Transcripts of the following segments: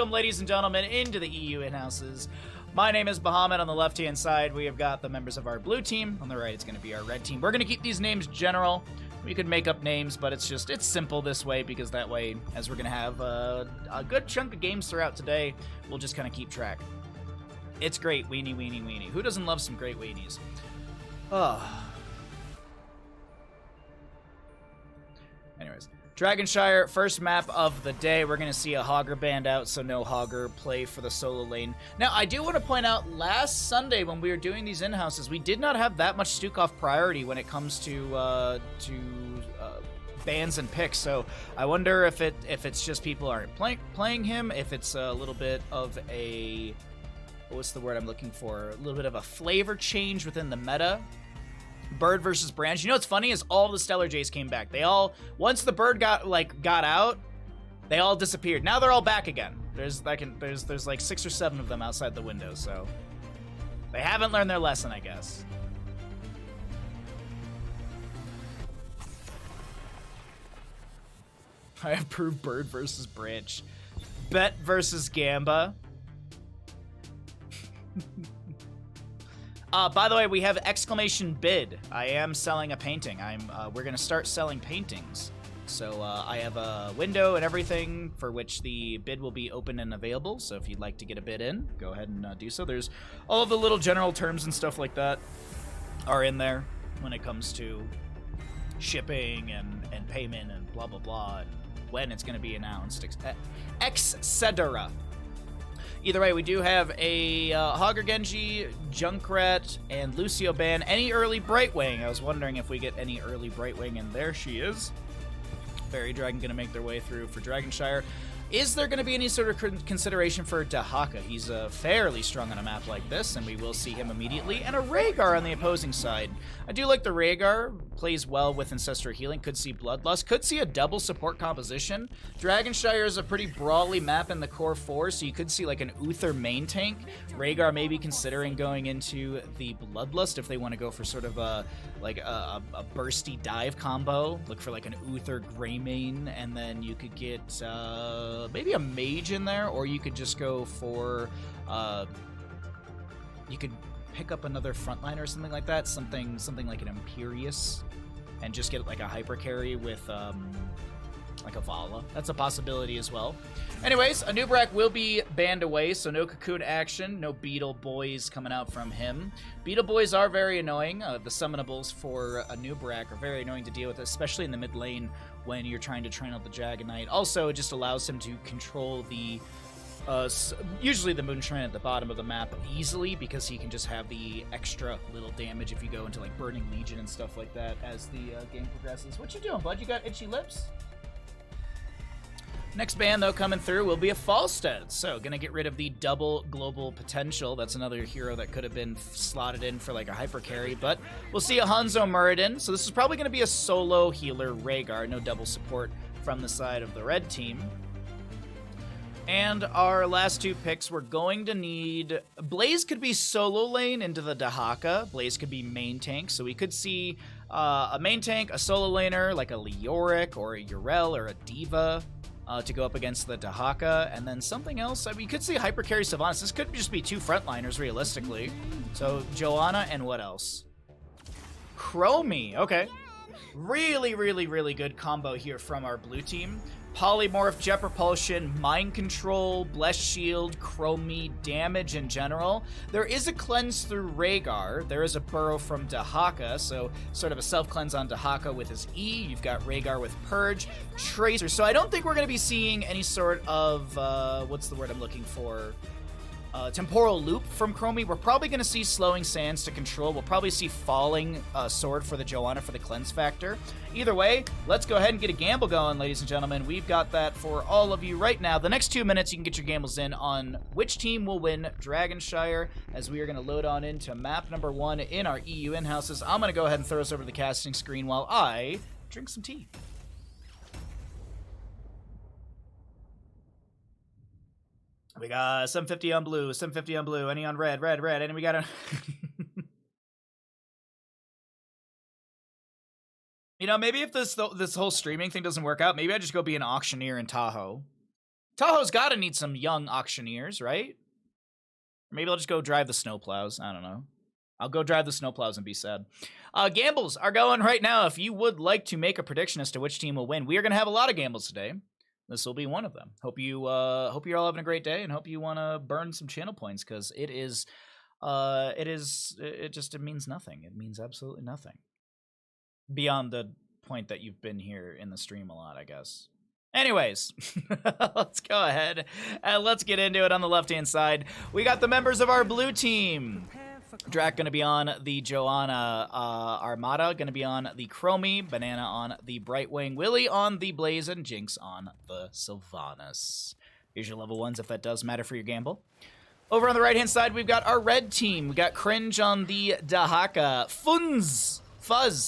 Welcome, ladies and gentlemen, into the EU in-houses. My name is Bahamut. On the left-hand side, we have got the members of our blue team. On the right, it's going to be our red team. We're going to keep these names general. We could make up names, but it's simple this way, because that way, as we're going to have a good chunk of games throughout today, we'll just kind of keep track. It's great. Weenie, weenie, weenie. Who doesn't love some great weenies? Oh. Anyways. Dragonshire, first map of the day. We're going to see a Hogger band out, so no Hogger play for the solo lane. Now, I do want to point out, last Sunday when we were doing these in-houses, we did not have that much Stukov priority when it comes to bans and picks, so I wonder if it's just people aren't playing him, if it's a little bit of a... what's the word I'm looking for? A little bit of a flavor change within the meta. Bird versus Branch. You know what's funny is all the Stellar Jays came back. They all, once the Bird got out, they all disappeared. Now they're all back again. There's like 6 or 7 of them outside the window, so they haven't learned their lesson, I guess. I approve Bird versus Branch. Bet versus Gamba. By the way, we have exclamation bid. I am selling a painting. We're gonna start selling paintings. So I have a window and everything for which the bid will be open and available. So if you'd like to get a bid in, go ahead and do so. There's all of the little general terms and stuff like that are in there when it comes to shipping and payment and blah blah blah and when it's gonna be announced, etc. Either way, we do have a Hogger Genji, Junkrat, and Lucio ban. Any early Brightwing? I was wondering if we get any early Brightwing, and there she is. Fairy Dragon going to make their way through for Dragonshire. Is there going to be any sort of consideration for Dahaka? He's fairly strong on a map like this, and we will see him immediately. And a Rhaegar on the opposing side. I do like the Rhaegar. Plays well with Ancestral Healing. Could see Bloodlust. Could see a double support composition. Dragonshire is a pretty brawly map in the core 4, so you could see like an Uther main tank. Rhaegar may be considering going into the Bloodlust if they want to go for sort of a bursty dive combo. Look for like an Uther Greymane, and then you could get maybe a mage in there, or you could just go for you could pick up another frontliner or something like that, something like an Imperious, and just get like a hyper carry with like a Vala. That's a possibility as well. Anyways, Anub'arak will be banned away, so no Cocoon action, no Beetle Boys coming out from him. Beetle Boys are very annoying. The summonables for Anub'arak are very annoying to deal with, especially in the mid lane when you're trying to train out the Jaganite. Also, it just allows him to control the usually the Moonshrine at the bottom of the map easily, because he can just have the extra little damage if you go into like Burning Legion and stuff like that as the game progresses. What you doing, bud? You got itchy lips? Next ban, though, coming through will be a Falstead. So, gonna get rid of the double global potential. That's another hero that could have been slotted in for like a hyper carry, but we'll see a Hanzo Muradin. So this is probably gonna be a solo healer Rhaegar. No double support from the side of the red team. And our last 2 picks, we're going to need... Blaze could be solo lane into the Dahaka. Blaze could be main tank. So we could see a main tank, a solo laner, like a Leoric or a Yrel or a Diva to go up against the Dahaka. And then something else. I mean, you could see hyper carry Sylvanas. This could just be 2 frontliners, realistically. So Joanna and what else? Chromie. Okay. Really, really, really good combo here from our blue team. Polymorph, Jet Propulsion, Mind Control, Blessed Shield, Chromie, damage in general. There is a cleanse through Rhaegar. There is a burrow from Dahaka, so sort of a self-cleanse on Dahaka with his E. You've got Rhaegar with Purge, Tracer. So I don't think we're going to be seeing any sort of, what's the word I'm looking for? Temporal Loop from Chromie. We're probably going to see Slowing Sands to control. We'll probably see Falling Sword for the Joanna for the cleanse factor. Either way, let's go ahead and get a gamble going, ladies and gentlemen. We've got that for all of you right now. The next 2 minutes, you can get your gambles in on which team will win Dragonshire, as we are going to load on into map number 1 in our EU in-houses. I'm going to go ahead and throw us over the casting screen while I drink some tea. We got 750 on blue, 750 on blue, any on red, red, red, and we got a... You know, maybe if this whole streaming thing doesn't work out, maybe I just go be an auctioneer in Tahoe. Tahoe's got to need some young auctioneers, right? Maybe I'll just go drive the snowplows. I don't know. I'll go drive the snowplows and be sad. Gambles are going right now. If you would like to make a prediction as to which team will win, we are going to have a lot of gambles today. This will be one of them. Hope you're all having a great day, and hope you want to burn some channel points, because it means nothing. It means absolutely nothing. Beyond the point that you've been here in the stream a lot, I guess. Anyways, let's go ahead and let's get into it. On the left-hand side, we got the members of our blue team. Drac going to be on the Joanna Armada, going to be on the Chromie, Banana on the Brightwing, Willie on the Blaze, and Jinx on the Sylvanas. Here's your level 1s if that does matter for your gamble. Over on the right-hand side, we've got our red team. We got Cringe on the Dahaka, Fuzz.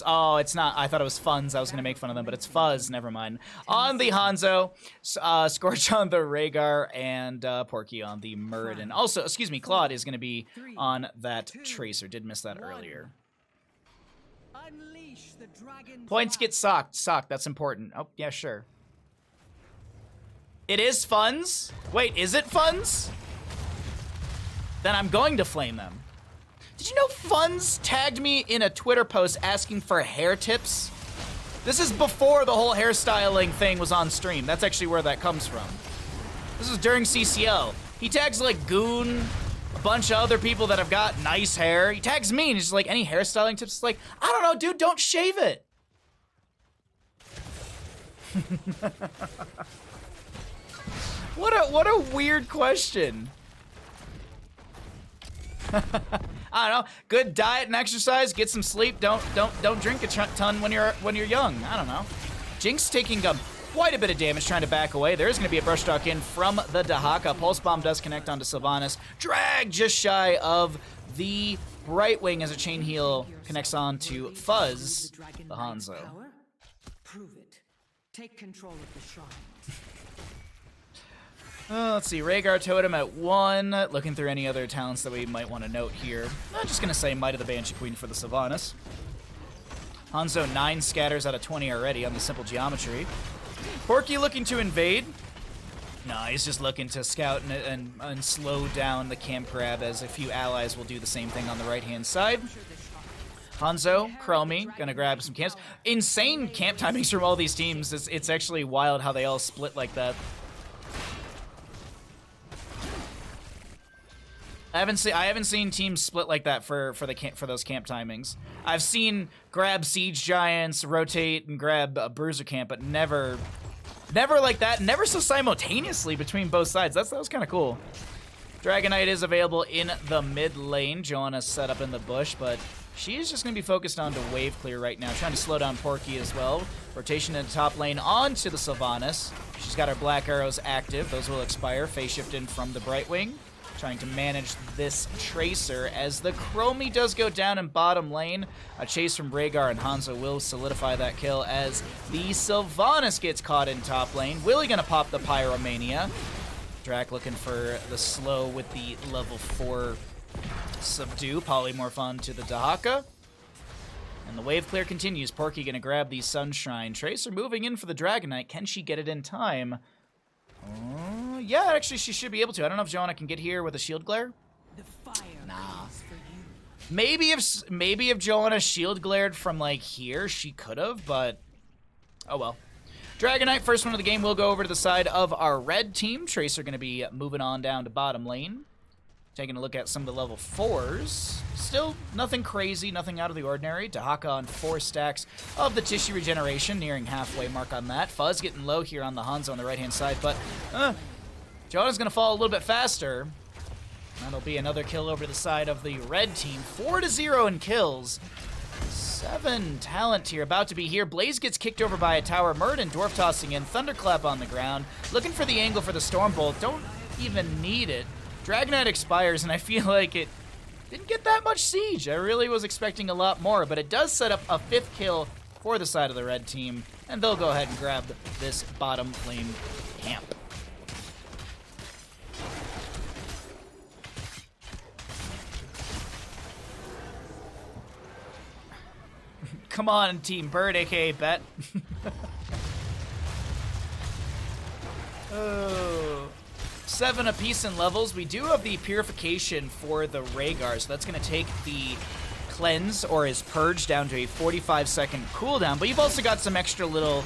Oh, it's not. I thought it was Funz. I was going to make fun of them, but it's Fuzz. Never mind. On the Hanzo, Scorch on the Rhaegar, and Porky on the Muradin. Also, excuse me, Claude is going to be on that Tracer. Did miss that earlier. Points get socked. That's important. Oh, yeah, sure. It is Funz? Wait, is it Funz? Then I'm going to flame them. Did you know Funz tagged me in a Twitter post asking for hair tips? This is before the whole hairstyling thing was on stream. That's actually where that comes from. This was during CCL. He tags like Goon, a bunch of other people that have got nice hair. He tags me and he's just like, any hairstyling tips? It's like, I don't know, dude, don't shave it. What a weird question. I don't know. Good diet and exercise. Get some sleep. Don't drink a ton when you're young. I don't know. Jinx taking quite a bit of damage trying to back away. There is going to be a brush talk in from the Dahaka. Pulse Bomb does connect onto Sylvanas. Drag just shy of the Brightwing as a chain heal connects on to Fuzz, the Hanzo. Prove it. Take control of the shrine. Let's see, Rhaegar Totem at 1. Looking through any other talents that we might want to note here. I'm just going to say Might of the Banshee Queen for the Sylvanas. Hanzo 9 scatters out of 20 already on the simple geometry. Porky looking to invade. No, he's just looking to scout and slow down the camp grab, as a few allies will do the same thing on the right-hand side. Hanzo, Chromie, gonna grab some camps. Insane camp timings from all these teams. It's actually wild how they all split like that. I haven't seen teams split like that for those camp timings. I've seen grab Siege Giants, rotate, and grab a Bruiser camp, but never like that. Never so simultaneously between both sides. That was kind of cool. Dragonite is available in the mid lane. Joanna's set up in the bush, but she is just going to be focused on to wave clear right now, trying to slow down Porky as well. Rotation in the top lane onto the Sylvanas. She's got her Black Arrows active. Those will expire. Phase shift in from the Brightwing. Trying to manage this Tracer as the Chromie does go down in bottom lane. A chase from Rhaegar and Hanzo will solidify that kill as the Sylvanas gets caught in top lane. Willie gonna pop the Pyromania. Drac looking for the slow with the level 4 subdue. Polymorph on to the Dahaka. And the wave clear continues. Porky gonna grab the Sunshine. Tracer moving in for the Dragonite. Can she get it in time? Yeah, actually, she should be able to. I don't know if Joanna can get here with a shield glare. Nah. Maybe if Joanna shield glared from like here, she could have, but oh well. Dragonite, first one of the game, will go over to the side of our red team. Tracer going to be moving on down to bottom lane. Taking a look at some of the level 4s. Still nothing crazy, nothing out of the ordinary. Dahaka on 4 stacks of the tissue regeneration, nearing halfway mark on that. Fuzz getting low here on the Hanzo on the right-hand side, but Joanna's going to fall a little bit faster. That'll be another kill over the side of the red team. 4-0 in kills. 7 talent tier about to be here. Blaze gets kicked over by a tower. Muradin dwarf tossing in. Thunderclap on the ground. Looking for the angle for the Stormbolt. Don't even need it. Dragonite expires, and I feel like it didn't get that much siege. I really was expecting a lot more, but it does set up a 5th kill for the side of the red team, and they'll go ahead and grab this bottom lane camp. Come on, Team Bird, aka Bet. Oh. 7 apiece in levels. We do have the Purification for the Rhaegar, so that's going to take the Cleanse or his Purge down to a 45-second cooldown, but you've also got some extra little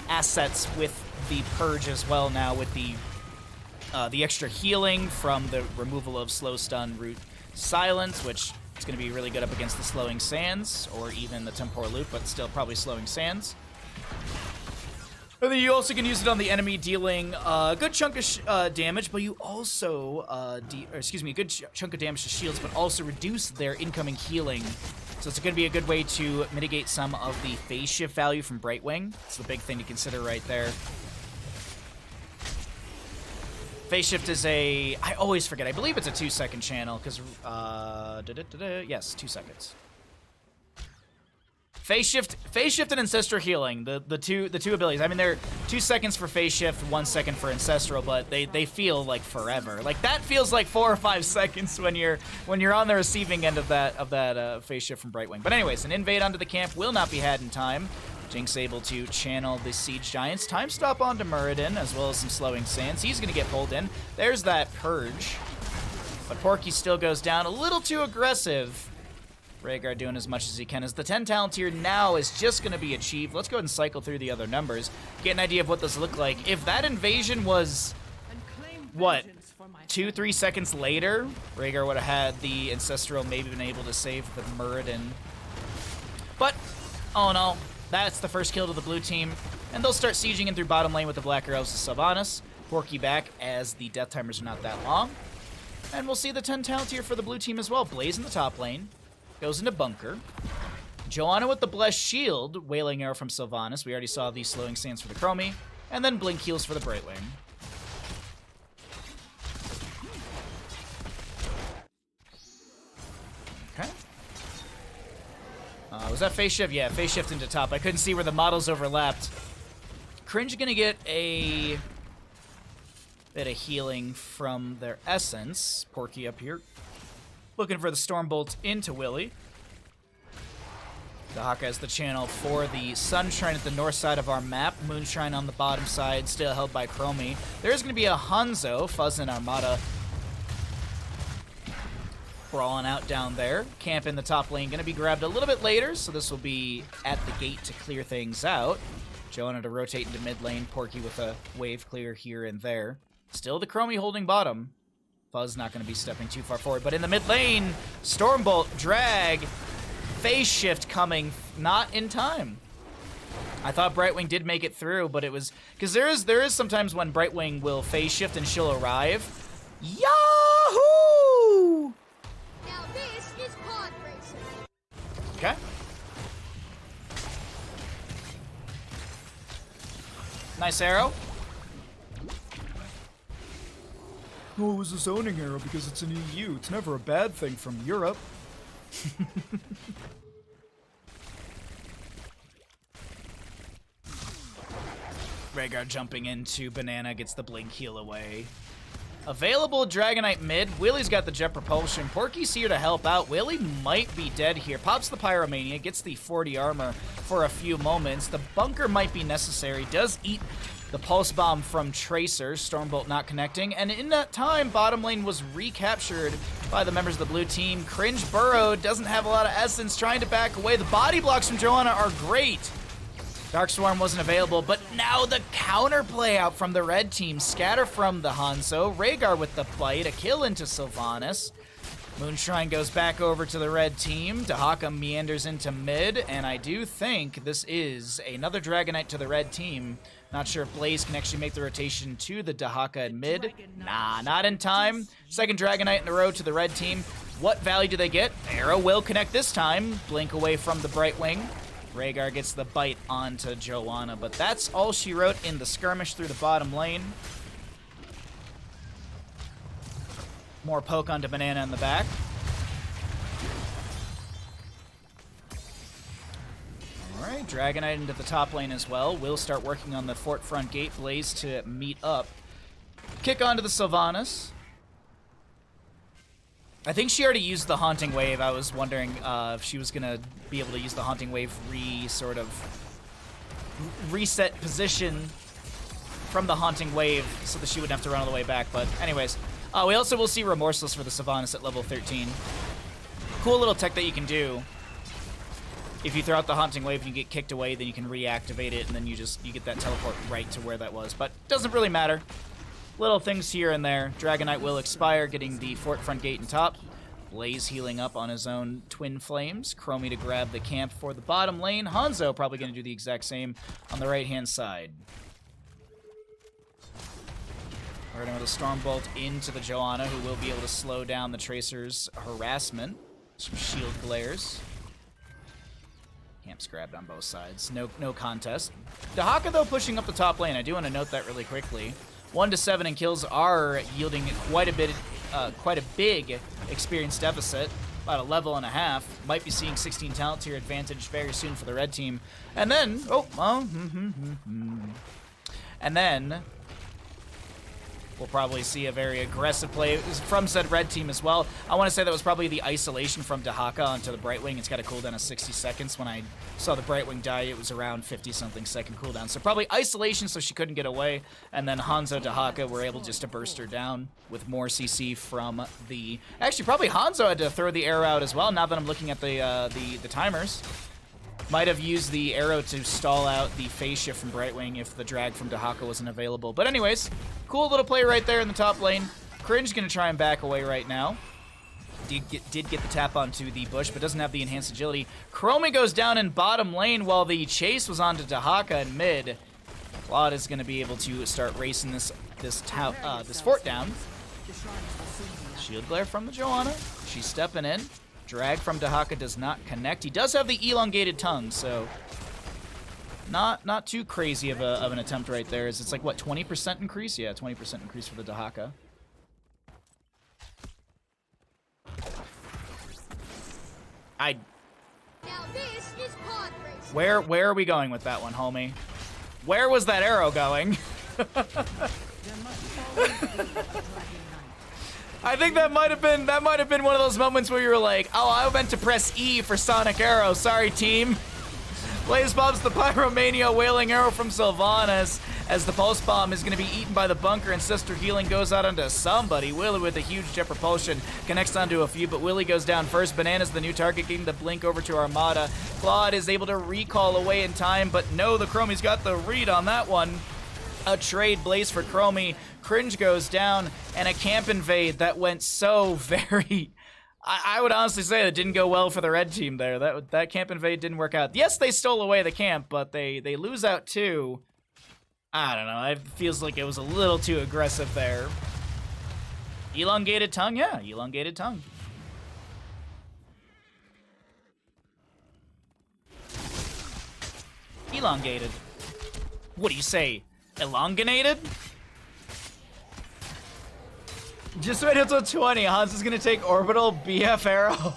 assets with the Purge as well now, with the extra healing from the removal of Slow Stun, Root Silence, which is going to be really good up against the Slowing Sands, or even the Temporal Loop, but still probably Slowing Sands. And then you also can use it on the enemy, dealing a good chunk of damage, but you also, a good chunk of damage to shields, but also reduce their incoming healing. So it's going to be a good way to mitigate some of the phase shift value from Brightwing. It's the big thing to consider right there. Phase shift is I always forget, I believe it's a 2-second channel, because, yes, 2 seconds. Phase shift and ancestral healing, the two abilities. I mean, they're 2 seconds for phase shift, 1 second for ancestral, but they feel like forever. Like that feels like 4 or 5 seconds when you're on the receiving end of that phase shift from Brightwing. But anyways, an invade onto the camp will not be had in time. Jinx able to channel the Siege Giants. Time stop onto Muradin, as well as some Slowing Sands. He's going to get pulled in. There's that Purge. But Porky still goes down. A little too aggressive. Rhaegar doing as much as he can. As the 10 talent tier now is just going to be achieved. Let's go ahead and cycle through the other numbers. Get an idea of what those look like. If that invasion was, what, 2-3 seconds later, Rhaegar would have had the Ancestral, maybe been able to save the Muradin. But, oh no. That's the first kill to the blue team, and they'll start sieging in through bottom lane with the Black Arrows of Sylvanas. Porky back, as the death timers are not that long. And we'll see the 10 talent here for the blue team as well. Blaze in the top lane, goes into bunker. Joanna with the Blessed Shield, Wailing Arrow from Sylvanas. We already saw the Slowing Sands for the Chromie. And then Blink Heals for the Brightwing. Okay. Was that phase shift? Yeah, phase shift into top. I couldn't see where the models overlapped. Cringe gonna get a bit of healing from their essence. Porky up here, looking for the Stormbolt into Willy. Dahaka is the channel for the Sunshrine at the north side of our map. Moonshine on the bottom side, still held by Chromie. There's gonna be a Hanzo, Fuzz and Armada, brawling out down there. Camp in the top lane going to be grabbed a little bit later, so this will be at the gate to clear things out. Joanna to rotate into mid lane. Porky with a wave clear here and there. Still the Chromie holding bottom. Fuzz not going to be stepping too far forward, but in the mid lane, Stormbolt, drag, phase shift coming, not in time. I thought Brightwing did make it through, but it was, because there is sometimes when Brightwing will phase shift and she'll arrive. Yahoo! Now this is pod racing. Okay. Nice arrow. Oh, it was a zoning arrow because it's an EU. It's never a bad thing from Europe. Rhaegar jumping into Banana, gets the blink heal away. Available Dragonite mid. Willy's got the jet propulsion. Porky's here to help out. Willy might be dead here. Pops the Pyromania, gets the 40 armor for a few moments. The bunker might be necessary. Does eat the pulse bomb from Tracer. Stormbolt not connecting. And in that time, bottom lane was recaptured by the members of the blue team. Cringe burrowed, doesn't have a lot of essence, trying to back away. The body blocks from Joanna are great. Dark Swarm wasn't available, but now the counterplay out from the red team. Scatter from the Hanzo. Rhaegar with the bite. A kill into Sylvanas. Moonshine goes back over to the red team. Dahaka meanders into mid, and I do think this is another Dragonite to the red team. Not sure if Blaze can actually make the rotation to the Dahaka in mid. Nah, not in time. Second Dragonite in a row to the red team. What value do they get? Arrow will connect this time. Blink away from the Brightwing. Rhaegar gets the bite onto Joanna, but that's all she wrote in the skirmish through the bottom lane. More poke onto Banana in the back. Alright, Dragonite into the top lane as well. We'll start working on the fort front gate. Blaze to meet up. Kick onto the Sylvanas. I think she already used the Haunting Wave. I was wondering if she was going to be able to use the Haunting Wave reset position from the Haunting Wave so that she wouldn't have to run all the way back. But anyways, we also will see Remorseless for the Sylvanas at level 13. Cool little tech that you can do. If you throw out the Haunting Wave and you get kicked away, then you can reactivate it, and then you get that teleport right to where that was. But doesn't really matter. Little things here and there. Dragonite will expire, getting the fort front gate and top. Blaze healing up on his own Twin Flames. Chromie to grab the camp for the bottom lane. Hanzo probably going to do the exact same on the right-hand side. We're going to go Stormbolt into the Johanna, who will be able to slow down the Tracer's harassment. Some shield glares. Camp's grabbed on both sides. No contest. Dahaka, though, pushing up the top lane. I do want to note that really quickly. 1 to 7 in kills are yielding quite a big experience deficit, about a level and a half. Might be seeing 16 talent tier advantage very soon for the red team. And then, and then we'll probably see a very aggressive play from said red team as well. I want to say that was probably the isolation from Dahaka onto the Brightwing. It's got a cooldown of 60 seconds. When I saw the Brightwing die, it was around 50-something second cooldown. So probably isolation so she couldn't get away. And then Hanzo Dahaka were able just to burst her down with more CC from the... Actually, probably Hanzo had to throw the arrow out as well, now that I'm looking at the timers. Might have used the arrow to stall out the phase shift from Brightwing if the drag from Dahaka wasn't available. But anyways, cool little play right there in the top lane. Cringe gonna try and back away right now. Did get the tap onto the bush, but doesn't have the enhanced agility. Chromie goes down in bottom lane while the chase was onto Dahaka in mid. Claude is gonna be able to start racing this fort down. Shield glare from the Johanna. She's stepping in. Drag from Dahaka does not connect. He does have the elongated tongue, so not too crazy of an attempt right there. It's like, what, 20% increase? Yeah, 20% increase for the Dahaka. Now this is pod racing. Where are we going with that one, homie? Where was that arrow going? I think that might have been one of those moments where you were like, oh, I meant to press E for Sonic Arrow. Sorry, team. Blaze bombs the Pyromania Wailing Arrow from Sylvanas as the Pulse Bomb is going to be eaten by the bunker, and Sister Healing goes out onto somebody. Willie with a huge jet propulsion connects onto a few, but Willie goes down first. Banana's the new target, getting the blink over to Armada. Claude is able to recall away in time, but no, the Chromie's got the read on that one. A trade Blaze for Chromie. Cringe goes down, and a camp invade that went so very... I would honestly say that didn't go well for the red team there. That camp invade didn't work out. Yes, they stole away the camp, but they lose out too. I don't know. It feels like it was a little too aggressive there. Elongated tongue? Yeah, elongated tongue. Elongated. What do you say? Elongated? Just wait until 20. Hans is gonna take orbital BF arrow.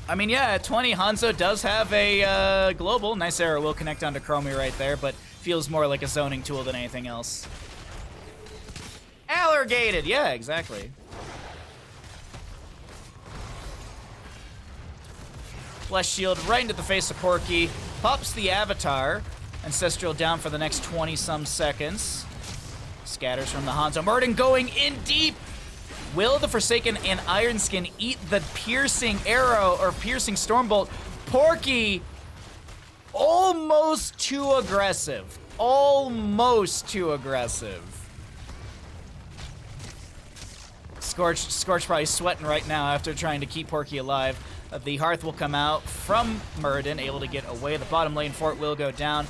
I mean, yeah, at 20, Hanzo does have a global. Nice arrow will connect onto Chromie right there, but feels more like a zoning tool than anything else. Alligated, yeah, exactly. Flesh shield right into the face of Porky. Pops the avatar. Ancestral down for the next 20-some seconds. Scatters from the Hanzo. Murden going in deep. Will the Forsaken and Ironskin eat the piercing arrow or piercing Stormbolt? Porky, almost too aggressive. Almost too aggressive. Scorch probably sweating right now after trying to keep Porky alive. The Hearth will come out from Murden, able to get away. The bottom lane fort will go down.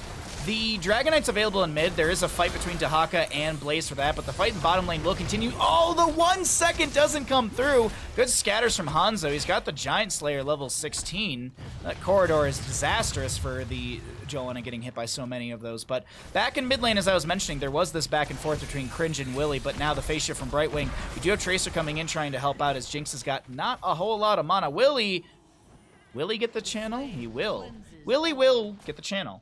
The Dragonite's available in mid. There is a fight between Dahaka and Blaze for that, but the fight in bottom lane will continue. Oh, the 1 second doesn't come through. Good scatters from Hanzo. He's got the Giant Slayer level 16. That corridor is disastrous for the Johanna getting hit by so many of those. But back in mid lane, as I was mentioning, there was this back and forth between Cringe and Willie, but now the phase shift from Brightwing. We do have Tracer coming in trying to help out as Jinx has got not a whole lot of mana. Will he get the channel? He will. Willie will get the channel.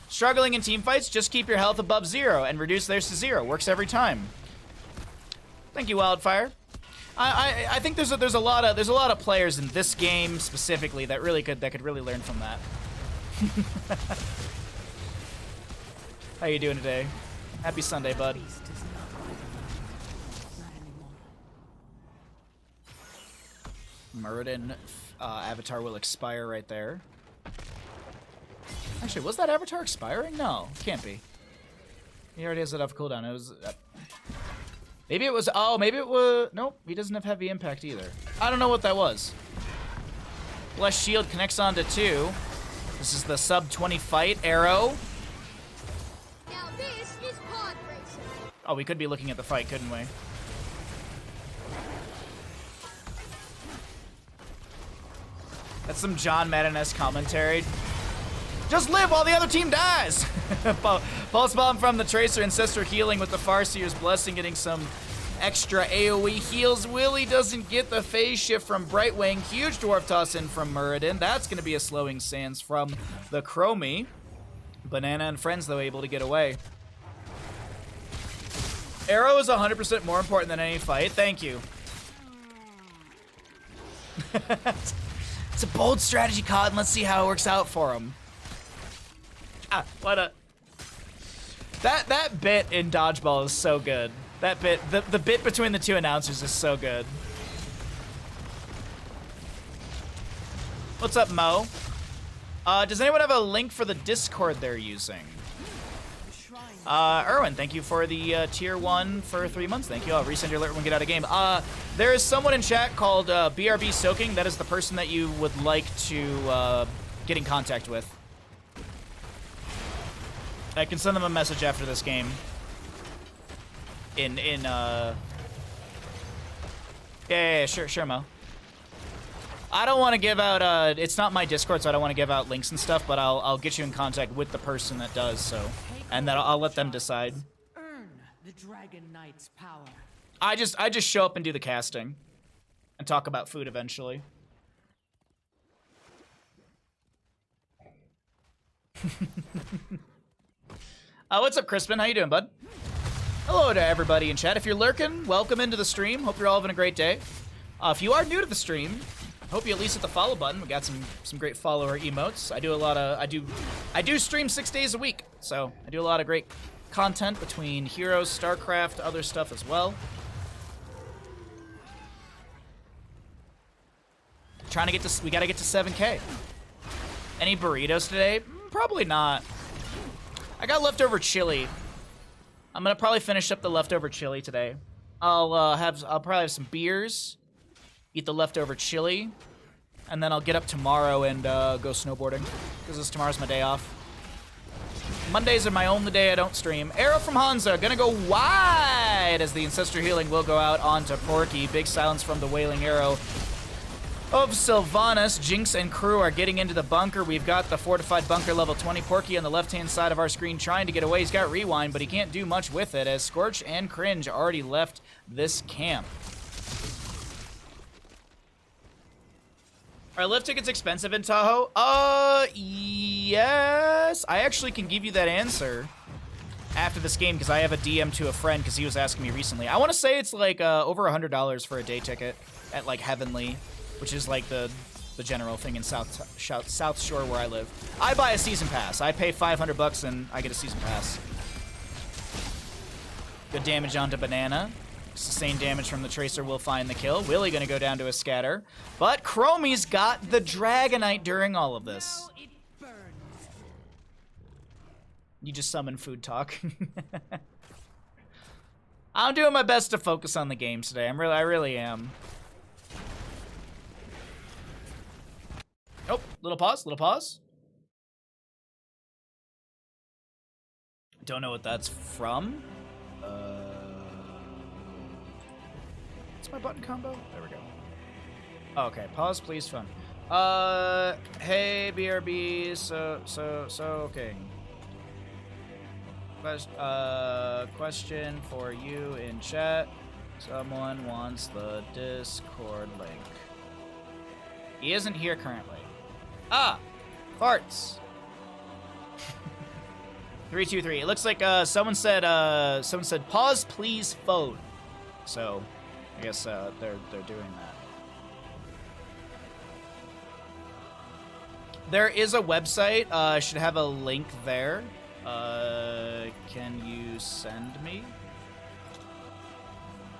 Struggling in team fights, just keep your health above 0 and reduce theirs to 0. Works every time. Thank you, Wildfire. I think there's a lot of players in this game specifically that could really learn from that. How you doing today? Happy Sunday, bud. Muradin avatar will expire right there. Actually, was that avatar expiring? No, can't be. He already has it off cooldown. It was. Maybe it was. Oh, maybe it was. Nope, he doesn't have heavy impact either. I don't know what that was. Blessed Shield connects onto 2. This is the sub 20 fight. Arrow. Now this is pod racing. Oh, we could be looking at the fight, couldn't we? That's some John Madden-esque commentary. Just live while the other team dies! Pulse Bomb from the Tracer, Ancestor healing with the Farseer's Blessing, getting some extra AoE heals. Willie doesn't get the phase shift from Brightwing. Huge Dwarf Toss in from Muradin. That's going to be a slowing stance from the Chromie. Banana and friends, though, able to get away. Arrow is 100% more important than any fight. Thank you. It's a bold strategy, Cod, and let's see how it works out for him. Ah, what a... That bit in Dodgeball is so good. That bit, the bit between the two announcers is so good. What's up, Mo? Does anyone have a link for the Discord they're using? Erwin, thank you for the tier 1 for 3 months. Thank you. I'll resend your alert when we get out of game. There is someone in chat called BRB Soaking. That is the person that you would like to get in contact with. I can send them a message after this game. Yeah, sure, Mo. I don't want to give out, it's not my Discord, so I don't want to give out links and stuff, but I'll get you in contact with the person that does, so. And then I'll let them decide. Earn the Dragon Knight's power. I just show up and do the casting. And talk about food eventually. What's up, Crispin? How you doing, bud? Hello to everybody in chat. If you're lurking, welcome into the stream. Hope you're all having a great day. If you are new to the stream, hope you at least hit the follow button. We got some great follower emotes. I do stream 6 days a week, so I do a lot of great content between Heroes, StarCraft, other stuff as well. We gotta get to 7K. Any burritos today? Probably not. I got leftover chili. I'm gonna probably finish up the leftover chili today. I'll probably have some beers, eat the leftover chili, and then I'll get up tomorrow and go snowboarding because tomorrow's my day off. Mondays are my only day I don't stream. Arrow from Hansa, gonna go wide as the Ancestor healing will go out onto Porky. Big silence from the Wailing Arrow of Sylvanas. Jinx and crew are getting into the bunker. We've got the fortified bunker level 20. Porky on the left-hand side of our screen trying to get away. He's got Rewind, but he can't do much with it as Scorch and Cringe already left this camp. Are lift tickets expensive in Tahoe? Yes. I actually can give you that answer after this game because I have a DM to a friend because he was asking me recently. I want to say it's like over $100 for a day ticket at like Heavenly, which is like the general thing in South Shore where I live. I buy a season pass. I pay $500 and I get a season pass. Good damage onto Banana. Sustained damage from the Tracer will find the kill. Willie gonna go down to a scatter. But Chromie's got the Dragonite during all of this. Now it burns. You just summon food talk. I'm doing my best to focus on the game today. I really am. Oh, little pause. Don't know what that's from. What's my button combo? There we go. Oh, okay, pause, please, fun. Hey, BRB, so king. Question for you in chat. Someone wants the Discord link. He isn't here currently. Ah, farts. 323. It looks like someone said pause please phone. So I guess they're doing that. There is a website. I should have a link there. Can you send me?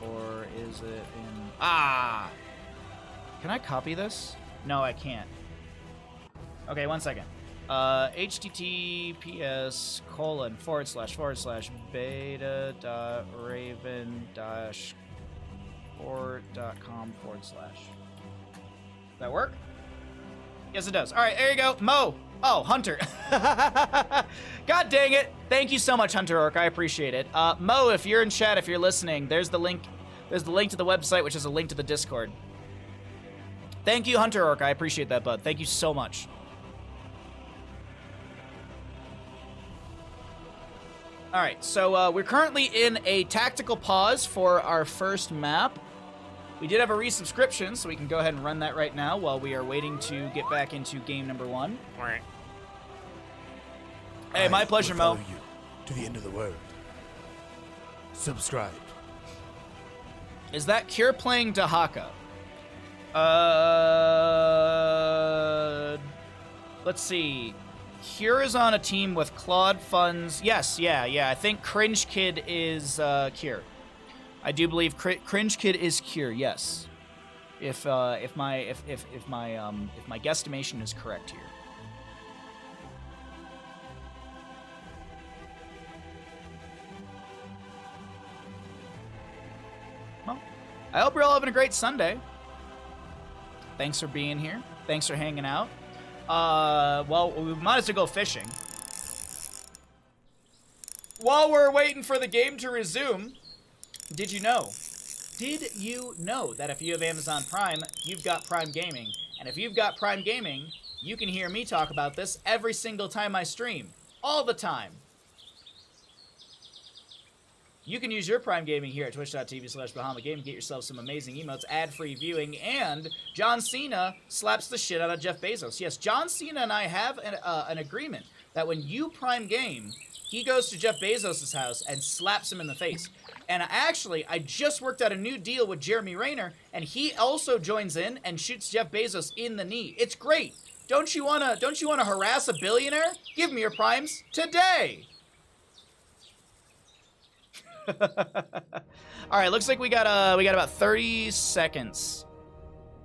Or is it in... Ah! Can I copy this? No, I can't. Okay, 1 second. https://beta.raven-port.com/. That work? Yes, it does. All right, there you go. Mo. Oh, Hunter. God dang it. Thank you so much, Hunter Orc. I appreciate it. Mo, if you're in chat, if you're listening, there's the link. There's the link to the website, which is a link to the Discord. Thank you, Hunter Orc. I appreciate that, bud. Thank you so much. All right, so we're currently in a tactical pause for our first map. We did have a resubscription, so we can go ahead and run that right now while we are waiting to get back into game number 1. Hey, my pleasure, Mo. You to the end of the world. Subscribe. Is that Cure playing Dahaka? Let's see. Cure is on a team with Claude Funds. Yes, yeah. I think Cringe Kid is Cure. I do believe Cringe Kid is Cure. Yes, if my guesstimation is correct here. Well, I hope you're all having a great Sunday. Thanks for being here. Thanks for hanging out. Well, we might as well go fishing. While we're waiting for the game to resume, did you know that if you have Amazon Prime, you've got Prime Gaming? And if you've got Prime Gaming, you can hear me talk about this every single time I stream. All the time. You can use your Prime Gaming here at twitch.tv/Bahamut Game. Get yourself some amazing emotes, ad-free viewing, and John Cena slaps the shit out of Jeff Bezos. Yes, John Cena and I have an agreement that when you Prime Game, he goes to Jeff Bezos' house and slaps him in the face. And actually, I just worked out a new deal with Jeremy Rayner, and he also joins in and shoots Jeff Bezos in the knee. It's great. Don't you wanna harass a billionaire? Give me your primes today. All right, looks like we got about 30 seconds.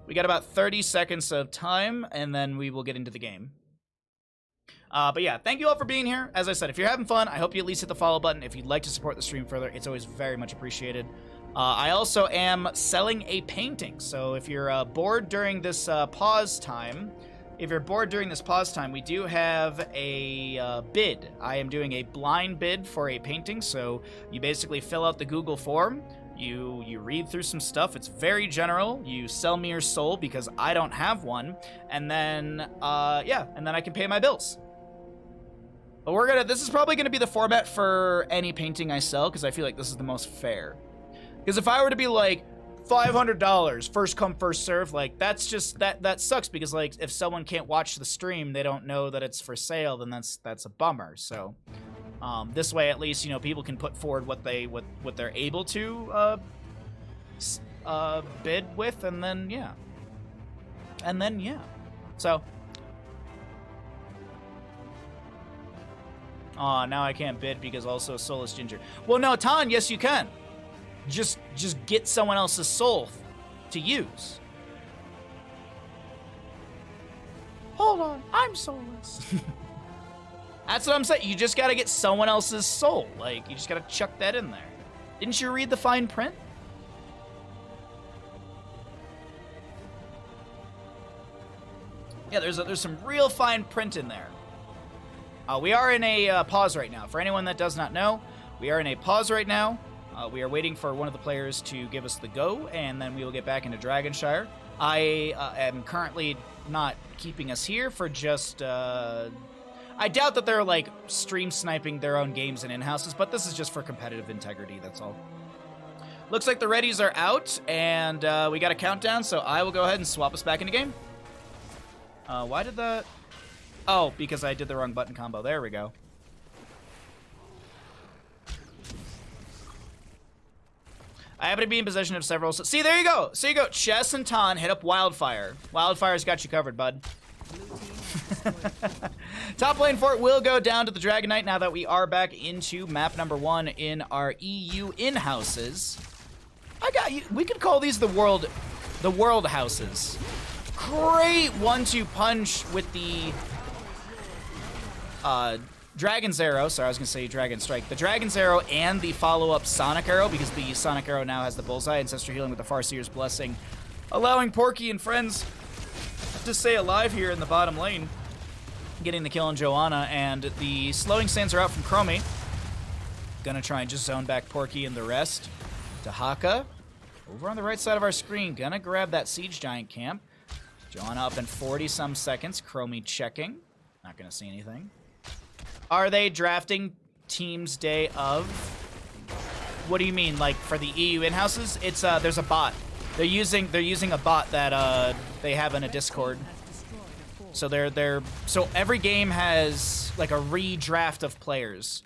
We got about 30 seconds of time, and then we will get into the game. But yeah, thank you all for being here. As I said, if you're having fun, I hope you at least hit the follow button. If you'd like to support the stream further, it's always very much appreciated. I also am selling a painting, so if you're bored during this pause time, we do have a bid. I am doing a blind bid for a painting, so you basically fill out the Google form, you read through some stuff, it's very general, you sell me your soul because I don't have one, and then, and then I can pay my bills. But this is probably gonna be the format for any painting I sell, because I feel like this is the most fair. Because if I were to be like, $500, first come, first serve, like, that's just, that sucks, because, like, if someone can't watch the stream, they don't know that it's for sale, then that's a bummer. So, this way, at least, you know, people can put forward what they're able to, bid with, and then, yeah. So. Aw, now I can't bid because also Soulless Ginger. Well, no, Tan, yes, you can. Just get someone else's soul to use. Hold on, I'm soulless. That's what I'm saying. You just gotta get someone else's soul. Like, you just gotta chuck that in there. Didn't you read the fine print? Yeah, there's some real fine print in there. We are in a pause right now. For anyone that does not know, we are in a pause right now. We are waiting for one of the players to give us the go, and then we will get back into Dragonshire. I am currently not keeping us here for just... I doubt that they're, like, stream sniping their own games and in-houses, but this is just for competitive integrity, that's all. Looks like the readies are out, and we got a countdown, so I will go ahead and swap us back into game. Why did that... Oh, because I did the wrong button combo. There we go. I happen to be in possession of several. See, there you go. So you go. Chess and Ton hit up Wildfire. Wildfire's got you covered, bud. Top lane fort will go down to the Dragon Knight now that we are back into map number 1 in our EU in-houses. I got you. We could call these the world houses. Great 1-2 punch with the Dragon's Arrow. Sorry, I was gonna say Dragon Strike. The Dragon's Arrow and the follow-up Sonic Arrow, because the Sonic Arrow now has the bullseye. Ancestor healing with the Farseer's Blessing, allowing Porky and friends to stay alive here in the bottom lane. Getting the kill on Joanna, and the slowing sands are out from Chromie. Gonna try and just zone back Porky and the rest. Dahaka, over on the right side of our screen, gonna grab that Siege Giant camp. Joanna up in 40-some seconds. Chromie checking. Not gonna see anything. Are they drafting teams day of? What do you mean, like for the EU in-houses? It's there's a bot. They're using a bot that they have in a Discord. So so every game has like a redraft of players.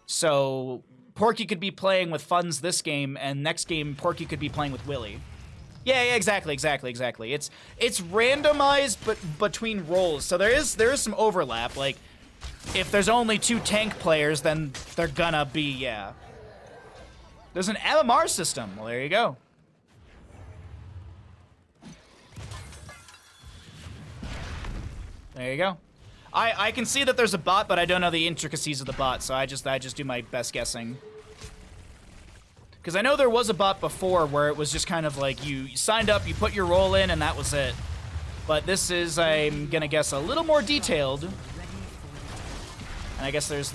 So Porky could be playing with Funds this game, and next game Porky could be playing with Willy. Yeah, exactly. It's randomized, but between roles. So there is some overlap. Like, if there's only 2 tank players, then they're gonna be, yeah. There's an MMR system. Well, there you go. There you go. I can see that there's a bot, but I don't know the intricacies of the bot, so I just do my best guessing. Because I know there was a bot before where it was just kind of like you signed up, you put your role in, and that was it. But this is, I'm gonna guess, a little more detailed. And I guess there's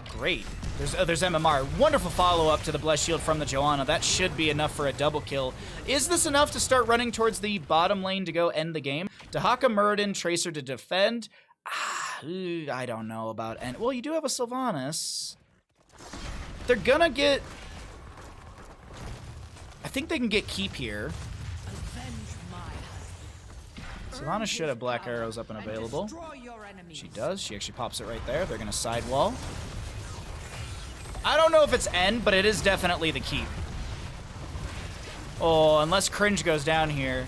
great. There's MMR. Wonderful follow-up to the Blessed Shield from the Joanna. That should be enough for a double kill. Is this enough to start running towards the bottom lane to go end the game? Dahaka, Muradin, Tracer to defend? I don't know about... well, you do have a Sylvanas. They're gonna get... I think they can get keep here. Sylvanas should have Black Arrows up and available. She does. She actually pops it right there. They're gonna sidewall. I don't know if it's end, but it is definitely the keep. Oh, unless Cringe goes down here.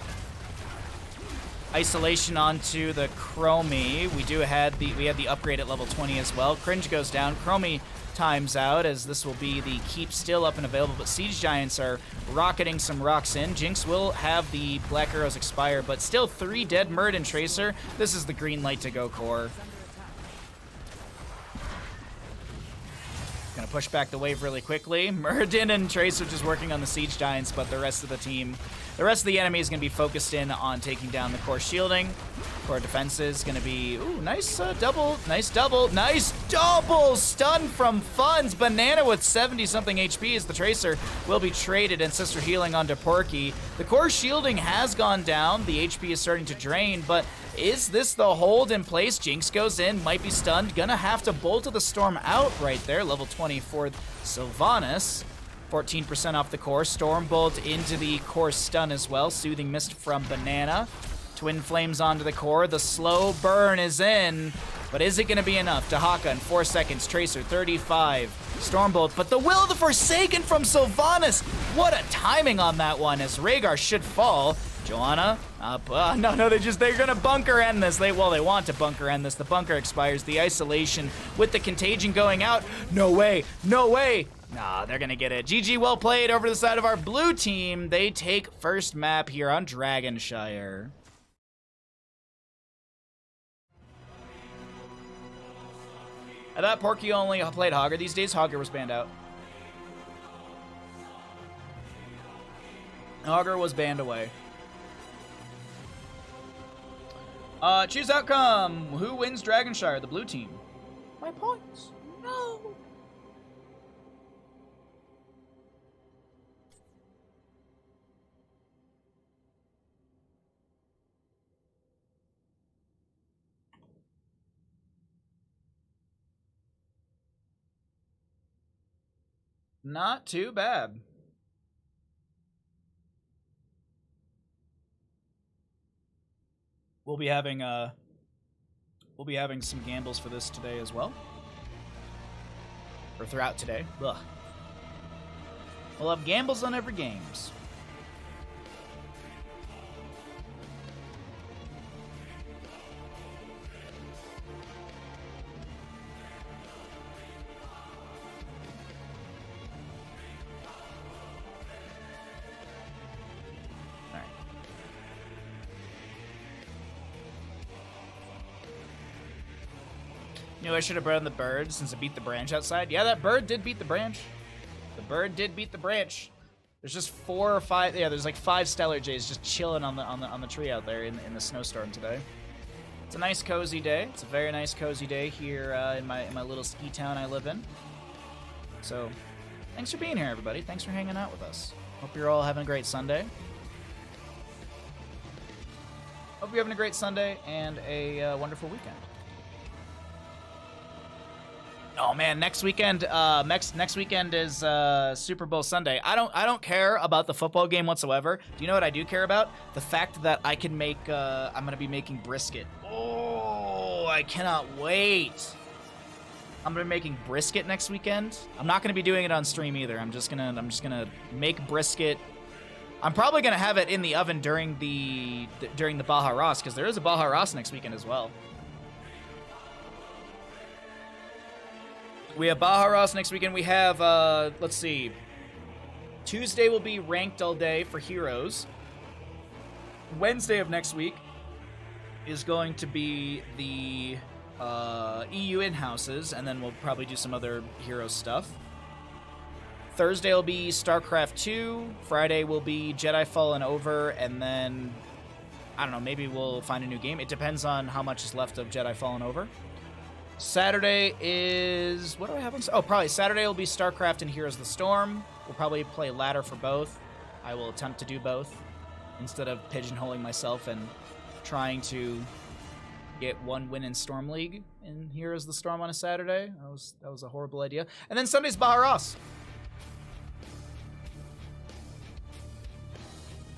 Isolation onto the Chromie. We had the upgrade at level 20 as well. Cringe goes down. Chromie times out, as this will be the keep still up and available, but Siege Giants are rocketing some rocks in. Jinx will have the Black Arrows expire, but still 3 dead. Muradin and Tracer. This is the green light to go core. Gonna push back the wave really quickly. Muradin and Tracer just working on the Siege Giants, but the rest of the team, the rest of the enemy is gonna be focused in on taking down the core shielding. Core defense is gonna be, ooh, nice double stun from Funds. Banana with 70-something HP as the Tracer will be traded, and Sister healing onto Porky. The core shielding has gone down. The HP is starting to drain, but is this the hold in place? Jinx goes in, might be stunned. Gonna have to Bolt of the Storm out right there. Level 24 Sylvanas. 14% off the core. Stormbolt into the core stun as well. Soothing Mist from Banana. Twin Flames onto the core. The slow burn is in, but is it going to be enough? Dahaka in 4 seconds. Tracer 35. Stormbolt, but the Will of the Forsaken from Sylvanas. What a timing on that one, as Rhaegar should fall. Joanna up. No, they're gonna bunker end this. They want to bunker end this. The bunker expires. The isolation with the contagion going out. No way. Nah, they're gonna get it. GG, well played over to the side of our blue team. They take first map here on Dragonshire. I thought Porky only played Hogger these days. Hogger was banned out. Hogger was banned away. Choose outcome. Who wins Dragonshire? The blue team. My points. No. Not too bad. We'll be having some gambles for this today as well, or throughout today. Ugh. We'll have gambles on every games. Knew I should have brought in the bird since it beat the branch outside. Yeah, that bird did beat the branch. The bird did beat the branch. There's just 4 or 5. Yeah, there's like 5 Stellar Jays just chilling on the tree out there in the snowstorm today. It's a nice cozy day. It's a very nice cozy day here in my little ski town I live in. So, thanks for being here, everybody. Thanks for hanging out with us. Hope you're all having a great Sunday. Hope you're having a great Sunday and a wonderful weekend. Oh man, next weekend is Super Bowl Sunday. I don't care about the football game whatsoever. Do you know what I do care about? The fact that I can make I'm gonna be making brisket. Oh, I cannot wait. I'm gonna be making brisket next weekend. I'm not gonna be doing it on stream either. I'm just gonna make brisket. I'm probably gonna have it in the oven during the Baja Ross, because there is a Baja Ross next weekend as well. We have Baja Ross next weekend. We have, let's see. Tuesday will be ranked all day for heroes. Wednesday of next week is going to be the EU in-houses, and then we'll probably do some other hero stuff. Thursday will be StarCraft 2. Friday will be Jedi Fallen Over, and then, I don't know, maybe we'll find a new game. It depends on how much is left of Jedi Fallen Over. Saturday is... what do I have on... oh, probably Saturday will be StarCraft and Heroes of the Storm. We'll probably play ladder for both. I will attempt to do both instead of pigeonholing myself and trying to get one win in Storm League in Heroes of the Storm on a Saturday. That was a horrible idea. And then Sunday's Baja Ross.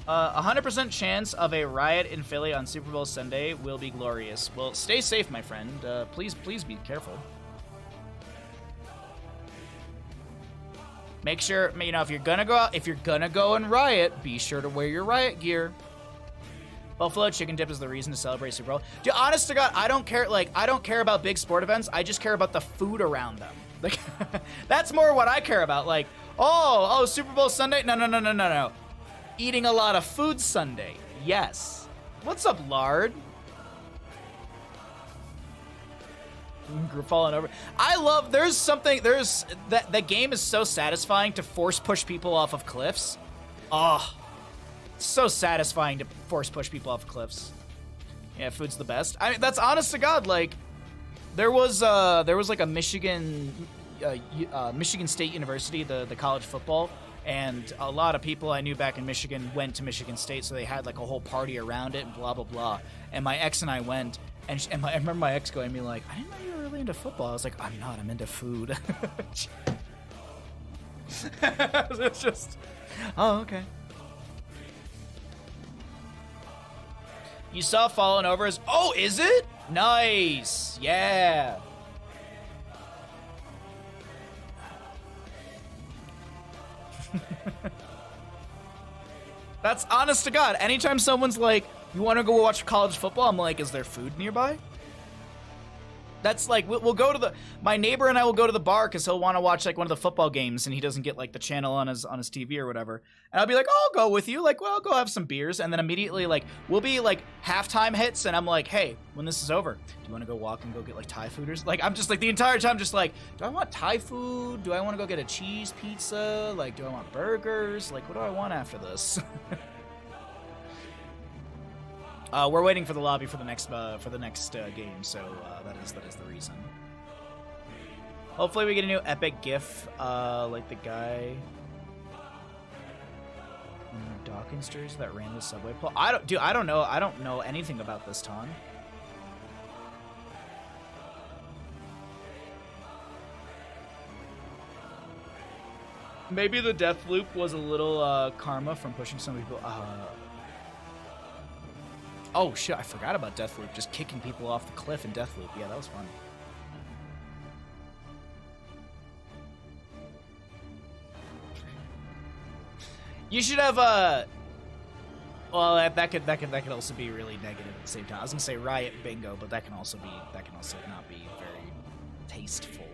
100% chance of a riot in Philly on Super Bowl Sunday will be glorious. Well, stay safe, my friend. Please be careful. Make sure, you know, if you're gonna go and riot, be sure to wear your riot gear. Buffalo chicken dip is the reason to celebrate Super Bowl. Dude, honest to God, I don't care about big sport events. I just care about the food around them. Like, that's more what I care about. Like, oh, Super Bowl Sunday? No. Eating a lot of food Sunday. Yes. What's up, Lard? Falling over. I love, that game is so satisfying to force push people off of cliffs. Oh, so satisfying to force push people off cliffs. Yeah, food's the best. I mean, that's honest to God. Like, there was like a Michigan State University, the college football. And a lot of people I knew back in Michigan went to Michigan State, so they had like a whole party around it and blah, blah, blah. And my ex and I went, and I remember my ex going to me like, I didn't know you were really into football. I was like, I'm not, I'm into food. It's just, oh, okay. You saw Fallen Over as, oh, is it? Nice, yeah. That's honest to God. Anytime someone's like, you want to go watch college football? I'm like, is there food nearby? That's like, we'll go to my neighbor and I will go to the bar because he'll want to watch like one of the football games and he doesn't get like the channel on his TV or whatever. And I'll be like, oh, I'll go with you. Like, well, I'll go have some beers. And then immediately like, we'll be like halftime hits. And I'm like, hey, when this is over, do you want to go walk and go get like Thai fooders? Like, I'm just like the entire time just like, do I want Thai food? Do I want to go get a cheese pizza? Like, do I want burgers? Like, what do I want after this? We're waiting for the lobby for the next game, so that is the reason. Hopefully we get a new epic GIF, like the guy in the Dawkins jersey that ran the subway pole. I don't know anything about this, Ton. Maybe the death loop was a little karma from pushing some people. Oh shit, I forgot about Deathloop, just kicking people off the cliff in Deathloop. Yeah, that was fun. You should have a. Well, that could also be really negative at the same time. I was gonna say riot bingo, but that can also not be very tasteful.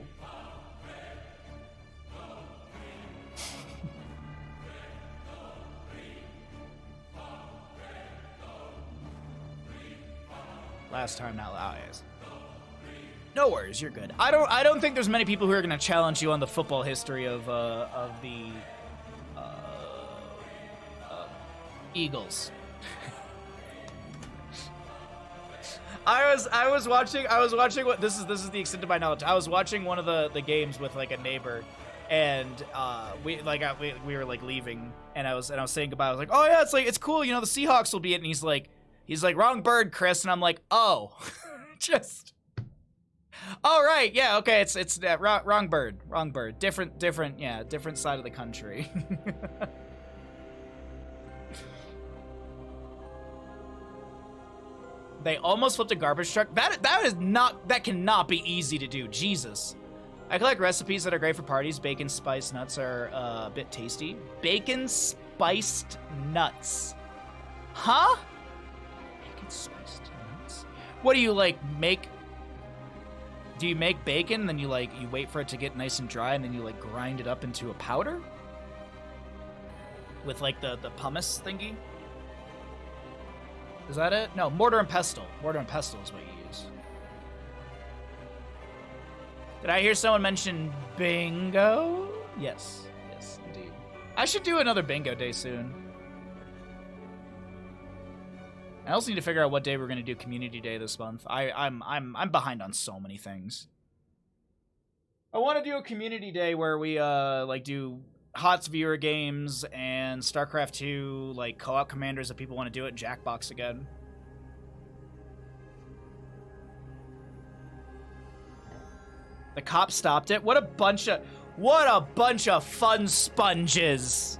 Last time, not loud. No worries, you're good. I don't think there's many people who are gonna challenge you on the football history of the Eagles. I was watching what this is the extent of my knowledge. I was watching one of the games with like a neighbor, and we were like leaving, and I was saying goodbye. I was like, oh yeah, it's cool, you know, the Seahawks will be it, and he's like wrong bird, Chris, and I'm like, oh, just. Oh right, yeah, okay, it's wrong bird, different side of the country. They almost flipped a garbage truck. That cannot be easy to do. Jesus. I collect recipes that are great for parties. Bacon spiced nuts are a bit tasty. Bacon spiced nuts, huh? Bacon spiced nuts. What do you like make? Do you make bacon, then you wait for it to get nice and dry, and then you like grind it up into a powder? With like the pumice thingy? Is that it? No, mortar and pestle. Mortar and pestle is what you use. Did I hear someone mention bingo? Yes, indeed. I should do another bingo day soon. I also need to figure out what day we're gonna do Community Day this month. I'm behind on so many things. I want to do a Community Day where we like do HOTS viewer games and StarCraft 2 like co-op commanders if people want to do it. Jackbox again. The cop stopped it. What a bunch of fun sponges.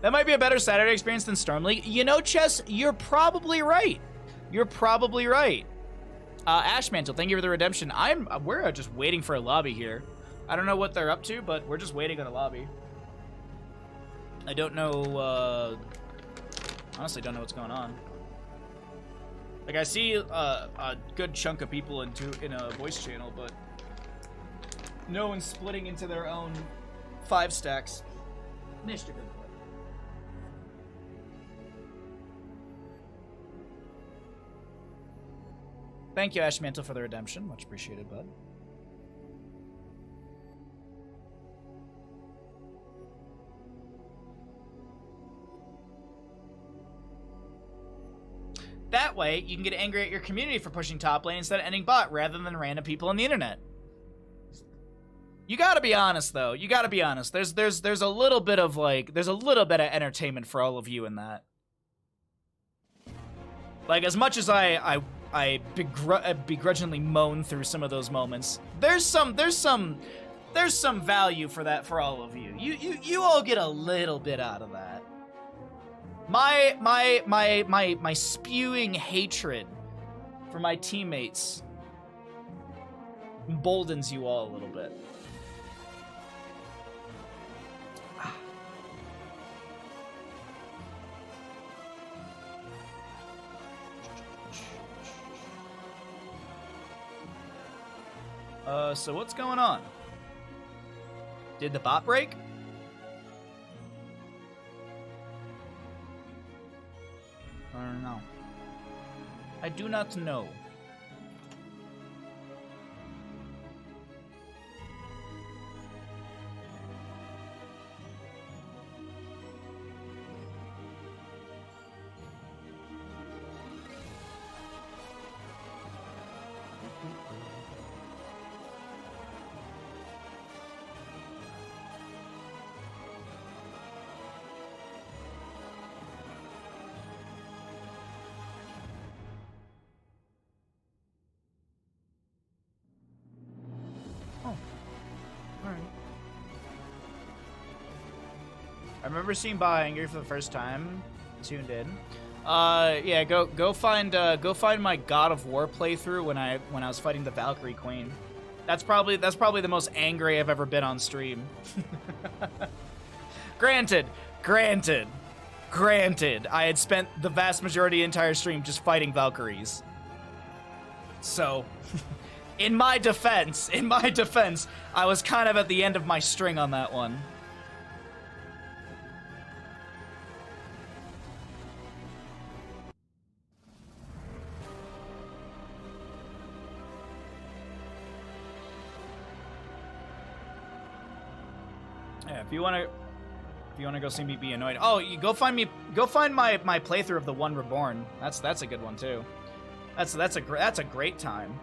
That might be a better Saturday experience than Storm League. You know, Chess, you're probably right. You're probably right. Ashmantle, thank you for the redemption. We're just waiting for a lobby here. I don't know what they're up to, but we're just waiting on a lobby. I don't know, honestly don't know what's going on. Like, I see a good chunk of people in a voice channel, but no one's splitting into their own 5 stacks. Mr. Good. Thank you, Ashmantle, for the redemption. Much appreciated, bud. That way, you can get angry at your community for pushing top lane instead of ending bot, rather than random people on the internet. You gotta be honest, though. You gotta be honest. There's a little bit of entertainment for all of you in that. Like, as much as I begrudgingly moan through some of those moments, there's some value for that for all of you. You all get a little bit out of that. My spewing hatred for my teammates emboldens you all a little bit. So what's going on? Did the bot break? I don't know. I do not know. I remember seeing Angry for the first time. Tuned in. Yeah, go find my God of War playthrough when I was fighting the Valkyrie Queen. That's probably the most angry I've ever been on stream. Granted, I had spent the vast majority of the entire stream just fighting Valkyries. So, in my defense, I was kind of at the end of my string on that one. Yeah, if you want to go see me be annoyed. Oh, you go find my playthrough of the One Reborn. That's a good one too. That's a great time.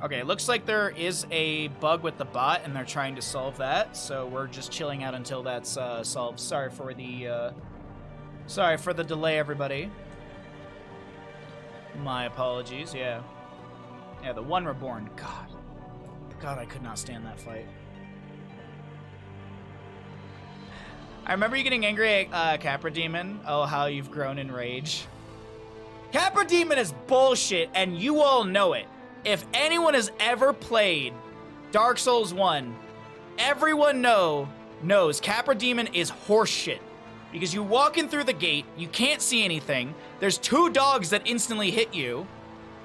Okay, it looks like there is a bug with the bot, and they're trying to solve that. So we're just chilling out until that's solved. Sorry for the delay, everybody. My apologies. Yeah, the One Reborn. God, I could not stand that fight. I remember you getting angry at Capra Demon. Oh, how you've grown in rage. Capra Demon is bullshit, and you all know it. If anyone has ever played Dark Souls 1, everyone knows Capra Demon is horseshit. Because you walk in through the gate, you can't see anything, there's 2 dogs that instantly hit you,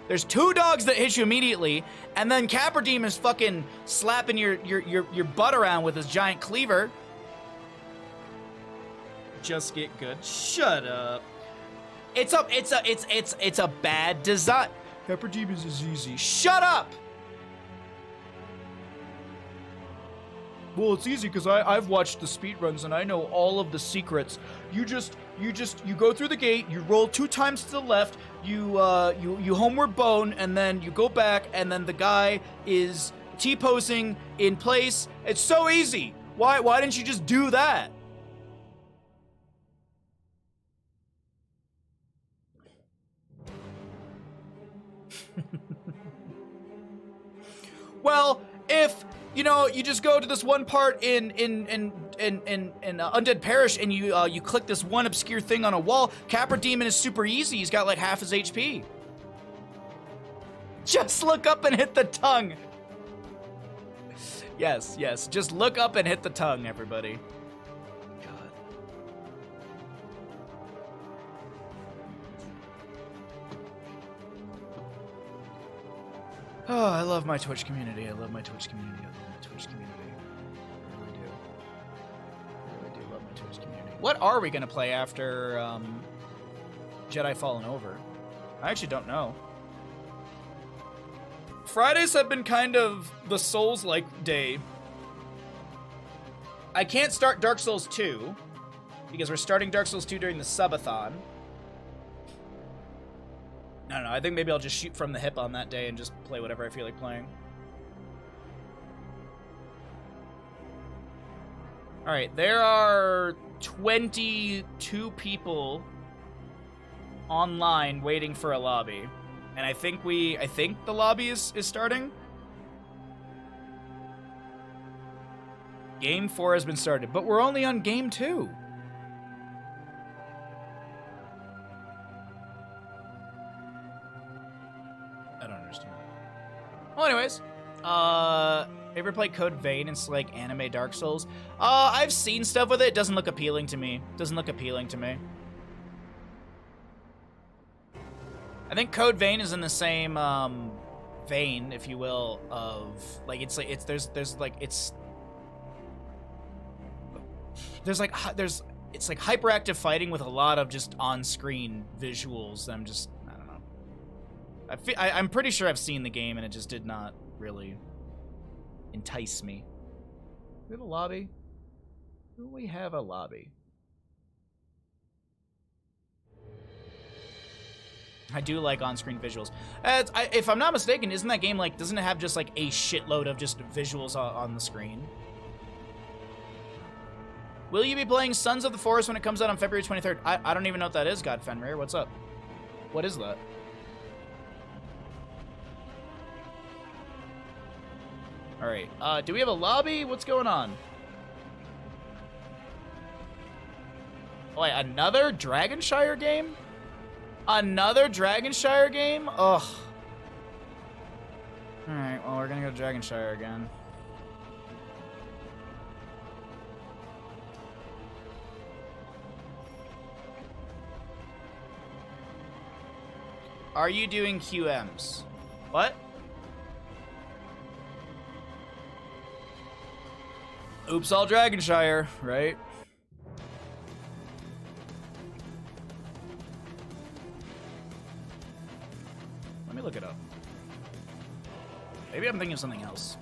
there's 2 dogs that hit you immediately, and then Capra Demon is fucking slapping your butt around with his giant cleaver. Just get good. Shut up. It's a bad design. Capra Demon is easy. Shut up! Well, it's easy because I've watched the speedruns and I know all of the secrets. You go through the gate, you roll 2 times to the left, you homeward bone, and then you go back, and then the guy is T-posing in place. It's so easy. Why didn't you just do that? Well, if you just go to this one part in Undead Parish and you click this one obscure thing on a wall, Capra Demon is super easy. He's got like half his HP. Just look up and hit the tongue. Yes, just look up and hit the tongue, everybody. God. Oh, I love my Twitch community. I really do. I really do love my Twitch community. What are we gonna play after Jedi Fallen Over? I actually don't know. Fridays have been kind of the Souls-like day. I can't start Dark Souls 2 because we're starting Dark Souls 2 during the subathon. I don't know, I think maybe I'll just shoot from the hip on that day and just play whatever I feel like playing. Alright, there are 22 people online waiting for a lobby. And I think the lobby is starting. Game 4 has been started, but we're only on game 2. I don't understand. Well, anyways, ever play Code Vein? It's like anime Dark Souls. I've seen stuff with it. It doesn't look appealing to me. I think Code Vein is in the same vein, if you will, of like it's like hyperactive fighting with a lot of just on-screen visuals. I don't know. I'm pretty sure I've seen the game and it just did not really entice me. Do we have a lobby? Do we have a lobby? I do like on-screen visuals. If I'm not mistaken, isn't that game like, doesn't it have just like a shitload of just visuals on the screen? Will you be playing Sons of the Forest when it comes out on February 23rd? I don't even know what that is, God Fenrir. What's up? What is that? Alright, do we have a lobby? What's going on? Oh, wait, another Dragonshire game? Another Dragonshire game? Ugh. Alright, well, we're gonna go to Dragonshire again. Are you doing QMs? What? Oops, all Dragonshire, right? Let me look it up. Maybe I'm thinking of something else.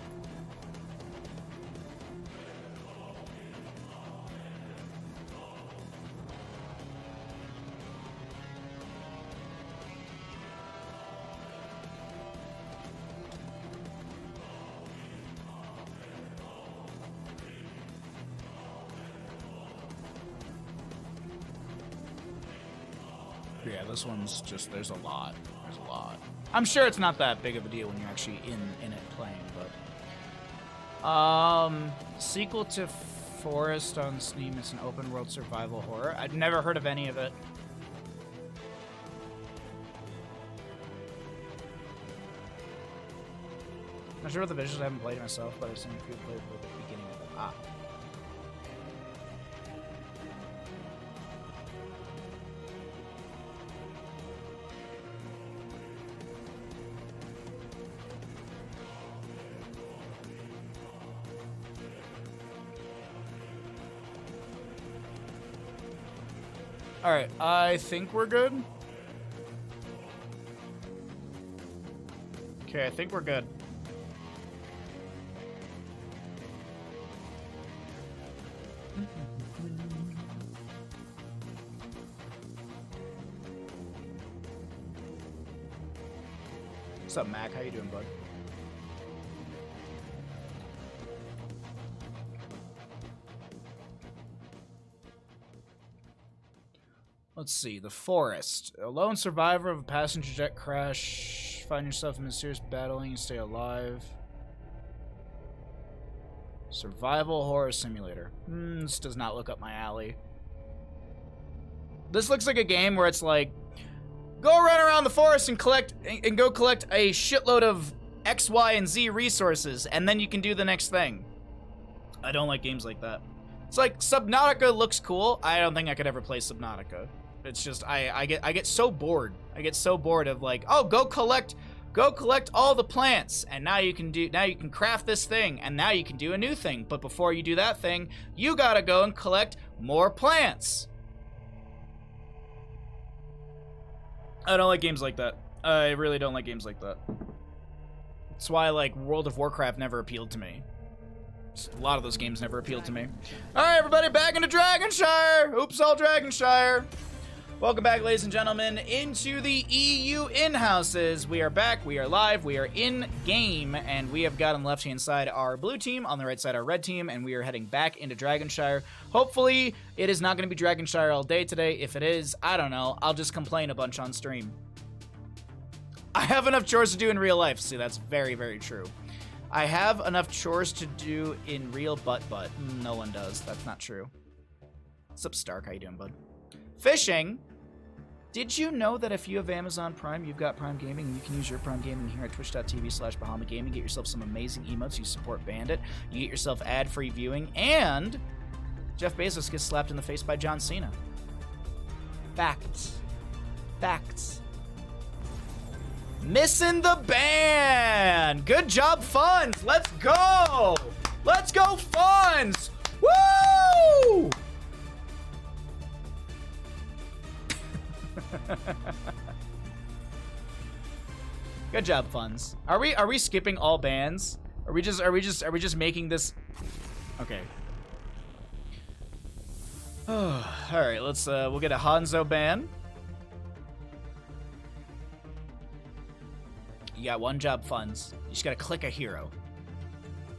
Yeah, this one's just, there's a lot. There's a lot. I'm sure it's not that big of a deal when you're actually in it playing, but... Sequel to Forest on Steam is an open world survival horror. I've never heard of any of it. Not sure what the visuals, I haven't played it myself, but I've seen people play the beginning of it. Ah. Alright, I think we're good. Okay, I think we're good. What's up, Mac? How you doing, bud? Let's see. The Forest. A lone survivor of a passenger jet crash. Find yourself in mysterious battling and stay alive. Survival horror simulator. This does not look up my alley. This looks like a game where it's like, go run around the forest and go collect a shitload of X, Y, and Z resources, and then you can do the next thing. I don't like games like that. It's like Subnautica looks cool. I don't think I could ever play Subnautica. It's just I get so bored. I get so bored of like, oh, go collect all the plants, and now you can craft this thing, and now you can do a new thing. But before you do that thing, you gotta go and collect more plants. I don't like games like that. I really don't like games like that. That's why, like, World of Warcraft never appealed to me. A lot of those games never appealed to me. All right, everybody, back into Dragonshire. Oops, all Dragonshire. Welcome back, ladies and gentlemen, into the EU in-houses. We are back, we are live, we are in-game, and we have got on the left-hand side our blue team, on the right side our red team, and we are heading back into Dragonshire. Hopefully, it is not going to be Dragonshire all day today. If it is, I don't know. I'll just complain a bunch on stream. I have enough chores to do in real life. See, that's very, very true. I have enough chores to do in real but no one does. That's not true. What's up, Stark? How you doing, bud? Fishing? Did you know that if you have Amazon Prime, you've got Prime Gaming, and you can use your Prime Gaming here at twitch.tv/Bahamut Gaming, get yourself some amazing emotes, you support Bandit, you get yourself ad-free viewing, and Jeff Bezos gets slapped in the face by John Cena. Facts. Facts. Missing the ban! Good job, Funds! Let's go! Let's go, Funds! Woo! Good job, Funds. Are we skipping all bans? Are we just making this? Okay. All right, let's we'll get a Hanzo ban. You got one job, Funds. You just gotta click a hero.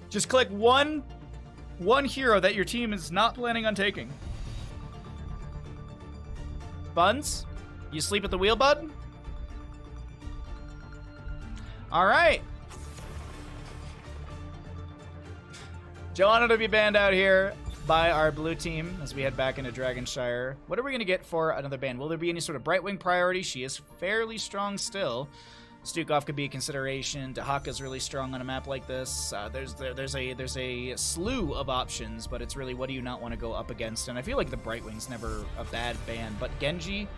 Just click one hero that your team is not planning on taking. Funds? You sleep at the wheel, bud? All right. Joanna to be banned out here. by our blue team as we head back into Dragonshire. What are we going to get for another ban? Will there be any sort of Brightwing priority? She is fairly strong still. Stukov could be a consideration. Dahaka's really strong on a map like this. There's a slew of options, but it's really what do you not want to go up against? And I feel like the Brightwing's never a bad ban, but Genji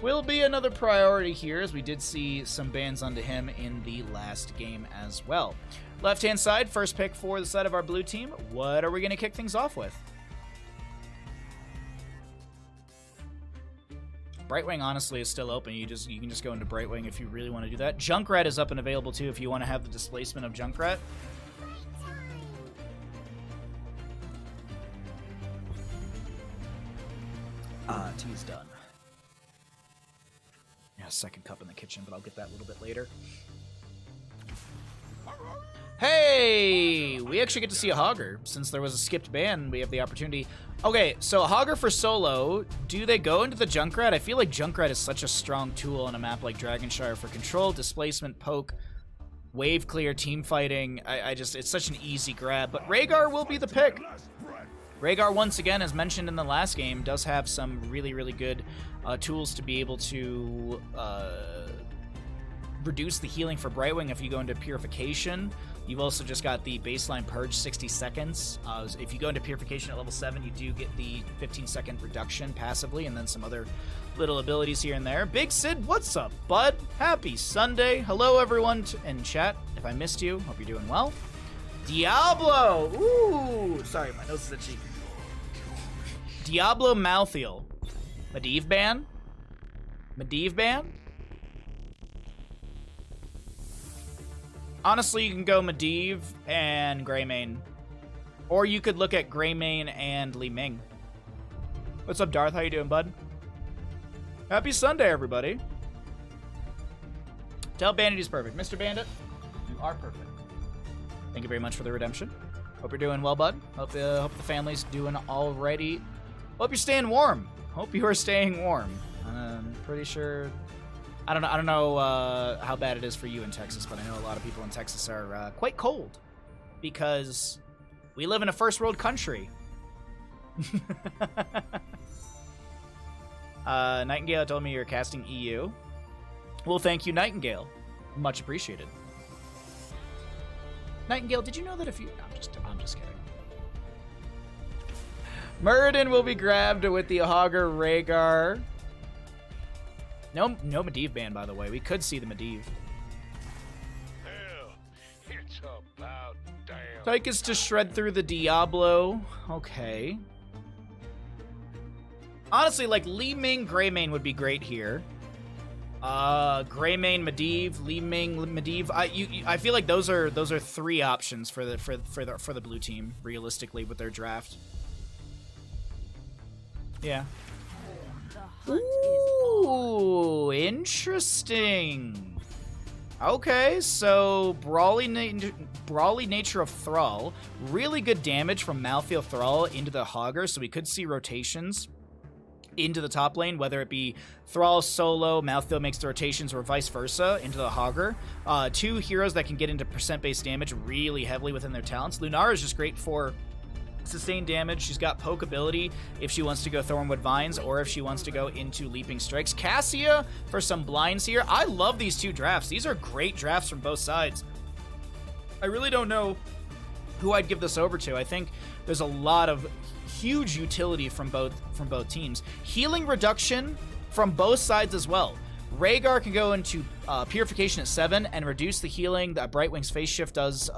will be another priority here, as we did see some bans onto him in the last game as well. Left-hand side, first pick for the side of our blue team. What are we going to kick things off with? Brightwing honestly is still open. You can just go into Brightwing if you really want to do that. Junkrat is up and available too if you want to have the displacement of Junkrat. Tea's done. Yeah, second cup in the kitchen, but I'll get that a little bit later. Hey! We actually get to see a Hogger. Since there was a skipped ban, we have the opportunity. Okay, so a Hogger for solo. Do they go into the Junkrat? I feel like Junkrat is such a strong tool on a map like Dragonshire for control, displacement, poke, wave clear, team fighting. It's such an easy grab. But Rhaegar will be the pick. Rhaegar, once again, as mentioned in the last game, does have some really, really good tools to be able to reduce the healing for Brightwing if you go into Purification. You've also just got the baseline Purge 60 seconds. If you go into Purification at level 7, you do get the 15-second reduction passively, and then some other little abilities here and there. Big Sid, what's up, bud? Happy Sunday. Hello, everyone in chat. If I missed you, hope you're doing well. Diablo! Ooh! Sorry, my nose is itchy. Diablo Malthael. Medivh ban? Medivh ban? Honestly, you can go Medivh and Greymane. Or you could look at Greymane and Li Ming. What's up, Darth? How you doing, bud? Happy Sunday, everybody. Tell Bandit he's perfect. Mr. Bandit, you are perfect. Thank you very much for the redemption. Hope you're doing well, bud. Hope the family's doing alrighty. Hope you're staying warm. Hope you are staying warm. I'm pretty sure... I don't know how bad it is for you in Texas, but I know a lot of people in Texas are quite cold because we live in a first world country. Nightingale told me you're casting EU. Well, thank you, Nightingale. Much appreciated. Nightingale, did you know that if you... I'm just kidding. Muradin will be grabbed with the Hogger Rhaegar. No Medivh ban, by the way. We could see the Medivh. Hell, it's about damn. Tychus to shred through the Diablo. Okay. Honestly, like, Li Ming, Greymane would be great here. Greymane, Medivh, Li Ming, Medivh. I feel like those are three options for the blue team, realistically, with their draft. Yeah. Ooh, interesting. Okay, so Brawly Nature of Thrall. Really good damage from Malthael Thrall into the Hogger, so we could see rotations into the top lane, whether it be Thrall solo, Malthael makes the rotations, or vice versa into the Hogger. Two heroes that can get into percent-based damage really heavily within their talents. Lunara is just great for sustained damage. She's got poke ability if she wants to go Thornwood Vines or if she wants to go into Leaping Strikes. Cassia for some blinds here. I love these two drafts. These are great drafts from both sides. I really don't know who I'd give this over to. I think there's a lot of huge utility from both teams. Healing reduction from both sides as well. Rhaegar can go into Purification at 7 and reduce the healing that Brightwing's Phase Shift does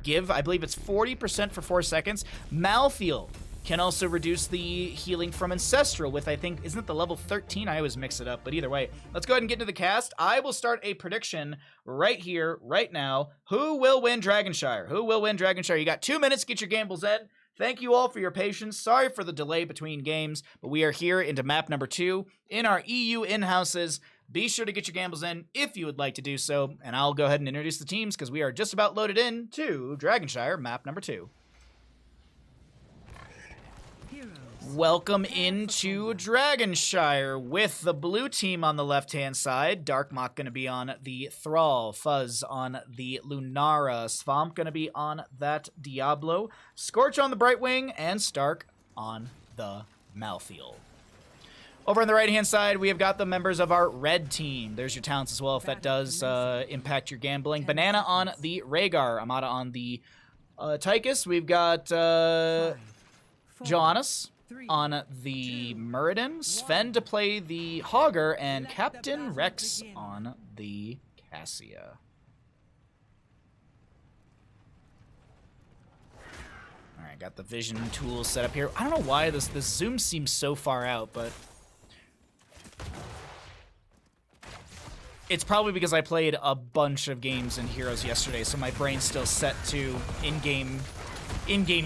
give. I believe it's 40% for 4 seconds. Malthael can also reduce the healing from Ancestral with, I think, isn't it the level 13? I always mix it up, but either way. Let's go ahead and get into the cast. I will start a prediction right here, right now. Who will win Dragonshire? Who will win Dragonshire? You got 2 minutes to get your gambles in. Thank you all for your patience. Sorry for the delay between games, but we are here into map number 2 in our EU in-houses. Be sure to get your gambles in if you would like to do so, and I'll go ahead and introduce the teams because we are just about loaded in to Dragonshire map number 2. Welcome into Dragonshire with the blue team on the left-hand side. Darkmok going to be on the Thrall, Fuzz on the Lunara, Svamp going to be on that Diablo, Scorch on the Brightwing, and Stark on the Malthael. Over on the right-hand side, we have got the members of our red team. There's your talents as well, if that does impact your gambling. Banana on the Rhaegar, Amada on the Tychus. We've got Johannes on the Muradin, Sven to play the Hogger, and Captain Rex on the Cassia. Alright, got the vision tools set up here. I don't know why this zoom seems so far out, but it's probably because I played a bunch of games in Heroes yesterday, so my brain's still set to in-game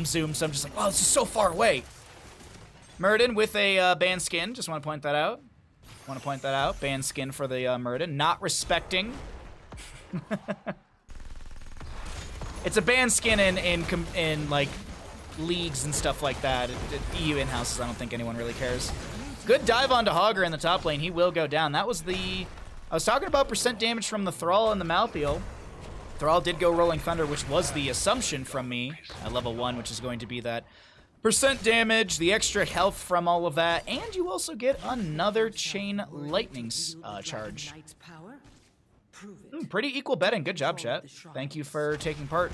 zoom, so I'm just like, wow, this is so far away. Muradin with a band skin, just want to point that out. Band skin for the Muradin, not respecting. It's a band skin in like leagues and stuff like that. EU in-houses, I don't think anyone really cares. Good dive onto Hogger in the top lane. He will go down. That was I was talking about percent damage from the Thrall and the Malthael. Thrall did go Rolling Thunder, which was the assumption from me at level 1, which is going to be that percent damage, the extra health from all of that, and you also get another Chain Lightning charge. Pretty equal betting. Good job, chat. Thank you for taking part.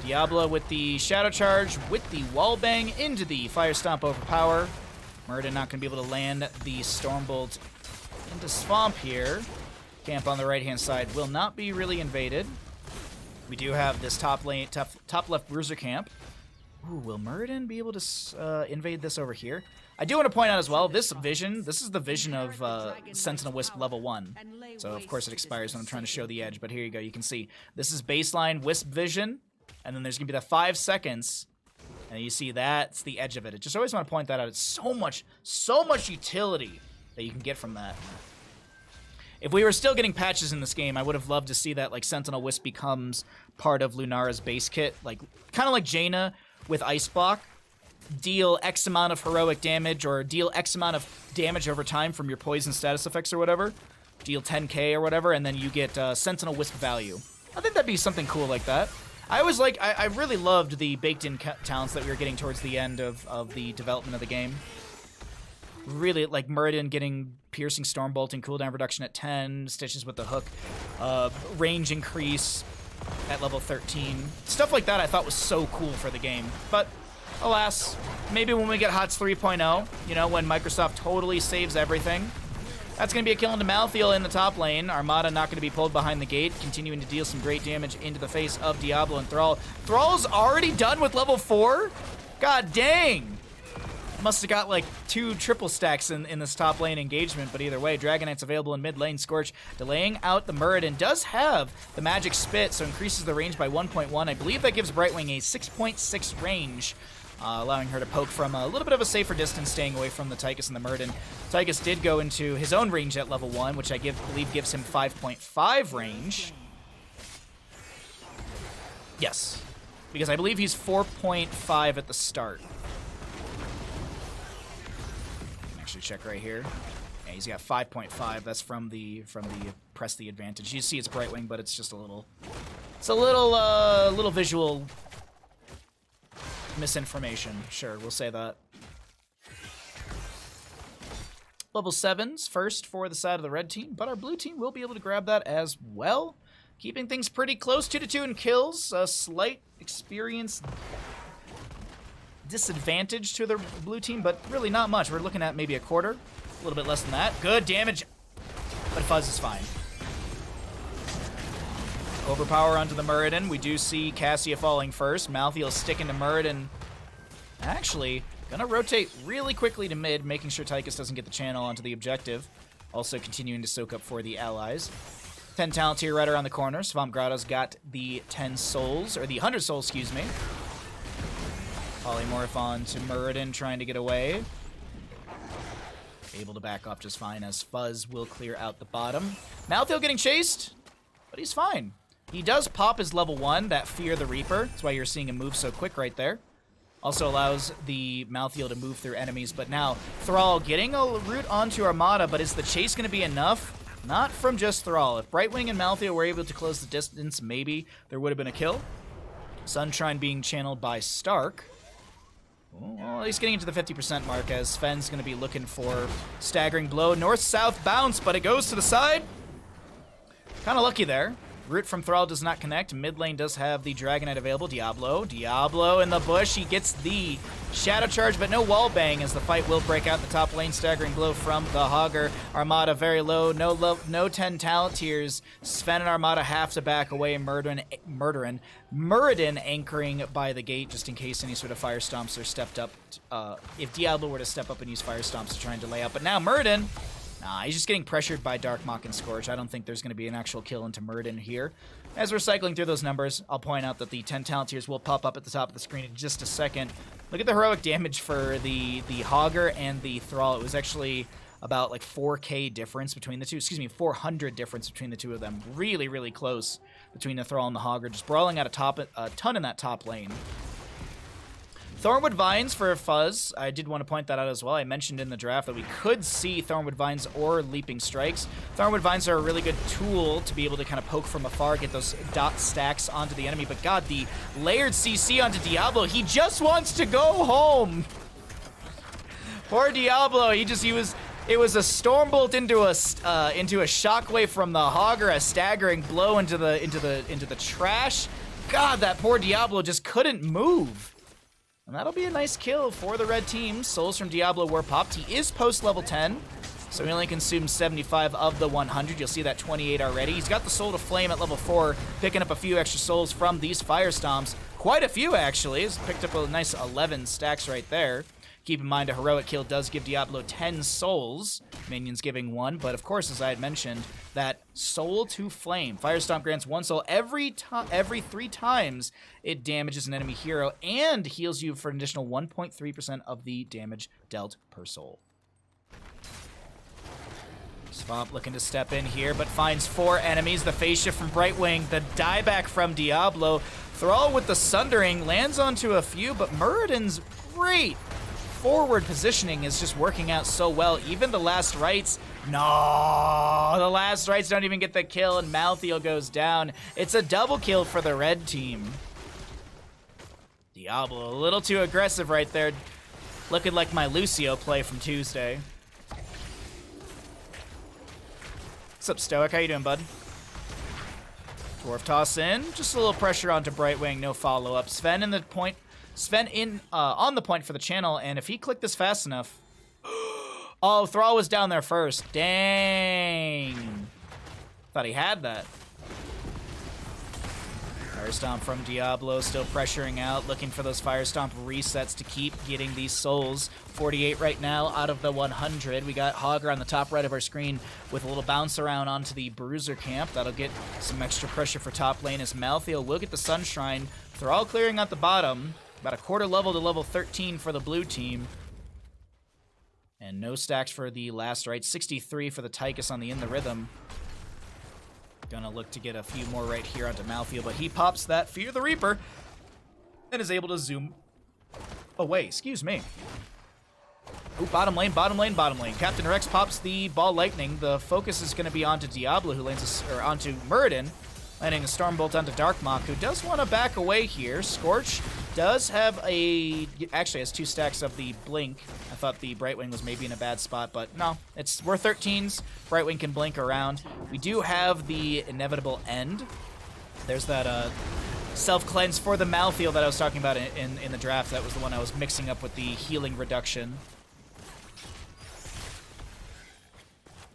Diablo with the Shadow Charge, with the Wallbang into the Fire Stomp Overpower. Muradin not going to be able to land the Stormbolt into Swamp here. Camp on the right-hand side will not be really invaded. We do have this top left bruiser camp. Ooh, will Muradin be able to invade this over here? I do want to point out as well, this is the vision of Sentinel Wisp level 1. So of course it expires when I'm trying to show the edge, but here you go, you can see. This is baseline Wisp vision, and then there's going to be that 5 seconds, and you see that's the edge of it. I just always want to point that out. It's so much utility that you can get from that. If we were still getting patches in this game, I would have loved to see that like Sentinel Wisp becomes part of Lunara's base kit, like kind of like Jaina with Ice Block. Deal X amount of heroic damage, or deal X amount of damage over time from your poison status effects or whatever. Deal 10k or whatever, and then you get Sentinel Wisp value. I think that'd be something cool like that. I really loved the baked-in talents that we were getting towards the end of the development of the game. Really, like Muradin getting Piercing Stormbolting, cooldown reduction at 10, Stitches with the hook, range increase at level 13. Stuff like that I thought was so cool for the game. But, alas, maybe when we get HOTS 3.0, you know, when Microsoft totally saves everything. That's going to be a kill into Malthael in the top lane. Armada not going to be pulled behind the gate, continuing to deal some great damage into the face of Diablo and Thrall. Thrall's already done with level 4? God dang! Must have got like 2 triple stacks in this top lane engagement, but either way, Dragon Knight's available in mid lane. Scorch delaying out the Muradin. Does have the magic spit, so increases the range by 1.1. I believe that gives Brightwing a 6.6 range, allowing her to poke from a little bit of a safer distance, staying away from the Tychus and the Muradin. Tychus did go into his own range at level 1, which I believe gives him 5.5 range. Yes, because I believe he's 4.5 at the start. Actually check right here. Yeah, he's got 5.5. That's from the press the advantage. You see it's Brightwing, but it's just a little visual misinformation. Sure, we'll say that. Level 7s first for the side of the red team, but our blue team will be able to grab that as well. Keeping things pretty close, 2-2 in kills. A slight experience disadvantage to the blue team, but really not much. We're looking at maybe a quarter, a little bit less than that. Good damage, but Fuzz is fine. Overpower onto the Muradin. We do see Cassia falling first. Malthael sticking to Muradin. Actually, gonna rotate really quickly to mid, making sure Tychus doesn't get the channel onto the objective. Also continuing to soak up for the allies. 10 talents here right around the corner. Swamp Grotto's got the 10 souls, or the 100 souls, excuse me. Polymorph on to Muradin, trying to get away. Able to back off just fine, as Fuzz will clear out the bottom. Malthael getting chased, but he's fine. He does pop his level 1, that Fear the Reaper. That's why you're seeing him move so quick right there. Also allows the Malthael to move through enemies, but now Thrall getting a route onto Armada, but is the chase going to be enough? Not from just Thrall. If Brightwing and Malthael were able to close the distance, maybe there would have been a kill. Sunshine being channeled by Stark. Well, he's getting into the 50% mark as Sven's going to be looking for staggering blow. North-south bounce, but it goes to the side. Kind of lucky there. Root from Thrall does not connect. Mid lane does have the Dragon Knight available. Diablo in the bush. He gets the Shadow Charge, but no wall bang as the fight will break out in the top lane. Staggering blow from the Hogger. Armada very low. No 10 talent tiers. Sven and Armada have to back away. Muradin anchoring by the gate just in case any sort of Fire Stomps are stepped up. If Diablo were to step up and use Fire Stomps to try and delay out. But now Muradin... Nah, he's just getting pressured by Dark Mach and Scorch. I don't think there's going to be an actual kill into Muradin here. As we're cycling through those numbers, I'll point out that the 10 talent tiers will pop up at the top of the screen in just a second. Look at the heroic damage for the Hogger and the Thrall. It was actually about like 4k difference between the two. Excuse me, 400 difference between the two of them. Really, really close between the Thrall and the Hogger. Just brawling at a ton in that top lane. Thornwood Vines for Fuzz. I did want to point that out as well. I mentioned in the draft that we could see Thornwood Vines or Leaping Strikes. Thornwood Vines are a really good tool to be able to kind of poke from afar, get those dot stacks onto the enemy. But God, the layered CC onto Diablo, he just wants to go home. Poor Diablo, it was a Stormbolt into a shockwave from the Hogger, a staggering blow into the trash. God, that poor Diablo just couldn't move. And that'll be a nice kill for the red team. Souls from Diablo were popped. He is post level 10, so he only consumes 75 of the 100. You'll see that 28 already. He's got the Soul to Flame at level 4, picking up a few extra souls from these Fire Stomps. Quite a few, actually. He's picked up a nice 11 stacks right there. Keep in mind, a heroic kill does give Diablo 10 souls, minions giving 1, but of course, as I had mentioned, that Soul to Flame. Fire Stomp grants 1 soul every 3 times it damages an enemy hero and heals you for an additional 1.3% of the damage dealt per soul. Swamp looking to step in here, but finds 4 enemies. The phase shift from Brightwing, the dieback from Diablo. Thrall with the Sundering, lands onto a few, but Muradin's great forward positioning is just working out so well. Even the Last Rites, no, the Last Rites don't even get the kill, and Malthael goes down. It's a double kill for the red team. Diablo, a little too aggressive right there. Looking like my Lucio play from Tuesday. What's up, Stoic? How you doing, bud? Dwarf toss in. Just a little pressure onto Brightwing, no follow-up. Sven on the point for the channel, and if he clicked this fast enough... Oh, Thrall was down there first. Dang. Thought he had that. Fire Stomp from Diablo, still pressuring out, looking for those Fire Stomp resets to keep getting these souls. 48 right now out of the 100. We got Hogger on the top right of our screen with a little bounce around onto the Bruiser camp. That'll get some extra pressure for top lane as Malthael will get the Sunshrine. Thrall clearing out the bottom. About a quarter level to level 13 for the blue team. And no stacks for the Last Rite. 63 for the Tychus on the In the Rhythm. Gonna look to get a few more right here onto Malthael, but he pops that Fear the Reaper and is able to zoom away. Excuse me. Ooh, bottom lane, bottom lane, bottom lane. Captain Rex pops the Ball Lightning. The focus is gonna be onto Diablo, who lands onto Muradin, landing a Stormbolt onto Darkmach, who does want to back away here. Scorch does have actually has 2 stacks of the Blink. I thought the Brightwing was maybe in a bad spot, but no. We're 13s. Brightwing can blink around. We do have the inevitable end. There's that self-cleanse for the Malthael that I was talking about in the draft. That was the one I was mixing up with the healing reduction.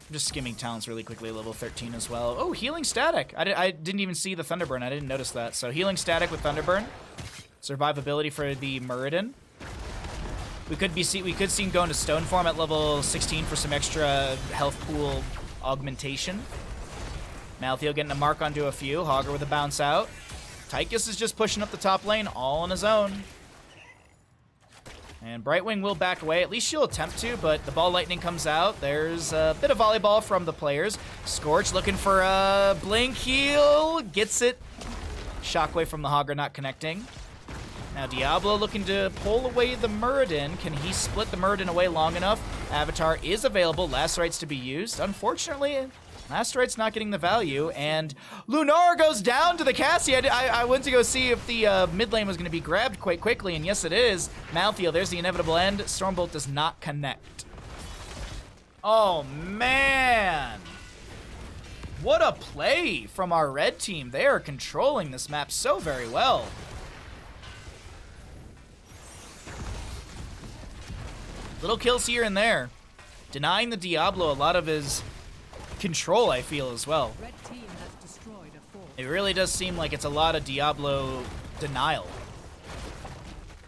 I'm just skimming talents really quickly, level 13 as well. Oh, Healing Static. I didn't even see the Thunderburn. I didn't notice that. So Healing Static with Thunderburn. Survivability for the Muradin. We could see him going to Stone Form at level 16 for some extra health pool augmentation. Malthael getting a mark onto a few. Hogger with a bounce out. Tychus is just pushing up the top lane all on his own. And Brightwing will back away. At least she'll attempt to, but the Ball Lightning comes out. There's a bit of volleyball from the players. Scorch looking for a Blink heal. Gets it. Shockwave from the Hogger not connecting. Now Diablo looking to pull away the Muradin. Can he split the Muradin away long enough? Avatar is available. Last rites to be used. Unfortunately, Last Right's not getting the value, and Lunar goes down to the Cassie. I went to go see if the mid lane was going to be grabbed quite quickly, and yes, it is. Malthael, there's the inevitable end. Stormbolt does not connect. Oh, man. What a play from our red team. They are controlling this map so very well. Little kills here and there. Denying the Diablo a lot of his control, I feel, as well. Red team has destroyed a fort. It really does seem like it's a lot of Diablo denial.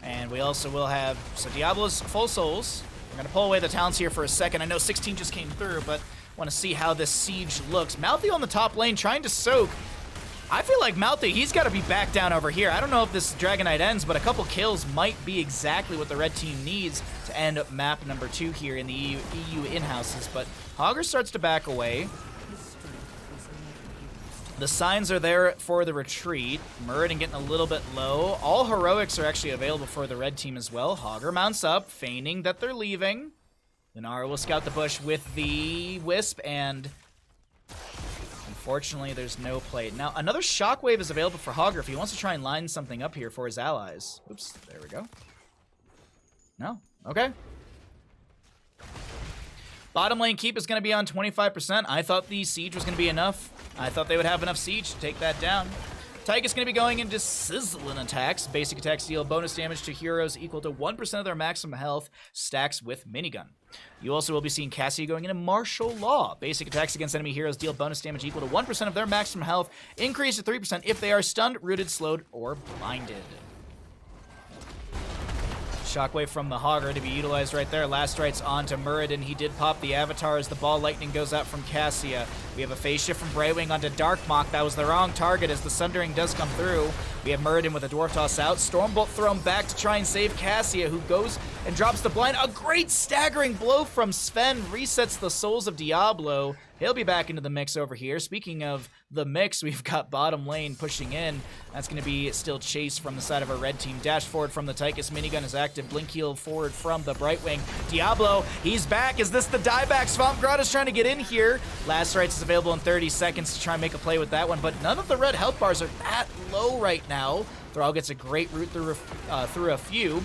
And we also will have, so Diablo's full souls. We're going to pull away the talents here for a second. I know 16 just came through, but want to see how this siege looks. Malthael on the top lane trying to soak. I feel like Malthael, he's got to be back down over here. I don't know if this Dragon Knight ends, but a couple kills might be exactly what the red team needs to end up map number 2 here in the EU in-houses. But Hogger starts to back away. The signs are there for the retreat. Muradin getting a little bit low. All heroics are actually available for the red team as well. Hogger mounts up, feigning that they're leaving. Lunara will scout the bush with the Wisp, and unfortunately, there's no play. Now, another Shockwave is available for Hogger if he wants to try and line something up here for his allies. Oops, there we go. No? Okay. Bottom lane keep is going to be on 25%. I thought the siege was going to be enough. I thought they would have enough siege to take that down. Tyke is going to be going into sizzling attacks. Basic attacks deal bonus damage to heroes equal to 1% of their maximum health, stacks with minigun. You also will be seeing Cassie going into martial law. Basic attacks against enemy heroes deal bonus damage equal to 1% of their maximum health, increase to 3% if they are stunned, rooted, slowed, or blinded. Shockwave from the Hogger to be utilized right there. Last rights on to Muradin. He did pop the Avatar as the ball lightning goes out from Cassia. We have a phase shift from Brightwing onto Darkmok. That was the wrong target as the Sundering does come through. We have Muradin with a Dwarf Toss out. Stormbolt thrown back to try and save Cassia, who goes and drops the blind. A great staggering blow from Sven resets the souls of Diablo. He'll be back into the mix over here. Speaking of the mix, we've got bottom lane pushing in. That's going to be still Chase from the side of our red team. Dash forward from the Tychus. Minigun is active. Blink heal forward from the Brightwing. Diablo, he's back. Is this the dieback? Swamp Grot is trying to get in here. Last rights is available in 30 seconds to try and make a play with that one, but none of the red health bars are that low right now. Thrall gets a great route through a few.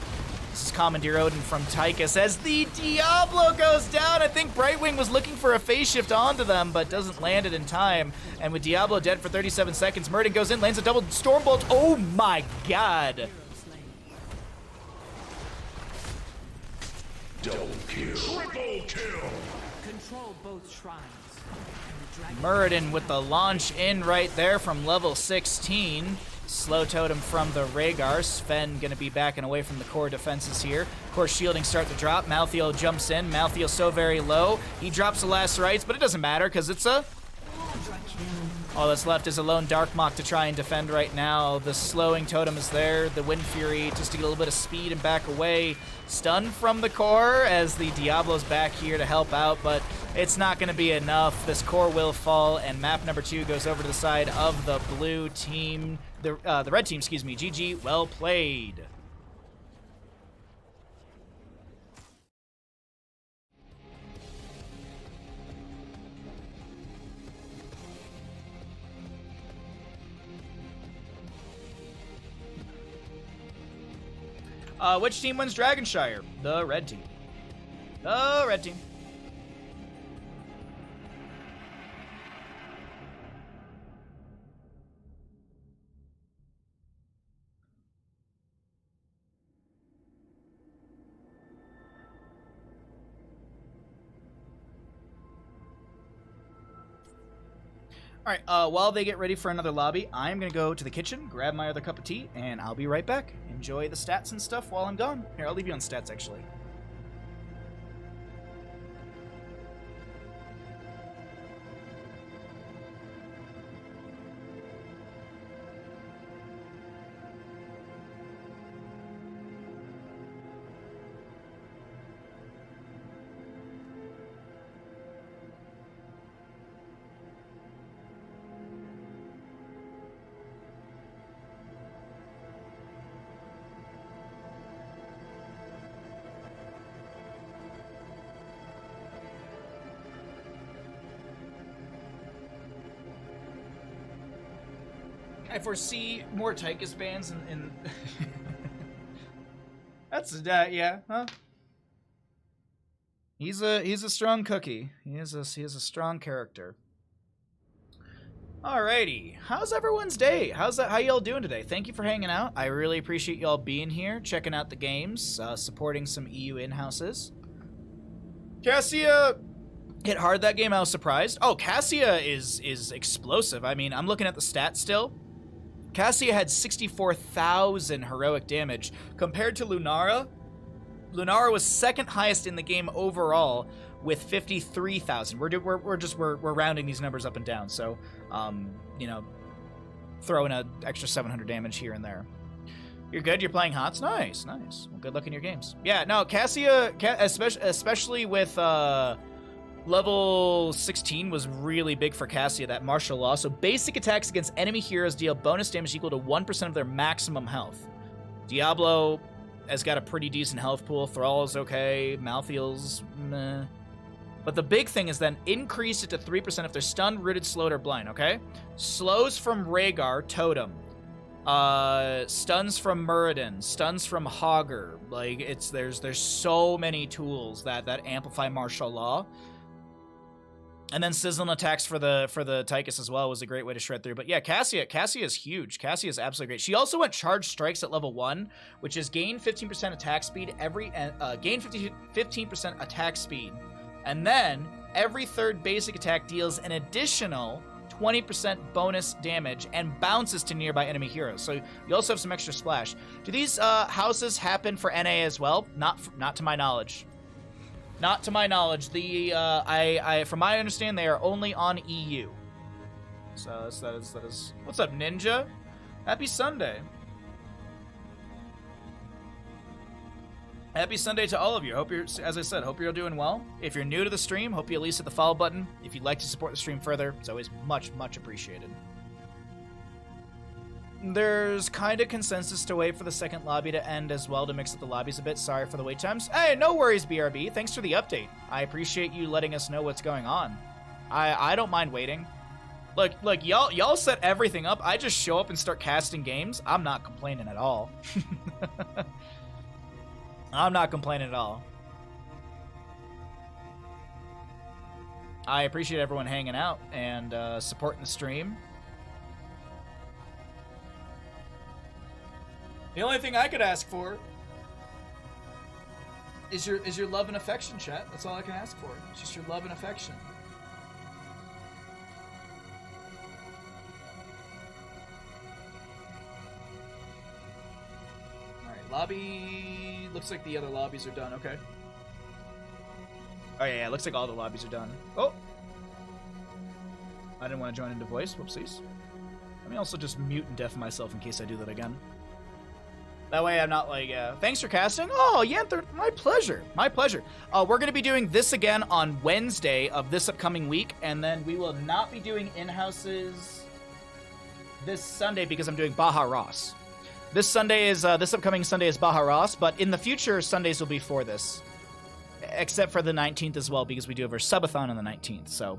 This is Commandeer Odin from Tychus as the Diablo goes down. I think Brightwing was looking for a phase shift onto them, but doesn't land it in time. And with Diablo dead for 37 seconds, Muradin goes in, lands a double Stormbolt. Oh my god. Double kill. Triple kill. Control both shrines. Muradin with the launch in right there from level 16. Slow totem from the Rhaegar. Sven gonna be backing away from the core defenses here. Core shielding start to drop. Malthael jumps in. Malthael so very low. He drops the last rights, but it doesn't matter because it's a... All that's left is a lone Darkmok to try and defend right now. The slowing totem is there. The Wind Fury just to get a little bit of speed and back away. Stun from the core as the Diablo's back here to help out, but it's not going to be enough. This core will fall, and map number 2 goes over to the side of the blue team. The red team, excuse me. GG, well played. Which team wins Dragonshire? The red team. The red team. All right, while they get ready for another lobby, I'm going to go to the kitchen, grab my other cup of tea, and I'll be right back. Enjoy the stats and stuff while I'm gone. Here, I'll leave you on stats, actually. I foresee more Tychus bans in That's yeah, huh? He's a strong cookie. He is a strong character. Alrighty, how's everyone's day? How y'all doing today? Thank you for hanging out. I really appreciate y'all being here, checking out the games, supporting some EU in-houses. Cassia hit hard that game. I was surprised. Oh, Cassia is explosive. I mean, I'm looking at the stats still. Cassia had 64,000 heroic damage compared to Lunara. Lunara was second highest in the game overall with 53,000. We're rounding these numbers up and down. So, you know, throwing an extra 700 damage here and there. You're good. You're playing HOTS. Nice. Well, good luck in your games. Yeah. No, Cassia, especially with level 16 was really big for Cassia, that martial law. So basic attacks against enemy heroes deal bonus damage equal to 1% of their maximum health. Diablo has got a pretty decent health pool. Thrall is okay. Malthael's meh. But the big thing is then increase it to 3% if they're stunned, rooted, slowed, or blind, okay? Slows from Rhaegar, Totem. Stuns from Muradin, stuns from Hogger. Like, there's so many tools that amplify martial law. And then sizzling attacks for the Tychus as well was a great way to shred through. But yeah, Cassia is huge. Cassia is absolutely great. She also went charged strikes at level 1, which is gain 15% attack speed gain 15% attack speed. And then every third basic attack deals an additional 20% bonus damage and bounces to nearby enemy heroes. So you also have some extra splash. Do these houses happen for NA as well? Not to my knowledge. Not to my knowledge. From my understanding, they are only on EU. So that is. What's up, Ninja? Happy Sunday. Happy Sunday to all of you. Hope as I said, hope you're doing well. If you're new to the stream, hope you at least hit the follow button. If you'd like to support the stream further, it's always much appreciated. There's kind of consensus to wait for the second lobby to end as well to mix up the lobbies a bit. Sorry for the wait times. Hey, no worries, BRB. Thanks for the update. I appreciate you letting us know what's going on. I don't mind waiting. Look, y'all set everything up. I just show up and start casting games. I'm not complaining at all. I'm not complaining at all. I appreciate everyone hanging out and supporting the stream. The only thing I could ask for is your love and affection, chat. That's all I can ask for. It's just your love and affection. Alright, lobby... Looks like the other lobbies are done. Okay. Oh, yeah, looks like all the lobbies are done. Oh! I didn't want to join into voice. Whoopsies. Let me also just mute and deafen myself in case I do that again. That way I'm not like, thanks for casting. Oh, Yanther, my pleasure. My pleasure. We're going to be doing this again on Wednesday of this upcoming week, and then we will not be doing in-houses this Sunday because I'm doing Baja Ross. This upcoming Sunday is Baja Ross, but in the future, Sundays will be for this. Except for the 19th as well, because we do have our subathon on the 19th, so.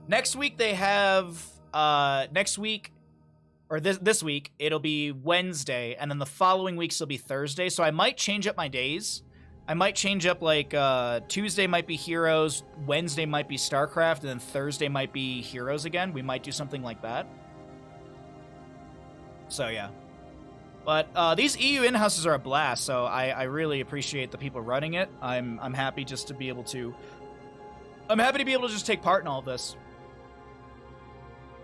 Next week, they have, this week, it'll be Wednesday, and then the following weeks will be Thursday, so I might change up my days. I might change up, like, Tuesday might be Heroes, Wednesday might be StarCraft, and then Thursday might be Heroes again. We might do something like that. So, yeah. But these EU in-houses are a blast, so I really appreciate the people running it. I'm happy just to be able to... I'm happy to be able to just take part in all of this.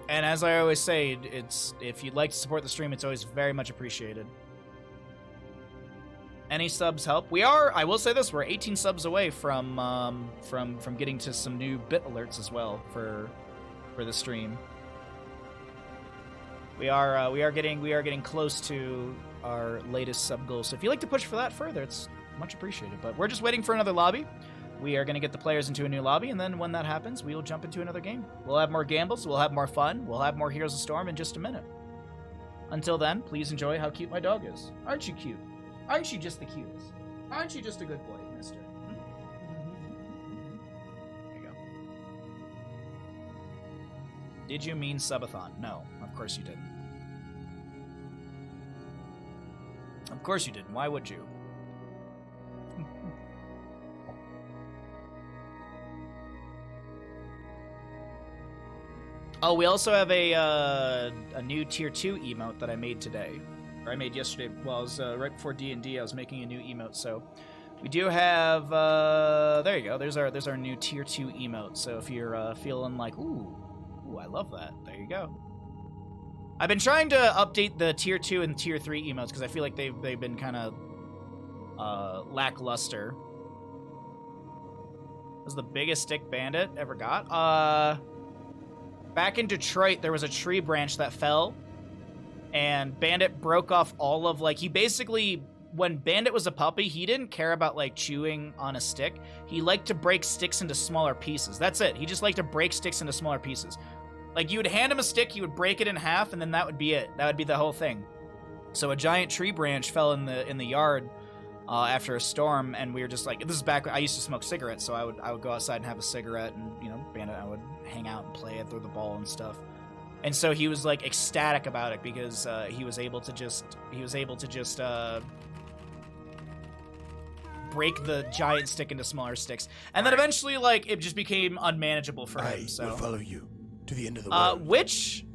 And as I always say, it's if you'd like to support the stream, it's always very much appreciated. Any subs help? We are, I will say this, we're 18 subs away from getting to some new bit alerts as well for the stream. We are getting close to our latest sub goal. So if you'd like to push for that further, it's much appreciated. But we're just waiting for another lobby. We are going to get the players into a new lobby, and then when that happens, we will jump into another game. We'll have more gambles, we'll have more fun, we'll have more Heroes of Storm in just a minute. Until then, please enjoy how cute my dog is. Aren't you cute? Aren't you just the cutest? Aren't you just a good boy, mister? There you go. Did you mean subathon? No, of course you didn't. Of course you didn't. Why would you? Oh, we also have a new tier 2 emote that I made today. Or I made yesterday. Well, it was right before D&D. I was making a new emote, so we do have. There you go. There's our new tier 2 emote. So if you're feeling like, ooh, I love that. There you go. I've been trying to update the tier 2 and tier 3 emotes because I feel like they've been kind of lackluster. This is the biggest stick Bandit ever got. Back in Detroit, there was a tree branch that fell, and Bandit broke off all of, like, he basically, when Bandit was a puppy, he didn't care about, like, chewing on a stick. He liked to break sticks into smaller pieces. That's it. He just liked to break sticks into smaller pieces. Like, you would hand him a stick, he would break it in half, and then that would be it. That would be the whole thing. So a giant tree branch fell in the yard after a storm, and we were just like, this is back when I used to smoke cigarettes, so I would go outside and have a cigarette, and, you know, Bandit, I would hang out and play and throw the ball and stuff. And so he was, like, ecstatic about it because he was able to just break the giant stick into smaller sticks. And then eventually, like, it just became unmanageable for him, so. I will follow you to the end of the world. Witch?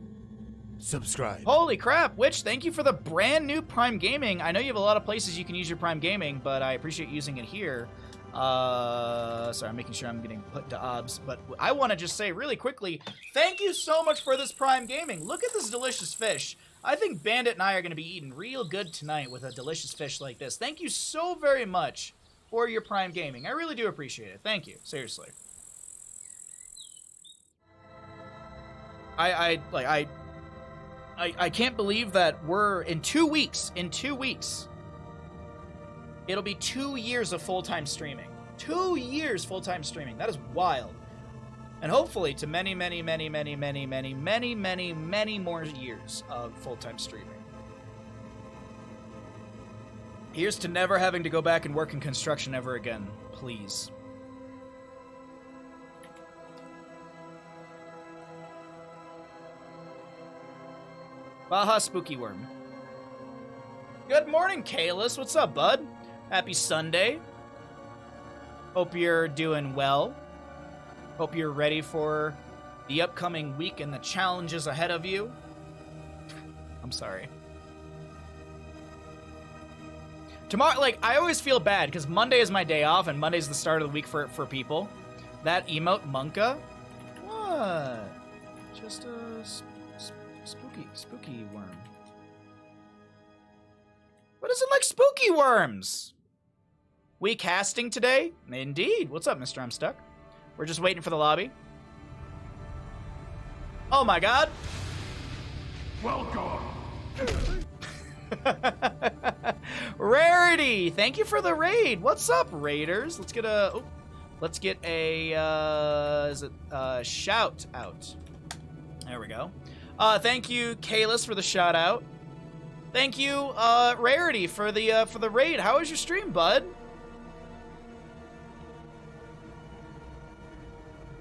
Subscribe. Holy crap, Witch, thank you for the brand new Prime Gaming. I know you have a lot of places you can use your Prime Gaming, but I appreciate using it here. Sorry, I'm making sure I'm getting put to obs, but I want to just say really quickly, thank you so much for this Prime Gaming. Look at this delicious fish. I think Bandit and I are going to be eating real good tonight with a delicious fish like this. Thank you so very much for your Prime Gaming. I really do appreciate it. Thank you, seriously. I can't believe that we're in 2 weeks. In 2 weeks, it'll be 2 years of full-time streaming. 2 years full-time streaming. That is wild. And hopefully to many, many, many, many, many, many, many, many, many more years of full-time streaming. Here's to never having to go back and work in construction ever again. Please. Baja Spooky Worm. Good morning, Kalis. What's up, bud? Happy Sunday. Hope you're doing well. Hope you're ready for the upcoming week and the challenges ahead of you. I'm sorry. Tomorrow, like, I always feel bad because Monday is my day off and Monday's the start of the week for people. That emote, Monka? What? Just a spooky worm. What is it like spooky worms? We casting today? Indeed. What's up, Mr. I'm Stuck? We're just waiting for the lobby. Oh my god. Welcome. Rarity, thank you for the raid. What's up, raiders? Let's get a shout out. There we go. Thank you, Kalis, for the shout out. Thank you, Rarity, for the raid. How was your stream, bud?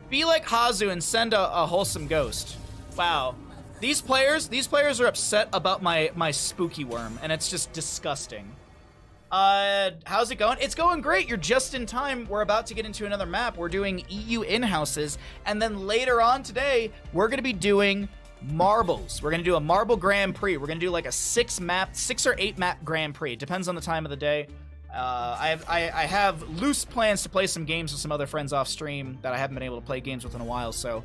Be like Hazu and send a wholesome ghost. Wow. These players are upset about my spooky worm, and it's just disgusting. How's it going? It's going great. You're just in time. We're about to get into another map. We're doing EU in-houses, and then later on today, we're going to be doing marbles. We're going to do a marble Grand Prix. We're going to do like a 6 or 8 map Grand Prix. It depends on the time of the day. I have loose plans to play some games with some other friends off stream that I haven't been able to play games with in a while, so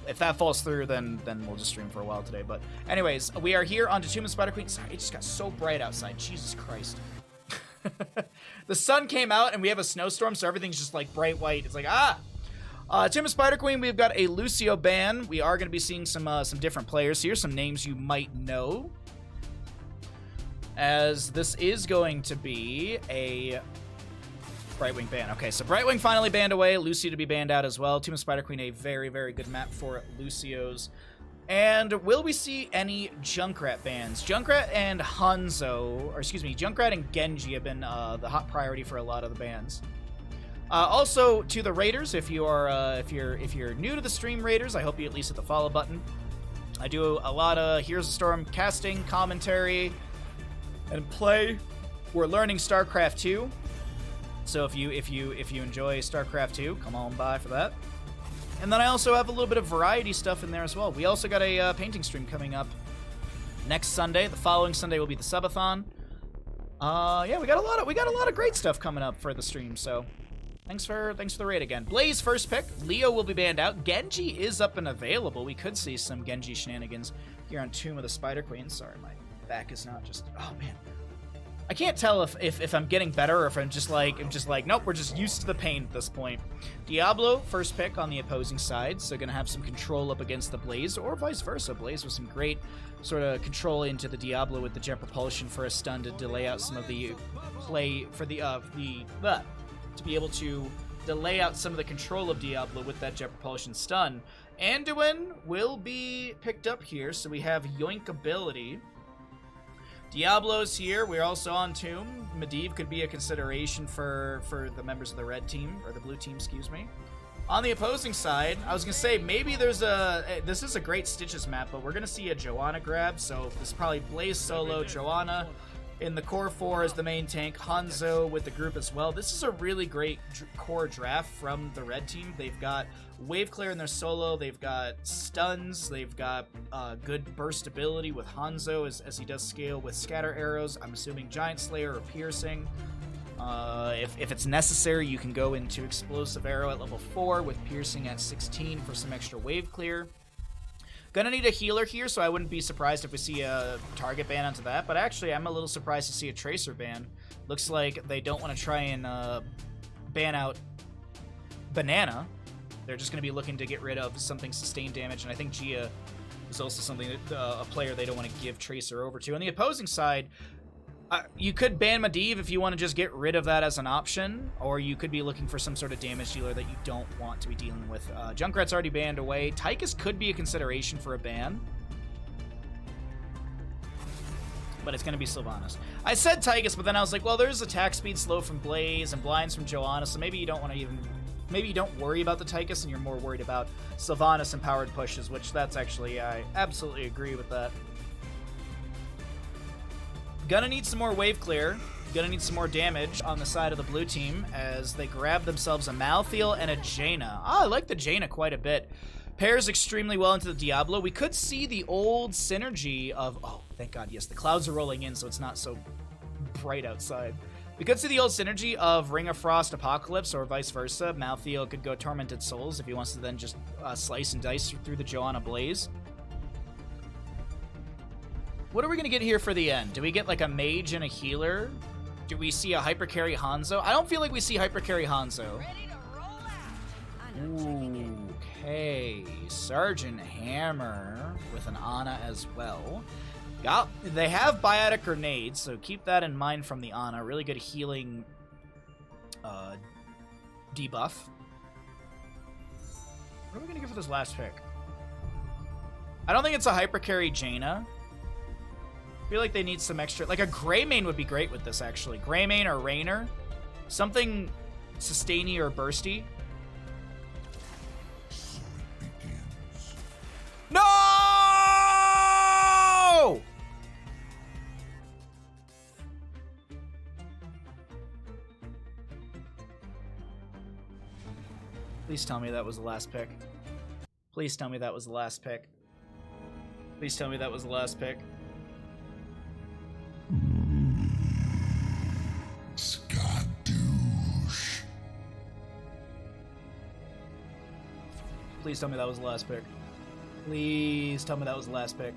if that falls through, then we'll just stream for a while today. But anyways, we are here on Tomb of Spider Queen. Sorry, it just got so bright outside. Jesus Christ. The sun came out and we have a snowstorm, so everything's just like bright white. It's like, Tomb of Spider Queen, we've got a Lucio ban. We are going to be seeing some different players here, some names you might know, as this is going to be a Brightwing ban. Okay, so Brightwing finally banned away. Lucio to be banned out as well. Tomb of Spider Queen, a very, very good map for Lucios. And will we see any Junkrat bans? Junkrat and Junkrat and Genji have been the hot priority for a lot of the bans. Also, to the raiders, if you're new to the stream, raiders, I hope you at least hit the follow button. I do a lot of Heroes of Storm casting, commentary, and play. We're learning StarCraft 2. So if you enjoy StarCraft 2, come on by for that. And then I also have a little bit of variety stuff in there as well. We also got a painting stream coming up next Sunday. The following Sunday will be the subathon. Yeah, we got a lot of great stuff coming up for the stream. So thanks for the raid again. Blaze first pick. Leo will be banned out. Genji is up and available. We could see some Genji shenanigans here on Tomb of the Spider Queen. Sorry, my back is not just. Oh man. I can't tell if I'm getting better or if I'm just like, nope, we're just used to the pain at this point. Diablo, first pick on the opposing side, so gonna have some control up against the Blaze, or vice versa. Blaze with some great sort of control into the Diablo with the jet propulsion for a stun to delay out some of the play for to be able to delay out some of the control of Diablo with that jet propulsion stun. Anduin will be picked up here, so we have Yoink ability. Diablo's here. We're also on Tomb. Medivh could be a consideration for the members of the red team, or the blue team, excuse me. On the opposing side, I was going to say, maybe there's this is a great Stitches map, but we're going to see a Joanna grab, so this is probably Blaze solo, Joanna in the core 4 as the main tank, Hanzo with the group as well. This is a really great core draft from the red team. They've got Wave Clear in their solo, they've got stuns, they've got good burst ability with Hanzo as he does scale with scatter arrows. I'm assuming Giant Slayer or Piercing. If it's necessary, you can go into Explosive Arrow at level 4 with Piercing at 16 for some extra Wave Clear. Gonna need a healer here, so I wouldn't be surprised if we see a target ban onto that, but actually I'm a little surprised to see a Tracer ban. Looks like they don't want to try and ban out Banana. They're just going to be looking to get rid of something sustained damage, and I think Gia is also something that a player they don't want to give Tracer over to. On the opposing side, you could ban Medivh if you want to just get rid of that as an option, or you could be looking for some sort of damage dealer that you don't want to be dealing with. Junkrat's already banned away. Tychus could be a consideration for a ban, but it's going to be Sylvanas. I said Tychus, but then I was like, well, there's attack speed slow from Blaze and blinds from Joanna, so maybe you don't want to even... Maybe you don't worry about the Tychus and you're more worried about Sylvanas and powered pushes, which that's actually... I absolutely agree with that. Gonna need some more wave clear. Gonna need some more damage on the side of the blue team as they grab themselves a Malthael and a Jaina. I like the Jaina quite a bit. Pairs extremely well into the Diablo. We could see the old synergy of... Oh, thank God, yes. The clouds are rolling in, so it's not so bright outside. We could see the old synergy of Ring of Frost Apocalypse, or vice versa. Malthael could go Tormented Souls if he wants to then just slice and dice through the Joanna Blaze. What are we going to get here for the end? Do we get like a mage and a healer? Do we see a hypercarry Hanzo? I don't feel like we see hypercarry Hanzo. Ready to roll out. Okay. Sergeant Hammer with an Ana as well. They have Biotic Grenades, so keep that in mind from the Ana. Really good healing debuff. What are we going to get for this last pick? I don't think it's a hypercarry Jaina. I feel like they need some extra... Like a Greymane would be great with this, actually. Greymane or Raynor. Something sustainy or bursty. No! Please tell me that was the last pick. Please tell me that was the last pick. Please tell me that was the last pick. Skadoosh. Please tell me that was the last pick. Please tell me that was the last pick.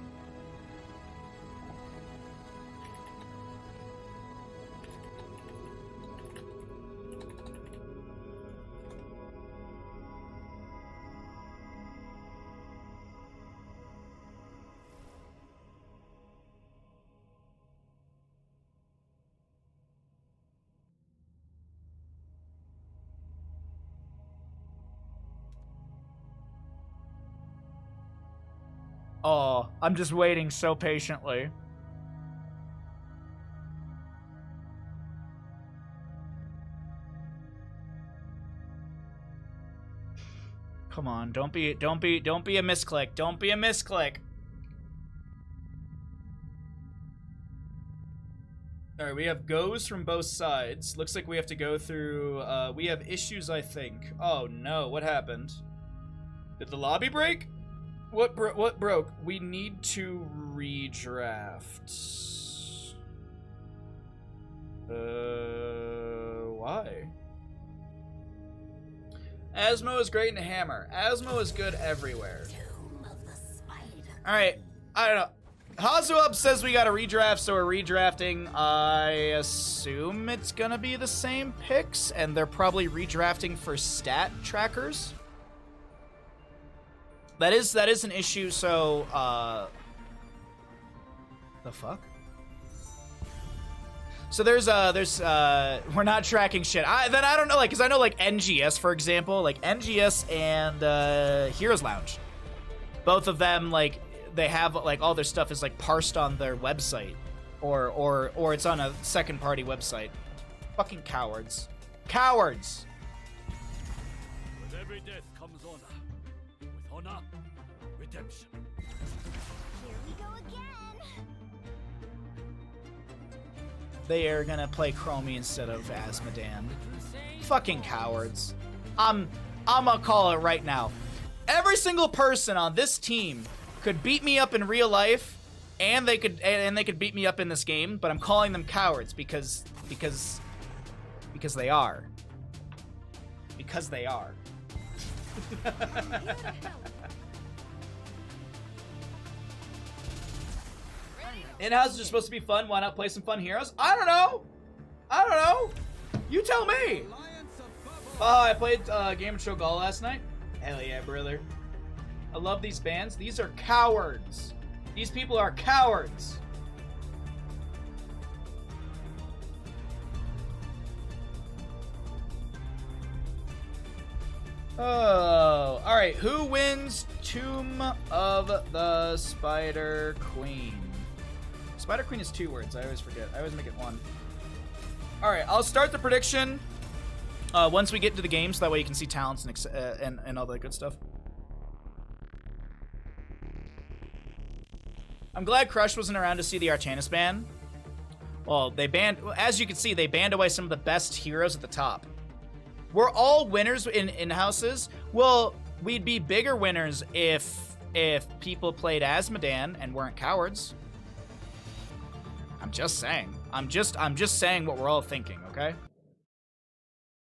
Oh, I'm just waiting so patiently. Come on, don't be a misclick. Don't be a misclick. All right, we have goes from both sides. Looks like we have to go through. We have issues, I think. Oh no, what happened? Did the lobby break? What broke? We need to redraft. Why? Asmo is great in Hammer. Asmo is good everywhere. All right, I don't know. Hazuab says we got a redraft, so we're redrafting. I assume it's gonna be the same picks, and they're probably redrafting for stat trackers. That is an issue. So, the fuck? So there's we're not tracking shit. I don't know, like, cause I know like NGS, for example, like NGS and Heroes Lounge, both of them, like, they have like all their stuff is like parsed on their website, or it's on a second party website. Fucking cowards. Cowards. With every death comes honor. With honor, redemption. Here we go again. They are gonna play Chromie instead of Asmodan. Fucking cowards. I'm gonna call it right now. Every single person on this team could beat me up in real life, and they could beat me up in this game, but I'm calling them cowards because they are. Because they are. In-houses are supposed to be fun. Why not play some fun heroes? I don't know. You tell me. Oh, I played Game of Shogal last night. Hell yeah, brother. I love these bands. These are cowards. These people are cowards. Oh, all right. Who wins Tomb of the Spider Queen? Spider Queen is 2 words. I always forget. I always make it 1. All right, I'll start the prediction once we get into the game, so that way you can see talents and all that good stuff. I'm glad Crush wasn't around to see the Artanis ban. Well, as you can see, they banned away some of the best heroes at the top. We're all winners in houses. Well, we'd be bigger winners if people played Asmodan and weren't cowards. I'm just saying. I'm just saying what we're all thinking, okay?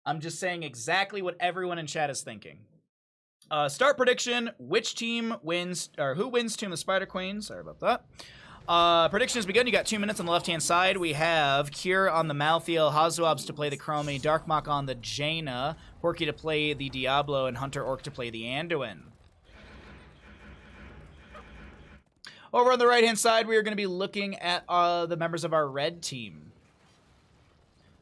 I'm just saying exactly what everyone in chat is thinking. Start prediction. Which team wins, or who wins Tomb of the Spider Queen? Sorry about that. Predictions begin. You got 2 minutes on the left-hand side. We have Cure on the Malthael, Hazuabs to play the Chromie, Darkmok on the Jaina, Porky to play the Diablo, and Hunter Orc to play the Anduin. Over on the right-hand side, we are going to be looking at the members of our red team.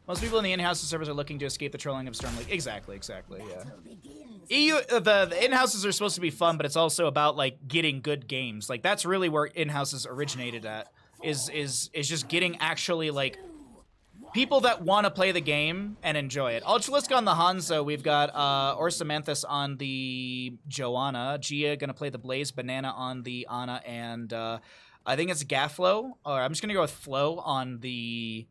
Most people in the in-house servers are looking to escape the trolling of Storm League. Exactly, yeah. The in-houses are supposed to be fun, but it's also about, like, getting good games. Like, that's really where in-houses originated at, is just getting actually, like, people that want to play the game and enjoy it. Ultralisk on the Hanzo, we've got Orsamanthus on the Joanna, Gia gonna play the Blaze, Banana on the Ana, and I think it's Gafflo, or I'm just gonna go with Flo on the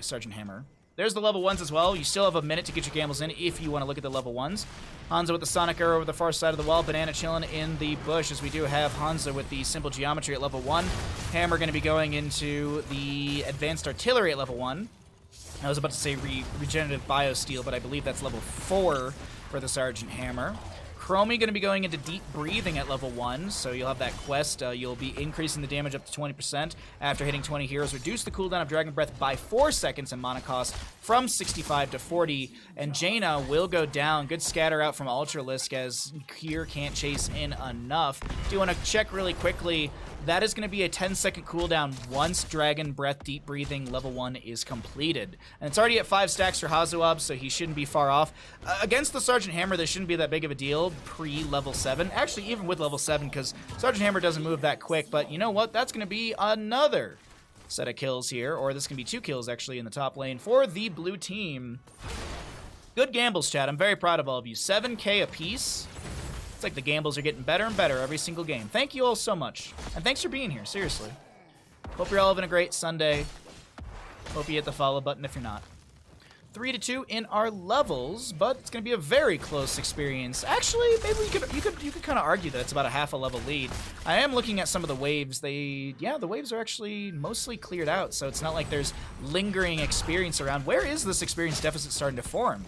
Sergeant Hammer. There's the level 1s as well. You still have a minute to get your gambles in if you want to look at the level 1s. Hanzo with the Sonic Arrow over the far side of the wall. Banana chilling in the bush, as we do have Hanzo with the Simple Geometry at level 1. Hammer going to be going into the Advanced Artillery at level 1. I was about to say Regenerative Biosteel, but I believe that's level 4 for the Sergeant Hammer. Chromie going to be going into Deep Breathing at level 1, so you'll have that quest. You'll be increasing the damage up to 20% after hitting 20 heroes. Reduce the cooldown of Dragon Breath by 4 seconds in mana cost from 65 to 40. And Jaina will go down. Good scatter out from Ultralisk as Kier can't chase in enough. Do you want to check really quickly? That is going to be a 10-second cooldown once Dragon Breath Deep Breathing level 1 is completed. And it's already at 5 stacks for Hazuab, so he shouldn't be far off. Against the Sergeant Hammer, this shouldn't be that big of a deal pre-level 7. Actually, even with level 7, because Sergeant Hammer doesn't move that quick. But you know what? That's going to be another set of kills here, or this can be 2 kills, actually, in the top lane for the blue team. Good gambles, chat. I'm very proud of all of you. 7K apiece. It's like the gambles are getting better and better every single game. Thank you all so much. And thanks for being here, seriously. Hope you're all having a great Sunday. Hope you hit the follow button if you're not. 3-2 in our levels, but it's going to be a very close experience. Actually, maybe you could kind of argue that it's about a half a level lead. I am looking at some of the waves. The waves are actually mostly cleared out, so it's not like there's lingering experience around. Where is this experience deficit starting to form?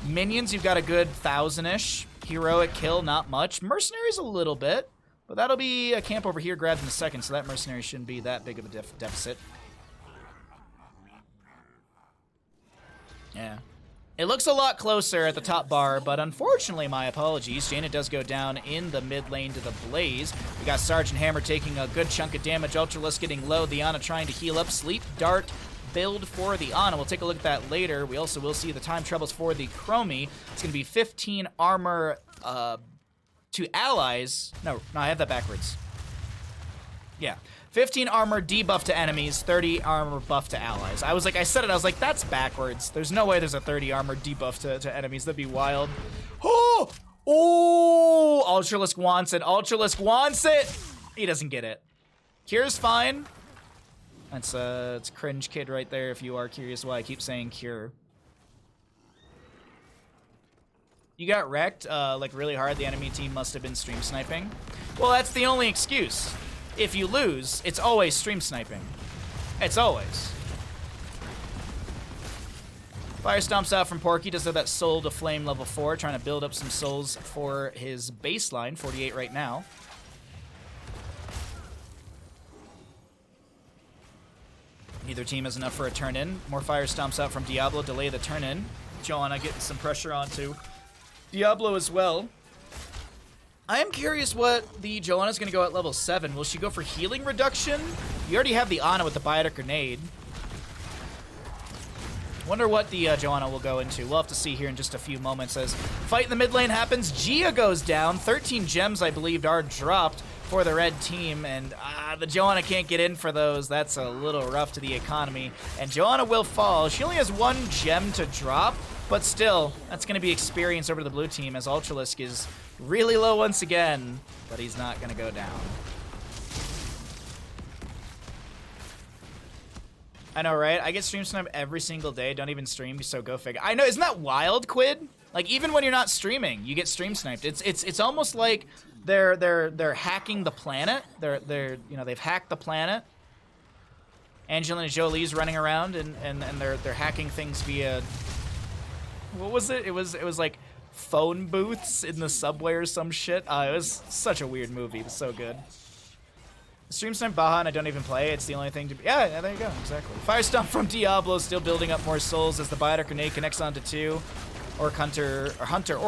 Minions, you've got a good 1,000-ish. Heroic kill, not much. Mercenaries, a little bit, but that'll be a camp over here grabbed in a second, so that mercenary shouldn't be that big of a deficit. Yeah. It looks a lot closer at the top bar, but unfortunately, my apologies, Jaina does go down in the mid lane to the Blaze. We got Sergeant Hammer taking a good chunk of damage, Ultralisk getting low, the Ana trying to heal up, Sleep Dart build for the Ana. We'll take a look at that later. We also will see the time troubles for the Chromie. It's going to be 15 armor to allies. No, I have that backwards. Yeah. 15 armor debuff to enemies, 30 armor buff to allies. I was like, that's backwards. There's no way there's a 30 armor debuff to enemies. That'd be wild. Oh! Oh! Ultralisk wants it. Ultralisk wants it! He doesn't get it. Cure's fine. That's it's Cringe Kid right there if you are curious why I keep saying Cure. You got wrecked, like really hard. The enemy team must have been stream sniping. Well, that's the only excuse. If you lose, it's always stream sniping. It's always. Fire stomps out from Porky. Does have that soul to flame level 4, trying to build up some souls for his baseline. 48 right now. Neither team has enough for a turn in. More fire stomps out from Diablo. Delay the turn in. Joanna getting some pressure onto Diablo as well. I am curious what the Joanna's going to go at level 7. Will she go for healing reduction? You already have the Ana with the biotic grenade. Wonder what the Joanna will go into. We'll have to see here in just a few moments as fight in the mid lane happens. Gia goes down. 13 gems, I believe, are dropped for the red team, and the Joanna can't get in for those. That's a little rough to the economy, and Joanna will fall. She only has 1 gem to drop, but still, that's going to be experience over to the blue team as Ultralisk is really low once again, but he's not going to go down. I know, right? I get stream snipe every single day. Don't even stream, so go figure. I know, isn't that wild, Quid? Like, even when you're not streaming, you get stream sniped. It's almost like they're hacking the planet. They've hacked the planet. Angelina Jolie's running around and they're hacking things via, what was it? It was like phone booths in the subway or some shit. It was such a weird movie. It was so good. Stream snipe Baha and I don't even play. It's the only thing to be. Yeah, there you go. Exactly. Fire stomp from Diablo, still building up more souls as the biotic grenade connects onto 2. Orc Hunter,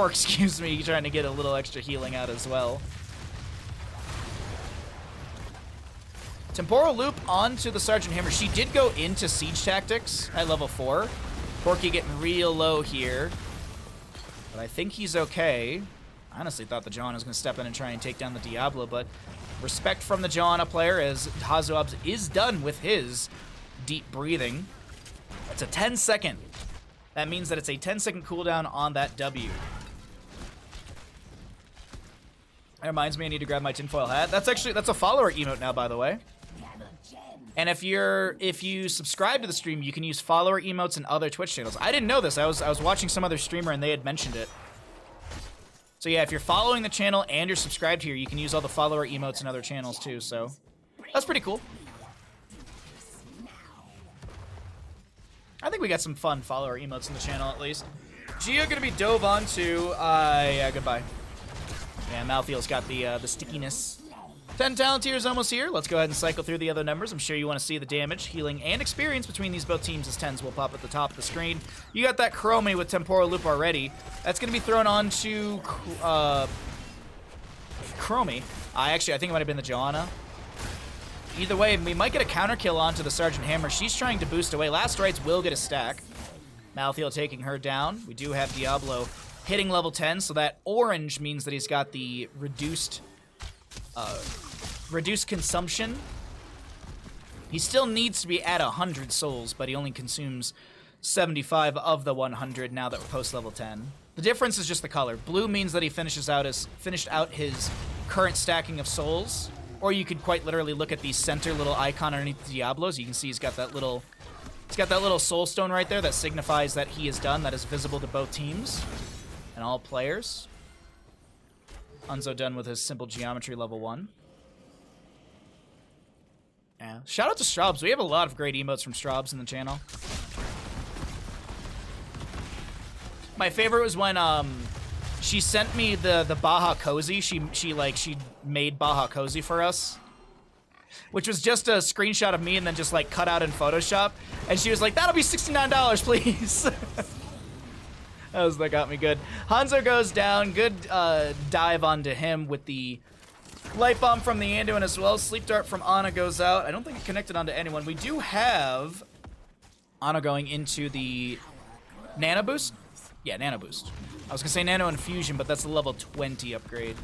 excuse me, trying to get a little extra healing out as well. Temporal Loop onto the Sergeant Hammer. She did go into Siege Tactics at level 4. Porky getting real low here. But I think he's okay. I honestly thought the Joanna was going to step in and try and take down the Diablo, but respect from the Joanna player as Hazuabs is done with his deep breathing. It's a 10-second. That means that it's a 10-second cooldown on that W. That reminds me I need to grab my tinfoil hat. That's a follower emote now, by the way. And if you subscribe to the stream, you can use follower emotes in other Twitch channels. I didn't know this. I was watching some other streamer and they had mentioned it. So yeah, if you're following the channel and you're subscribed here, you can use all the follower emotes in other channels too. So that's pretty cool. I think we got some fun follower emotes in the channel at least. Gio gonna be dove onto. Yeah, goodbye. Yeah, Malthiel's got the stickiness. 10 talent tiers almost here. Let's go ahead and cycle through the other numbers. I'm sure you want to see the damage, healing, and experience between these both teams as 10s will pop at the top of the screen. You got that Chromie with Temporal Loop already. That's going to be thrown on to Chromie. I think it might have been the Joanna. Either way, we might get a counter kill onto the Sergeant Hammer. She's trying to boost away. Last Rites will get a stack. Malthiel taking her down. We do have Diablo hitting level 10, so that orange means that he's got the reduced consumption. He still needs to be at 100 souls, but he only consumes 75 of the 100 now that we're post level 10. The difference is just the color. Blue means that he finished out his current stacking of souls, or you could quite literally look at the center little icon underneath the Diablos. You can see he's got that little He's got that little soul stone right there that signifies that he is done. That is visible to both teams and all players. Hanzo done with his simple geometry level 1. Yeah. Shout out to Straubs. We have a lot of great emotes from Straubs in the channel. My favorite was when she sent me the Baja Cozy. She made Baja Cozy for us, which was just a screenshot of me and then just like cut out in Photoshop. And she was like, "That'll be $69, please." That got me good. Hanzo goes down. Good dive onto him with the light bomb from the Anduin as well. Sleep dart from Ana goes out. I don't think it connected onto anyone. We do have Ana going into the Nano Boost. Yeah, Nano Boost. I was gonna say Nano Infusion, but that's the level 20 upgrade.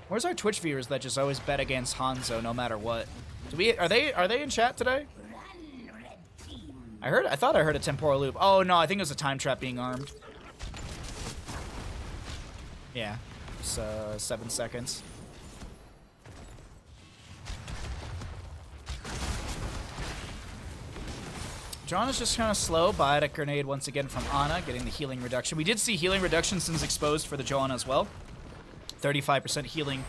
Where's our Twitch viewers that just always bet against Hanzo no matter what? Are they in chat today? I thought I heard a temporal loop. Oh no, I think it was a time trap being armed. Yeah, it's 7 seconds. John is just kind of slow. Biotic grenade once again from Ana, getting the healing reduction. We did see healing reduction since exposed for the Johanna as well. 35% healing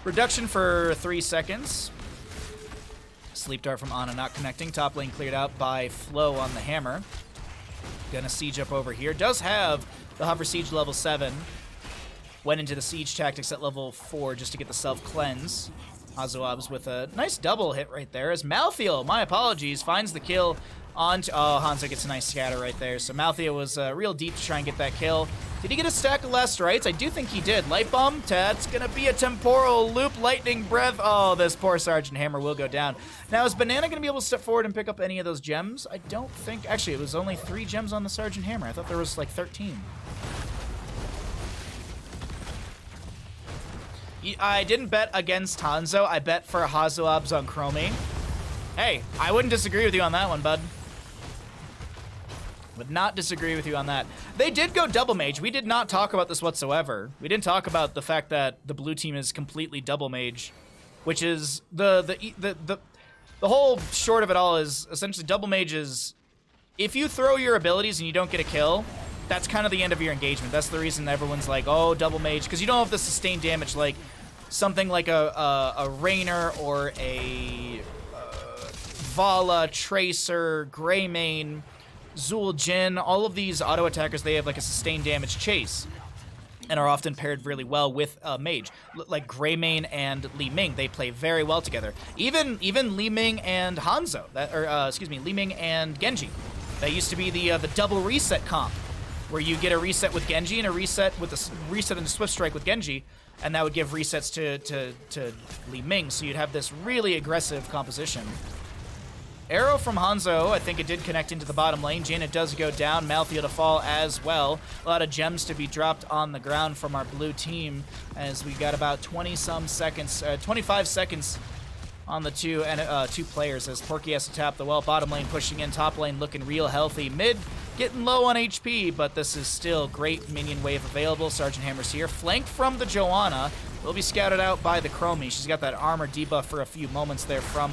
reduction for 3 seconds. Sleep dart from Ana not connecting. Top lane cleared out by Flow on the hammer. Gonna siege up over here. Does have the Hover Siege level 7. Went into the siege tactics at level 4 just to get the self-cleanse. Hazoabs with a nice double hit right there as Malthael, my apologies, finds the kill onto... Oh, Hanzo gets a nice scatter right there. So Malthael was real deep to try and get that kill. Did he get a stack of last rights? I do think he did. Light bomb, that's gonna be a temporal loop, lightning breath. Oh, this poor Sergeant Hammer will go down. Now, is Banana gonna be able to step forward and pick up any of those gems? I don't think... Actually, it was only 3 gems on the Sergeant Hammer. I thought there was like 13. I didn't bet against Hanzo. I bet for Hazoabs on Chromie. Hey, I wouldn't disagree with you on that one, bud. Would not disagree with you on that. They did go double mage. We did not talk about this whatsoever. We didn't talk about the fact that the blue team is completely double mage, which is the whole short of it all is essentially double mage is if you throw your abilities and you don't get a kill, that's kind of the end of your engagement. That's the reason everyone's like, oh, double mage, because you don't have the sustained damage like something like a Rainer or a Vala, Tracer, Greymane, Zul Jin, all of these auto attackers, they have like a sustained damage chase and are often paired really well with mage. Like Greymane and Li Ming, they play very well together. Even Li Ming and Hanzo, Li Ming and Genji. That used to be the double reset comp, where you get a reset with Genji and a reset with a reset and a Swift Strike with Genji, and that would give resets to Li Ming, so you'd have this really aggressive composition. Arrow from Hanzo, I think it did connect into the bottom lane. Jaina does go down, Malthael to fall as well. A lot of gems to be dropped on the ground from our blue team as we got about 25 seconds on the two players as Porky has to tap the well. Bottom lane pushing in, top lane looking real healthy. Mid getting low on HP, but this is still great minion wave available. Sergeant Hammer's here. Flanked from the Johanna. Will be scouted out by the Chromie. She's got that armor debuff for a few moments there from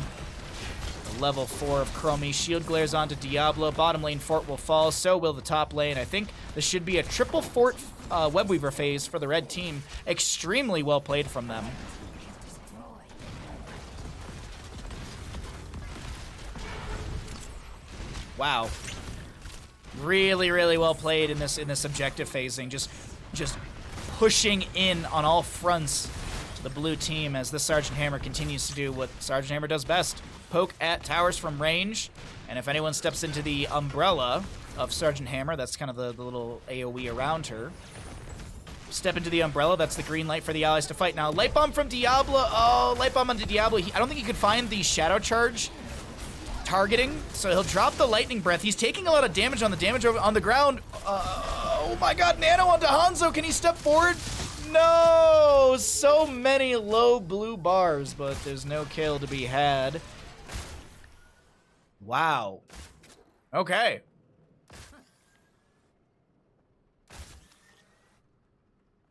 level 4 of Chromie. Shield glares onto Diablo. Bottom lane fort will fall. So will the top lane. I think this should be a triple fort Webweaver phase for the red team. Extremely well played from them. Wow. Really, really well played in this objective phasing. Just pushing in on all fronts to the blue team as this Sergeant Hammer continues to do what Sergeant Hammer does best. Poke at towers from range, and if anyone steps into the umbrella of Sergeant Hammer, that's kind of the little AoE around her. Step into the umbrella, that's the green light for the allies to fight. Now, light bomb from Diablo. Oh, light bomb onto Diablo. I don't think he could find the shadow charge targeting, so he'll drop the lightning breath. He's taking a lot of damage on the damage on the ground. Oh my god, Nano onto Hanzo. Can he step forward? No! So many low blue bars, but there's no kill to be had. Wow. Okay.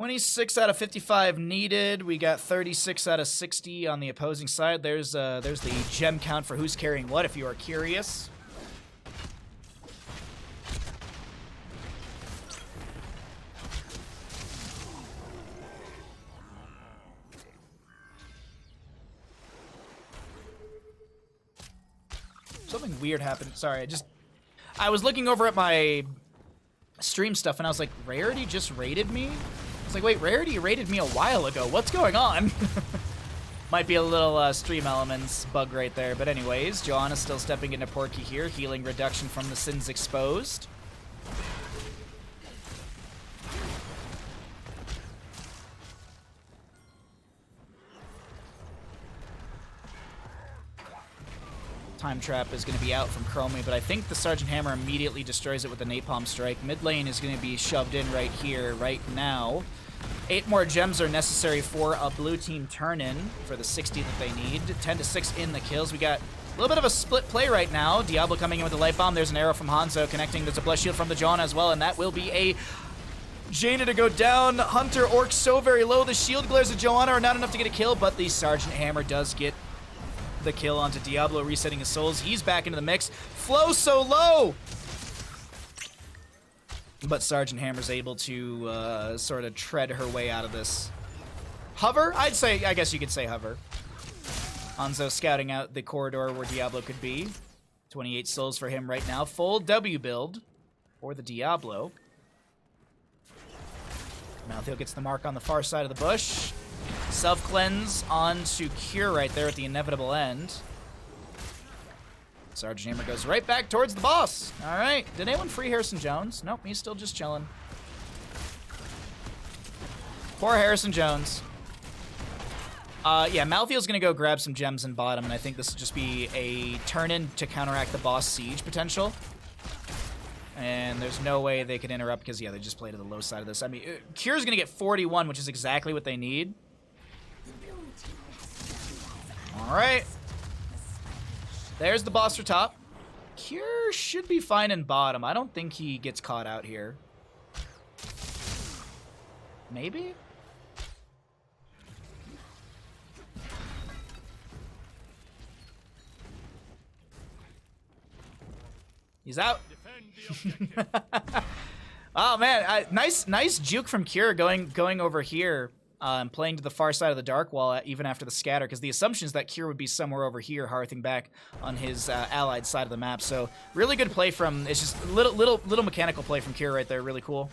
26 out of 55 needed. We got 36 out of 60 on the opposing side. There's the gem count for who's carrying what, if you are curious. Something weird happened. Sorry, I was looking over at my stream stuff and I was like, Rarity just raided me? I was like, wait, Rarity raided me a while ago. What's going on? Might be a little stream elements bug right there. But anyways, Joanna's still stepping into Porky here. Healing reduction from the Sins Exposed. Time Trap is going to be out from Chromie, but I think the Sergeant Hammer immediately destroys it with the Napalm Strike. Mid lane is going to be shoved in right here, right now. 8 more gems are necessary for a blue team turn-in for the 60 that they need. 10 to 6 in the kills. We got a little bit of a split play right now. Diablo coming in with the Light Bomb. There's an arrow from Hanzo connecting. There's a Blessed Shield from the John as well, and that will be a Jaina to go down. Hunter Orc so very low. The shield glares of Joanna are not enough to get a kill, but the Sergeant Hammer does get the kill onto Diablo, resetting his souls. He's back into the mix. Flow so low! But Sergeant Hammer's able to sort of tread her way out of this. Hover? I guess you could say hover. Hanzo scouting out the corridor where Diablo could be. 28 souls for him right now. Full W build for the Diablo. Malthael gets the mark on the far side of the bush. Self-cleanse onto Cure right there at the inevitable end. Sergeant Hammer goes right back towards the boss. All right. Did anyone free Harrison Jones? Nope, he's still just chilling. Poor Harrison Jones. Yeah, Malthael's going to go grab some gems in bottom, and I think this will just be a turn-in to counteract the boss siege potential. And there's no way they could interrupt because, yeah, they just play to the low side of this. I mean, Cure's going to get 41, which is exactly what they need. All right. There's the boss for top. Cure should be fine in bottom. I don't think he gets caught out here. Maybe? He's out. Oh man, nice juke from Cure going over here. Playing to the far side of the Dark Wall even after the scatter, because the assumption is that Cure would be somewhere over here, hearthing back on his allied side of the map. So really good play from, it's just little mechanical play from Cure right there, really cool.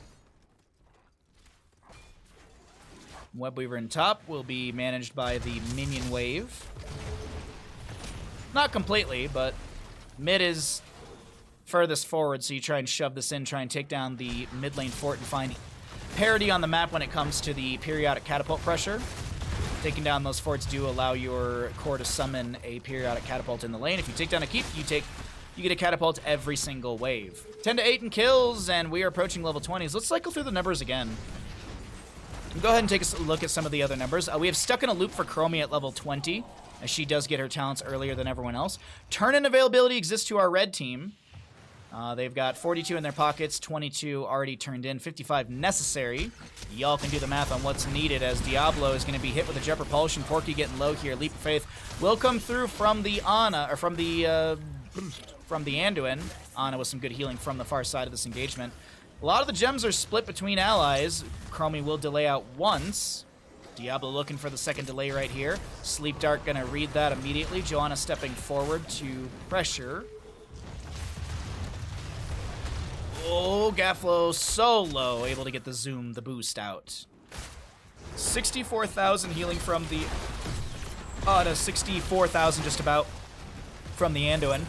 Webweaver in top will be managed by the minion wave. Not completely, but mid is furthest forward, so you try and shove this in, try and take down the mid lane fort and find parity on the map when it comes to the periodic catapult pressure. Taking down those forts do allow your core to summon a periodic catapult in the lane. If you take down a keep, you get a catapult every single wave. 10 to 8 in kills, and we are approaching level 20s. Let's cycle through the numbers again. Go ahead and take a look at some of the other numbers. We have Stuck in a Loop for Chromie at level 20, as she does get her talents earlier than everyone else. Turn-in availability exists to our red team. They've got 42 in their pockets, 22 already turned in, 55 necessary. Y'all can do the math on what's needed, as Diablo is going to be hit with a Jet Propulsion. Porky getting low here. Leap of Faith will come through from the Ana, or from the Anduin. Ana with some good healing from the far side of this engagement. A lot of the gems are split between allies. Chromie will delay out once. Diablo looking for the second delay right here. Sleep Dart going to read that immediately. Joanna stepping forward to pressure. Oh, Gafflo so low, able to get the zoom, the boost out. 64,000 healing from the... to 64,000 just about from the Anduin.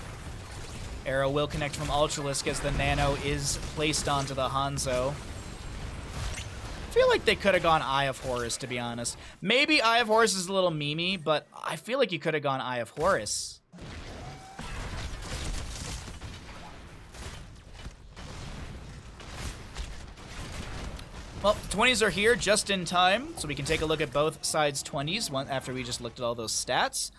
Arrow will connect from Ultralisk as the Nano is placed onto the Hanzo. I feel like they could have gone Eye of Horus, to be honest. Maybe Eye of Horus is a little memey, but I feel like you could have gone Eye of Horus. Well, 20s are here just in time, so we can take a look at both sides' 20s after we just looked at all those stats.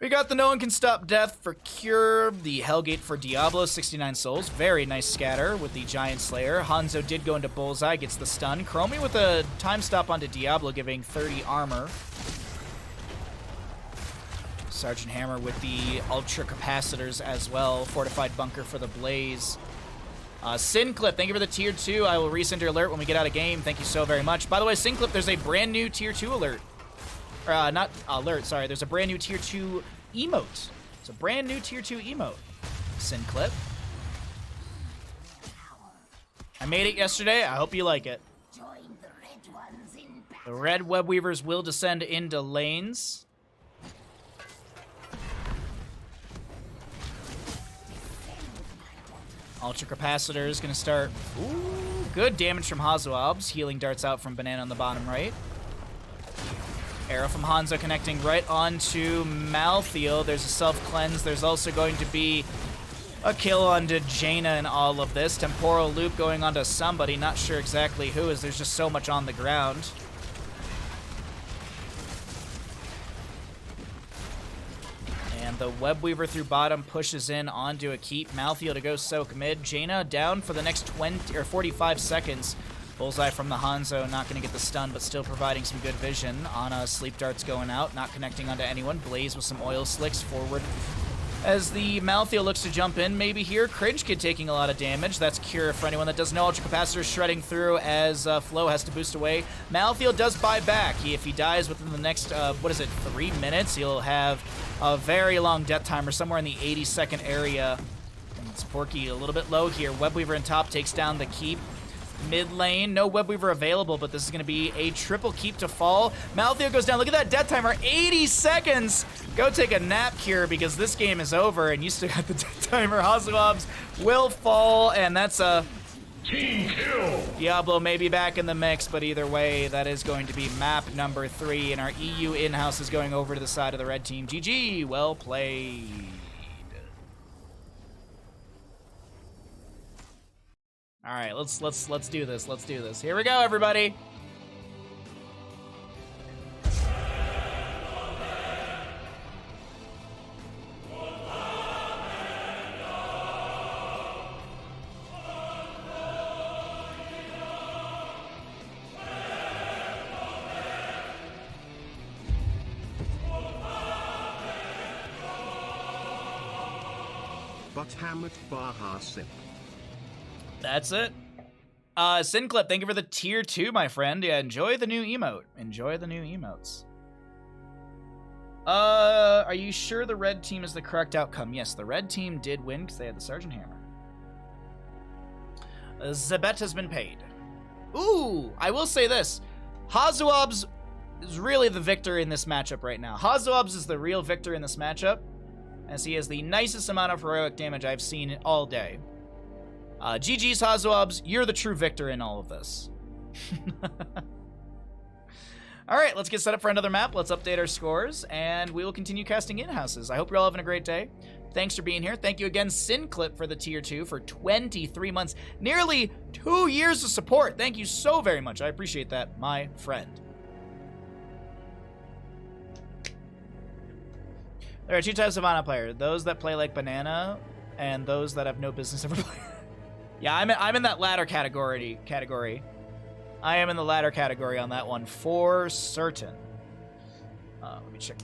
We got the No One Can Stop Death for Cure, the Hellgate for Diablo, 69 souls. Very nice scatter with the Giant Slayer. Hanzo did go into Bullseye, gets the stun. Chromie with a time stop onto Diablo, giving 30 armor. Sergeant Hammer with the Ultra Capacitors as well. Fortified Bunker for the Blaze. Sinclip, thank you for the Tier 2. I will resend your alert when we get out of game. Thank you so very much. By the way, Sinclip, there's a brand new Tier 2 alert. Not alert, sorry. There's a brand new Tier 2 emote. It's a brand new Tier 2 emote. Sinclip. I made it yesterday. I hope you like it. The red web weavers will descend into lanes. Ultra Capacitor is going to start. Ooh, good damage from Hazuabs. Healing darts out from Banana on the bottom right. Arrow from Hanzo connecting right onto Malthael. There's a self-cleanse. There's also going to be a kill onto Jaina in all of this. Temporal loop going onto somebody. Not sure exactly who, as there's just so much on the ground. And the Web Weaver through bottom pushes in onto a keep. Malthael to go soak mid. Jaina down for the next 20 or 45 seconds. Bullseye from the Hanzo, not going to get the stun, but still providing some good vision. Ana, sleep darts going out, not connecting onto anyone. Blaze with some oil slicks forward. As the Malthael looks to jump in, maybe here. Cringe Kid taking a lot of damage. That's Cure for anyone that doesn't know. Ultra Capacitor shredding through as Flo has to boost away. Malthael does buy back. If he dies within the next, 3 minutes, he'll have a very long death timer, somewhere in the 80-second area. And it's Porky a little bit low here. Webweaver in top takes down the keep. Mid lane, no Webweaver available, but this is going to be a triple keep to fall. Malthael goes down. Look at that death timer, 80 seconds. Go take a nap, Cure, because this game is over, and you still got the death timer. Hazuabs will fall, and that's a team kill. Diablo may be back in the mix, but either way, that is going to be map number 3, and our EU in-house is going over to the side of the red team. GG, well played. All right, let's do this. Let's do this. Here we go, everybody. Bahamut Baha. That's it. Sinclip, thank you for the tier 2, my friend. Yeah, enjoy the new emote. Enjoy the new emotes. Are you sure the red team is the correct outcome? Yes, the red team did win because they had the Sergeant Hammer. The bet has been paid. Ooh, I will say this. Hazuabs is really the victor in this matchup right now. Hazuabs is the real victor in this matchup, as he has the nicest amount of heroic damage I've seen all day. GG's Hazuabs, you're the true victor in all of this. Alright, let's get set up for another map. Let's update our scores, and we will continue casting in-houses. I hope you're all having a great day. Thanks for being here. Thank you again, Sinclip, for the tier 2 for 23 months. Nearly 2 years of support. Thank you so very much. I appreciate that, my friend. There are 2 types of Ana player. Those that play like Banana, and those that have no business ever playing. Yeah, I'm in that latter category. I am in the latter category on that one for certain. Let me check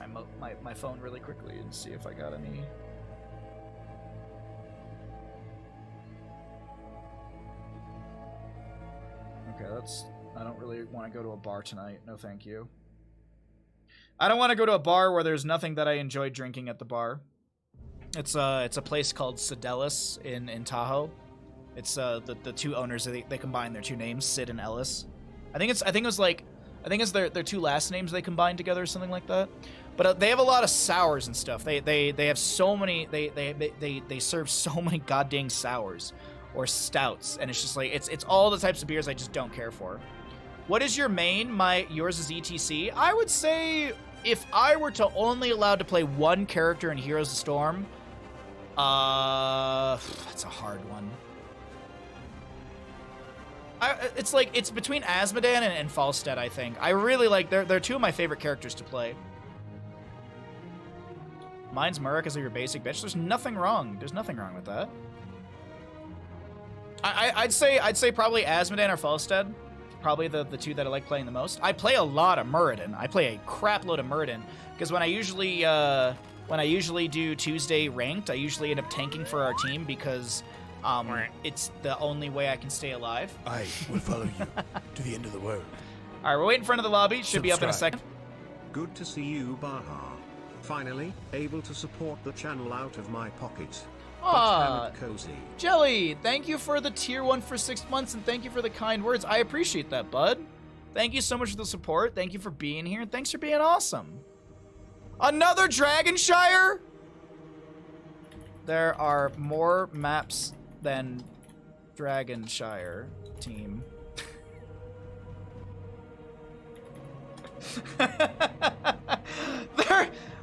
my phone really quickly and see if I got any. Okay, I don't really want to go to a bar tonight. No, thank you. I don't want to go to a bar where there's nothing that I enjoy drinking at the bar. It's a place called Sedelis in Tahoe. It's the 2 owners, they combine their 2 names, Sid and Ellis. I think it's their 2 last names they combined together or something like that. But they have a lot of sours and stuff. They have so many they serve so many goddamn sours or stouts, and it's just like it's all the types of beers I just don't care for. What is your main? Yours is ETC. I would say if I were to only allowed to play one character in Heroes of Storm, that's a hard one. It's between Asmodan and Falstad, I think. I really like, they're 2 of my favorite characters to play. Mine's Murk as your basic bitch. There's nothing wrong. There's nothing wrong with that. I'd say probably Asmodan or Falstead. Probably the two that I like playing the most. I play a lot of Muradin. I play a crap load of Muradin because when I usually do Tuesday ranked, I usually end up tanking for our team because it's the only way I can stay alive. I will follow you to the end of the world. All right, we're waiting in front of the lobby. Should be up in a second. Good to see you, Baha. Finally, able to support the channel out of my pocket. Aw, Cozy. Jelly, thank you for the tier 1 for 6 months, and thank you for the kind words. I appreciate that, bud. Thank you so much for the support. Thank you for being here, and thanks for being awesome. Another Dragonshire? There are more maps than Dragonshire, team.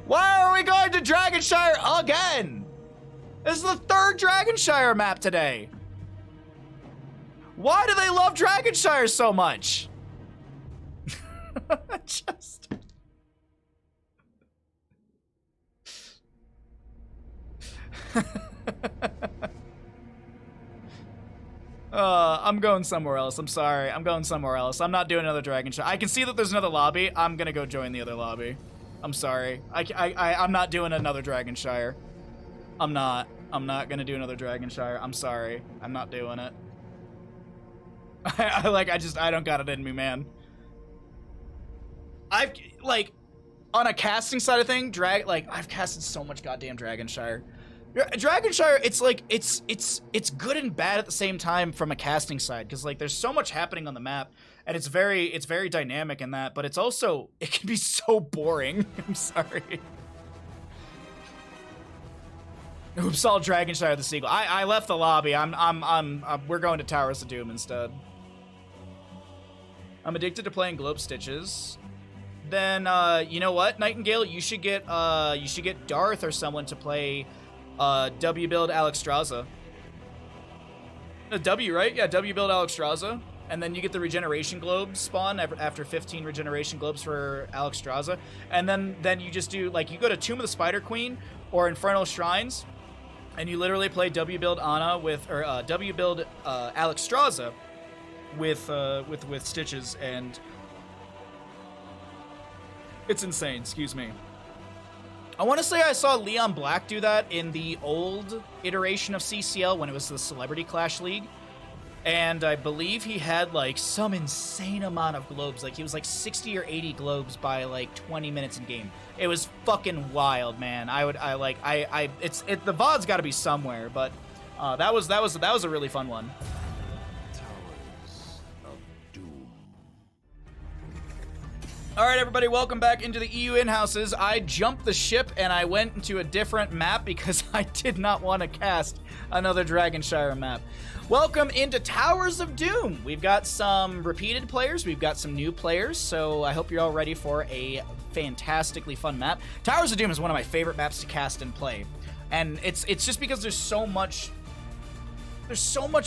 Why are we going to Dragonshire again? This is the 3rd Dragonshire map today. Why do they love Dragonshire so much? Just... I'm going somewhere else. I'm sorry. I'm going somewhere else. I'm not doing another Dragonshire. I can see that there's another lobby. I'm gonna go join the other lobby. I'm sorry. I'm not doing another Dragonshire. I'm not gonna do another Dragonshire. I'm sorry. I'm not doing it. I don't got it in me, man. I've, like, on a casting side of thing, I've casted so much goddamn Dragonshire. Dragonshire, it's like, it's good and bad at the same time from a casting side, because, like, there's so much happening on the map, and it's very dynamic in that, but it's also, it can be so boring. I'm sorry. Oops, all Dragonshire the sequel. I left the lobby. We're going to Towers of Doom instead. I'm addicted to playing Globe Stitches. Then, you know what, Nightingale? You should get Darth or someone to play W build Alexstrasza. W, right? Yeah, W build Alexstrasza. And then you get the regeneration globes spawn after 15 regeneration globes for Alexstrasza. And then you just do, like, you go to Tomb of the Spider Queen or Infernal Shrines, and you literally play W build Ana with, or W build Alexstrasza with Stitches, and it's insane. Excuse me. I want to say I saw Leon Black do that in the old iteration of CCL when it was the Celebrity Clash League. And I believe he had, like, some insane amount of globes. Like, he was, like, 60 or 80 globes by, like, 20 minutes in game. It was fucking wild, man. The VOD's got to be somewhere, but that was a really fun one. Towers of Doom. All right, everybody, welcome back into the EU in-houses. I jumped the ship and I went into a different map because I did not want to cast another Dragonshire map. Welcome into Towers of Doom. We've got some repeated players, we've got some new players, so I hope you're all ready for a fantastically fun map. Towers of Doom is one of my favorite maps to cast and play, and it's just because there's so much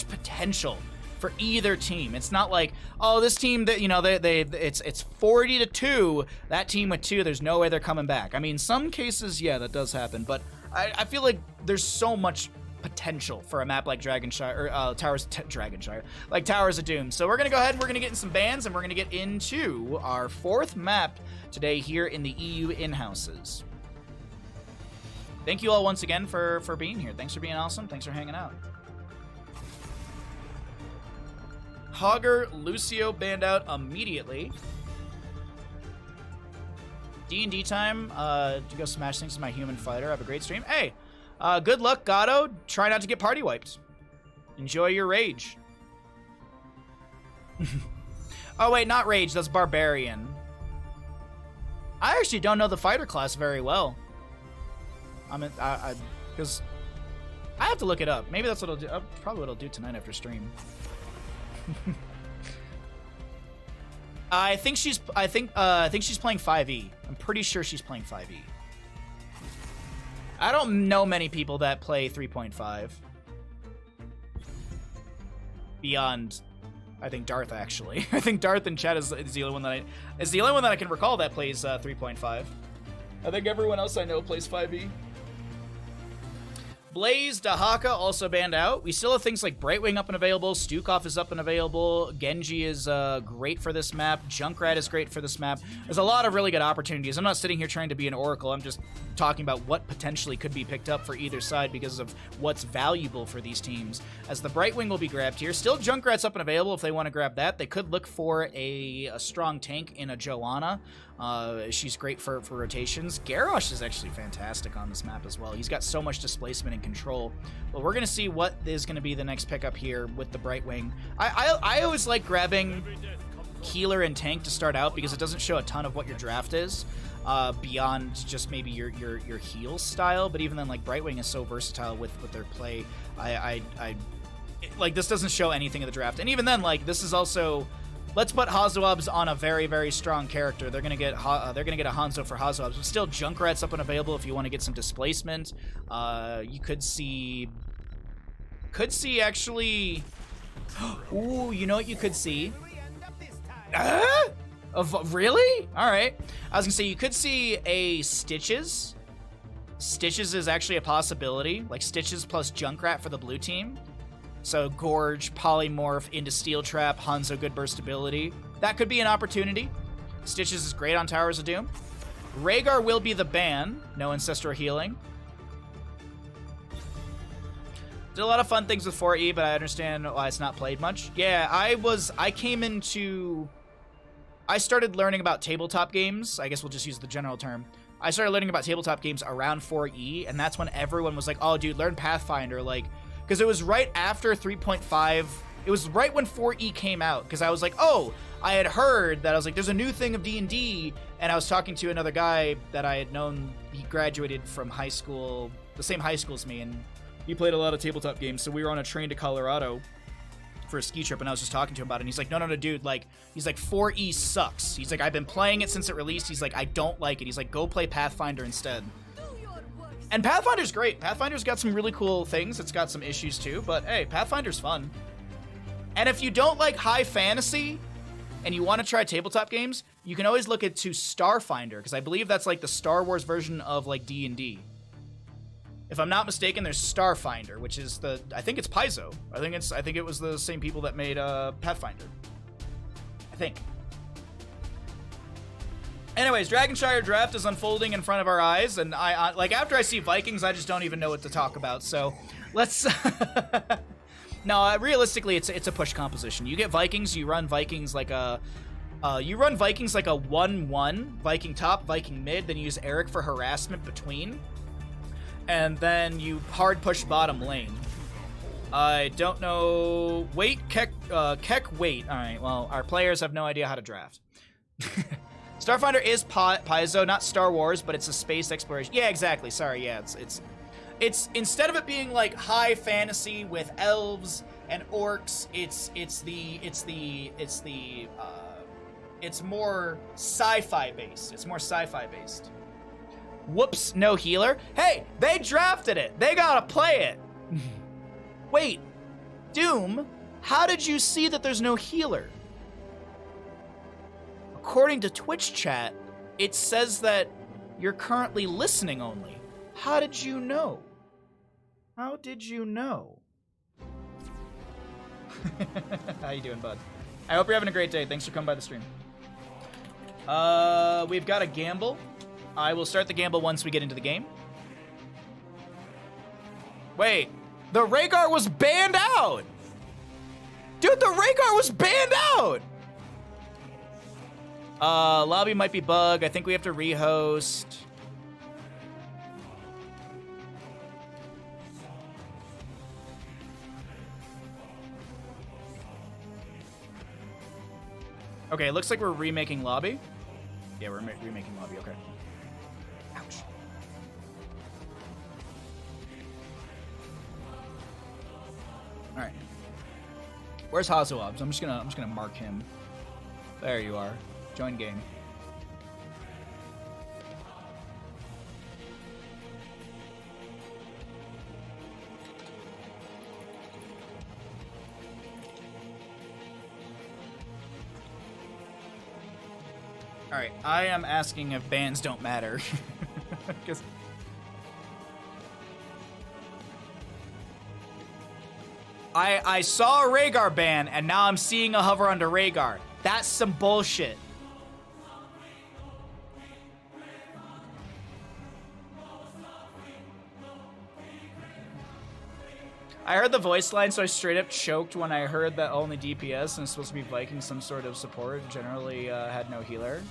potential for either team. It's not like, oh, this team that, you know, it's 40-2, that team with 2, there's no way they're coming back. I mean, some cases, yeah, that does happen, but I feel like there's so much potential for a map like Dragonshire, or Dragonshire, like Towers of Doom. So we're gonna go ahead and we're gonna get in some bans, and we're gonna get into our 4th map today here in the EU in-houses. Thank you all once again for being here. Thanks for being awesome. Thanks for hanging out. Hogger Lucio banned out immediately. D&D time. To go smash things with my human fighter. Have a great stream. Hey, good luck, Gatto. Try not to get party wiped. Enjoy your rage. Oh wait, not rage. That's barbarian. I actually don't know the fighter class very well. Because I have to look it up. Maybe that's what I'll do. Probably what I'll do tonight after stream. I think she's playing 5e. I'm pretty sure she's playing 5e. I don't know many people that play 3.5. Beyond, I think, Darth, actually. I think Darth in chat is the only one that I can recall that plays 3.5. I think everyone else I know plays 5e. Blaze Dahaka also banned out. We still have things like Brightwing up and available. Stukov is up and available. Genji is great for this map. Junkrat is great for this map. There's a lot of really good opportunities. I'm not sitting here trying to be an oracle. I'm just talking about what potentially could be picked up for either side because of what's valuable for these teams. As the Brightwing will be grabbed here. Still Junkrat's up and available if they want to grab that. They could look for a strong tank in a Joanna. She's great for rotations. Garrosh is actually fantastic on this map as well. He's got so much displacement and control. But we're going to see what is going to be the next pickup here with the Brightwing. I always like grabbing healer and tank to start out because it doesn't show a ton of what your draft is beyond just maybe your heal style. But even then, like, Brightwing is so versatile with their play. Like, this doesn't show anything of the draft. And even then, like, this is also... Let's put Hazoabs on a very, very strong character. They're gonna get a Hanzo for Hazoabs, but still Junkrat's up and available if you want to get some displacement. You could see actually. Ooh, you know what you could see? Really? All right. I was gonna say you could see a Stitches. Stitches is actually a possibility, like Stitches plus Junkrat for the blue team. So Gorge, Polymorph into Steel Trap, Hanzo good burst ability. That could be an opportunity. Stitches is great on Towers of Doom. Rhaegar will be the ban. No Ancestral Healing. Did a lot of fun things with 4E, but I understand why it's not played much. Yeah, I started learning about tabletop games. I guess we'll just use the general term. I started learning about tabletop games around 4E, and that's when everyone was like, oh, dude, learn Pathfinder. Like, because it was right after 3.5. It was right when 4E came out. Because I was like, oh, I had heard that I was like, there's a new thing of D&D. And I was talking to another guy that I had known. He graduated from high school, the same high school as me. And he played a lot of tabletop games. So we were on a train to Colorado for a ski trip. And I was just talking to him about it. And he's like, no, dude. Like, he's like, 4E sucks. He's like, I've been playing it since it released. He's like, I don't like it. He's like, go play Pathfinder instead. And Pathfinder's great. Pathfinder's got some really cool things. It's got some issues too, but hey, Pathfinder's fun. And if you don't like high fantasy and you want to try tabletop games, you can always look into Starfinder, because I believe that's like the Star Wars version of like D&D. If I'm not mistaken, there's Starfinder, which is I think it's Paizo. I think it was the same people that made Pathfinder. I think. Anyways, Dragonshire draft is unfolding in front of our eyes, and I like after I see Vikings, I just don't even know what to talk about. So, let's. No, realistically, it's a push composition. You get Vikings, you run Vikings like a 1-1 Viking top, Viking mid, then you use Eric for harassment between, and then you hard push bottom lane. I don't know. Wait, Keck, wait. All right. Well, our players have no idea how to draft. Starfinder is Paizo, not Star Wars, but it's a space exploration. Yeah, exactly. Sorry, yeah, it's instead of it being like high fantasy with elves and orcs, it's more sci-fi based. It's more sci-fi based. Whoops, no healer. Hey, they drafted it. They gotta play it. Wait, Doom, how did you see that there's no healer? According to Twitch chat, it says that you're currently listening only. How did you know? How did you know? How you doing, bud? I hope you're having a great day. Thanks for coming by the stream. We've got a gamble. I will start the gamble once we get into the game. Wait, the Rhaegar was banned out! Dude, the Rhaegar was banned out! Lobby might be bug. I think we have to rehost. Okay, it looks like we're remaking lobby. Yeah, we're remaking lobby, okay. Ouch. Alright. Where's Hazoabs? I'm just gonna mark him. There you are. Join game. Alright, I am asking if bans don't matter. 'Cause I saw a Rhaegar ban, and now I'm seeing a hover onto Rhaegar. That's some bullshit. I heard the voice line, so I straight up choked when I heard that only DPS and it's supposed to be Viking, some sort of support. Generally had no healer.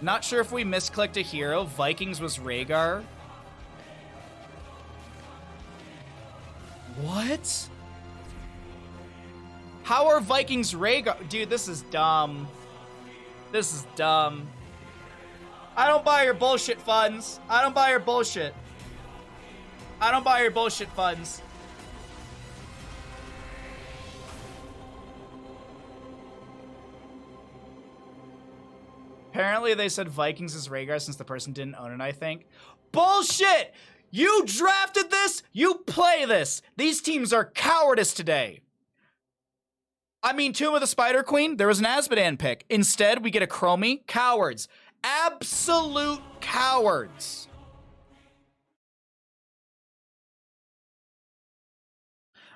Not sure if we misclicked a hero. Vikings was Rhaegar. What? How are Vikings Rhaegar? Dude, this is dumb. This is dumb. I don't buy your bullshit, funds. I don't buy your bullshit. I don't buy your bullshit, funds. Apparently they said Vikings is Rhaegar since the person didn't own it, I think. Bullshit! You drafted this, you play this. These teams are cowardice today. I mean, Tomb of the Spider Queen, there was an Azmodan pick. Instead, we get a Chromie. Cowards. Absolute cowards.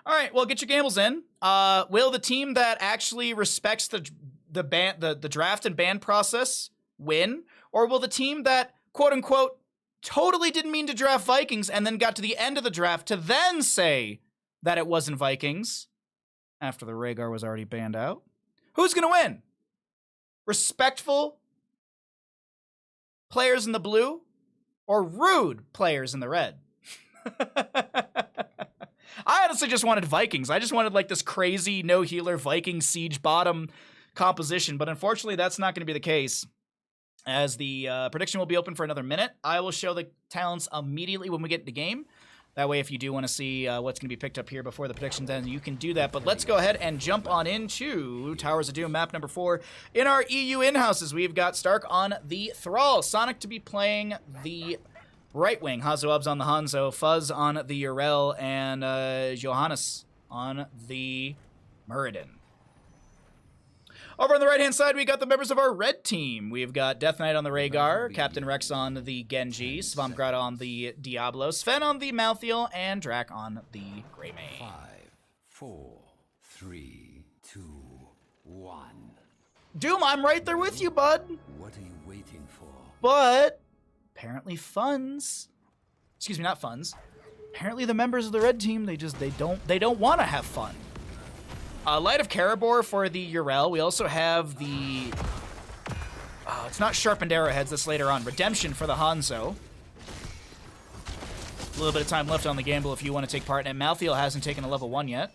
All right, well, get your gambles in. Will the team that actually respects the draft and ban process win? Or will the team that, quote unquote, totally didn't mean to draft Vikings and then got to the end of the draft to then say that it wasn't Vikings after the Rhaegar was already banned out? Who's going to win? Respectful players in the blue or rude players in the red? I honestly just wanted Vikings. I just wanted like this crazy no healer Viking siege bottom composition, but unfortunately that's not going to be the case, as the prediction will be open for another minute. I will show the talents immediately when we get into game. That way, if you do want to see what's going to be picked up here before the predictions end, you can do that. But let's go ahead and jump on into Towers of Doom, map number 4. In our EU in-houses, we've got Stark on the Thrall, Sonic to be playing the right wing, Hazuab's on the Hanzo, Fuzz on the Yrel, and Johannes on the Muradin. Over on the right-hand side, we got the members of our red team. We've got Death Knight on the Rhaegar, Captain Rex on the Genji, Svampgrad on the Diablo, Sven on the Malthael, and Drac on the Greymane. 5, 4, 3, 2, 1. Doom, I'm right there with you, bud. What are you waiting for? But apparently funds, excuse me, not funds. Apparently the members of the red team, they don't want to have fun. Light of Karabor for the Yrel. We also have the... it's not Sharpened Arrowheads, that's later on. Redemption for the Hanzo. A little bit of time left on the gamble if you want to take part in it. Malthael hasn't taken a level 1 yet.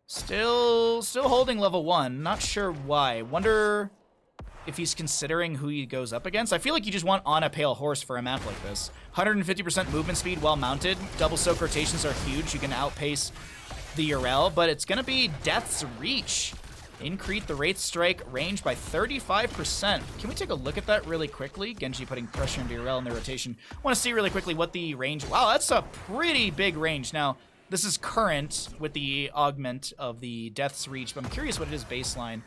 Still holding level 1. Not sure why. Wonder if he's considering who he goes up against. I feel like you just want on a pale horse for a map like this. 150% movement speed while mounted. Double soak rotations are huge. You can outpace the Yrel, but it's going to be Death's Reach. Increase the Wraith Strike range by 35%. Can we take a look at that really quickly? Genji putting pressure into Yrel in the rotation. I want to see really quickly what the range... Wow, that's a pretty big range. Now, this is current with the augment of the Death's Reach, but I'm curious what it is baseline.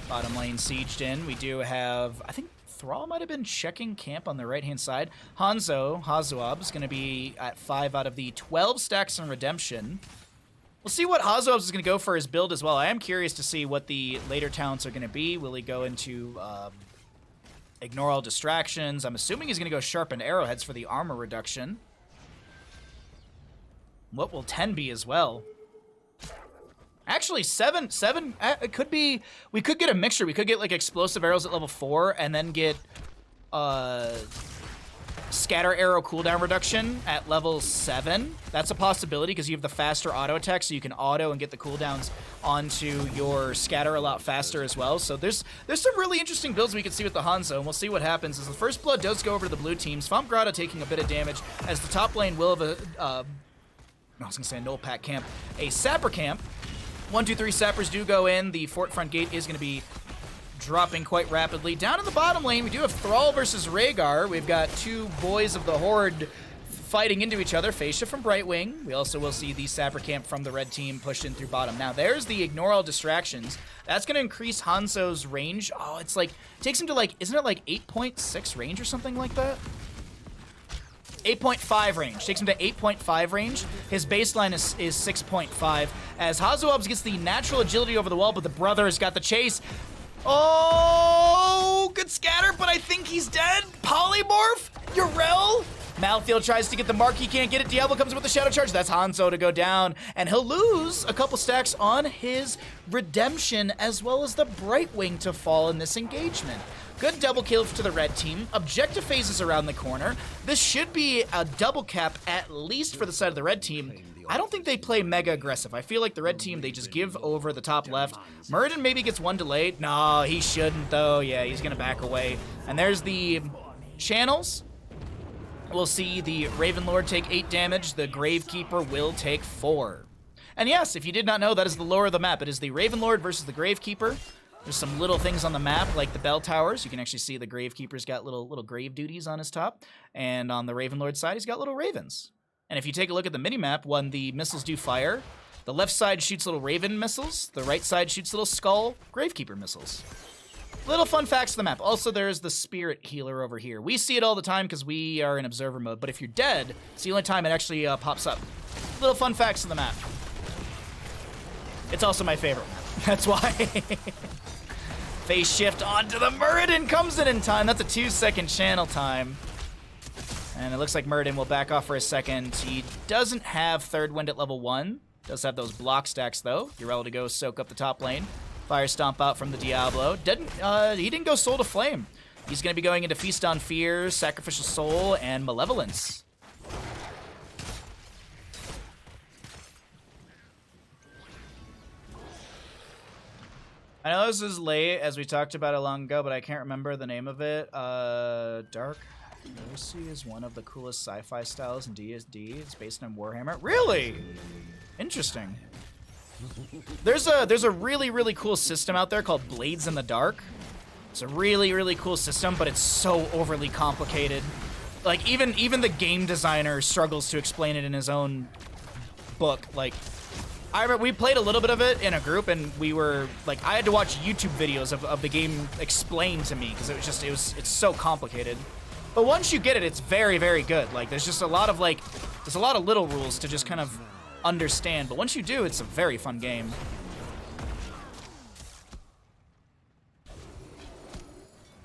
Bottom lane sieged in. We do have... I think Thrall might have been checking camp on the right-hand side. Hazuab is going to be at 5 out of the 12 stacks in Redemption. We'll see what Hazuab is going to go for his build as well. I am curious to see what the later talents are going to be. Will he go into ignore all distractions? I'm assuming he's going to go Sharpened Arrowheads for the armor reduction. What will 10 be as well? Actually, 7, it could be, we could get a mixture. We could get like explosive arrows at level 4 and then get scatter arrow cooldown reduction at level 7. That's a possibility because you have the faster auto attack, so you can auto and get the cooldowns onto your scatter a lot faster as well. So there's some really interesting builds we can see with the Hanzo, and we'll see what happens as the first blood does go over to the blue team. Svampgrad taking a bit of damage as the top lane will have I was gonna say a null pack camp, a sapper camp. 1, 2, 3 sappers do go in. The fort front gate is going to be dropping quite rapidly. Down in the bottom lane, we do have Thrall versus Rhaegar. We've got two boys of the Horde fighting into each other. Phase shift from Brightwing. We also will see the Sapper Camp from the red team pushed in through bottom. Now, there's the ignore all distractions. That's going to increase Hanzo's range. Oh, it's like, takes him to like, isn't it like 8.6 range or something like that? 8.5 range. Takes him to 8.5 range. His baseline is 6.5. As Hazuabs gets the natural agility over the wall, but the brother's got the chase. Oh, good scatter, but I think he's dead. Polymorph? Urel? Malthael tries to get the mark, he can't get it. Diablo comes with the Shadow Charge. That's Hanzo to go down, and he'll lose a couple stacks on his Redemption, as well as the Brightwing to fall in this engagement. Good double kill to the red team. Objective phases around the corner. This should be a double cap, at least for the side of the red team. I don't think they play mega aggressive. I feel like the red team, they just give over the top left. Muradin maybe gets one delayed. No, he shouldn't, though. Yeah, he's going to back away. And there's the channels. We'll see the Raven Lord take 8 damage. The Gravekeeper will take 4. And yes, if you did not know, that is the lore of the map. It is the Raven Lord versus the Gravekeeper. There's some little things on the map, like the bell towers. You can actually see the Gravekeeper's got little grave duties on his top. And on the Raven Lord side, he's got little ravens. And if you take a look at the minimap, when the missiles do fire, the left side shoots little Raven missiles. The right side shoots little Skull Gravekeeper missiles. Little fun facts of the map. Also, there's the Spirit Healer over here. We see it all the time because we are in Observer mode, but if you're dead, it's the only time it actually pops up. Little fun facts of the map. It's also my favorite map. That's why. Phase shift onto the Muradin comes in time. That's a 2-second channel time. And it looks like Muradin will back off for a second. He doesn't have third wind at level 1. Does have those block stacks, though. You're able to go soak up the top lane. Fire Stomp out from the Diablo. He didn't go Soul to Flame. He's going to be going into Feast on Fear, Sacrificial Soul, and Malevolence. I know this is late, as we talked about it long ago, but I can't remember the name of it. Dark Mercy is one of the coolest sci-fi styles in D&D. It's based on Warhammer. Really? Interesting. There's a really, really cool system out there called Blades in the Dark. It's a really, really cool system, but it's so overly complicated. Like, even the game designer struggles to explain it in his own book. Like, I remember we played a little bit of it in a group, and we were, like, I had to watch YouTube videos of the game explained to me, because it's so complicated. But once you get it, it's very, very good. Like, there's just a lot of, like, there's a lot of little rules to just kind of understand, but once you do, it's a very fun game.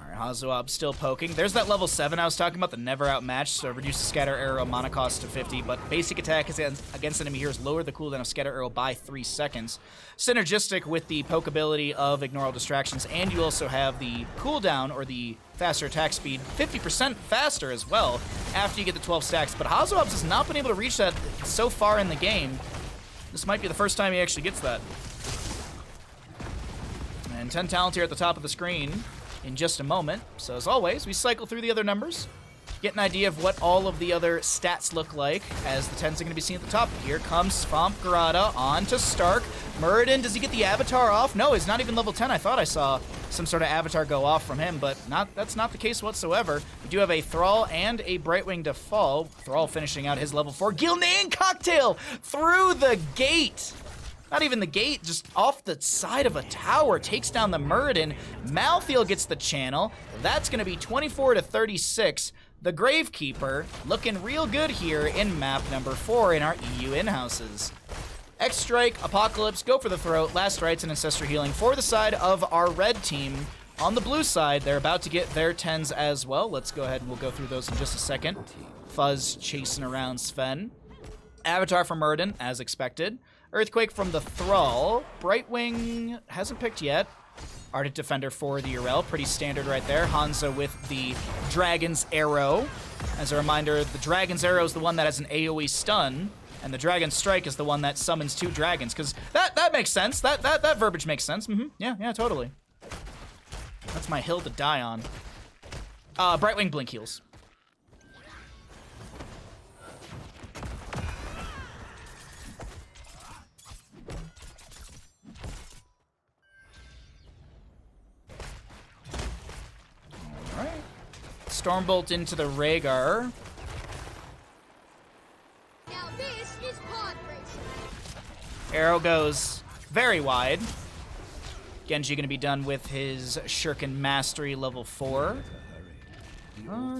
Alright, Hazuab still poking. There's that level 7 I was talking about, the never outmatched, so reduces Scatter Arrow mana cost to 50, but basic attack against enemy heroes lower the cooldown of Scatter Arrow by 3 seconds. Synergistic with the poke ability of Ignore All Distractions, and you also have the cooldown, or the faster attack speed, 50% faster as well after you get the 12 stacks. But Hazuabs has not been able to reach that so far in the game. This might be the first time he actually gets that. And 10 talent here at the top of the screen in just a moment. So as always, we cycle through the other numbers, get an idea of what all of the other stats look like as the 10s are going to be seen at the top. Here comes Swamp Garada on to Stark. Muradin, does he get the avatar off? No, he's not even level 10. I thought I saw some sort of avatar go off from him, but that's not the case whatsoever. We do have a Thrall and a Brightwing to fall. Thrall finishing out his level 4. Gilnean Cocktail through the gate. Not even the gate, just off the side of a tower. Takes down the Muradin. Malthael gets the channel. That's going to be 24 to 36. The Gravekeeper looking real good here in map number 4 in our EU in-houses. X-Strike, Apocalypse, go for the throat, Last Rites, and Ancestral Healing for the side of our red team. On the blue side, they're about to get their 10s as well. Let's go ahead and we'll go through those in just a second. Fuzz chasing around Sven. Avatar from Muradin, as expected. Earthquake from the Thrall. Brightwing hasn't picked yet. Ardent Defender for the Urel, pretty standard right there. Hanzo with the Dragon's Arrow. As a reminder, the Dragon's Arrow is the one that has an AoE stun, and the Dragon's Strike is the one that summons 2 dragons, because that makes sense. That verbiage makes sense. Yeah, totally. That's my hill to die on. Brightwing Blink heals. Stormbolt into the Rhaegar. this is pod racing. Arrow goes very wide. Genji going to be done with his Shuriken Mastery level 4.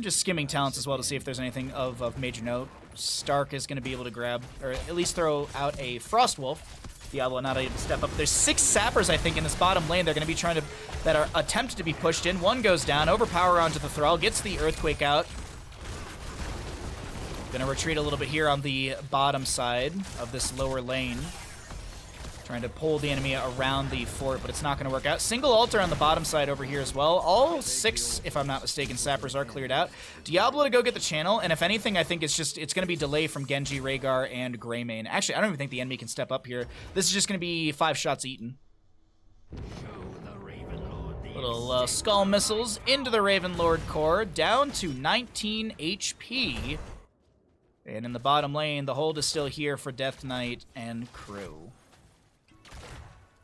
Just skimming talents as well to see if there's anything of major note. Stark is going to be able to grab, or at least throw out a Frost Wolf. Diablo not able to step up. There's 6 sappers, I think, in this bottom lane. They're going to be trying to, that are attempted to be pushed in. One goes down, overpower onto the Thrall, gets the Earthquake out. Gonna retreat a little bit here on the bottom side of this lower lane. Trying to pull the enemy around the fort, but it's not going to work out. Single altar on the bottom side over here as well. All 6, if I'm not mistaken, sappers are cleared out. Diablo to go get the channel, and if anything, I think it's going to be delay from Genji, Rhaegar, and Greymane. Actually, I don't even think the enemy can step up here. This is just going to be 5 shots eaten. Little skull missiles into the Raven Lord core, down to 19 HP. And in the bottom lane, the hold is still here for Death Knight and crew.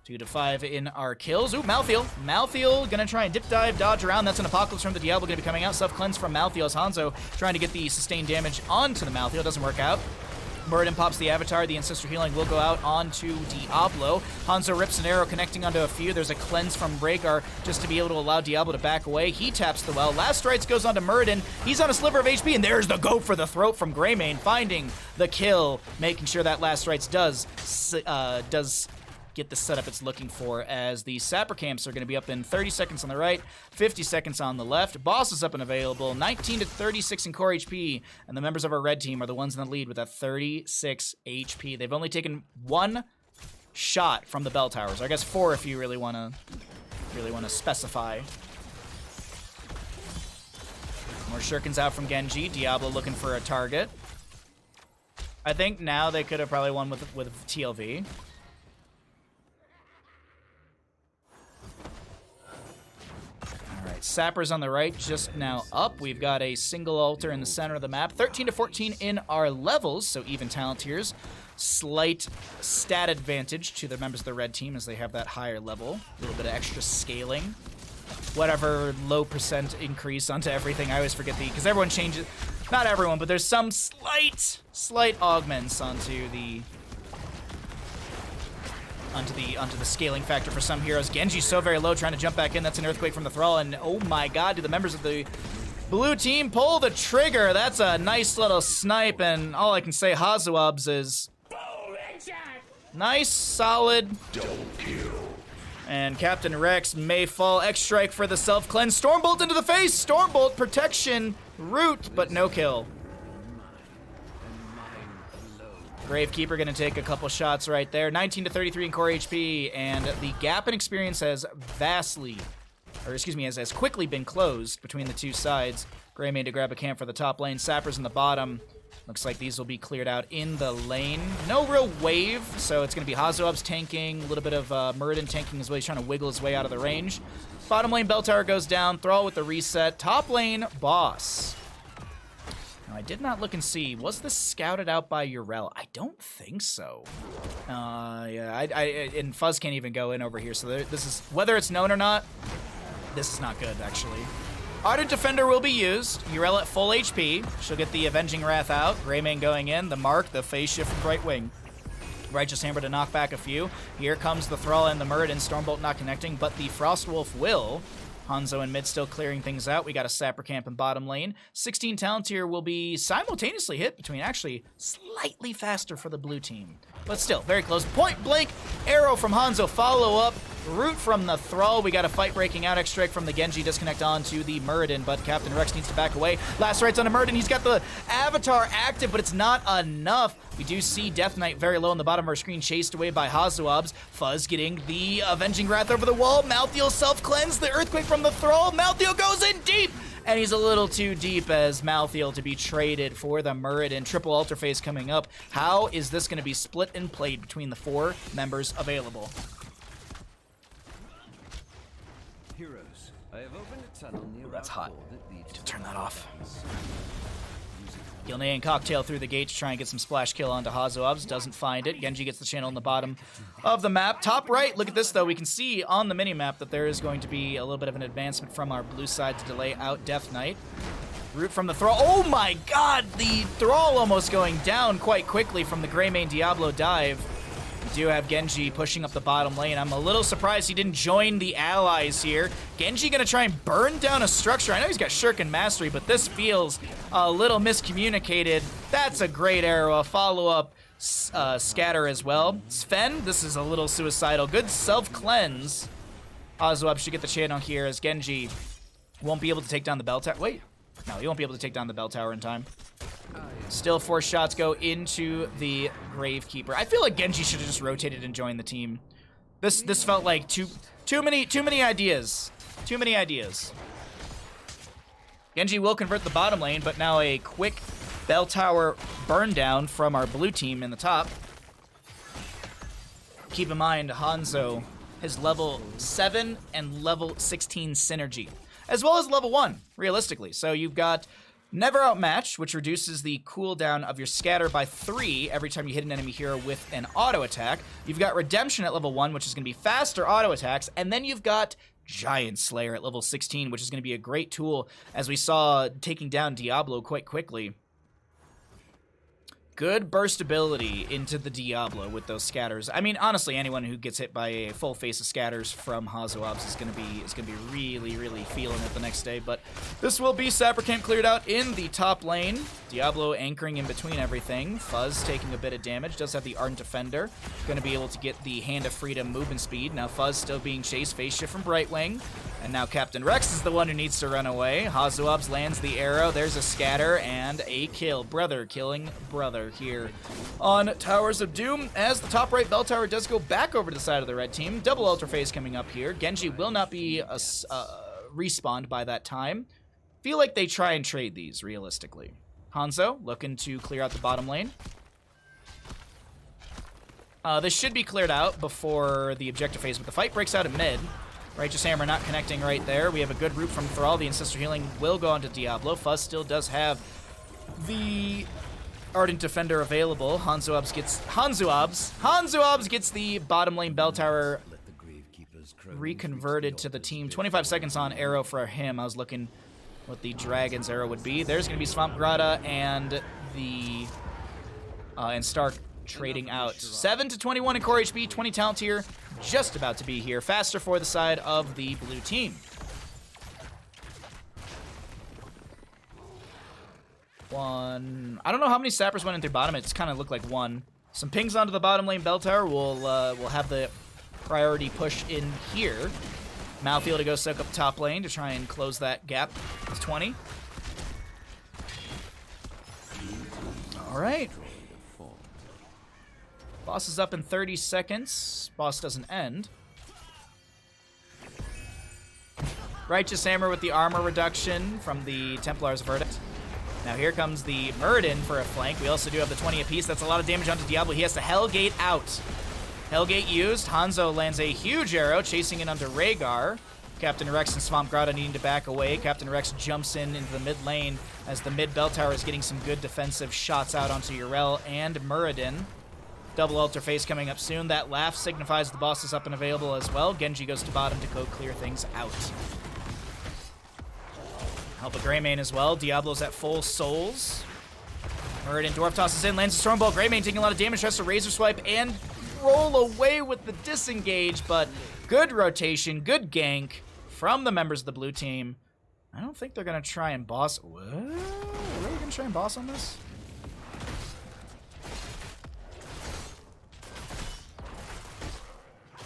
2 to 5 in our kills. Ooh, Malthael. Malthael gonna try and dip dive, dodge around. That's an Apocalypse from the Diablo gonna be coming out. Self-cleanse from Malthael as Hanzo trying to get the sustained damage onto the Malthael. Doesn't work out. Muradin pops the Avatar. The Ancestor Healing will go out onto Diablo. Hanzo rips an arrow connecting onto a few. There's a cleanse from Rhaegar just to be able to allow Diablo to back away. He taps the well. Last Rites goes onto Muradin. He's on a sliver of HP, and there's the go for the throat from Greymane, finding the kill, making sure that Last Rites does get the setup it's looking for, as the sapper camps are going to be up in 30 seconds on the right, 50 seconds on the left. Boss is up and available, 19 to 36 in core HP, and the members of our red team are the ones in the lead with that 36 HP. They've only taken 1 shot from the bell towers. I guess 4 if you really want to specify. More shurikens out from Genji. Diablo looking for a target. I think now they could have probably won with TLV. Sappers on the right just now up. We've got a single altar in the center of the map. 13 to 14 in our levels, so even talent tiers. Slight stat advantage to the members of the red team as they have that higher level. A little bit of extra scaling. Whatever low percent increase onto everything. I always forget because everyone changes. Not everyone, but there's some slight augments onto the scaling factor for some heroes. Genji's so very low, trying to jump back in. That's an Earthquake from the Thrall, and oh my god, do the members of the blue team pull the trigger. That's a nice little snipe, and all I can say, Hazuabs, is nice, solid. Don't kill. And Captain Rex may fall. X-Strike for the self-cleanse. Stormbolt into the face! Stormbolt, protection, root, but no kill. Gravekeeper going to take a couple shots right there. 19 to 33 in core HP, and the gap in experience has has quickly been closed between the two sides. Greymane to grab a camp for the top lane. Sappers in the bottom. Looks like these will be cleared out in the lane. No real wave, so it's going to be Hazuabs tanking, a little bit of Muradin tanking as well. He's trying to wiggle his way out of the range. Bottom lane, Bell Tower goes down. Thrall with the reset. Top lane, Boss. Now, I did not look and see. Was this scouted out by Yrel? I don't think so. Yeah, and Fuzz can't even go in over here, so this is, whether it's known or not, this is not good, actually. Ardent Defender will be used. Yrel at full HP. She'll get the Avenging Wrath out. Greymane going in. The Mark, the phase shift from right wing. Righteous Hammer to knock back a few. Here comes the Thrall and the Muradin. Stormbolt not connecting, but the Frostwolf will. Hanzo in mid still clearing things out. We got a Sapper camp in bottom lane. 16 talent tier will be simultaneously hit between, actually slightly faster for the blue team. But still, very close. Point blank arrow from Hanzo. Follow up. Root from the Thrall. We got a fight breaking out. X-Strike from the Genji. Disconnect onto the Muradin, but Captain Rex needs to back away. Last rights on a Muradin. He's got the Avatar active, but it's not enough. We do see Death Knight very low on the bottom of our screen, chased away by Hazuabs. Fuzz getting the Avenging Wrath over the wall. Malthael self-cleanse. The Earthquake from the Thrall. Malthael goes in deep! And he's a little too deep as Malthael to be traded for the Muradin. Triple altar phase coming up. How is this going to be split and played between the 4 members available? Heroes, I have opened a tunnel near. That's hot. Need to turn that off. Gilnean Cocktail through the gate to try and get some splash kill onto Hazuabs. Doesn't find it. Genji gets the channel in the bottom of the map. Top right, look at this though. We can see on the mini-map that there is going to be a little bit of an advancement from our blue side to delay out Death Knight. Root from the Thrall. Oh my god, the Thrall almost going down quite quickly from the Greymane Diablo dive. We do have Genji pushing up the bottom lane. I'm a little surprised he didn't join the allies here. Genji gonna try and burn down a structure. I know he's got Shuriken Mastery, but this feels a little miscommunicated. That's a great arrow. A follow-up scatter as well. Sven, this is a little suicidal. Good self-cleanse. Hazuab should get the channel here as Genji won't be able to take down the bell tower. Wait. No, he won't be able to take down the bell tower in time. Still 4 shots go into the Gravekeeper. I feel like Genji should have just rotated and joined the team. This felt like too many ideas. Too many ideas. Genji will convert the bottom lane, but now a quick bell tower burn down from our blue team in the top. Keep in mind, Hanzo has level 7 and level 16 synergy, as well as level 1, realistically. So you've got Never Outmatched, which reduces the cooldown of your scatter by 3 every time you hit an enemy hero with an auto attack. You've got Redemption at level 1, which is going to be faster auto attacks. And then you've got Giant Slayer at level 16, which is going to be a great tool, as we saw taking down Diablo quite quickly. Good burst ability into the Diablo with those scatters. I mean, honestly, anyone who gets hit by a full face of scatters from Hazuabs is gonna be really, really feeling it the next day. But this will be Sapper Camp cleared out in the top lane. Diablo anchoring in between everything. Fuzz taking a bit of damage. Does have the Ardent Defender. Gonna be able to get the Hand of Freedom movement speed. Now Fuzz still being chased. Face shift from Brightwing. And now Captain Rex is the one who needs to run away. Hazuabs lands the arrow. There's a scatter and a kill. Brother killing brother here on Towers of Doom, as the top right bell tower does go back over to the side of the red team. Double Ultra Phase coming up here. Genji will not be respawned by that time. Feel like they try and trade these realistically. Hanzo looking to clear out the bottom lane. This should be cleared out before the objective phase, but the fight breaks out in mid. Righteous Hammer not connecting right there. We have a good root from Thrall. The Ancestor Healing will go onto Diablo. Fuzz still does have the Ardent Defender available. Hanzuabs gets the bottom lane bell tower reconverted to the team. 25 seconds on arrow for him. I was looking what the Dragon's arrow would be. There's going to be Swamp Grata and the and Stark trading out. 7 to 21 in core HP, 20 talent here, just about to be here. Faster for the side of the blue team. One. I don't know how many sappers went in through bottom. It's kind of looked like one. Some pings onto the bottom lane bell tower. We'll have the priority push in here. Malfield to go soak up top lane to try and close that gap. It's 20. All right. Boss is up in 30 seconds. Boss doesn't end. Righteous Hammer with the armor reduction from the Templar's Verdict. Now here comes the Muradin for a flank. We also do have the 20 apiece. That's a lot of damage onto Diablo. He has to Hellgate out. Hellgate used. Hanzo lands a huge arrow, chasing it onto Rhaegar. Captain Rex and Swamp Grata needing to back away. Captain Rex jumps into the mid lane as the mid bell tower is getting some good defensive shots out onto Yrel and Muradin. Double Altar Phase coming up soon. That laugh signifies the boss is up and available as well. Genji goes to bottom to go clear things out. Help a Greymane as well. Diablo's at full souls. Muradin Dwarf tosses in, lands a Stormbolt. Greymane taking a lot of damage, tries to Razor Swipe and roll away with the disengage, but good rotation, good gank from the members of the blue team. I don't think they're going to try and boss. What? Are they really going to try and boss on this?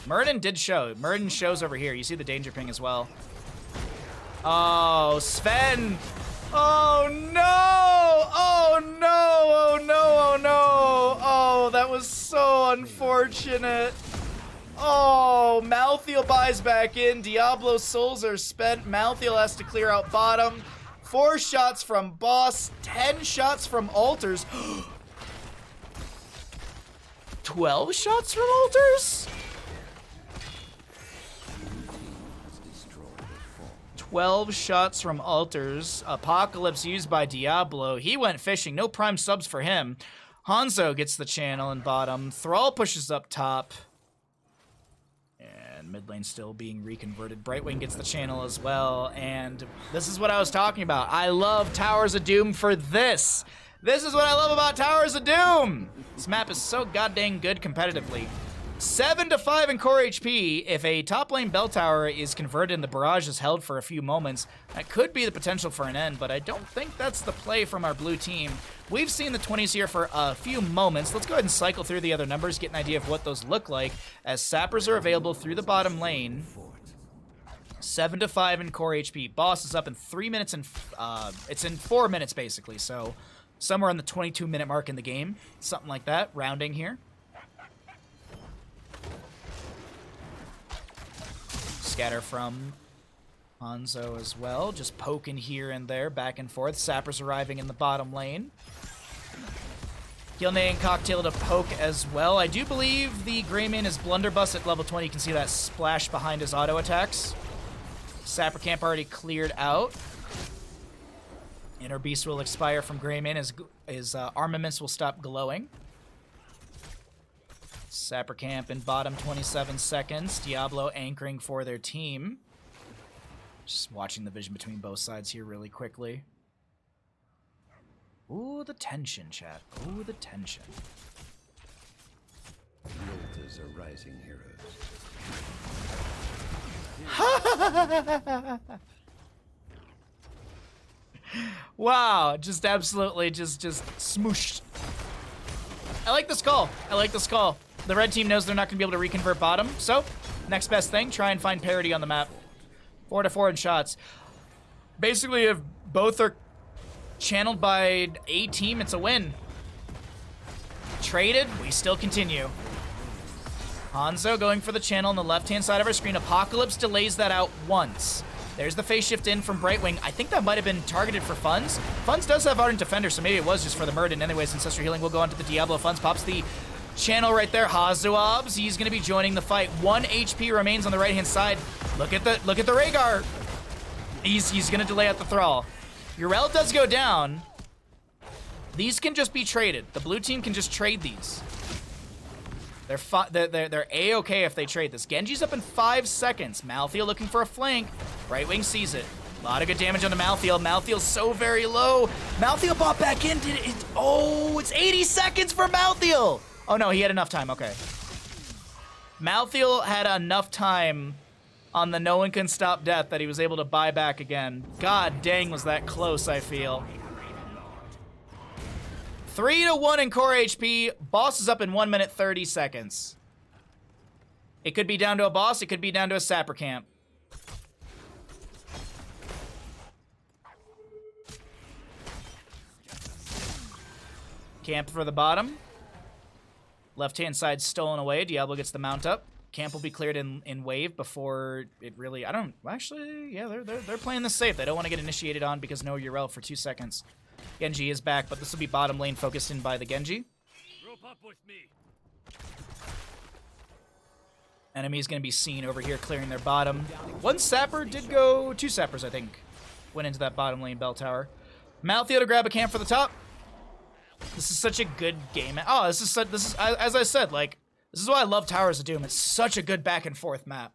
Muradin did show. Muradin shows over here. You see the danger ping as well. Oh, Sven! Oh no! Oh no! Oh no! Oh no! Oh, that was so unfortunate. Oh, Malthael buys back in. Diablo's souls are spent. Malthael has to clear out bottom. 4 shots from boss, 10 shots from altars. 12 shots from altars? 12 shots from altars. Apocalypse used by Diablo. He went fishing. No prime subs for him. Hanzo gets the channel in bottom. Thrall pushes up top. And mid lane still being reconverted. Brightwing gets the channel as well. And this is what I was talking about. I love Towers of Doom for this. This is what I love about Towers of Doom. This map is so goddamn good competitively. 7-5 in core HP. If a top lane bell tower is converted and the barrage is held for a few moments, that could be the potential for an end, but I don't think that's the play from our blue team. We've seen the 20s here for a few moments. Let's go ahead and cycle through the other numbers, get an idea of what those look like, as sappers are available through the bottom lane. 7-5 in core HP. Boss is up in 3 minutes and it's in 4 minutes basically, so somewhere on the 22-minute mark in the game, something like that, rounding here. Scatter from Hanzo as well, just poking here and there, back and forth. Sappers arriving in the bottom lane. Gilney and Cocktail to poke as well. I do believe the Greymane is Blunderbuss at level 20. You can see that splash behind his auto attacks. Sapper camp already cleared out. Inner Beast will expire from Greymane as armaments will stop glowing. Sapper camp in bottom 27 seconds. Diablo anchoring for their team. Just watching the vision between both sides here really quickly. Ooh, the tension, chat. Ooh, the tension. The altars are rising, heroes. Wow, just absolutely just smooshed. I like this call. I like this call. The red team knows they're not going to be able to reconvert bottom, so next best thing, try and find parity on the map. 4-4 in shots. Basically, if both are channeled by a team, it's a win. Traded, we still continue. Hanzo going for the channel on the left-hand side of our screen. Apocalypse delays that out once. There's the phase shift in from Brightwing. I think that might have been targeted for Funds. Funds does have Ardent Defender, so maybe it was just for the Murden. Anyways, Ancestral Healing will go onto the Diablo. Funds pops the channel right there. Hazuabs, he's going to be joining the fight. 1 HP remains on the right-hand side. Look at the Rhaegar. He's going to delay out the Thrall. Yrel does go down. These can just be traded. The blue team can just trade these. They're A-okay if they trade this. Genji's up in 5 seconds. Malthael looking for a flank. Brightwing sees it. A lot of good damage on the Malthael. Malthael's so very low. Malthael bought back in. Oh, it's 80 seconds for Malthael. Oh, no, he had enough time. Okay. Malthael had enough time on the no one can stop death that he was able to buy back again. God dang, was that close, I feel. 3-1 in core HP. Boss is up in 1 minute 30 seconds. It could be down to a boss. It could be down to a sapper camp. Camp for the bottom. Left-hand side stolen away. Diablo gets the mount up. Camp will be cleared in wave before it really... Actually, yeah, they're playing this safe. They don't want to get initiated on because no Yrel for 2 seconds. Genji is back, but this will be bottom lane focused in by the Genji. Group up with me. Enemy is going to be seen over here clearing their bottom. 1 sapper did go... 2 sappers, I think, went into that bottom lane bell tower. Malthael to grab a camp for the top. This is such a good game. Oh, this is as I said, like, this is why I love Towers of Doom. It's such a good back and forth map.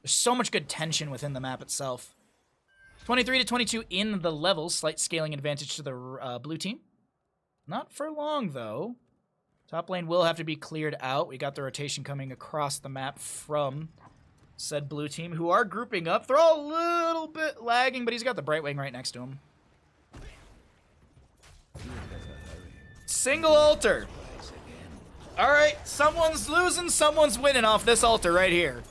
There's so much good tension within the map itself. 23-22 in the levels. Slight scaling advantage to the blue team. Not for long, though. Top lane will have to be cleared out. We got the rotation coming across the map from said blue team, who are grouping up. They're all a little bit lagging, but he's got the Brightwing right next to him. Single altar. All right, someone's losing, someone's winning off this altar right here.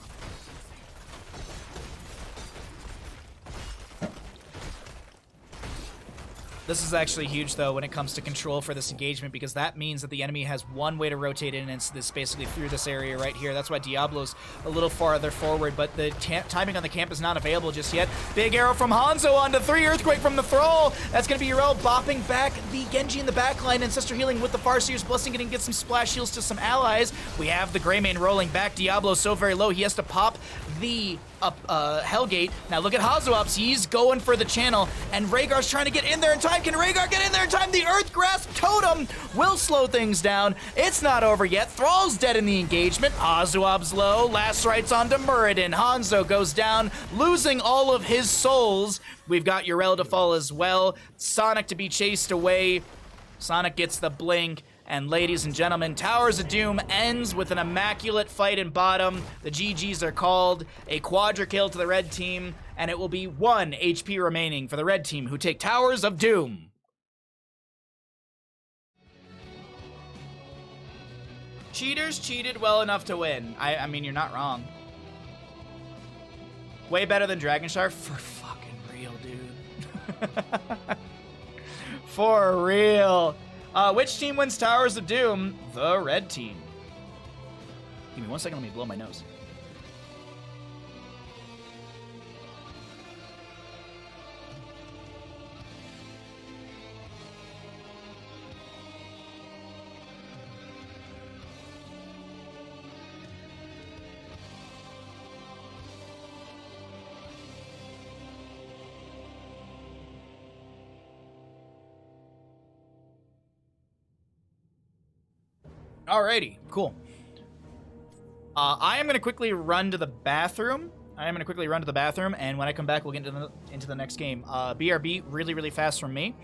This is actually huge, though, when it comes to control for this engagement, because that means that the enemy has one way to rotate in, and it's this basically through this area right here. That's why Diablo's a little farther forward, but the timing on the camp is not available just yet. Big arrow from Hanzo onto 3 Earthquake from the Thrall. That's going to be Yrel bopping back the Genji in the backline, and Ancestral Healing with the Farseer's Blessing and get some splash heals to some allies. We have the Greymane rolling back. Diablo so very low, he has to pop the Hellgate. Now look at Hazuops. He's going for the channel, and Rhaegar's trying to get in there in time. Can Rhaegar get in there in time? The Earth Grasp Totem will slow things down. It's not over yet. Thrall's dead in the engagement. Hazuops low. Last rights onto Muradin. Hanzo goes down, losing all of his souls. We've got Yrel to fall as well. Sonic to be chased away. Sonic gets the blink. And ladies and gentlemen, Towers of Doom ends with an immaculate fight in bottom. The GGs are called, a quadra kill to the red team, and it will be 1 HP remaining for the red team, who take Towers of Doom. Cheaters cheated well enough to win. I mean, you're not wrong. Way better than Dragonstar? For fucking real, dude. For real. Which team wins Towers of Doom? The red team. Give me 1 second, let me blow my nose. Alrighty, cool. I am going to quickly run to the bathroom. And when I come back, we'll get into the next game. BRB, really fast from me.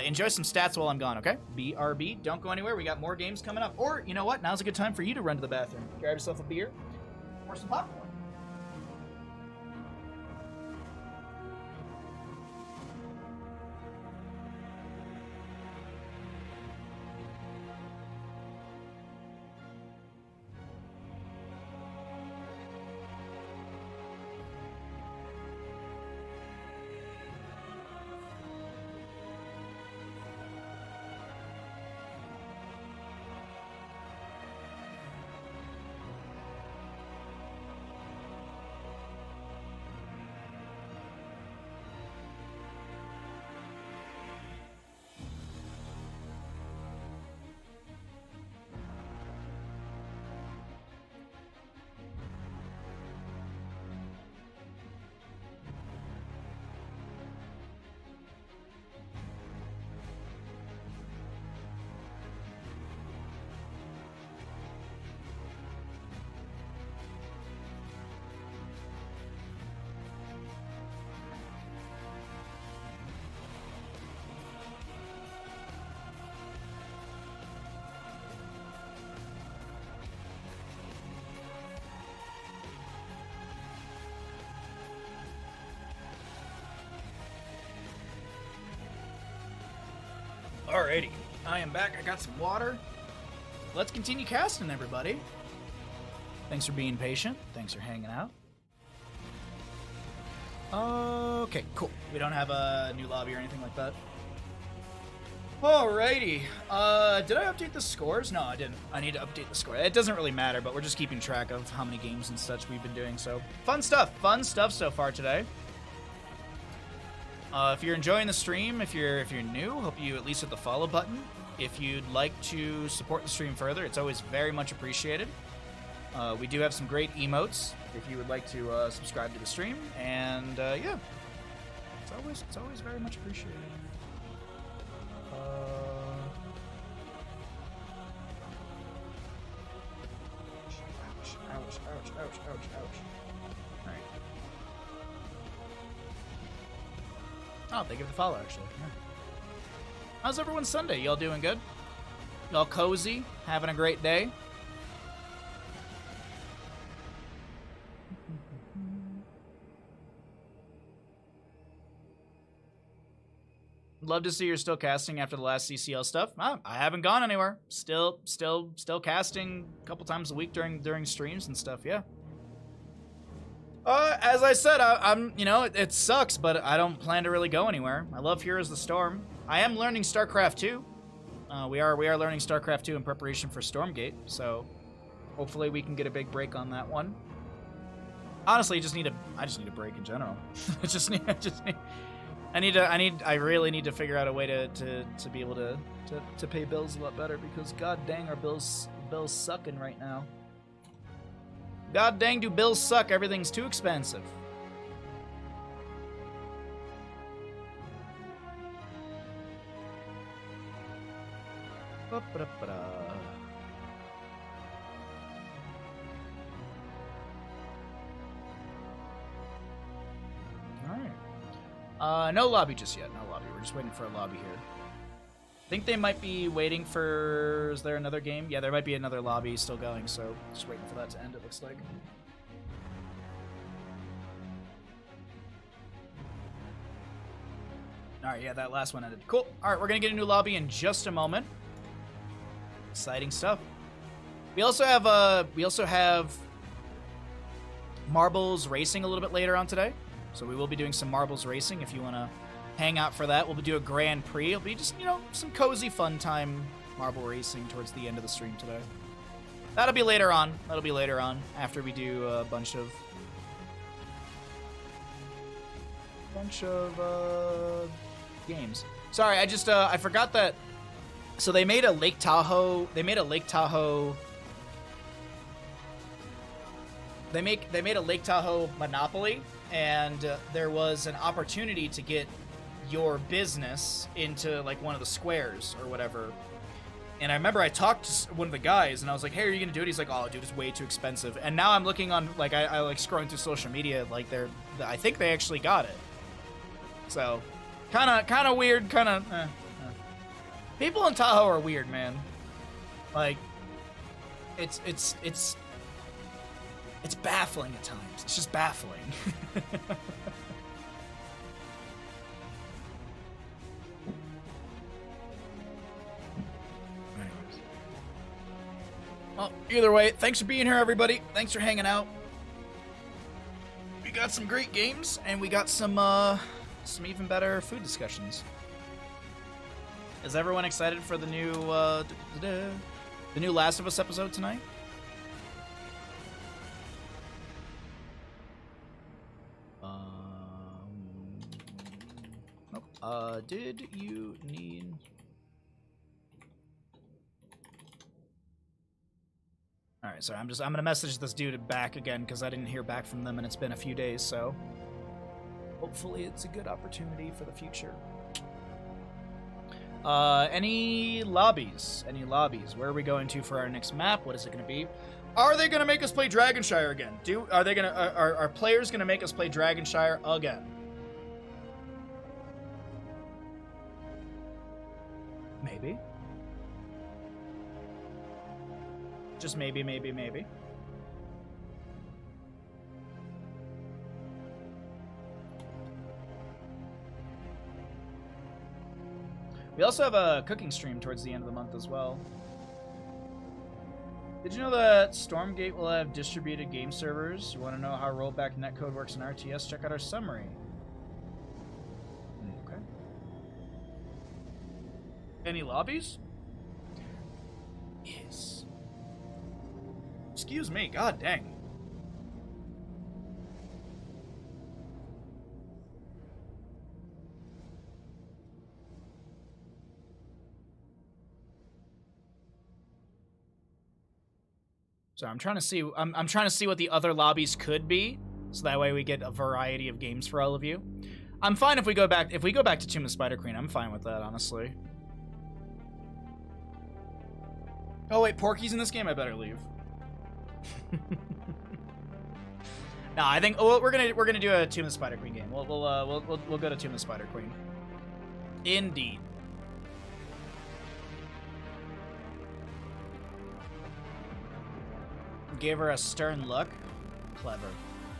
Enjoy some stats while I'm gone, okay? BRB, don't go anywhere. We got more games coming up. Or, you know what? Now's a good time for you to run to the bathroom. Grab yourself a beer or some popcorn. Alrighty, I am back. I got some water. Let's continue casting, everybody. Thanks for being patient. Thanks for hanging out. Okay, cool. We don't have a new lobby or anything like that. Alrighty. Did I update the scores? No, I didn't. I need to update the score. It doesn't really matter, but we're just keeping track of how many games and such we've been doing. So, fun stuff so far today. If you're enjoying the stream, if you're new, hope you at least hit the follow button. If you'd like to support the stream further, it's always very much appreciated. We do have some great emotes if you would like to subscribe to the stream, and yeah, it's always very much appreciated. Ouch. All right. Oh, thank you for the follow, actually. Yeah. How's everyone's Sunday? Y'all doing good? Y'all cozy? Having a great day? Love to see you're still casting after the last CCL stuff. I haven't gone anywhere. Still casting a couple times a week during streams and stuff. Yeah. As I said, I'm you know, it sucks, but I don't plan to really go anywhere. I love Heroes of the Storm. I am learning StarCraft 2. We are learning StarCraft 2 in preparation for Stormgate, so hopefully we can get a big break on that one. Honestly, I just need a break in general. I really need to figure out a way to be able to pay bills a lot better, because god dang, our bills sucking right now. God dang, do bills suck? Everything's too expensive. Ba-ba-da-ba-da. Alright. No lobby just yet. No lobby. We're just waiting for a lobby here. I think they might be waiting for... Is there another game? Yeah, there might be another lobby still going, so just waiting for that to end, it looks like. Alright, yeah, that last one ended. Cool. Alright, we're gonna get a new lobby in just a moment. Exciting stuff. We also have marbles racing a little bit later on today. So we will be doing some marbles racing if you want to hang out for that. We'll do a Grand Prix. It'll be just, you know, some cozy fun time marble racing towards the end of the stream today. That'll be later on. That'll be later on after we do a bunch of games. Sorry, I forgot that. So they made a Lake Tahoe. They made a Lake Tahoe Monopoly, and there was an opportunity to get your business into like one of the squares or whatever. And I remember I talked to one of the guys, and I was like, "Hey, are you gonna do it?" He's like, "Oh, dude, it's way too expensive." And now I'm looking on, like, I like scrolling through social media, like I think they actually got it. So, kind of weird, People in Tahoe are weird, man. Like, it's baffling at times. It's just baffling. Well, either way, thanks for being here, everybody. Thanks for hanging out. We got some great games, and we got some even better food discussions. Is everyone excited for the new Last of Us episode tonight? Nope. Did you need... Alright, sorry, I'm gonna message this dude back again because I didn't hear back from them and it's been a few days, so hopefully it's a good opportunity for the future. Any lobbies? Any lobbies? Where are we going to for our next map? What is it gonna be? Are they gonna make us play Dragonshire again? Are players gonna make us play Dragonshire again? Maybe. Just maybe, maybe, maybe. We also have a cooking stream towards the end of the month as well. Did you know that Stormgate will have distributed game servers? You want to know how rollback netcode works in RTS? Check out our summary. Okay. Any lobbies? Yes. Excuse me, god dang. So I'm trying to see what the other lobbies could be, so that way we get a variety of games for all of you. I'm fine if we go back to Tomb of Spider Queen. I'm fine with that, honestly. Oh wait, Porky's in this game. I better leave. No, I think we're gonna do a Tomb of the Spider Queen game. We'll go to Tomb of the Spider Queen. Indeed. Gave her a stern look. Clever,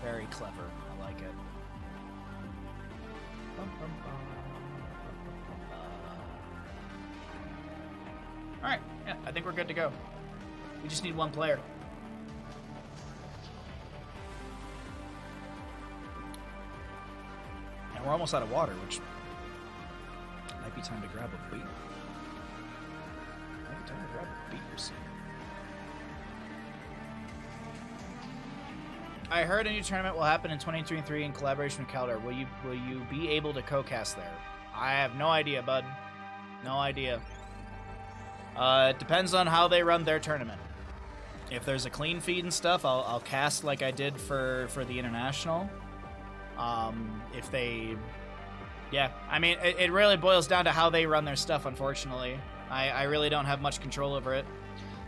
very clever. I like it. All right, yeah, I think we're good to go. We just need one player. And we're almost out of water, which might be time to grab a beer. Might be time to grab a beer soon. I heard a new tournament will happen in 2023 in collaboration with Calder. Will you be able to co-cast there? I have no idea, bud. No idea. It depends on how they run their tournament. if there's a clean feed and stuff, I'll cast like I did for the international. If they, yeah, I mean, it really boils down to how they run their stuff. Unfortunately, I really don't have much control over it.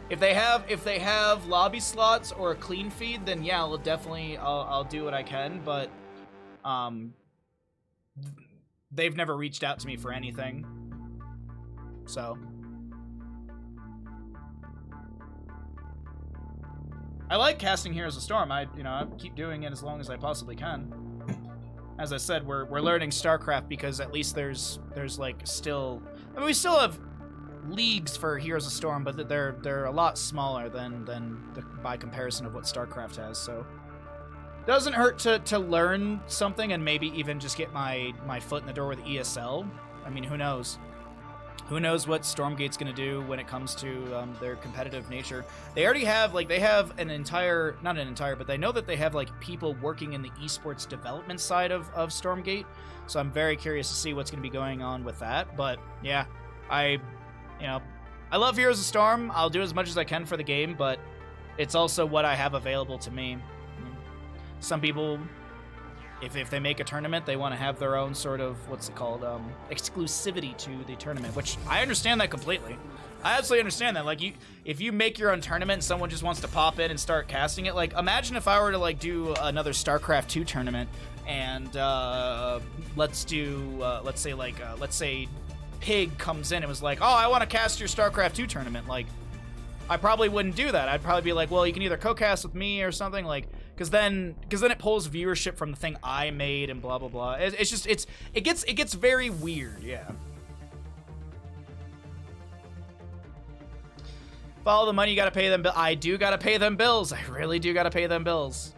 If they have lobby slots or a clean feed, then yeah, I'll do what I can. But they've never reached out to me for anything. So I like casting Heroes of Storm. I keep doing it as long as I possibly can. As I said, we're learning StarCraft because at least there's like still, I mean, we still have leagues for Heroes of Storm, but they're a lot smaller than by comparison of what StarCraft has. So doesn't hurt to learn something and maybe even just get my foot in the door with ESL. I mean, who knows? Who knows what Stormgate's going to do when it comes to their competitive nature. They already have, like, they have an entire, not an entire, but they know that they have, like, people working in the esports development side of Stormgate. So I'm very curious to see what's going to be going on with that. But, yeah, I love Heroes of Storm. I'll do as much as I can for the game, but it's also what I have available to me. Some people, if they make a tournament, they want to have their own sort of, what's it called, exclusivity to the tournament, which I understand that completely. I absolutely understand that. Like, if you make your own tournament and someone just wants to pop in and start casting it, like, imagine if I were to, like, do another StarCraft 2 tournament and let's say Pig comes in and was like, oh, I want to cast your StarCraft 2 tournament. Like, I probably wouldn't do that. I'd probably be like, well, you can either co-cast with me or something, like, because then it pulls viewership from the thing I made and blah blah blah. It gets very weird, yeah. Follow the money, you gotta pay them. I do gotta pay them bills. I really do gotta pay them bills.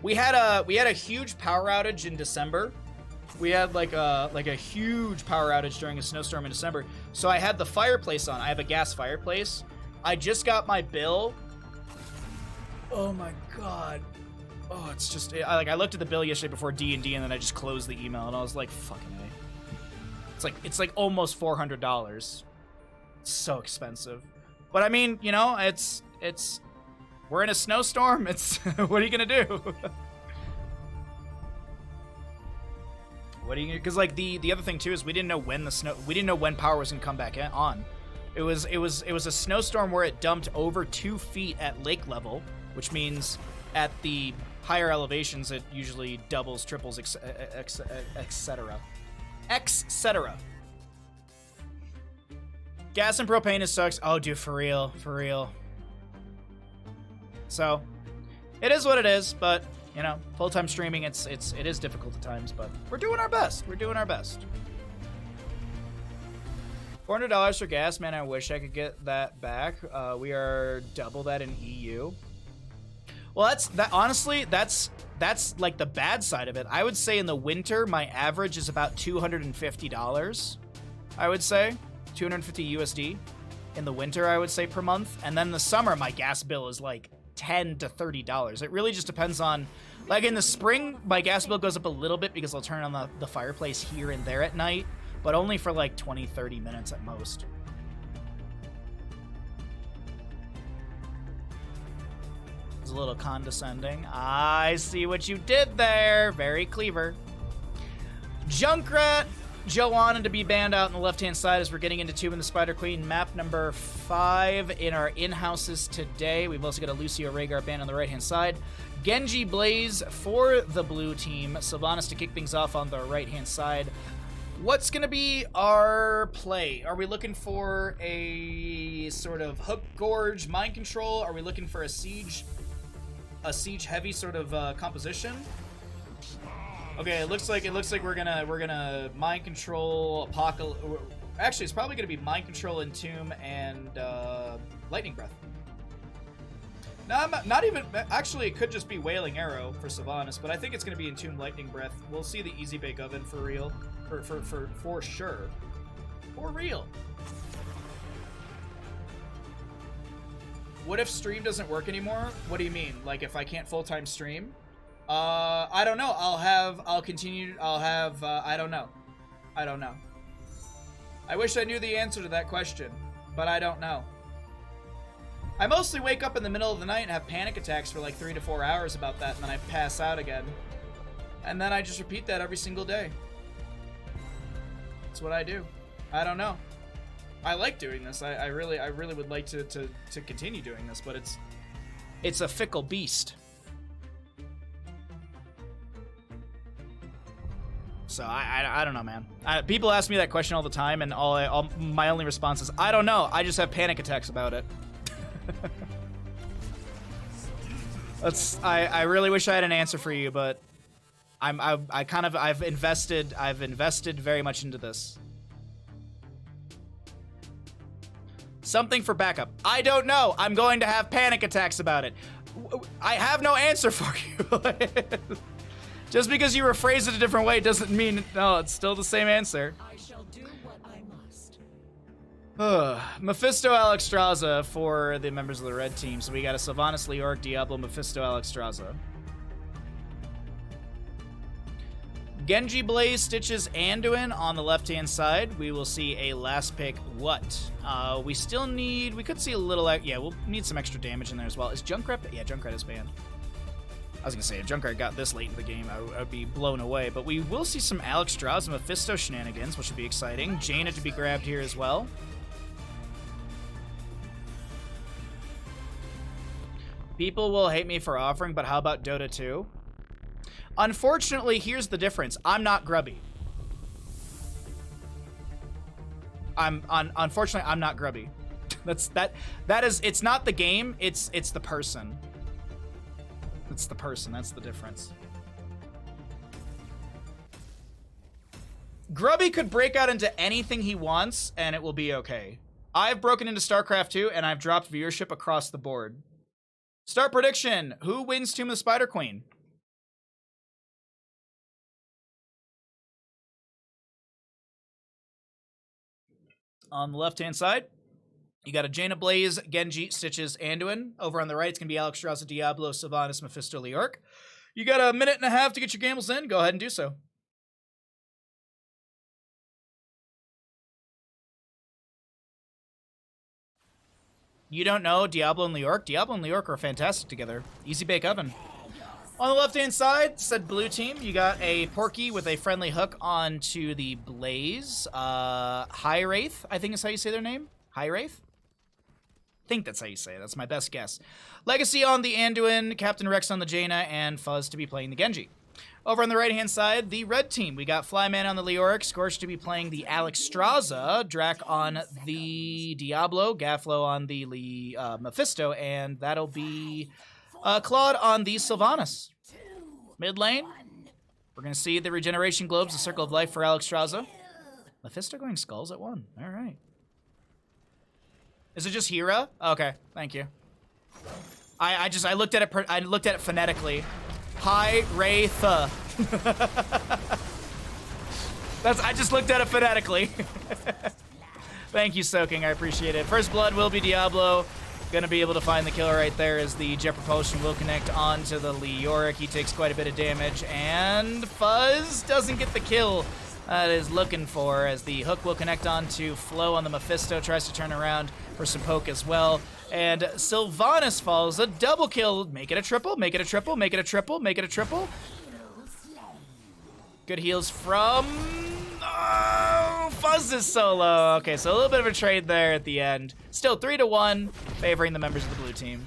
We had a huge power outage in December. We had like a huge power outage during a snowstorm in December. So I had the fireplace on. I have a gas fireplace. I just got my bill. Oh my god. Oh, it's just, I looked at the bill yesterday before D&D, and then I just closed the email, and I was like, fucking A. It's like almost $400. It's so expensive. But I mean, it's we're in a snowstorm. It's, what are you gonna do? What are you gonna, because like the other thing too is we didn't know when power was gonna come back on. It was a snowstorm where it dumped over 2 feet at lake level, which means at the higher elevations, it usually doubles, triples, etc. Gas and propane is sucks. Oh, dude, for real. So, it is what it is, but, full-time streaming, it is difficult at times, but we're doing our best. $400 for gas, man, I wish I could get that back. We are double that in EU. Well, honestly, that's like the bad side of it. I would say in the winter, my average is about $250. I would say 250 USD in the winter, I would say, per month. And then in the summer, my gas bill is like $10 to $30. It really just depends on, like in the spring, my gas bill goes up a little bit because I'll turn on the fireplace here and there at night, but only for like 20, 30 minutes at most. It's a little condescending. I see what you did there. Very clever. Junkrat, Joanna to be banned out on the left-hand side as we're getting into Tomb of the Spider Queen. Map number 5 in our in-houses today. We've also got a Lucio Rhaegar banned on the right-hand side. Genji Blaze for the blue team. Sylvanas to kick things off on the right-hand side. What's going to be our play? Are we looking for a sort of Hook Gorge mind control? Are we looking for a siege heavy sort of composition? Okay, it looks like we're gonna mind control Apocalypse. Actually, it's probably gonna be mind control, Entomb, and lightning breath. No, not even. Actually, it could just be Wailing Arrow for Sylvanas, but I think it's gonna be Entomb, lightning breath. We'll see the easy bake oven for real, for sure, for real. What if stream doesn't work anymore? What do you mean? Like if I can't full-time stream? I don't know. I don't know. I wish I knew the answer to that question, but I don't know. I mostly wake up in the middle of the night and have panic attacks for like 3 to 4 hours about that, and then I pass out again. And then I just repeat that every single day. That's what I do. I don't know. I like doing this. I really would like to continue doing this, but it's a fickle beast. So I don't know, man. People ask me that question all the time, and my only response is, I don't know. I just have panic attacks about it. I really wish I had an answer for you, but I've invested very much into this. Something for backup. I don't know. I'm going to have panic attacks about it. I have no answer for you. Just because you rephrase it a different way doesn't mean no, it's still the same answer. I shall do what I must. Mephisto Alexstrasza for the members of the red team. So we got a Sylvanas, Leoric, Diablo, Mephisto Alexstrasza. Genji, Blaze, Stitches, Anduin on the left-hand side. We will see a last pick what? We still need... We could see a little... Yeah, we'll need some extra damage in there as well. Is Junkrat... Yeah, Junkrat is banned. I was going to say, if Junkrat got this late in the game, I would be blown away. But we will see some Alexstrasza Mephisto shenanigans, which would be exciting. Jaina to be grabbed here as well. People will hate me for offering, but how about Dota 2? Unfortunately, here's the difference. I'm not grubby. Unfortunately, I'm not grubby. That is it's not the game, it's the person. It's the person, that's the difference. Grubby could break out into anything he wants and it will be okay. I've broken into StarCraft 2 and I've dropped viewership across the board. Start prediction. Who wins Tomb of the Spider Queen? On the left-hand side, you got a Jaina, Blaze, Genji, Stitches, Anduin. Over on the right, it's going to be Alexstrasza, Diablo, Sylvanas, Mephisto, Leoric. You got a minute and a half to get your gambles in. Go ahead and do so. You don't know Diablo and Leoric? Diablo and Leoric are fantastic together. Easy bake oven. On the left-hand side, said blue team, you got a Porky with a friendly hook onto the Blaze. High Wraith, I think is how you say their name. High Wraith? I think that's how you say it. That's my best guess. Legacy on the Anduin, Captain Rex on the Jaina, and Fuzz to be playing the Genji. Over on the right-hand side, the red team. We got Flyman on the Leoric, Scorch to be playing the Alexstrasza, Drac on the Diablo, Gafflo on the Mephisto, and that'll be Claude on the Sylvanas. Mid lane, we're going to see the Regeneration Globes, the Circle of Life for Alexstrasza. Mephisto going Skulls at 1. All right. Is it just Hera? Okay, thank you. I looked at it phonetically. High Wraith. I just looked at it phonetically. Thank you, Soaking. I appreciate it. First blood will be Diablo. Gonna be able to find the kill right there as the Jet Propulsion will connect onto the Leoric. He takes quite a bit of damage, and Fuzz doesn't get the kill that is looking for, as the hook will connect onto Flo on the Mephisto, tries to turn around for some poke as well. And Sylvanas falls, a double kill. Make it a triple, make it a triple, make it a triple, make it a triple. Good heals from... Oh, Fuzz is solo. Okay, so a little bit of a trade there at the end. Still 3-1, favoring the members of the blue team.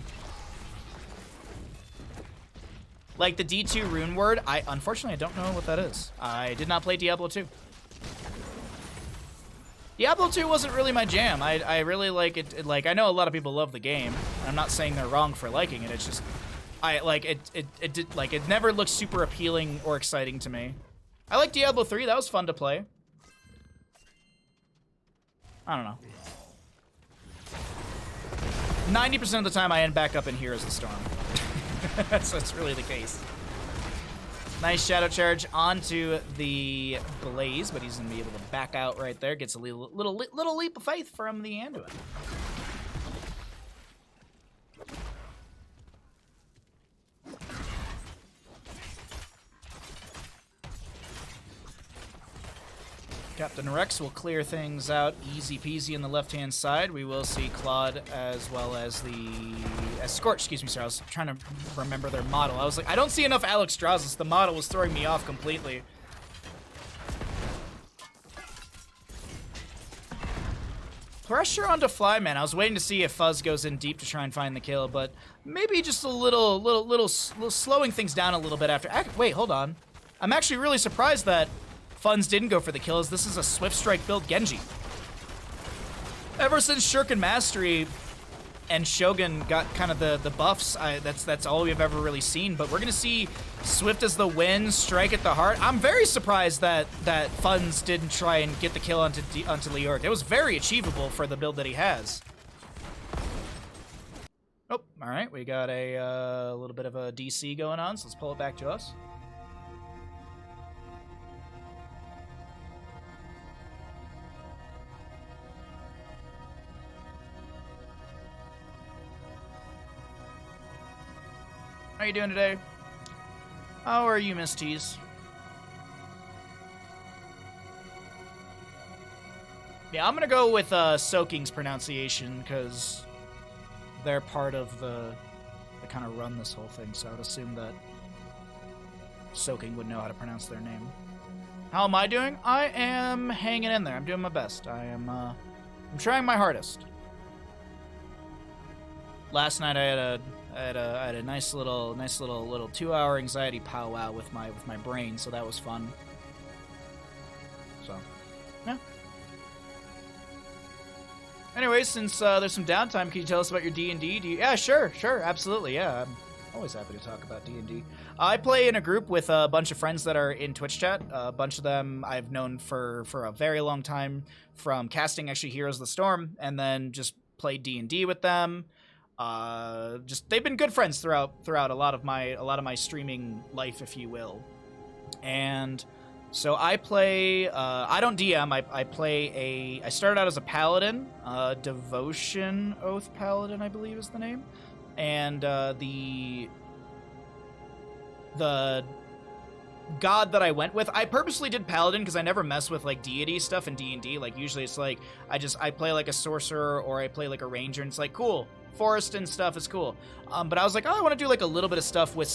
Like the D2 rune word, unfortunately, I don't know what that is. I did not play Diablo 2. Diablo 2 wasn't really my jam. I really like it. Like, I know a lot of people love the game. I'm not saying they're wrong for liking it. It's just, it never looked super appealing or exciting to me. I like Diablo 3. That was fun to play. I don't know. 90% of the time I end back up in Heroes of Storm. So it's really the case. Nice Shadow Charge onto the Blaze, but he's going to be able to back out right there. Gets a little leap of faith from the Anduin. Captain Rex will clear things out easy peasy on the left-hand side. We will see Claude as well as Scorch, excuse me, sir. I was trying to remember their model. I was like, I don't see enough Alexstraszus. The model was throwing me off completely. Pressure onto Flyman. I was waiting to see if Fuzz goes in deep to try and find the kill, but maybe just a little slowing things down a little bit after. Wait, hold on. I'm actually really surprised that Funds didn't go for the kills. This is a Swift Strike build Genji. Ever since Shuriken Mastery and Shogun got kind of the buffs, that's all we've ever really seen. But we're gonna see Swift as the win, Strike at the heart. I'm very surprised that Funds didn't try and get the kill onto Leoric. It was very achievable for the build that he has. Oh, all right, we got a little bit of a DC going on, so let's pull it back to us. How you doing today? How are you, Miss Tease? Yeah, I'm gonna go with Soaking's pronunciation because they're part of they kind of run this whole thing, so I would assume that Soaking would know how to pronounce their name. How am I doing? I am hanging in there. I'm doing my best. I'm trying my hardest. Last night I had a nice little 2-hour anxiety powwow with my brain, so that was fun. So, yeah. Anyway, since there's some downtime, can you tell us about your D&D? Yeah, sure, absolutely, yeah. I'm always happy to talk about D&D. I play in a group with a bunch of friends that are in Twitch chat. A bunch of them I've known for a very long time from casting actually Heroes of the Storm, and then just played D&D with them. They've been good friends throughout a lot of my streaming life, if you will. And so I play, I don't DM, I started out as a paladin, Devotion Oath Paladin, I believe is the name. And, the god that I went with, I purposely did paladin because I never mess with like deity stuff in D&D. Like usually it's like, I play like a sorcerer or I play like a ranger and it's like, cool. Forest and stuff is cool. But I was like, oh, I want to do like a little bit of stuff I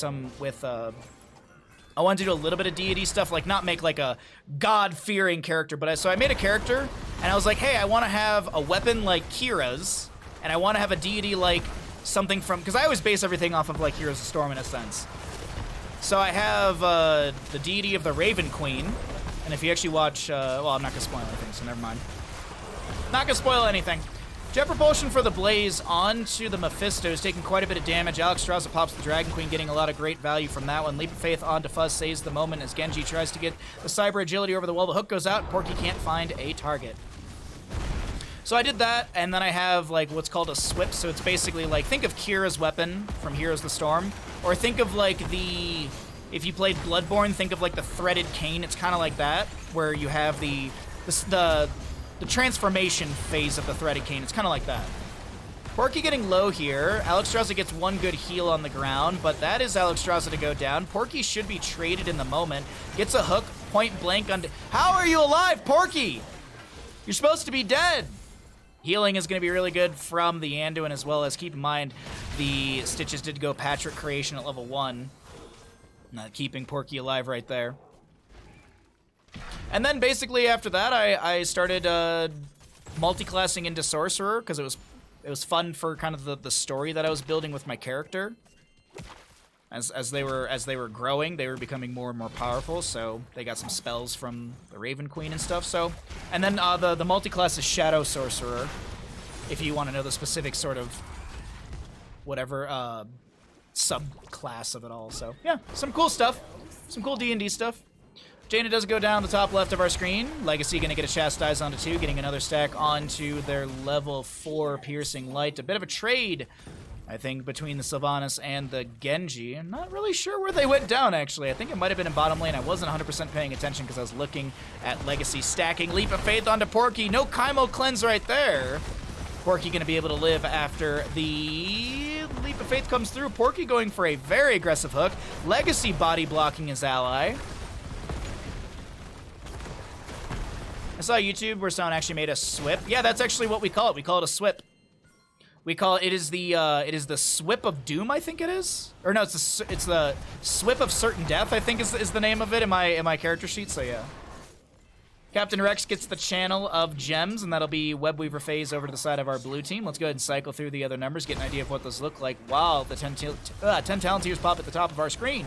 wanted to do a little bit of deity stuff, like not make like a god-fearing character, but so I made a character, and I was like, hey, I want to have a weapon like Kira's, and I want to have a deity like something from, because I always base everything off of like Heroes of Storm in a sense. So I have the deity of the Raven Queen, and if you actually watch, well, I'm not going to spoil anything, so never mind. Not going to spoil anything. Jet propulsion for the Blaze onto the Mephisto is taking quite a bit of damage. Alexstrasza pops the Dragon Queen, getting a lot of great value from that one. Leap of Faith onto Fuzz saves the moment as Genji tries to get the Cyber Agility over the wall. The hook goes out, Porky can't find a target. So I did that, and then I have like what's called a Swip, so it's basically like, think of Kira's weapon from Heroes of the Storm, or think of like if you played Bloodborne, think of like the threaded cane. It's kind of like that, where you have the transformation phase of the threaded cane. It's kind of like that. Porky getting low here. Alexstrasza gets one good heal on the ground, but that is Alexstrasza to go down. Porky should be traded in the moment. Gets a hook, point blank on... How are you alive, Porky? You're supposed to be dead. Healing is going to be really good from the Anduin, as well as, keep in mind, the Stitches did go Patrick Creation at level 1. Keeping Porky alive right there. And then basically after that, I started multi-classing into Sorcerer because it was fun for kind of the story that I was building with my character. As they were growing, they were becoming more and more powerful. So they got some spells from the Raven Queen and stuff. So, and then the multi-class is Shadow Sorcerer, if you want to know the specific sort of whatever subclass of it all. So yeah, some cool stuff, some cool D&D stuff. Jaina does go down the top left of our screen. Legacy going to get a Chastise onto 2, getting another stack onto their level 4 Piercing Light. A bit of a trade, I think, between the Sylvanas and the Genji. I'm not really sure where they went down, actually. I think it might have been in bottom lane. I wasn't 100% paying attention because I was looking at Legacy stacking. Leap of Faith onto Porky. No Chymo Cleanse right there. Porky going to be able to live after the Leap of Faith comes through. Porky going for a very aggressive hook. Legacy body blocking his ally. saw YouTube where someone actually made a swip. Yeah, that's actually what we call it. We call it a swip. We call it is the swip of doom, I think it is. Or no, it's the swip of certain death, I think is the name of it in my character sheet. So yeah. Captain Rex gets the channel of gems, and that'll be Webweaver phase over to the side of our blue team. Let's go ahead and cycle through the other numbers, get an idea of what those look like while the 10 talent tiers pop at the top of our screen.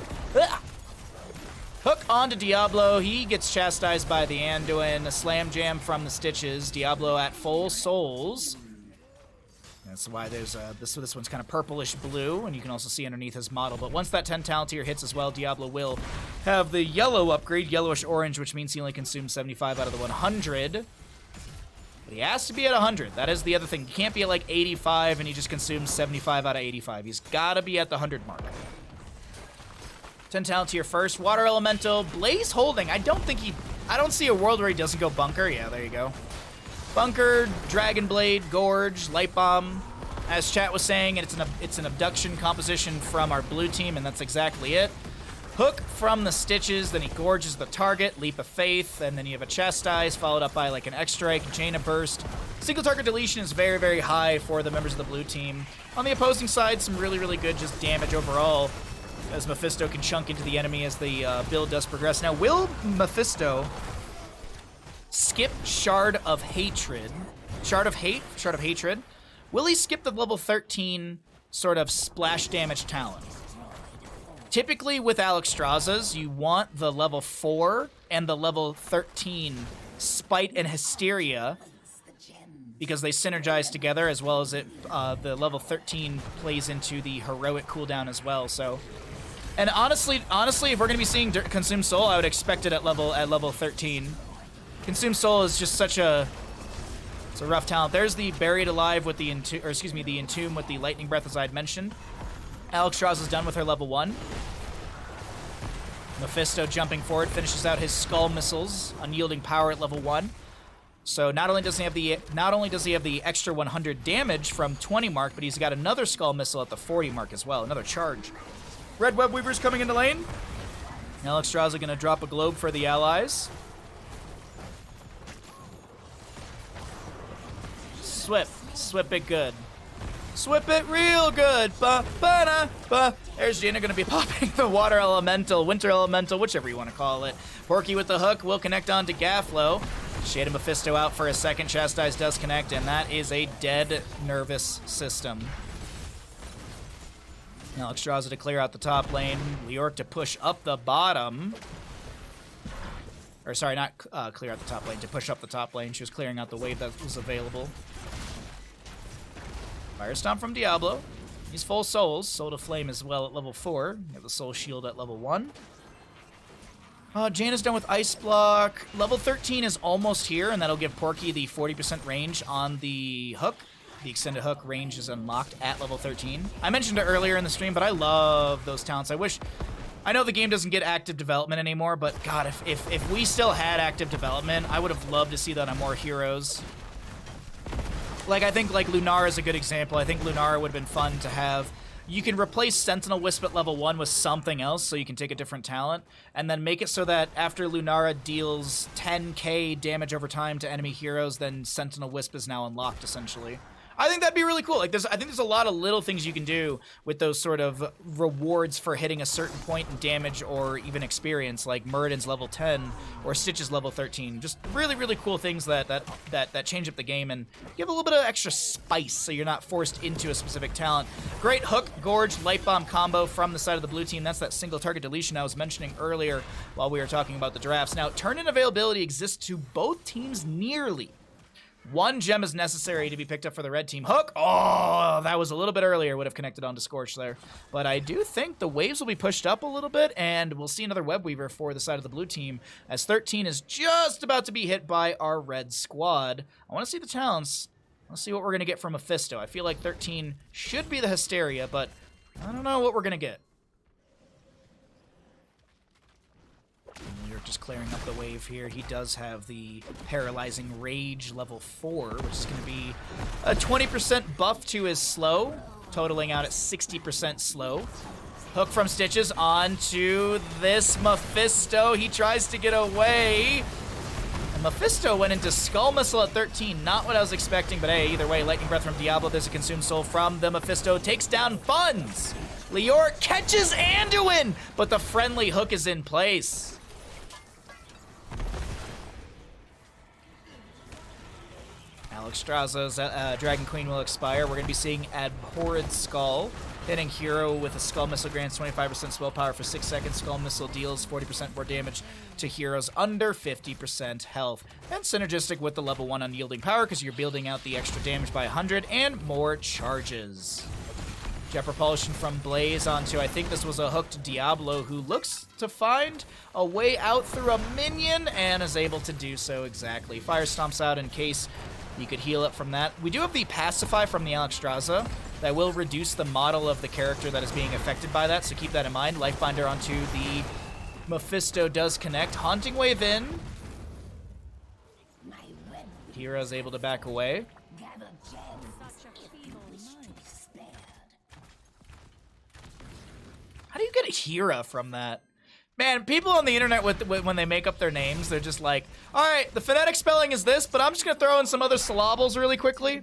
Hook onto Diablo. He gets chastised by the Anduin. A slam jam from the Stitches. Diablo at full souls. That's why there's this one's kind of purplish blue, and you can also see underneath his model. But once that 10 talent tier hits as well, Diablo will have the yellow upgrade, yellowish orange, which means he only consumes 75 out of the 100. But he has to be at 100. That is the other thing. You can't be at like 85 and he just consumes 75 out of 85. He's got to be at the 100 mark. 10 talent tier first. Water Elemental. Blaze Holding. I don't see a world where he doesn't go Bunker. Yeah, there you go. Bunker, Dragon Blade, Gorge, Light Bomb. As chat was saying, it's an abduction composition from our blue team, and that's exactly it. Hook from the Stitches, then he gorges the target, Leap of Faith, and then you have a Chastise, followed up by like an X-Strike, Chain of Burst. Single target deletion is very, very high for the members of the blue team. On the opposing side, some really, really good just damage overall, as Mephisto can chunk into the enemy as the build does progress. Now, will Mephisto skip Shard of Hatred? Shard of Hatred. Will he skip the level 13 sort of splash damage talent? Typically with Alexstrasza's, you want the level 4 and the level 13 Spite and Hysteria because they synergize together, as well as the level 13 plays into the heroic cooldown as well. So, and honestly, if we're gonna be seeing Consume Soul, I would expect it at level 13. Consume Soul is just it's a rough talent. There's the Buried Alive with the Entomb with the Lightning Breath, as I had mentioned. Alexstrasza's done with her level 1. Mephisto jumping forward finishes out his Skull Missiles, Unyielding Power at level 1. So not only does he have the extra 100 damage from 20 mark, but he's got another Skull Missile at the 40 mark as well, another charge. Red Web Weaver's coming into lane. Alexstrasza gonna drop a globe for the allies. Swip it good. Swip it real good. There's Jaina gonna be popping the Water Elemental, Winter Elemental, whichever you want to call it. Porky with the hook will connect on to Gafflo. Shade of Mephisto out for a second. Chastise does connect, and that is a dead nervous system. Alexstrasza to clear out the top lane. Leoric to push up the bottom. Or sorry, not clear out the top lane, to push up the top lane. She was clearing out the wave that was available. Fire Stomp from Diablo. He's full souls. Soul to Flame as well at level 4. You have the Soul Shield at level 1. Jaina's done with Ice Block. Level 13 is almost here, and that'll give Porky the 40% range on the hook. The extended hook range is unlocked at level 13. I mentioned it earlier in the stream, but I love those talents. I know the game doesn't get active development anymore, but God, if we still had active development, I would have loved to see that on more heroes. Like, I think, like, Lunara is a good example. I think Lunara would have been fun to have. You can replace Sentinel Wisp at level 1 with something else, so you can take a different talent, and then make it so that after Lunara deals 10k damage over time to enemy heroes, then Sentinel Wisp is now unlocked, essentially. I think that'd be really cool. Like, I think there's a lot of little things you can do with those sort of rewards for hitting a certain point in damage or even experience, like Muradin's level 10 or Stitch's level 13. Just really, really cool things that change up the game and give a little bit of extra spice so you're not forced into a specific talent. Great hook, gorge, light bomb combo from the side of the blue team. That's that single target deletion I was mentioning earlier while we were talking about the drafts. Now, turn-in availability exists to both teams nearly. 1 gem is necessary to be picked up for the red team. Hook! Oh, that was a little bit earlier. Would have connected onto Scorch there. But I do think the waves will be pushed up a little bit, and we'll see another Web Weaver for the side of the blue team, as 13 is just about to be hit by our red squad. I want to see the talents. Let's see what we're going to get from Mephisto. I feel like 13 should be the Hysteria, but I don't know what we're going to get. We're just clearing up the wave here. He does have the Paralyzing Rage level 4, which is going to be a 20% buff to his slow, totaling out at 60% slow. Hook from Stitches onto this Mephisto. He tries to get away. And Mephisto went into Skull Missile at 13. Not what I was expecting, but hey, either way, Lightning Breath from Diablo. There's a Consumed Soul from the Mephisto. Takes down Funds. Leoric catches Anduin, but the friendly hook is in place. Alexstrasza's Dragon Queen will expire. We're going to be seeing Abhorred Skull. Hitting Hero with a Skull Missile grants 25% spell power for 6 seconds. Skull Missile deals 40% more damage to heroes under 50% health. And synergistic with the level 1 Unyielding Power because you're building out the extra damage by 100 and more charges. Jet Propulsion from Blaze onto, I think this was a hooked Diablo who looks to find a way out through a minion and is able to do so exactly. Fire Stomps out in case you could heal up from that. We do have the Pacify from the Alexstrasza that will reduce the model of the character that is being affected by that, so keep that in mind. Lifebinder onto the Mephisto does connect. Haunting Wave in. Hero's able to back away. How do you get a Hera from that? Man, people on the internet, when they make up their names, they're just like, all right, the phonetic spelling is this, but I'm just going to throw in some other syllables really quickly.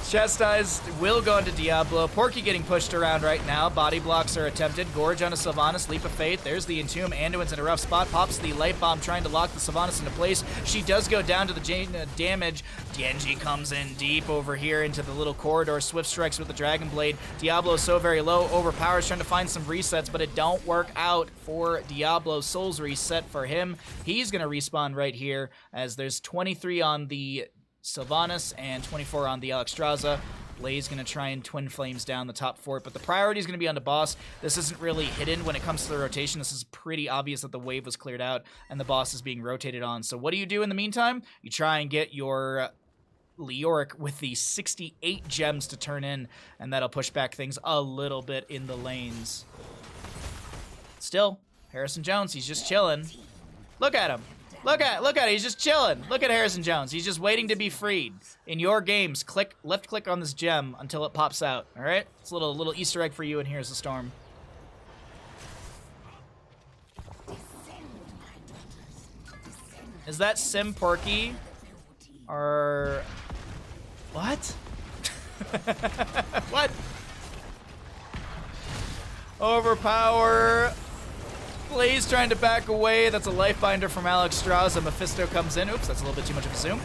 Chastised will go into Diablo. Porky getting pushed around right now. Body blocks are attempted. Gorge on a Sylvanas. Leap of Faith. There's the Entomb. Anduin's in a rough spot. Pops the Light Bomb trying to lock the Sylvanas into place. She does go down to the damage. Genji comes in deep over here into the little corridor. Swift strikes with the Dragon Blade. Diablo so very low. Overpowers, trying to find some resets, but it don't work out for Diablo. Souls reset for him. He's going to respawn right here as there's 23 on the Sylvanas and 24 on the Alexstrasza. Blaze going to try and Twin Flames down the top fort, but the priority is going to be on the boss. This isn't really hidden when it comes to the rotation. This is pretty obvious that the wave was cleared out and the boss is being rotated on. So what do you do in the meantime? You try and get your Leoric with the 68 gems to turn in, and that'll push back things a little bit in the lanes. Still, Harrison Jones, he's just chilling. Look at him. Look at it, he's just chilling. Look at Harrison Jones, he's just waiting to be freed. In your games, left click on this gem until it pops out, all right? It's a little Easter egg for you, and here's the storm. Is that Sim Porky? Or what? What? Overpower. Blaze trying to back away. That's a Lifebinder from Alexstrasza. Mephisto comes in. Oops, that's a little bit too much of a zoom.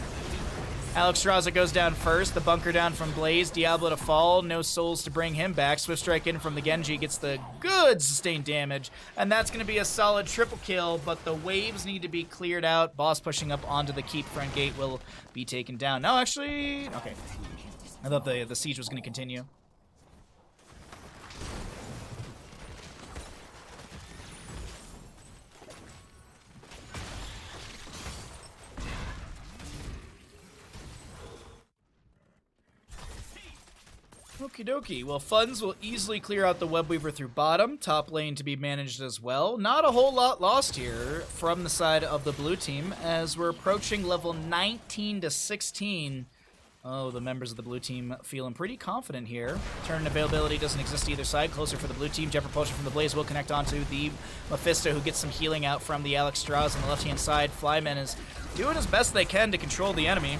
Alexstrasza goes down first. The bunker down from Blaze. Diablo to fall. No souls to bring him back. Swift strike in from the Genji. Gets the good sustained damage. And that's going to be a solid triple kill, but the waves need to be cleared out. Boss pushing up onto the keep front gate will be taken down. No, actually, okay. I thought the siege was going to continue. Okie dokie. Well, funds will easily clear out the Webweaver through bottom. Top lane to be managed as well. Not a whole lot lost here from the side of the blue team as we're approaching level 19 to 16. Oh, the members of the blue team feeling pretty confident here. Turn availability doesn't exist either side. Closer for the blue team. Jet Propulsion from the Blaze will connect onto the Mephisto, who gets some healing out from the Alexstrasza on the left-hand side. Flyman is doing as best they can to control the enemy.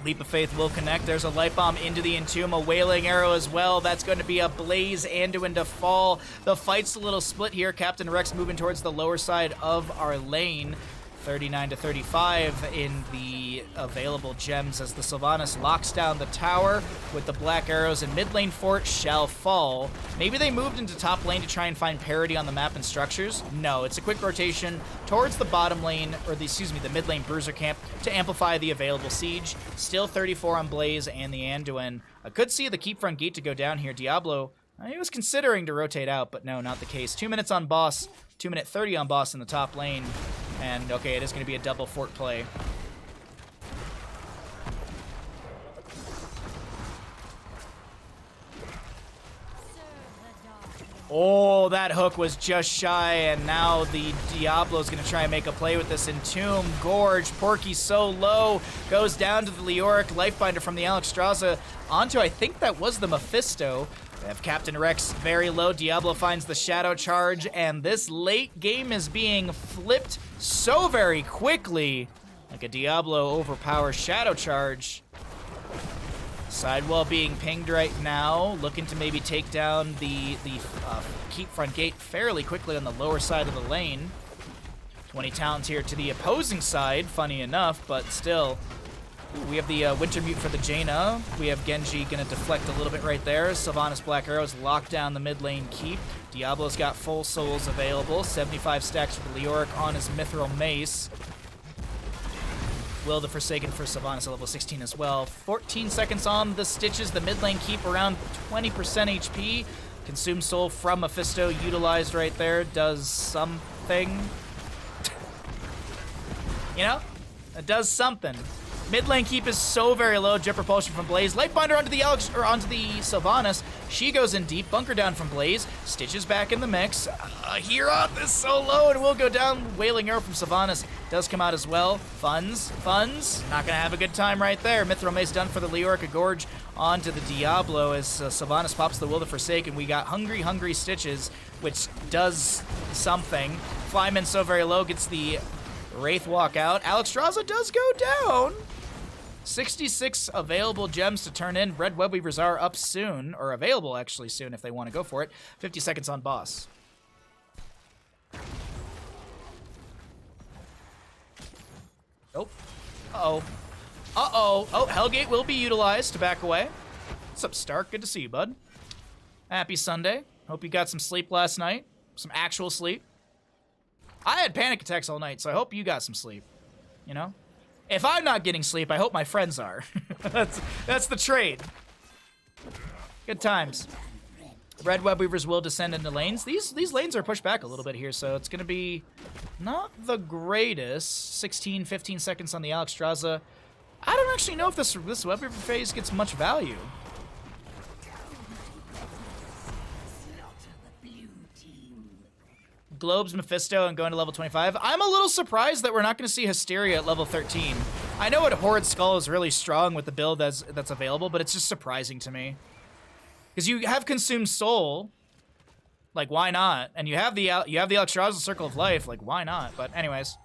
Leap of Faith will connect. There's a Light Bomb into the Entomb, a Wailing Arrow as well. That's going to be a Blaze Anduin to fall. The fight's a little split here. Captain Rex moving towards the lower side of our lane. 39 to 35 in the available gems as the Sylvanas locks down the tower with the black arrows, and mid lane fort shall fall. Maybe they moved into top lane to try and find parity on the map and structures. No, it's a quick rotation towards the bottom lane, or the mid lane bruiser camp to amplify the available siege. Still 34 on Blaze and the Anduin. I could see the keep front gate to go down here. Diablo, he was considering to rotate out, but no, not the case. 2 minutes on boss, 2 minute 30 on boss in the top lane. And, okay, it is going to be a double fort play. Oh, that hook was just shy, and now the Diablo's going to try and make a play with this Entomb. Gorge, Porky so low, goes down to the Leoric Lifebinder from the Alexstrasza onto, I think that was the Mephisto. We have Captain Rex very low. Diablo finds the Shadow Charge, and this late game is being flipped so very quickly. Like a Diablo overpower Shadow Charge. Sidewall being pinged right now, looking to maybe take down the keep front gate fairly quickly on the lower side of the lane. 20 talents here to the opposing side, funny enough, but still. We have the Winter Mute for the Jaina. We have Genji gonna deflect a little bit right there. Sylvanas Black Arrows lock down the mid lane keep. Diablo's got full souls available. 75 stacks for Leoric on his Mithril Mace. Will the Forsaken for Sylvanas at level 16 as well. 14 seconds on the Stitches. The mid lane keep around 20% HP. Consume Soul from Mephisto utilized right there. Does something. You know? It does something. Mid lane keep is so very low. Jet Propulsion from Blaze. Lightbinder onto the onto the Sylvanas. She goes in deep. Bunker down from Blaze. Stitches back in the mix. Hero is so low and will go down. Wailing Arrow from Sylvanas does come out as well. Funds. Not gonna have a good time right there. Mithril Mace done for the Leoric. A Gorge onto the Diablo as Sylvanas pops the Will the Forsaken. We got Hungry Stitches, which does something. Flyman so very low gets the Wraith walk out. Alexstrasza does go down. 66 available gems to turn in. Red Web Weavers are up soon, or available actually soon if they want to go for it. 50 seconds on boss. Nope. Uh-oh. Uh-oh. Oh, Hellgate will be utilized to back away. What's up, Stark? Good to see you, bud. Happy Sunday. Hope you got some sleep last night. Some actual sleep. I had panic attacks all night, so I hope you got some sleep. You know? If I'm not getting sleep, I hope my friends are. That's the trade. Good times. Red Web Weavers will descend into lanes. These lanes are pushed back a little bit here, so it's going to be not the greatest. 16, 15 seconds on the Alexstrasza. I don't actually know if this Web Weaver phase gets much value. Globes Mephisto and going to level 25. I'm a little surprised that we're not going to see Hysteria at level 13. I know Horde Skull is really strong with the build that's available, but it's just surprising to me. Because you have Consumed Soul, like why not? And you have the Alexstrasza Circle of Life, like why not? But anyways.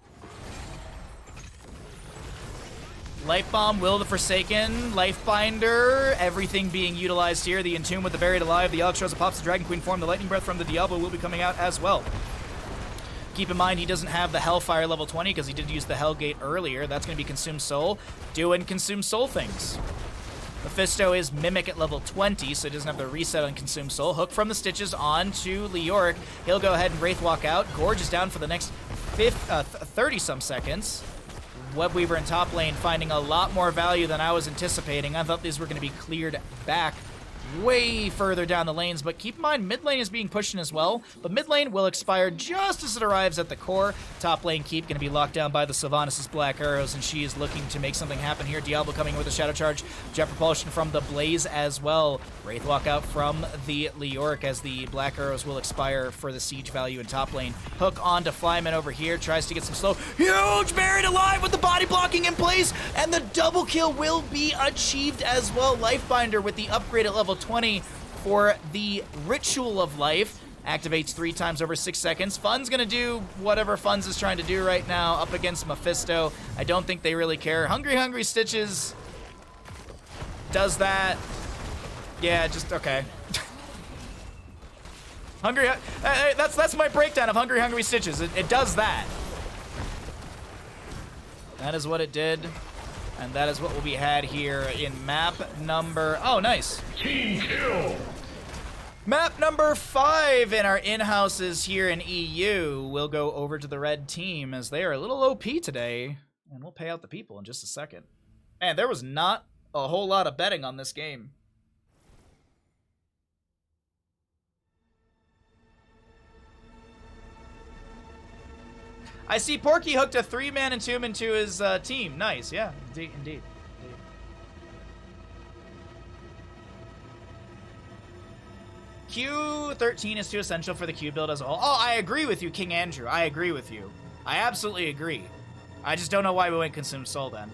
Life Bomb, Will the Forsaken, Lifebinder, everything being utilized here. The Entomb with the Buried Alive, the Alexstrasza pops the Dragon Queen form, the Lightning Breath from the Diablo will be coming out as well. Keep in mind, he doesn't have the Hellfire level 20 because he did use the Hellgate earlier. That's going to be Consumed Soul, doing Consumed Soul things. Mephisto is Mimic at level 20, so he doesn't have the reset on Consumed Soul. Hook from the Stitches on to Leoric. He'll go ahead and Wraith walk out. Gorge is down for the next 30-some seconds. Webweaver in top lane finding a lot more value than I was anticipating. I thought these were going to be cleared back way further down the lanes, but keep in mind, mid lane is being pushed in as well, but mid lane will expire just as it arrives at the core. Top lane keep going to be locked down by the Sylvanas' Black Arrows, and she is looking to make something happen here. Diablo coming with a Shadow Charge, Jet Propulsion from the Blaze as well. Wraith walk out from the Leoric as the Black Arrows will expire for the siege value in top lane. Hook on to Flyman over here, tries to get some slow. Huge Buried Alive with the body blocking in place, and the double kill will be achieved as well. Lifebinder with the upgrade at level 20 for the Ritual of Life. Activates 3 times over 6 seconds. Fun's gonna do whatever Fun's is trying to do right now up against Mephisto. I don't think they really care. Hungry Stitches does that. Yeah, just okay. That's my breakdown of Hungry Stitches. It does that. That is what it did. And that is what will be had here in map number... Oh, nice. Team kill. Map number 5 in our in-houses here in EU. We'll go over to the red team as they are a little OP today. And we'll pay out the people in just a second. Man, there was not a whole lot of betting on this game. I see Porky hooked a 3-man Entomb into his team. Nice, yeah, indeed. Q13 is too essential for the Q build as a whole. Oh, I agree with you, King Andrew. I agree with you. I absolutely agree. I just don't know why we went Consume Soul then.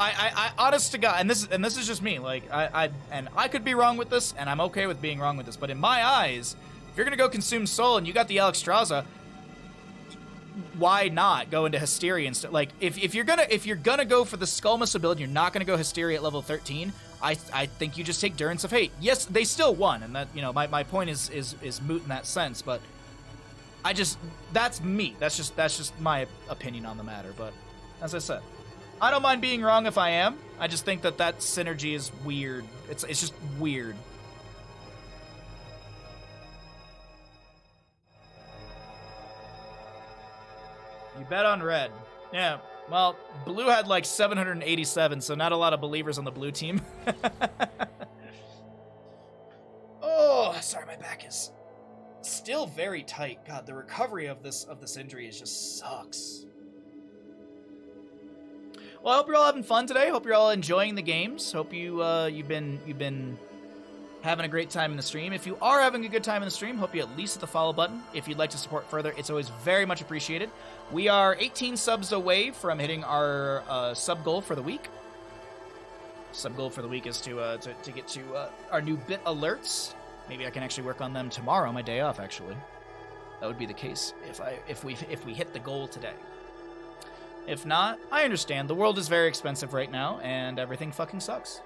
I honest to God, and this is just me. Like I could be wrong with this, and I'm okay with being wrong with this. But in my eyes, if you're gonna go consume soul and you got the Alexstrasza, why not go into Hysteria instead? Like if you're gonna go for the Skullmus ability, you're not gonna go Hysteria at level 13. I think you just take Durance of Hate. Yes, they still won, and that, you know, my point is moot in that sense. But that's me. That's just my opinion on the matter. But as I said, I don't mind being wrong if I am. I just think that synergy is weird. It's just weird. You bet on red. Yeah. Well, blue had like 787, so not a lot of believers on the blue team. Oh, sorry, my back is still very tight. God, the recovery of this injury just sucks. Well, I hope you're all having fun today. Hope you're all enjoying the games. Hope you've been having a great time in the stream. If you are having a good time in the stream, hope you at least hit the follow button. If you'd like to support further, it's always very much appreciated. We are 18 subs away from hitting our sub goal for the week. Sub goal for the week is to get to our new bit alerts. Maybe I can actually work on them tomorrow, my day off. Actually, that would be the case if we hit the goal today. If not, I understand. The world is very expensive right now, and everything fucking sucks.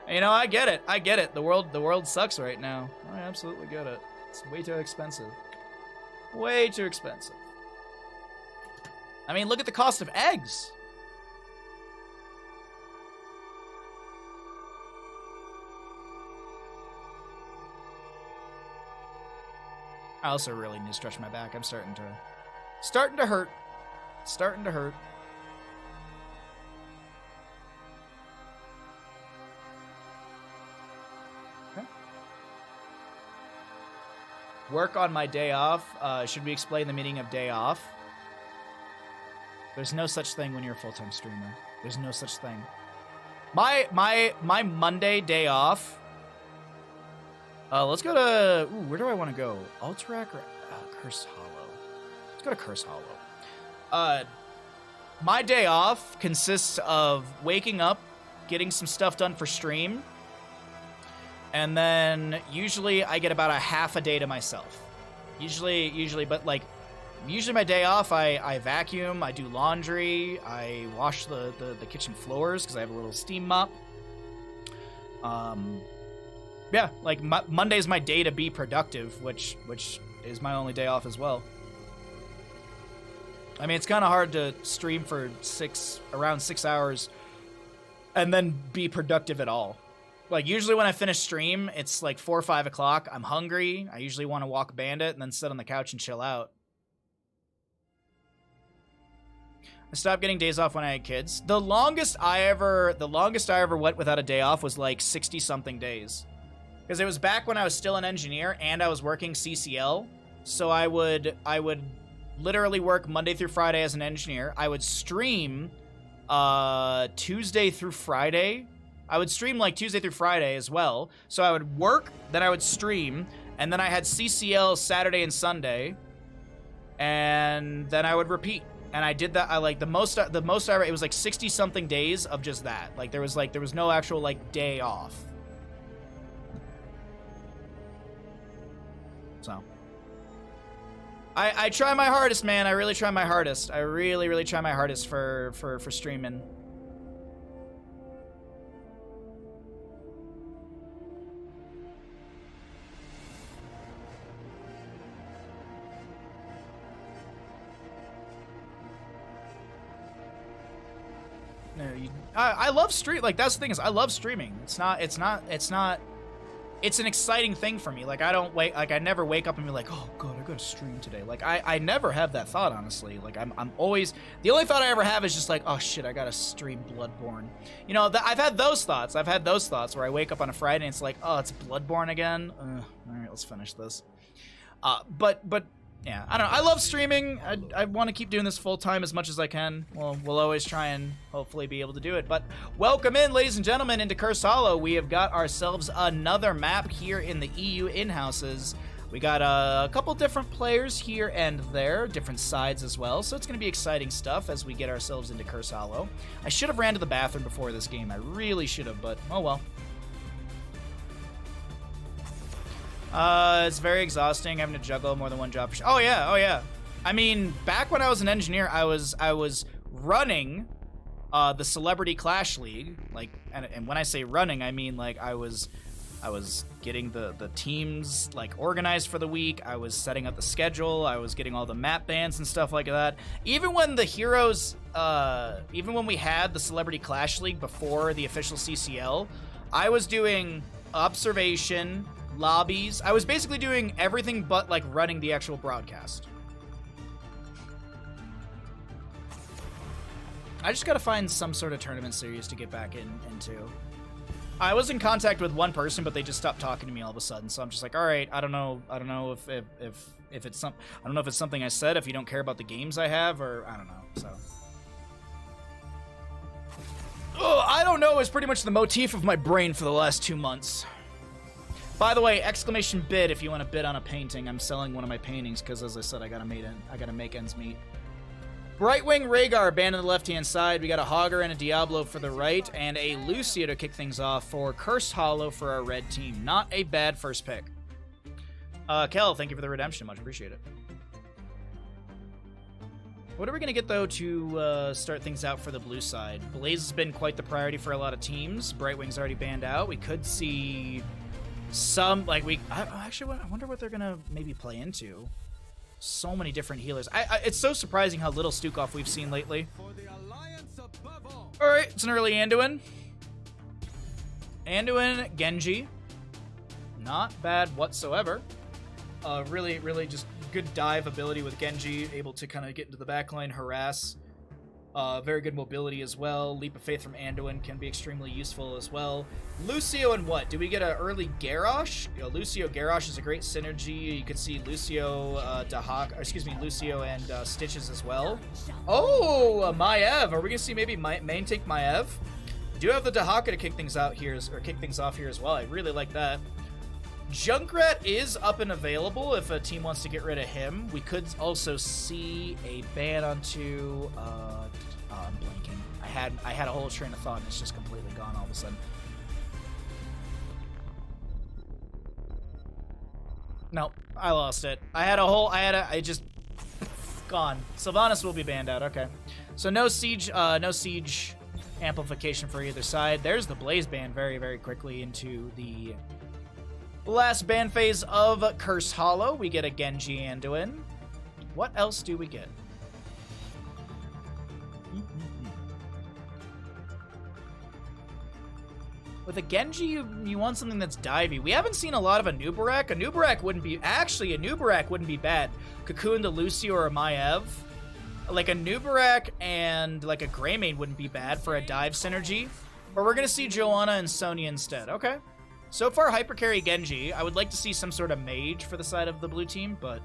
You know, I get it. The world sucks right now. I absolutely get it. It's way too expensive. Way too expensive. I mean, look at the cost of eggs. I also really need to stretch my back. I'm starting to hurt. Starting to hurt. Work on my day off. Should we explain the meaning of day off? There's no such thing when you're a full-time streamer. There's no such thing. My Monday day off. Let's go to... Ooh, where do I want to go? Alterac or Curse Hollow? Let's go to Curse Hollow. My day off consists of waking up, getting some stuff done for stream, and then usually I get about a half a day to myself. Usually, but like, usually my day off, I vacuum, I do laundry, I wash the kitchen floors because I have a little steam mop. Yeah, like Monday's my day to be productive, which is my only day off as well. I mean, it's kind of hard to stream for around 6 hours and then be productive at all. Like, usually when I finish stream, it's like 4 or 5 o'clock. I'm hungry. I usually want to walk Bandit and then sit on the couch and chill out. I stopped getting days off when I had kids. The longest I ever went without a day off was like 60-something days. Because it was back when I was still an engineer and I was working CCL. So I would literally work Monday through Friday as an engineer. I would stream Tuesday through Friday. I would stream like Tuesday through Friday as well. So I would work, then I would stream, and then I had CCL Saturday and Sunday, and then I would repeat. And I did that. I like the most I ever, it was like 60-something days of just that. Like there was no actual like day off. So I try my hardest, man. I really try my hardest. I really try my hardest for streaming. I love stream. Like, that's the thing, is I love streaming. It's an exciting thing for me. Like, I never wake up and be like, oh god, I gotta stream today. Like, I never have that thought, honestly. Like, I'm always, the only thought I ever have is just like, oh shit, I gotta stream Bloodborne. You know, I've had those thoughts. I've had those thoughts where I wake up on a Friday and it's like, oh, it's Bloodborne again. All right, let's finish this. But yeah, I don't know. I love streaming. I want to keep doing this full time as much as I can. Well, we'll always try and hopefully be able to do it. But welcome in, ladies and gentlemen, into Curse Hollow. We have got ourselves another map here in the EU in-houses. We got a couple different players here and there, different sides as well, so it's going to be exciting stuff as we get ourselves into Curse Hollow. I should have ran to the bathroom before this game. I really should have, but oh well. It's very exhausting having to juggle more than one job. Oh yeah, oh yeah. I mean, back when I was an engineer, I was running the Celebrity Clash League, like, and when I say running, I mean like I was getting the teams like organized for the week. I was setting up the schedule. I was getting all the map bans and stuff like that. Even when the heroes, even when we had the Celebrity Clash League before the official CCL, I was doing observation, lobbies. I was basically doing everything but like running the actual broadcast. I just gotta find some sort of tournament series to get back into. I was in contact with one person, but they just stopped talking to me all of a sudden. So I'm just like, all right, I don't know if it's some, I don't know if it's something I said. If you don't care about the games I have, or I don't know. So, I don't know is pretty much the motif of my brain for the last 2 months. By the way, exclamation bid if you want to bid on a painting. I'm selling one of my paintings because, as I said, I gotta make ends meet. Brightwing Rhaegar banned on the left-hand side. We got a Hogger and a Diablo for the right, and a Lucio to kick things off for Cursed Hollow for our red team. Not a bad first pick. Kel, thank you for the redemption. Much appreciated. What are we going to get, though, to start things out for the blue side? Blaze has been quite the priority for a lot of teams. Brightwing's already banned out. We could see some, like, actually, I wonder what they're going to maybe play into. So many different healers. It's so surprising how little Stukov we've seen lately. Alright, it's an early Anduin. Anduin, Genji. Not bad whatsoever. Really, really just good dive ability with Genji. Able to kind of get into the backline, harass. Very good mobility as well. Leap of Faith from Anduin can be extremely useful as well. Lucio and what? Do we get an early Garrosh? You know, Lucio Garrosh is a great synergy. You could see Lucio Lucio and Stitches as well. Oh, Maiev. Are we gonna see maybe main tank Maiev? We do have the Dahaka to kick things off here as well. I really like that. Junkrat is up and available if a team wants to get rid of him. We could also see a ban onto I'm blanking. I had a whole train of thought and it's just completely gone all of a sudden. No, I lost it. I just gone. Sylvanas will be banned out. Okay, so no siege amplification for either side. There's the Blaze ban very, very quickly into the last ban phase of Curse Hollow. We get a Genji Anduin. What else do we get? With a Genji, you want something that's divey. We haven't seen a lot of a Nubarak. A Nubarak wouldn't be bad. Cocoon to Lucio or a Maiev. Like a Nubarak and like a Greymane wouldn't be bad for a dive synergy. But we're gonna see Joanna and Sonya instead. Okay. So far, Hypercarry Genji. I would like to see some sort of mage for the side of the blue team, but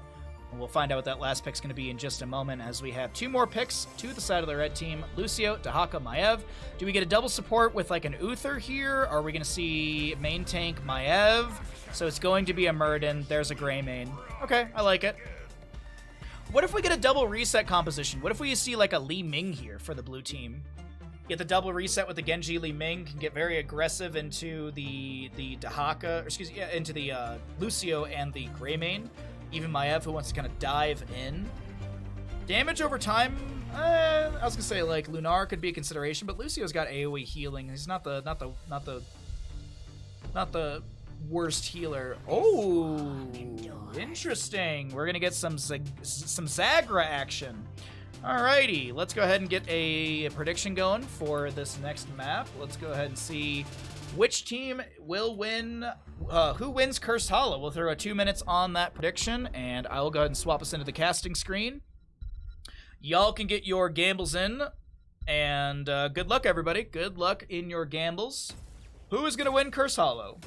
we'll find out what that last pick's going to be in just a moment as we have 2 more picks to the side of the red team. Lucio, Dahaka, Maiev. Do we get a double support with like an Uther here? Are we going to see main tank Maiev? So it's going to be a Muradin. There's a Greymane. Okay, I like it. What if we get a double reset composition? What if we see like a Li Ming here for the blue team? Get the double reset with the Genji. Li Ming can get very aggressive into the Dahaka, or excuse me, yeah, into the Lucio and the Greymane. Even Maiev, who wants to kind of dive in. Damage over time, I was gonna say like Lunar could be a consideration, but Lucio's got AoE healing. He's not the worst healer. Oh, interesting. We're gonna get some Zagra action. Alrighty, let's go ahead and get a prediction going for this next map. Let's go ahead and see which team will win, who wins Cursed Hollow. We'll throw 2 minutes on that prediction, and I will go ahead and swap us into the casting screen. Y'all can get your gambles in, and good luck, everybody. Good luck in your gambles. Who is going to win Cursed Hollow?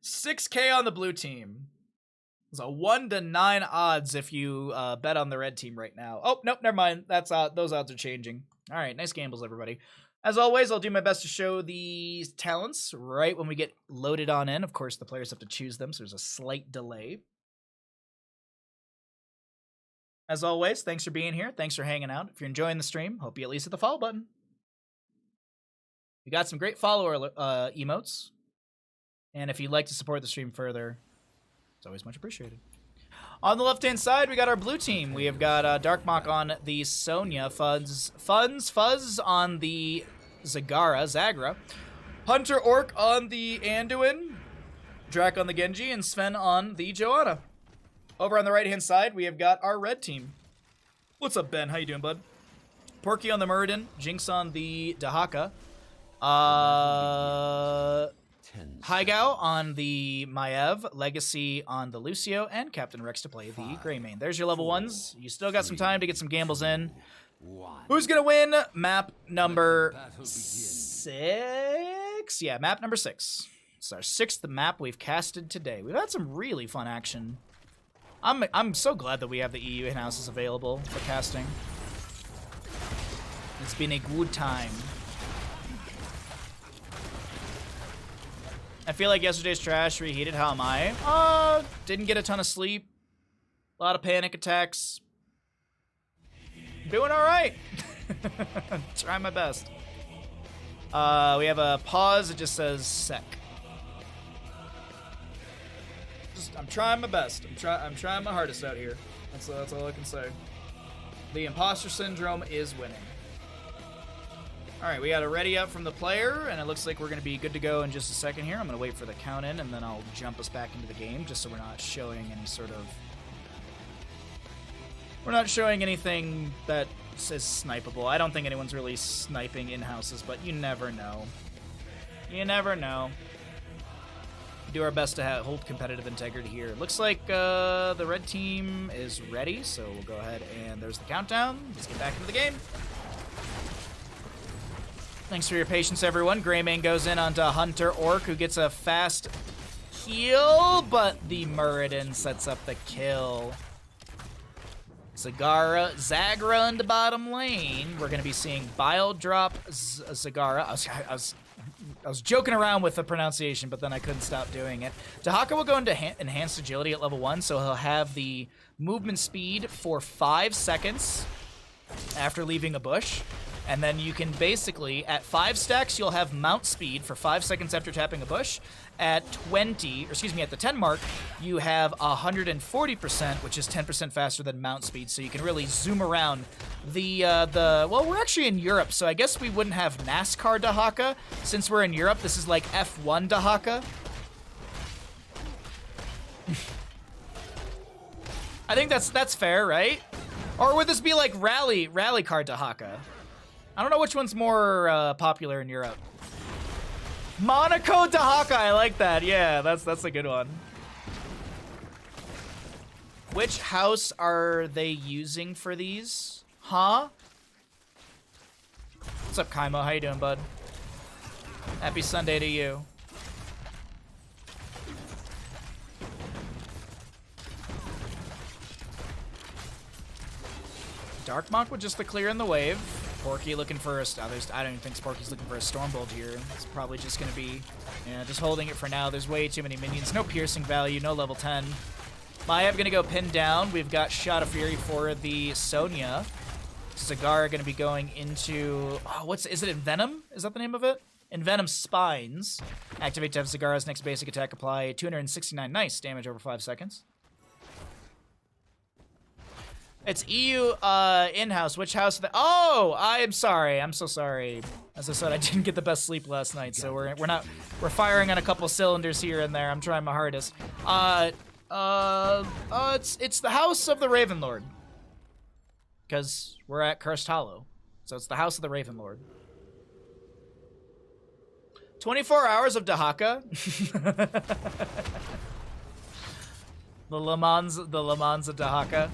$6K on the blue team. It's a 1 to 9 odds if you bet on the red team right now. Oh, nope, never mind. That's those odds are changing. All right, nice gambles, everybody. As always, I'll do my best to show these talents right when we get loaded on in. Of course, the players have to choose them, so there's a slight delay. As always, thanks for being here. Thanks for hanging out. If you're enjoying the stream, hope you at least hit the follow button. We got some great follower emotes. And if you'd like to support the stream further, it's always much appreciated. On the left-hand side, we got our blue team. We have got Darkmach on the Sonya, Fuzz on the Zagra, Hunter Orc on the Anduin, Drac on the Genji, and Sven on the Joanna. Over on the right-hand side, we have got our red team. What's up, Ben? How you doing, bud? Porky on the Muradin, Jinx on the Dahaka, Haigao on the Maev, Legacy on the Lucio, and Captain Rex to play the Greymane. There's your level 1s. You still got some time to get some gambles in. Who's gonna win? Map number 6? Yeah, map number 6. It's our 6th map we've casted today. We've had some really fun action. I'm so glad that we have the EU in-houses available for casting. It's been a good time. I feel like yesterday's trash reheated. How am I? Didn't get a ton of sleep. A lot of panic attacks. Doing all right. Trying my best. We have a pause. It just says sec. I'm trying my best. I'm trying my hardest out here. That's all I can say. The imposter syndrome is winning. All right, we got a ready up from the player, and it looks like we're going to be good to go in just a second here. I'm going to wait for the count in, and then I'll jump us back into the game, just so we're not showing any sort of... We're not showing anything that says snipeable. I don't think anyone's really sniping in-houses, but you never know. You never know. Do our best to hold competitive integrity here. Looks like the red team is ready, so we'll go ahead and there's the countdown. Let's get back into the game. Thanks for your patience, everyone. Greymane goes in onto Hunter Orc, who gets a fast heal, but the Muradin sets up the kill. Zagra in the bottom lane. We're going to be seeing Bile drop Zagara. I was joking around with the pronunciation, but then I couldn't stop doing it. Dahaka will go into enhanced agility at level 1, so he'll have the movement speed for 5 seconds after leaving a bush. And then you can basically, at 5 stacks, you'll have mount speed for 5 seconds after tapping a bush. At at the 10 mark, you have 140%, which is 10% faster than mount speed. So you can really zoom around well, we're actually in Europe, so I guess we wouldn't have NASCAR Dahaka. Since we're in Europe, this is like F1 Dahaka. I think that's fair, right? Or would this be like rally car Dahaka? I don't know which one's more popular in Europe. Monaco Dahaka, I like that. Yeah, that's a good one. Which house are they using for these? Huh? What's up, Kaimo? How you doing, bud? Happy Sunday to you. Darkmach with just the clear in the wave. Porky looking for a... I don't even think Porky's looking for a Stormbolt here. It's probably just going to be... Yeah, just holding it for now. There's way too many minions. No piercing value, no level 10. Maev going to go pinned down. We've got Shot of Fury for the Sonya. Zagara going to be going into... Oh, is it Envenom? Is that the name of it? Envenom Spines. Activate to have Zagara's next basic attack apply 269 nice damage over 5 seconds. It's EU in-house. Which house? Oh, I am sorry. I'm so sorry. As I said, I didn't get the best sleep last night, so we're firing on a couple cylinders here and there. I'm trying my hardest. It's the House of the Ravenlord. Because we're at Cursed Hollow. So it's the House of the Ravenlord. 24 hours of Dahaka. the Le Mans of Dahaka.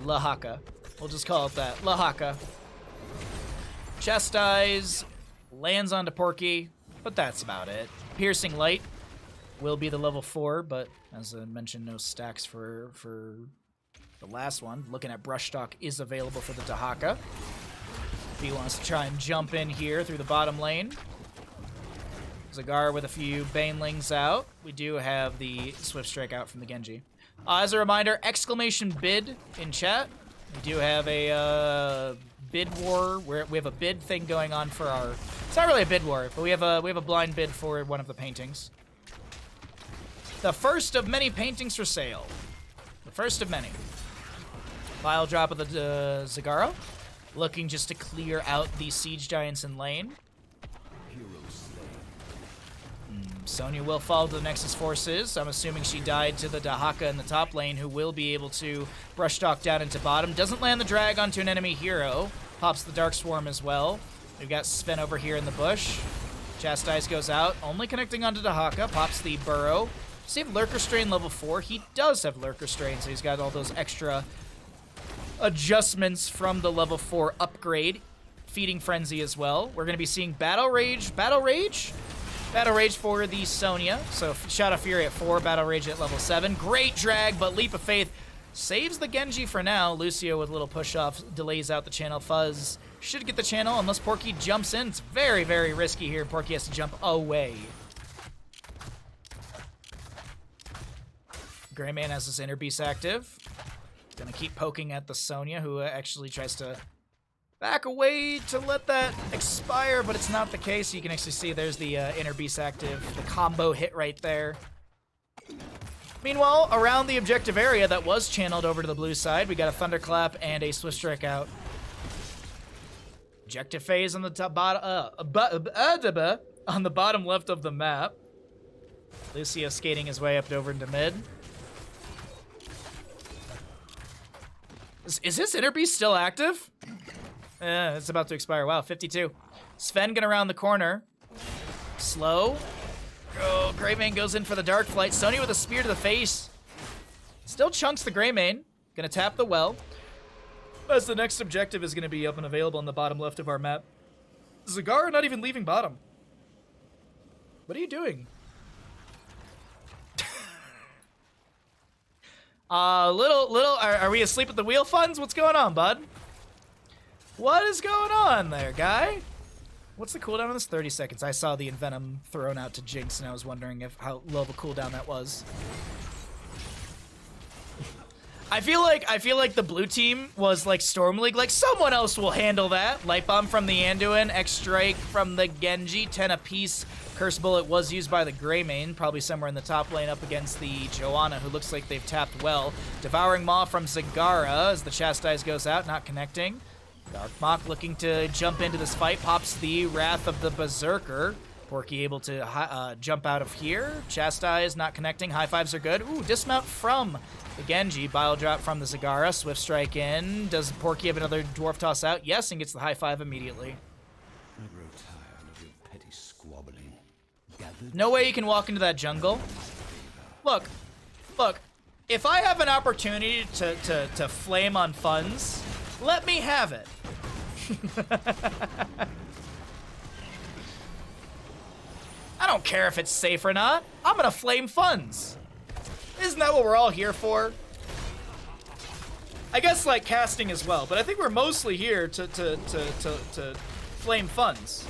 Lahaka. We'll just call it that. Lahaka. Chastise. Lands onto Porky. but that's about it. Piercing Light will be the level 4, but as I mentioned, no stacks for the last one. Looking at Brushstock is available for the Dahaka. If he wants to try and jump in here through the bottom lane. Zagara with a few Banelings out. We do have the Swift Strike out from the Genji. As a reminder, exclamation bid in chat. We do have a bid war where we have a bid thing going on for our. It's not really a bid war, but we have a blind bid for one of the paintings. The first of many paintings for sale. The first of many. File drop of the Zagara. Looking just to clear out the Siege Giants in lane. Sonya will follow the Nexus forces. I'm assuming she died to the Dahaka in the top lane, who will be able to Brushstock down into bottom. Doesn't land the drag onto an enemy hero. Pops the Dark Swarm as well. We've got Sven over here in the bush. Chastise goes out, only connecting onto Dahaka. Pops the Burrow. Does he have Lurker Strain level 4? He does have Lurker Strain, so he's got all those extra adjustments from the level 4 upgrade. Feeding Frenzy as well. We're going to be seeing Battle Rage for the Sonya. So Shout of Fury at 4, Battle Rage at level 7. Great drag, but Leap of Faith saves the Genji for now. Lucio with a little push-off delays out the channel. Fuzz should get the channel unless Porky jumps in. It's very, very risky here. Porky has to jump away. Greyman has his Inner Beast active. Gonna keep poking at the Sonya, who actually tries to back away to let that expire, but it's not the case. You can actually see there's the Inner Beast active, the combo hit right there. Meanwhile, around the objective area that was channeled over to the blue side, we got a Thunderclap and a Swift Strike out. Objective phase on the top on the bottom left of the map. Lucio skating his way up and over into mid. Is his Inner Beast still active? It's about to expire. Wow, 52. Sven gonna round the corner. Slow. Oh, Greymane goes in for the Dark Flight. Sonya with a spear to the face. Still chunks the Greymane. Gonna tap the well. As the next objective is gonna be up and available on the bottom left of our map. Zagara not even leaving bottom. What are you doing? Are we asleep at the wheel funds? What's going on, bud? What is going on there, guy? What's the cooldown on this? 30 seconds. I saw the Envenom thrown out to Jinx, and I was wondering how low of a cooldown that was. I feel like the blue team was like Storm League, like someone else will handle that. Light Bomb from the Anduin, X Strike from the Genji, 10 apiece. Curse Bullet was used by the Greymane, probably somewhere in the top lane up against the Joanna, who looks like they've tapped well. Devouring Maw from Zagara as the Chastise goes out, not connecting. Dark Mach looking to jump into this fight, pops the Wrath of the Berserker. Porky able to jump out of here. Chastise not connecting. High fives are good. Ooh, dismount from the Genji. Bile drop from the Zagara. Swift strike in. Does Porky have another dwarf toss out? Yes, and gets the high five immediately. I grow tired of your petty squabbling. Gathered No way you can walk into that jungle. Look. If I have an opportunity to flame on funds, let me have it. I don't care if it's safe or not. I'm gonna flame funds. Isn't that what we're all here for? I guess like casting as well, but I think we're mostly here to flame funds.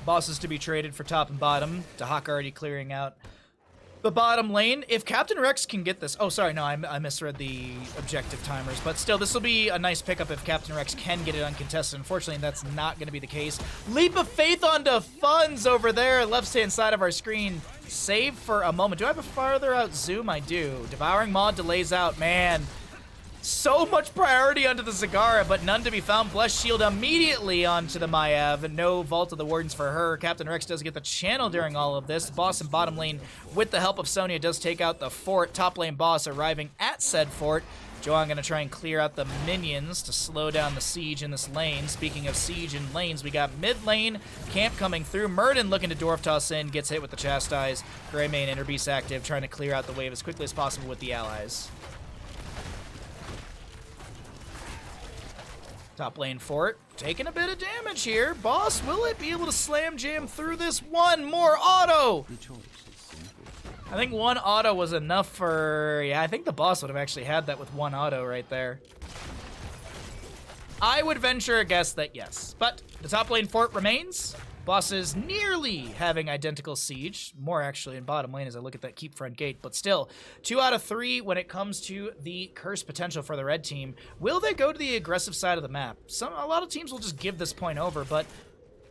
Bosses to be traded for top and bottom. Dahaka already clearing out the bottom lane. If Captain Rex can get this... Oh, sorry, no, I misread the objective timers. But still, this will be a nice pickup if Captain Rex can get it uncontested. Unfortunately, that's not going to be the case. Leap of Faith onto funds over there, left-hand side of our screen. Save for a moment. Do I have a farther out zoom? I do. Devouring Maw delays out. Man, so much priority onto the Zagara, but none to be found. Blessed Shield immediately onto the Maiev, and no Vault of the Wardens for her. Captain Rex does get the channel during all of this. Boss in bottom lane, with the help of Sonya, does take out the fort. Top lane boss arriving at said fort. Joan gonna try and clear out the minions to slow down the siege in this lane. Speaking of siege and lanes, we got mid lane camp coming through. Murden looking to dwarf toss in, gets hit with the Chastise. Greymane Inner Beast active, trying to clear out the wave as quickly as possible with the allies. Top lane fort taking a bit of damage here. Boss, will it be able to slam jam through this? One more auto. I think one auto was enough for... Yeah, I think the boss would have actually had that with one auto right there. I would venture a guess that yes. But the top lane fort remains. Boss is nearly having identical siege. More actually in bottom lane as I look at that keep front gate. But still, 2 out of 3 when it comes to the curse potential for the red team. Will they go to the aggressive side of the map? A lot of teams will just give this point over, but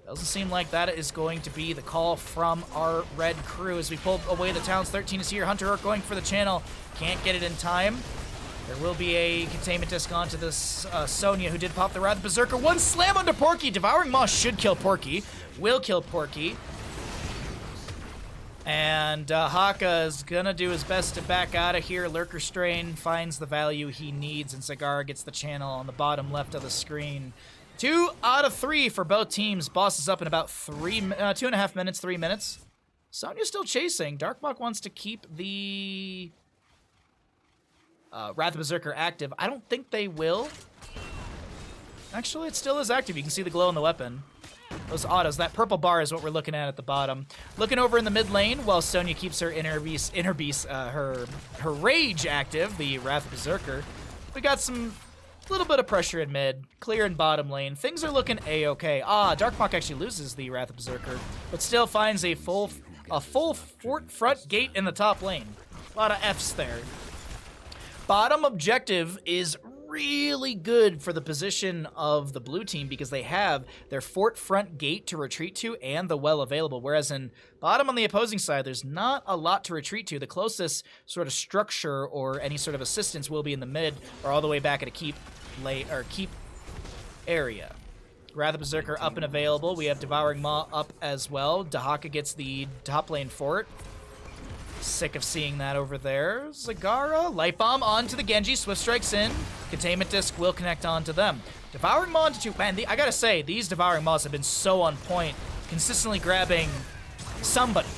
doesn't seem like that is going to be the call from our red crew as we pull away the towns. 13 is here. Hunter Orc going for the channel. Can't get it in time. There will be a containment disc onto this Sonya, who did pop the Wrath Berserker. One slam onto Porky. Devouring Maw should kill Porky. Will kill Porky. And Haka is gonna do his best to back out of here. Lurker Strain finds the value he needs, and Zagara gets the channel on the bottom left of the screen. 2 out of 3 for both teams. Boss is up in about 2.5 minutes, 3 minutes. Sonya's still chasing. Darkmok wants to keep the Wrath Berserker active. I don't think they will. Actually, it still is active. You can see the glow on the weapon. Those autos. That purple bar is what we're looking at the bottom. Looking over in the mid lane while Sonya keeps her her rage active, the Wrath Berserker. We got some little bit of pressure in mid, clear in bottom lane. Things are looking a-okay. Darkmok actually loses the Wrath Berserker, but still finds a full fort front gate in the top lane. A lot of Fs there. Bottom objective is really good for the position of the blue team because they have their fort front gate to retreat to and the well available, whereas in bottom on the opposing side, there's not a lot to retreat to. The closest sort of structure or any sort of assistance will be in the mid or all the way back at a keep area. Wrath Berserker up and available. We have Devouring Maw up as well. Dahaka gets the top lane fort. Sick of seeing that over there. Zagara, Light Bomb onto the Genji. Swift Strike's in. Containment Disc will connect onto them. Devouring Maw onto 2. Man, I gotta say, these Devouring Maws have been so on point. Consistently grabbing somebody,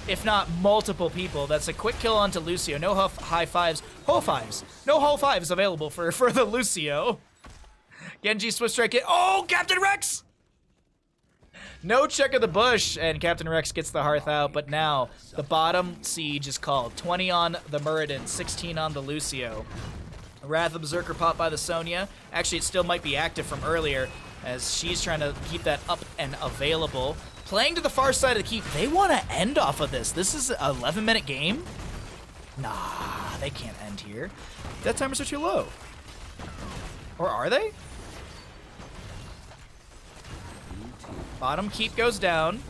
if not multiple people. That's a quick kill onto Lucio. No high fives. Ho fives. No ho fives available for the Lucio. Genji Swift Strike it. Oh, Captain Rex! No check of the bush, and Captain Rex gets the hearth out, but now the bottom siege is called. 20 on the Muradin, 16 on the Lucio. Wrath of Berserker popped by the Sonya. Actually, it still might be active from earlier, as she's trying to keep that up and available. Playing to the far side of the keep. They want to end off of this. This is an 11-minute game? Nah, they can't end here. Death timers are too low. Or are they? Bottom keep goes down.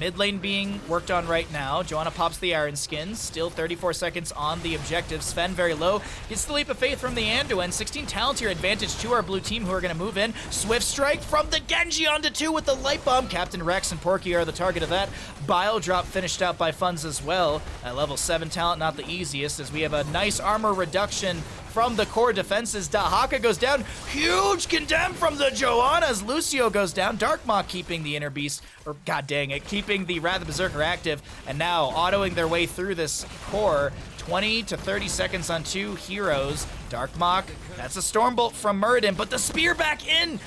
Mid lane being worked on right now. Joanna pops the Iron Skins. Still 34 seconds on the objective. Sven very low. Gets the Leap of Faith from the Anduin. 16 talents here. Advantage to our blue team who are going to move in. Swift Strike from the Genji onto 2 with the Light Bomb. Captain Rex and Porky are the target of that. Bile Drop finished out by Funds as well. At level 7 talent, not the easiest, as we have a nice armor reduction from the core defenses. Dahaka goes down. Huge condemn from the Joanna as Lucio goes down. Darkmaw keeping the Inner Beast, or god dang it, keeping the Wrath of Berserker active, and now autoing their way through this core. 20 to 30 seconds on 2 heroes. Darkmok, that's a Stormbolt from Muradin, but the spear back in!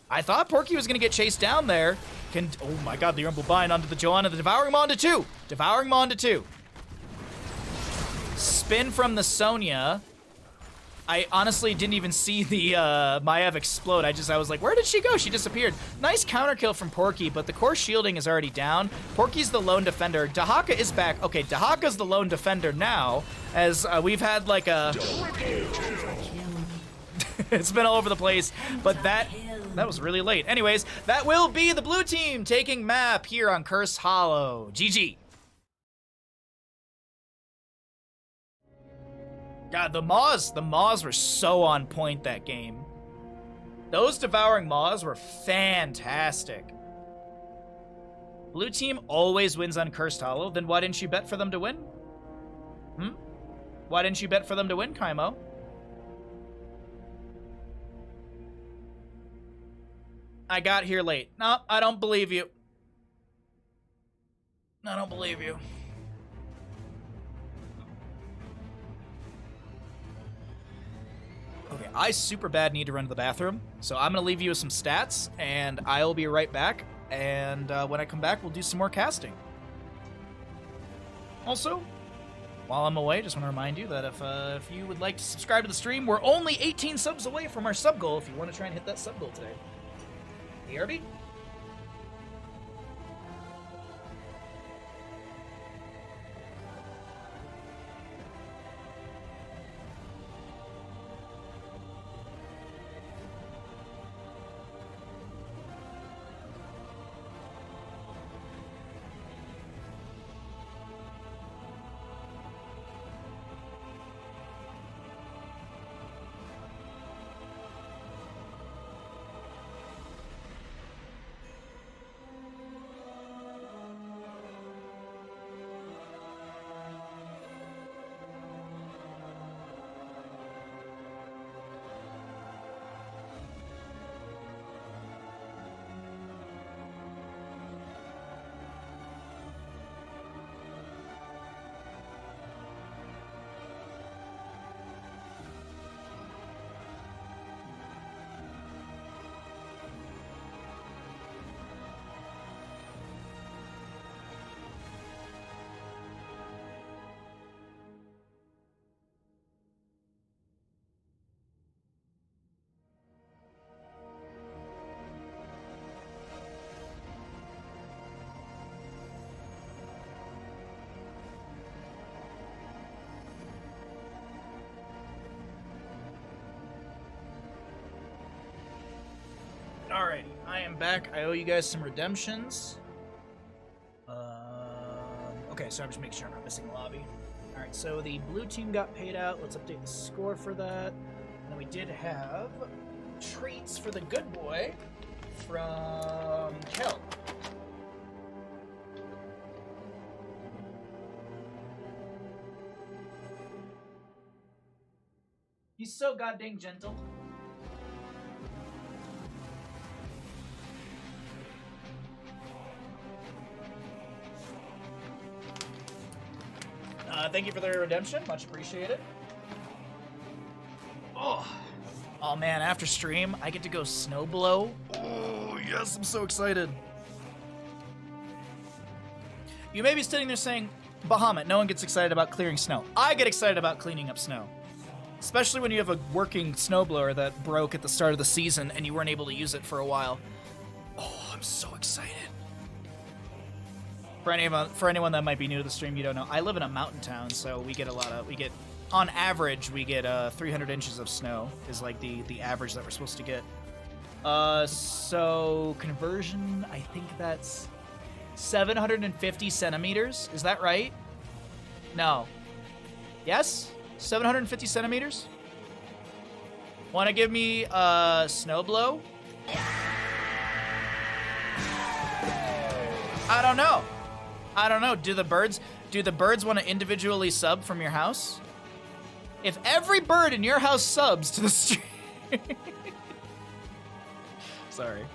I thought Porky was gonna get chased down there. Oh my god, the Rumble Bind onto the Joanna, the Devouring Maw onto 2. Devouring Maw onto 2. Spin from the Sonya. I honestly didn't even see the Maiev explode. I was like, where did she go? She disappeared. Nice counter kill from Porky, but the core shielding is already down. Porky's the lone defender. Dahaka is back. Okay, Dahaka's the lone defender now, as we've had like a... It's been all over the place, but that was really late. Anyways, that will be the blue team taking map here on Curse Hollow. GG. God, the Maws were so on point that game. Those Devouring Maws were fantastic. Blue team always wins on Cursed Hollow, then why didn't you bet for them to win? Why didn't you bet for them to win, Kaimo? I got here late. No, I don't believe you. I don't believe you. Okay, I super bad need to run to the bathroom, so I'm gonna leave you with some stats, and I'll be right back. And when I come back, we'll do some more casting. Also, while I'm away, just want to remind you that if you would like to subscribe to the stream, we're only 18 subs away from our sub goal. If you want to try and hit that sub goal today, BRB. Alrighty, I am back. I owe you guys some redemptions. Okay, so I'm just making sure I'm not missing the lobby. Alright, so the blue team got paid out. Let's update the score for that. And then we did have treats for the good boy from Kel. He's so goddamn gentle. Thank you for the redemption. Much appreciated. Oh man, after stream, I get to go snow blow. Oh, yes, I'm so excited. You may be sitting there saying, Bahamut, no one gets excited about clearing snow. I get excited about cleaning up snow. Especially when you have a working snowblower that broke at the start of the season and you weren't able to use it for a while. Oh, I'm so excited. For anyone that might be new to the stream, you don't know, I live in a mountain town, so we get on average, we get 300 inches of snow is like the average that we're supposed to get. So conversion, I think that's 750 centimeters. Is that right? No. Yes? 750 centimeters? Want to give me a snow blow? I don't know. Do the birds want to individually sub from your house? If every bird in your house subs to the stream. Sorry.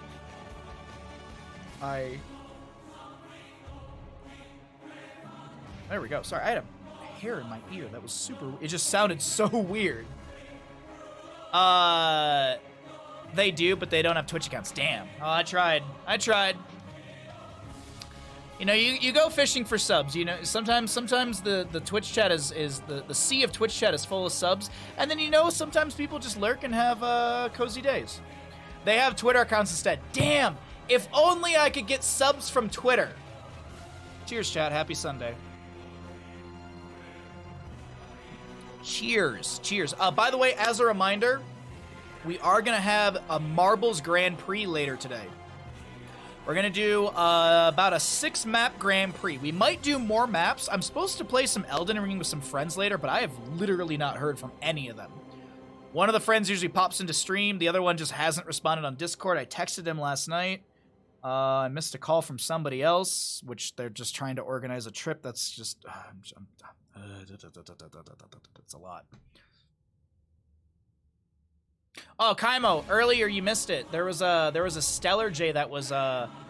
There we go. Sorry, I had a hair in my ear. That was super. It just sounded so weird. They do, but they don't have Twitch accounts. Damn. Oh, I tried. You know, you go fishing for subs. You know, sometimes the Twitch chat is the sea of Twitch chat is full of subs, and then sometimes people just lurk and have cozy days. They have Twitter accounts instead. Damn! If only I could get subs from Twitter. Cheers, chat. Happy Sunday. Cheers. By the way, as a reminder, we are gonna have a Marbles Grand Prix later today. We're going to do about a 6-map Grand Prix. We might do more maps. I'm supposed to play some Elden Ring with some friends later, but I have literally not heard from any of them. One of the friends usually pops into stream. The other one just hasn't responded on Discord. I texted him last night. I missed a call from somebody else, which they're just trying to organize a trip. That's just... it's a lot. Oh, Kaimo, earlier you missed it. There was a Stellar Jay that was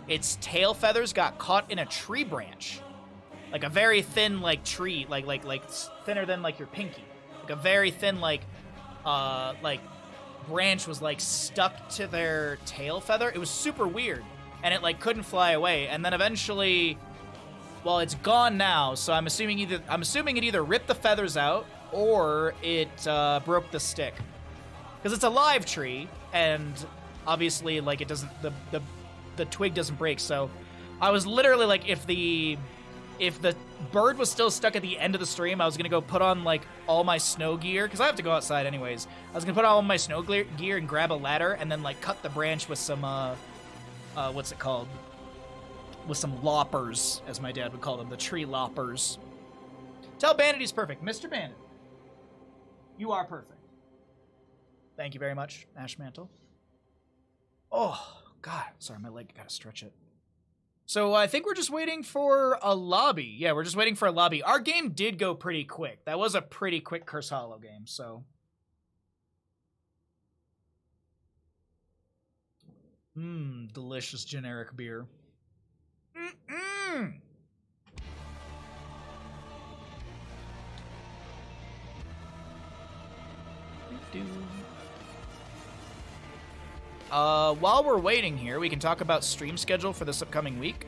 its tail feathers got caught in a tree branch. Like a very thin tree, like thinner than your pinky. Like a very thin branch was like stuck to their tail feather. It was super weird, and it like couldn't fly away. And then eventually, well, it's gone now. So I'm assuming it either ripped the feathers out or it broke the stick, because it's a live tree, and obviously like it doesn't the twig doesn't break. So I was literally like, if the bird was still stuck at the end of the stream, I was gonna go put on like all my snow gear, because I have to go outside anyways. I was gonna put on all my snow gear and grab a ladder and then like cut the branch with some what's it called? With some loppers, as my dad would call them, the tree loppers. Tell Bandit he's perfect. Mr. Bandit, you are perfect. Thank you very much, Ashmantle. Oh, God. Sorry, my leg, gotta stretch it. So I think we're just waiting for a lobby. Yeah, we're just waiting for a lobby. Our game did go pretty quick. That was a pretty quick Curse Hollow game, so. Delicious generic beer. While we're waiting here, we can talk about stream schedule for this upcoming week.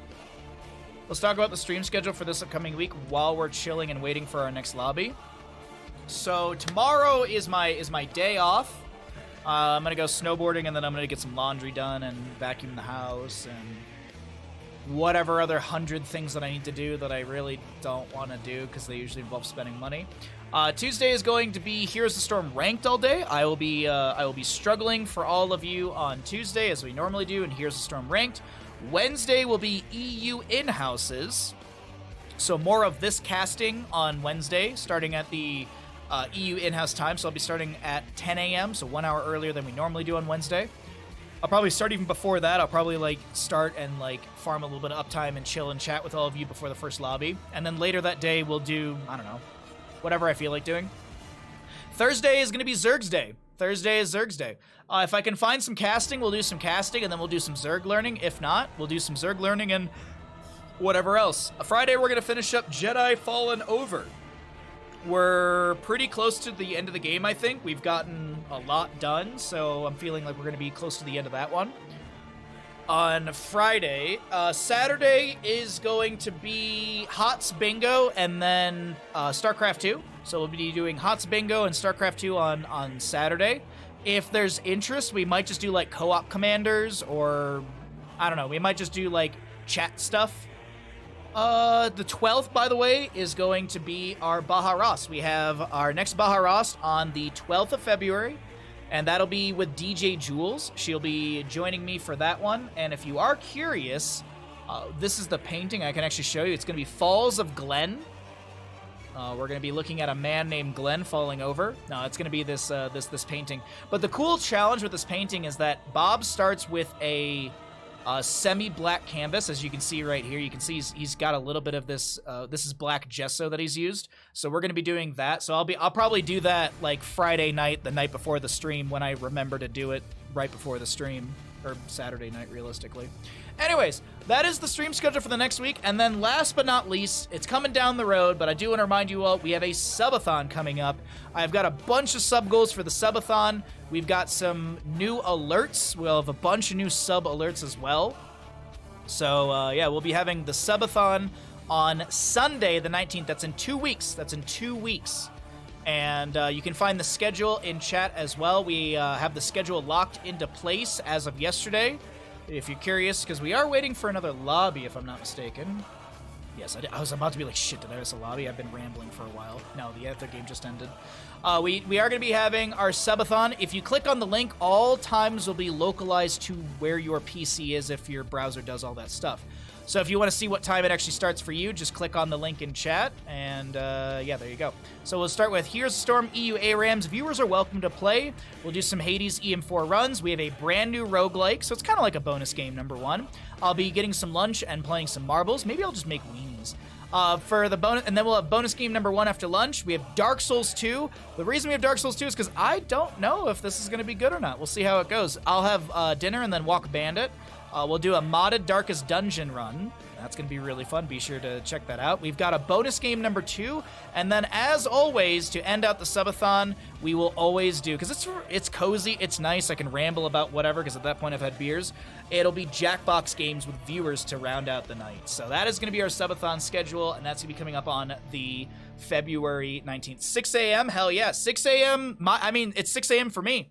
Let's talk about the stream schedule for this upcoming week while we're chilling and waiting for our next lobby. So tomorrow is my day off. I'm gonna go snowboarding, and then I'm gonna get some laundry done and vacuum the house and whatever other 100 things that I need to do that I really don't want to do, because they usually involve spending money. Tuesday is going to be Heroes of the Storm ranked all day. I will be struggling for all of you on Tuesday, as we normally do, in Heroes of the Storm ranked. Wednesday will be EU in-houses, so more of this casting on Wednesday, starting at the EU in-house time. So I'll be starting at 10 a.m., so 1 hour earlier than we normally do on Wednesday. I'll probably start even before that. I'll probably like start and like farm a little bit of uptime and chill and chat with all of you before the first lobby. And then later that day we'll do, I don't know, whatever I feel like doing. Thursday is going to be Zerg's Day. Thursday is Zerg's Day. If I can find some casting, we'll do some casting, and then we'll do some Zerg learning. If not, we'll do some Zerg learning and whatever else. Friday we're going to finish up Jedi Fallen Over. We're pretty close to the end of the game, I think. We've gotten a lot done, so I'm feeling like we're going to be close to the end of that one. On Friday, Saturday is going to be HOTS Bingo and then StarCraft 2. So we'll be doing HOTS Bingo and StarCraft 2 on Saturday. If there's interest, we might just do like co-op commanders, or I don't know, we might just do like chat stuff. The 12th, by the way, is going to be our Bahamut. We have our next Bahamut on the 12th of February, and that'll be with DJ Jules. She'll be joining me for that one. And if you are curious, this is the painting I can actually show you. It's going to be Falls of Glen. We're going to be looking at a man named Glenn falling over. No, it's going to be this painting. But the cool challenge with this painting is that Bob starts with a semi-black canvas, as you can see right here. You can see he's got a little bit of this. This is black gesso that he's used. So we're going to be doing that. So I'll probably do that like Friday night, the night before the stream, when I remember to do it right before the stream, or Saturday night, realistically. Anyways, that is the stream schedule for the next week. And then last but not least, it's coming down the road, but I do want to remind you all, we have a subathon coming up. I've got a bunch of sub goals for the subathon. We've got some new alerts. We'll have a bunch of new sub alerts as well. So, yeah, we'll be having the subathon on Sunday, the 19th. That's in 2 weeks. And you can find the schedule in chat as well. We have the schedule locked into place as of yesterday, if you're curious, because we are waiting for another lobby, if I'm not mistaken. Yes, I was about to be like, shit, did I miss a lobby? I've been rambling for a while. No, the other game just ended. We are going to be having our subathon. If you click on the link, all times will be localized to where your PC is if your browser does all that stuff. So if you want to see what time it actually starts for you, just click on the link in chat, and yeah, there you go. So we'll start with Here's the Storm EU ARAMs. Viewers are welcome to play. We'll do some Hades EM4 runs. We have a brand new roguelike, so it's kind of like a bonus game, number one. I'll be getting some lunch and playing some marbles. Maybe I'll just make weenies. For the bonus, and then we'll have bonus game number one after lunch. We have Dark Souls 2. The reason we have Dark Souls 2 is because I don't know if this is going to be good or not. We'll see how it goes. I'll have dinner and then walk Bandit. We'll do a modded Darkest Dungeon run, That's going to be really fun. Be sure to check that out. We've got a bonus game number 2, and then as always, to end out the subathon, we will always do, because it's cozy, it's nice, I can ramble about whatever, because at that point I've had beers. It'll be Jackbox games with viewers to round out the night. So that is going to be our subathon schedule, and that's going to be coming up on the February 19th. 6 a.m.? Hell yeah. 6 a.m. It's 6 a.m. for me.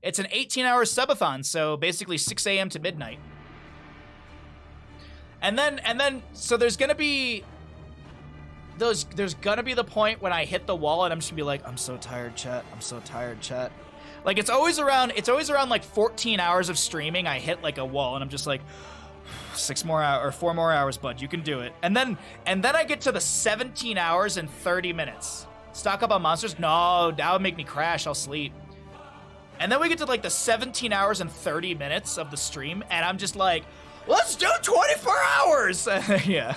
It's an 18-hour subathon, so basically 6 a.m. to midnight. And then, so there's gonna be the point when I hit the wall and I'm just gonna be like, I'm so tired, chat. I'm so tired, chat. Like it's always around like 14 hours of streaming. I hit like a wall and I'm just like, 4 more hours, bud. You can do it. And then I get to the 17 hours and 30 minutes. Stock up on monsters? No, that would make me crash. I'll sleep. And then we get to like the 17 hours and 30 minutes of the stream, and I'm just like, let's do 24 hours! Yeah.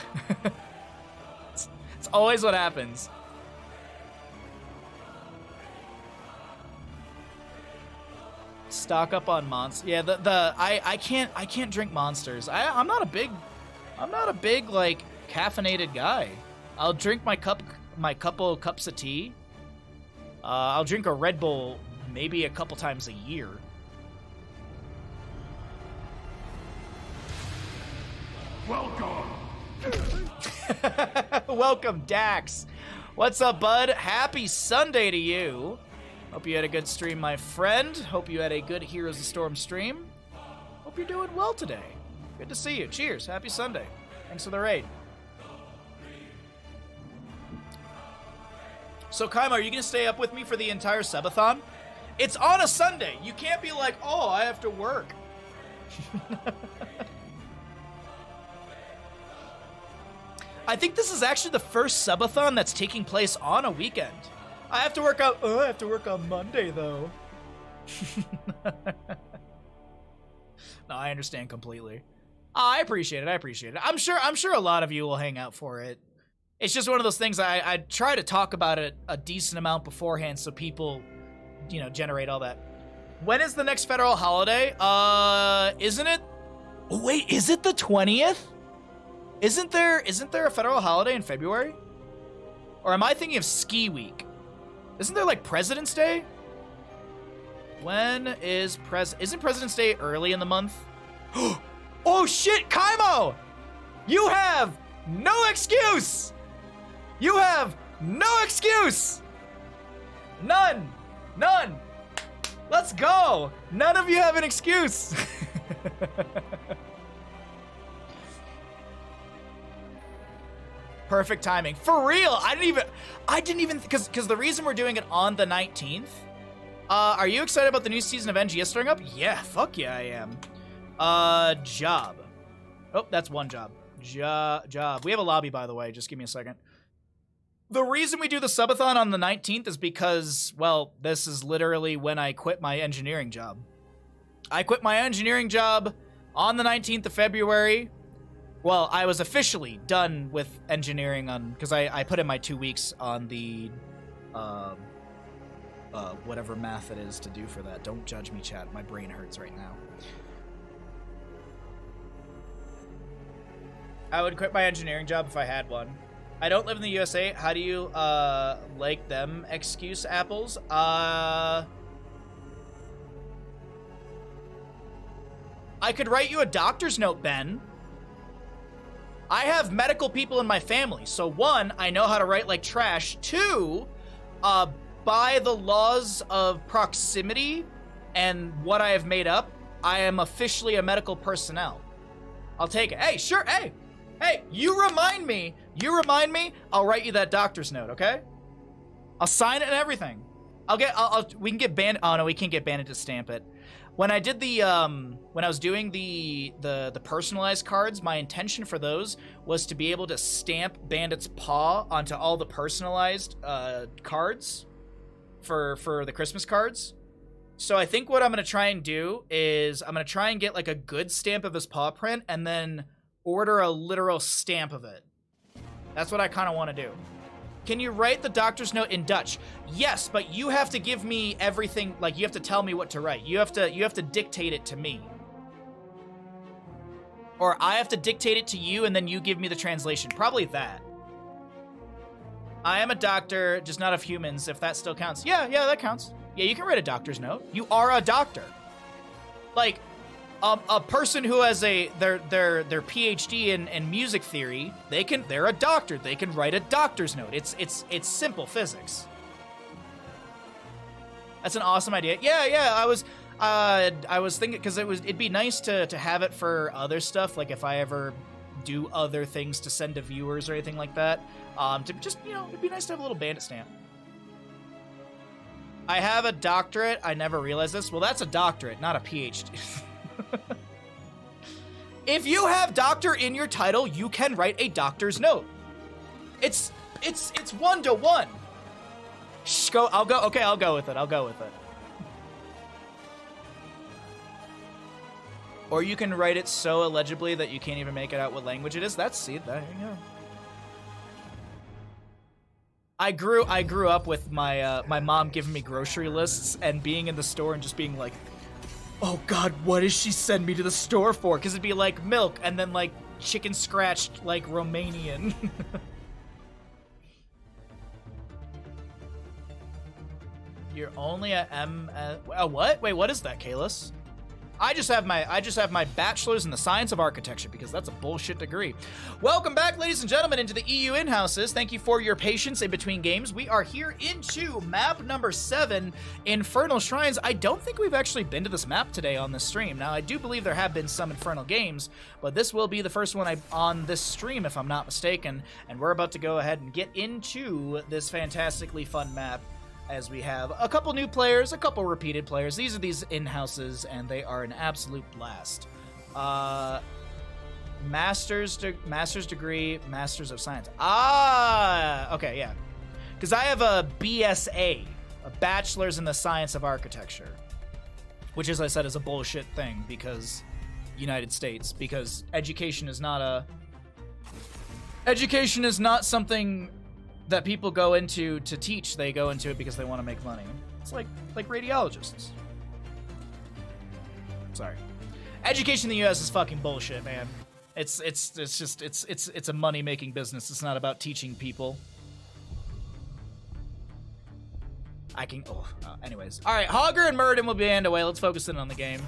It's always what happens. Stock up on monsters. Yeah, I can't drink monsters. I'm not a big like caffeinated guy. I'll drink my couple cups of tea. I'll drink a Red Bull maybe a couple times a year. Welcome! Welcome, Dax. What's up, bud? Happy Sunday to you. Hope you had a good stream, my friend. Hope you had a good Heroes of the Storm stream. Hope you're doing well today. Good to see you. Cheers. Happy Sunday. Thanks for the raid. So, Kaima, are you going to stay up with me for the entire subathon? It's on a Sunday. You can't be like, oh, I have to work. I think this is actually the first subathon that's taking place on a weekend. I have to work out. Oh, I have to work on Monday, though. No, I understand completely. I appreciate it. I'm sure a lot of you will hang out for it. It's just one of those things I try to talk about it a decent amount beforehand so people, generate all that. When is the next federal holiday? Isn't it? Oh, wait, is it the 20th? Isn't there a federal holiday in February? Or am I thinking of Ski Week? Isn't there like President's Day? When is isn't President's Day early in the month? Oh shit, Kaimo! You have no excuse! You have no excuse! None! Let's go! None of you have an excuse! Perfect timing. For real, I didn't even, because the reason we're doing it on the 19th, are you excited about the new season of NGS starting up? Yeah, fuck yeah, I am. Job. Oh, that's one job. Job. We have a lobby, by the way. Just give me a second. The reason we do the subathon on the 19th is because, well, this is literally when I quit my engineering job. I quit my engineering job on the 19th of February. Well, I was officially done with engineering because I put in my 2 weeks on the, whatever math it is to do for that. Don't judge me, chat. My brain hurts right now. I would quit my engineering job if I had one. I don't live in the USA. How do you, like them excuse apples? I could write you a doctor's note, Ben. I have medical people in my family. So one, I know how to write like trash. Two, by the laws of proximity and what I have made up, I am officially a medical personnel. I'll take it. Hey, sure. Hey, you remind me. I'll write you that doctor's note, okay? I'll sign it and everything. We can get Bandit. Oh no, we can't get Bandit to stamp it. When I did the, when I was doing the personalized cards, my intention for those was to be able to stamp Bandit's paw onto all the personalized cards for the Christmas cards. So I think what I'm going to try and do is I'm going to try and get like a good stamp of his paw print and then order a literal stamp of it. That's what I kind of want to do. Can you write the doctor's note in Dutch? Yes, but you have to give me everything, like you have to tell me what to write. You have to dictate it to me. Or I have to dictate it to you and then you give me the translation. Probably that. I am a doctor, just not of humans, if that still counts. Yeah, that counts. Yeah, you can write a doctor's note. You are a doctor. Like, a person who has their PhD in music theory, they're a doctor. They can write a doctor's note. It's simple physics. That's an awesome idea. Yeah, I was thinking, because it'd be nice to have it for other stuff, like if I ever do other things to send to viewers or anything like that. To just, it'd be nice to have a little bandit stamp. I have a doctorate. I never realized this. Well, that's a doctorate, not a PhD. If you have doctor in your title, you can write a doctor's note. It's 1-to-1. Shh, go. I'll go. Okay, I'll go with it. Or you can write it so illegibly that you can't even make it out what language it is. There you go. I grew up with my my mom giving me grocery lists and being in the store and just being like, oh God, what does she send me to the store for? Because it'd be like milk and then like chicken scratched like Romanian. You're only a M. What? Wait, what is that, Kalis? I just have my bachelor's in the science of architecture because that's a bullshit degree. Welcome back, ladies and gentlemen, into the EU in-houses. Thank you for your patience in between games. We are here into map number 7, Infernal Shrines. I don't think we've actually been to this map today on this stream. Now, I do believe there have been some Infernal games, but this will be the first one on this stream, if I'm not mistaken. And we're about to go ahead and get into this fantastically fun map, as we have a couple new players, a couple repeated players. These are these in-houses, and they are an absolute blast. Master's degree, Masters of Science. Okay, yeah. Because I have a BSA, a Bachelor's in the Science of Architecture, which, as I said, is a bullshit thing because United States, because education is not something that people go into to teach. They go into it because they want to make money. It's like radiologists. Sorry. Education in the US is fucking bullshit, man. It's a money-making business. It's not about teaching people. Anyways. All right, Hogger and Muradin will be banned away. Let's focus in on the game.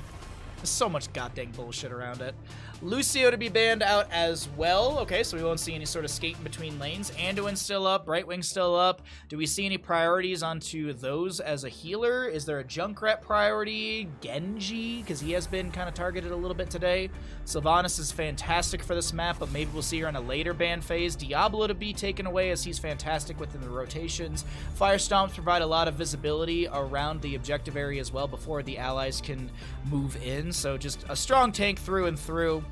There's so much goddamn bullshit around it. Lucio to be banned out as well. Okay, so we won't see any sort of skating between lanes. Anduin's still up. Brightwing's still up. Do we see any priorities onto those as a healer? Is there a Junkrat priority? Genji, because he has been kind of targeted a little bit today. Sylvanas is fantastic for this map, but maybe we'll see her in a later ban phase. Diablo to be taken away as he's fantastic within the rotations. Fire Stomps provide a lot of visibility around the objective area as well before the allies can move in. So just a strong tank through and through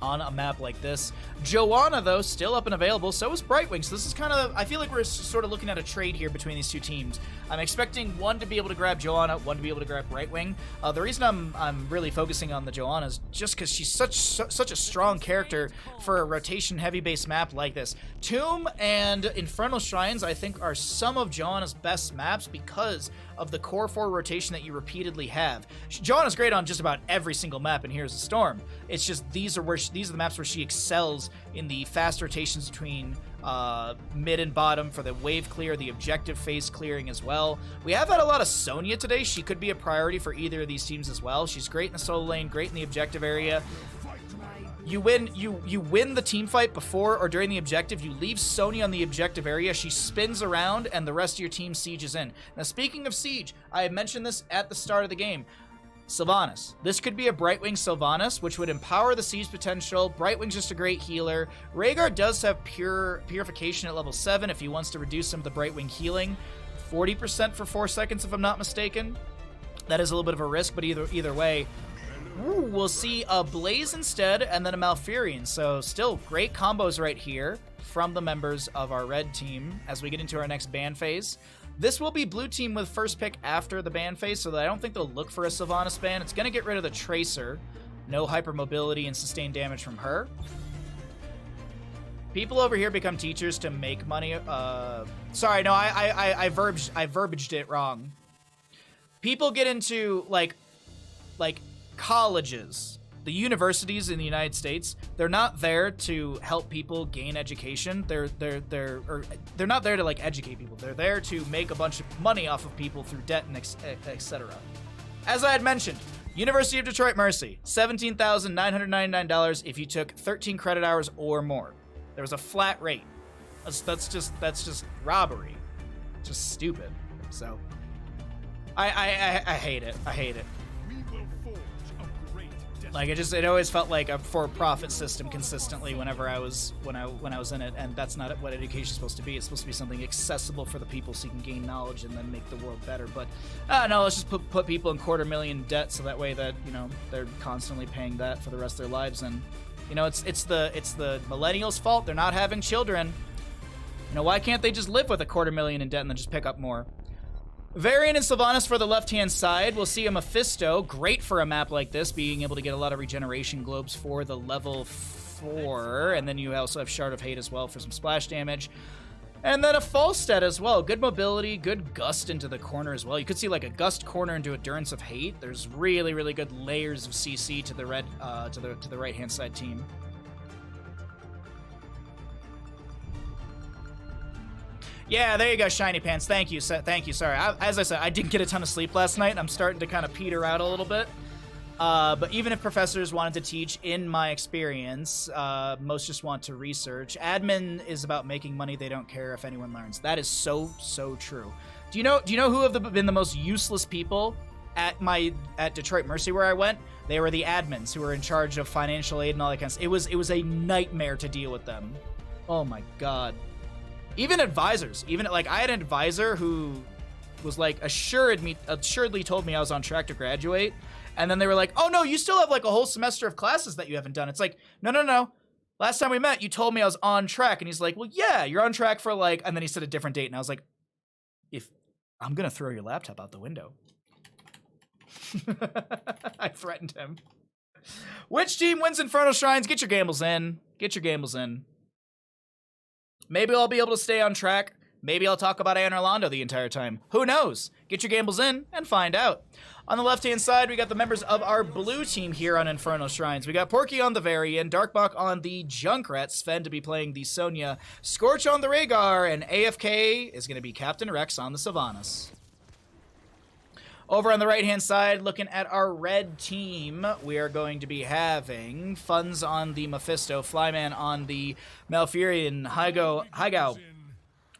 on a map like this. Joanna, though, still up and available. So is Brightwing. So this is kind of, I feel like we're sort of looking at a trade here between these two teams. I'm expecting one to be able to grab Joanna, one to be able to grab Brightwing. The reason I'm really focusing on the Joanna is just because she's such a strong character for a rotation-heavy base map like this. Tomb and Infernal Shrines, I think, are some of Joanna's best maps because of the core 4 rotation that you repeatedly have. Joanna's great on just about every single map in Here's the Storm. It's just these are the maps where she excels in the fast rotations between mid and bottom for the wave clear, the objective phase clearing as well. We have had a lot of Sonya today. She could be a priority for either of these teams as well. She's great in the solo lane, great in the objective area. You win the team fight before or during the objective. You leave Sonya on the objective area. She spins around, and the rest of your team sieges in. Now, speaking of siege, I mentioned this at the start of the game. Sylvanas. This could be a Brightwing Sylvanas, which would empower the siege potential. Brightwing's just a great healer. Rhaegar does have purification at level 7 if he wants to reduce some of the Brightwing healing. 40% for 4 seconds, if I'm not mistaken. That is a little bit of a risk, but either way, we'll see a Blaze instead, and then a Malfurion. So still great combos right here from the members of our red team as we get into our next ban phase. This will be blue team with first pick after the ban phase, so that I don't think they'll look for a Sylvanas ban. It's going to get rid of the Tracer. No hypermobility and sustained damage from her. People over here become teachers to make money. Sorry, no, I verbaged it wrong. People get into, like colleges. the universities in the United States, they're not there to help people gain education. They're not there to like educate people. They're there to make a bunch of money off of people through debt and etc. As I had mentioned, University of Detroit Mercy, $17,999 if you took 13 credit hours or more. There was a flat rate. That's just robbery. Just stupid. So I hate it. I hate it. Like it always felt like a for-profit system consistently whenever I was when I was in it, and that's not what education is supposed to be. It's supposed to be something accessible for the people so you can gain knowledge and then make the world better. But no, let's just put people in $250,000 debt so that way that they're constantly paying that for the rest of their lives. And it's the millennials' fault. They're not having children. Why can't they just live with $250,000 in debt and then just pick up more? Varian and Sylvanas for the left-hand side. We'll see a Mephisto. Great for a map like this, being able to get a lot of regeneration globes for the level 4. And then you also have Shard of Hate as well for some splash damage. And then a Falstead as well. Good mobility, good gust into the corner as well. You could see like a gust corner into Endurance of Hate. There's really, really good layers of CC to the red to the right-hand side team. Yeah, there you go, Shiny Pants. Thank you. Thank you. Sorry. As I said, I didn't get a ton of sleep last night. I'm starting to kind of peter out a little bit. But even if professors wanted to teach, in my experience, most just want to research. Admin is about making money. They don't care if anyone learns. That is so, so true. Do you know who have been the most useless people at Detroit Mercy where I went? They were the admins who were in charge of financial aid and all that kind of stuff. It was a nightmare to deal with them. Oh my God. Even advisors, I had an advisor who was like assuredly told me I was on track to graduate, and then they were like, "Oh no, you still have like a whole semester of classes that you haven't done." It's like, no. Last time we met, you told me I was on track, and he's like, "Well, yeah, you're on track for like," and then he said a different date, and I was like, "If I'm gonna throw your laptop out the window," I threatened him. Which team wins Infernal Shrines? Get your gambles in. Get your gambles in. Maybe I'll be able to stay on track. Maybe I'll talk about Anne Orlando the entire time. Who knows? Get your gambles in and find out. On the left-hand side, we got the members of our blue team here on Infernal Shrines. We got Porky on the Varian, Darkbach on the Junkrat, Sven to be playing the Sonya, Scorch on the Rhaegar, and AFK is going to be Captain Rex on the Sylvanas. Over on the right-hand side, looking at our red team, we are going to be having Funds on the Mephisto, Flyman on the Malfurion, Hygao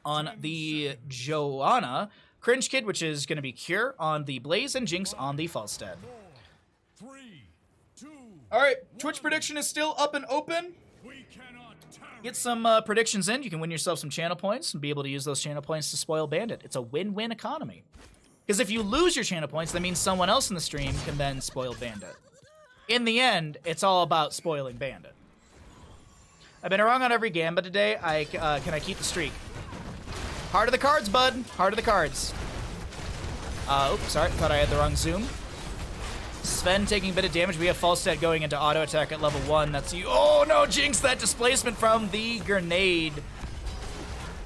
on the Joanna, Cringe Kid, which is going to be Cure on the Blaze, and Jinx on the Falstead. All right, Twitch prediction is still up and open. Get some predictions in. You can win yourself some channel points and be able to use those channel points to spoil Bandit. It's a win-win economy. Because if you lose your channel points, that means someone else in the stream can then spoil Bandit. In the end, it's all about spoiling Bandit. I've been wrong on every gambit today. Can I keep the streak? Heart of the cards, bud. Heart of the cards. Oops, sorry. Thought I had the wrong zoom. Sven taking a bit of damage. We have Falstead going into auto attack at level 1. That's you. Oh no, Jinx! That displacement from the grenade.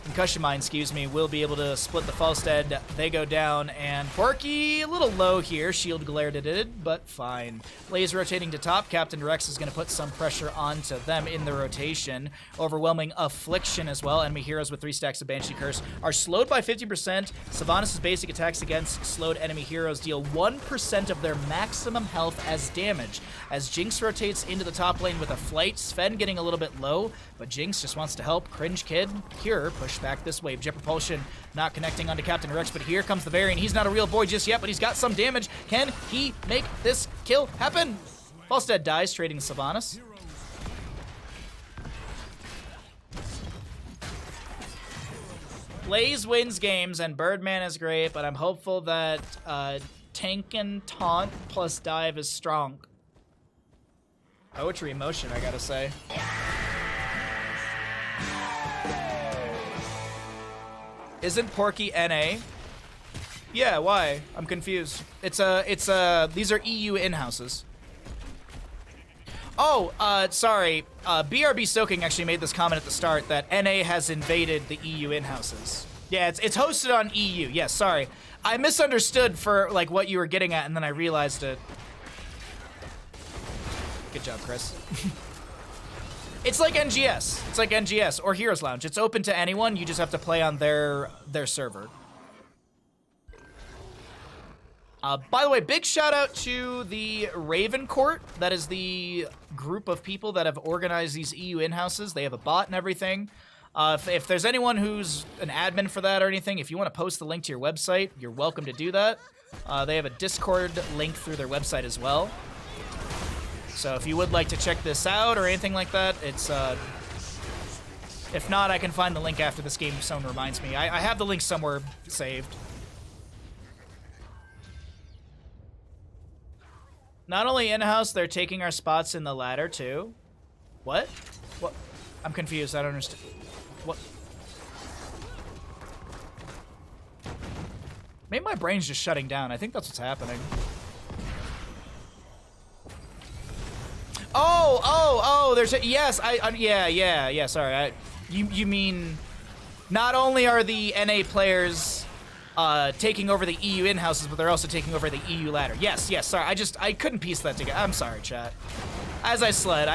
Concussion Mine, excuse me, will be able to split the Falstead. They go down, and Porky a little low here. Shield Glare did it, but fine. Blaze rotating to top. Captain Rex is going to put some pressure onto them in the rotation. Overwhelming Affliction as well. Enemy heroes with 3 stacks of Banshee Curse are slowed by 50%. Sylvanas' basic attacks against slowed enemy heroes deal 1% of their maximum health as damage. As Jinx rotates into the top lane with a flight, Sven getting a little bit low, but Jinx just wants to help. Cringe Kid, Cure, push back this wave. Jet Propulsion not connecting onto Captain Rex, but here comes the Varian. He's not a real boy just yet, but he's got some damage. Can he make this kill happen? Falstead dies, trading Sylvanas. Blaze wins games, and Birdman is great, but I'm hopeful that Tank and Taunt plus Dive is strong. Poetry in motion, I gotta say. Isn't Porky NA? Yeah, why? I'm confused. These are EU in-houses. Oh, sorry. BRB Soaking actually made this comment at the start that NA has invaded the EU in-houses. Yeah, it's hosted on EU. Yes, sorry. I misunderstood for like what you were getting at, and then I realized it. Good job, Chris. It's like NGS. It's like NGS or Heroes Lounge. It's open to anyone. You just have to play on their server. By the way, big shout out to the Raven Court. That is the group of people that have organized these EU in-houses. They have a bot and everything. If there's anyone who's an admin for that or anything, if you want to post the link to your website, you're welcome to do that. They have a Discord link through their website as well. So if you would like to check this out or anything like that, it's... if not, I can find the link after this game if someone reminds me. I have the link somewhere saved. Not only in-house, they're taking our spots in the ladder, too. What? What? I'm confused. I don't understand. What? Maybe my brain's just shutting down. I think that's what's happening. Oh, there's a... Yes, yeah, sorry. You mean... Not only are the NA players... taking over the EU in-houses, but they're also taking over the EU ladder. Yes, sorry, I couldn't piece that together. I'm sorry, chat. As I said,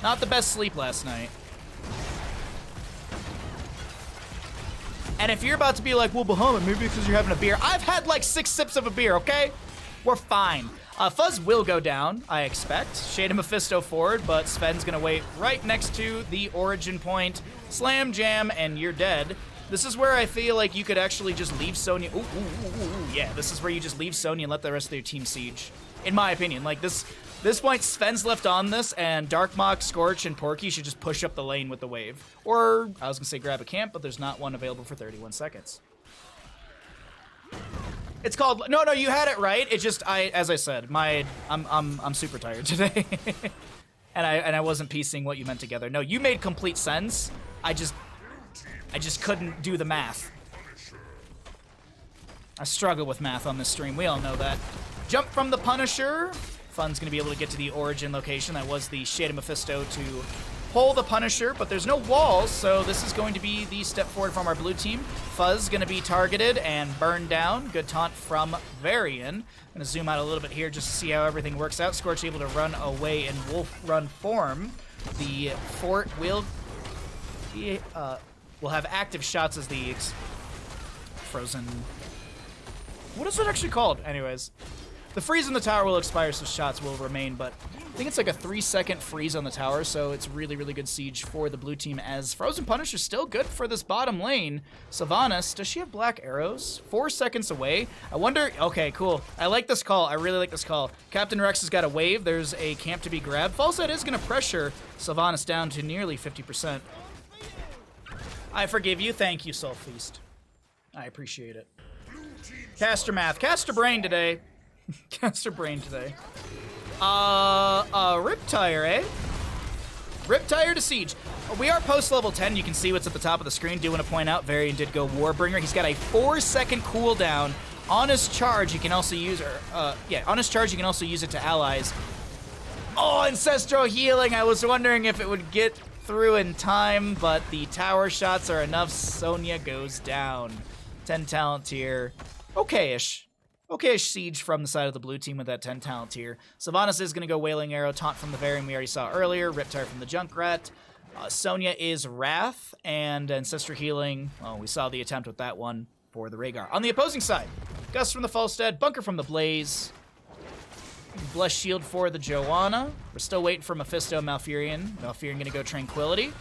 not the best sleep last night. And if you're about to be like, well, Bahamut, maybe because you're having a beer. I've had like 6 sips of a beer, okay? We're fine. Fuzz will go down, I expect. Shade of Mephisto forward, but Sven's gonna wait right next to the origin point. Slam jam, and you're dead. This is where I feel like you could actually just leave Sonya. Ooh, yeah, this is where you just leave Sonya and let the rest of your team siege. In my opinion, like this point, Sven's left on this, and Darkmok, Scorch, and Porky should just push up the lane with the wave. Or, I was gonna say grab a camp, but there's not one available for 31 seconds. It's called, no, you had it right. It just, as I said, I'm super tired today. and I wasn't piecing what you meant together. No, you made complete sense. I just couldn't do the math. I struggle with math on this stream. We all know that. Jump from the Punisher. Fun's going to be able to get to the origin location. That was the Shade of Mephisto to pull the Punisher, but there's no walls, so this is going to be the step forward from our blue team. Fuzz going to be targeted and burned down. Good taunt from Varian. Going to zoom out a little bit here just to see how everything works out. Scorch able to run away in Wolf Run form. The fort will have active shots as the frozen... What is it actually called? Anyways, the freeze in the tower will expire, so shots will remain, but I think it's like a 3-second freeze on the tower, so it's really, really good siege for the blue team, as Frozen Punisher's still good for this bottom lane. Sylvanas, does she have black arrows? 4 seconds away. I wonder... Okay, cool. I like this call. I really like this call. Captain Rex has got a wave. There's a camp to be grabbed. Falset is going to pressure Sylvanas down to nearly 50%. I forgive you. Thank you, Soul Feast. I appreciate it. Caster math. Caster brain today. Caster brain today. Riptire, eh? Riptire to Siege. We are post level 10. You can see what's at the top of the screen. Do want to point out, Varian did go Warbringer. He's got a 4-second cooldown. On his charge, you can also use, on his charge, you can also use it to allies. Oh, Ancestral Healing. I was wondering if it would get through in time, but the tower shots are enough. Sonya goes down. 10 talent tier. Okay-ish. Okay-ish siege from the side of the blue team with that 10 talent tier. Sylvanas is going to go Wailing Arrow, taunt from the Varian we already saw earlier, Riptire from the Junkrat. Sonya is Wrath, and Ancestral Healing. Oh, we saw the attempt with that one for the Rhaegar. On the opposing side, Gust from the Falstead, Bunker from the Blaze, Bless Shield for the Joanna. We're still waiting for Mephisto and Malfurion. Malfurion going to go Tranquility.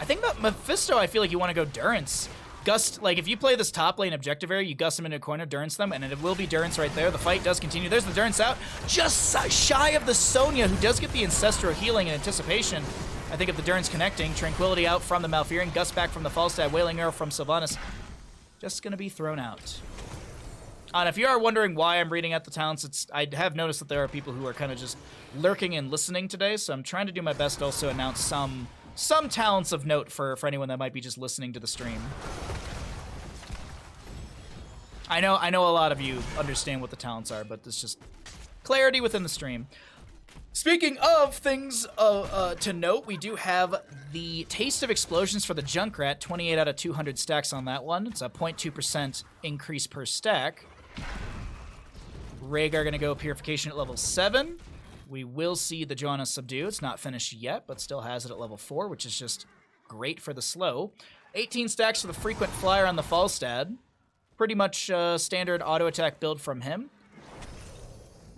I think that Mephisto, I feel like you want to go Durance. Gust, like, if you play this top lane objective area, you gust them into a corner, Durance them, and it will be Durance right there. The fight does continue. There's the Durance out. Just shy of the Sonya, who does get the Ancestral Healing in anticipation. I think of the Durance connecting. Tranquility out from the Malfurion. Gust back from the Falstad. Wailing Arrow from Sylvanas. Just going to be thrown out. And if you are wondering why I'm reading out the talents, I have noticed that there are people who are kind of just lurking and listening today, so I'm trying to do my best to also announce some talents of note for anyone that might be just listening to the stream. I know a lot of you understand what the talents are, but it's just clarity within the stream. Speaking of things to note, we do have the Taste of Explosions for the Junkrat, 28 out of 200 stacks on that one. It's a 0.2% increase per stack. Rhaegar gonna go Purification at level 7. We will see the Johanna Subdue. It's not finished yet, but still has it at level 4, which is just great for the slow. 18 stacks for the Frequent Flyer on the Falstad. Pretty much standard auto attack build from him.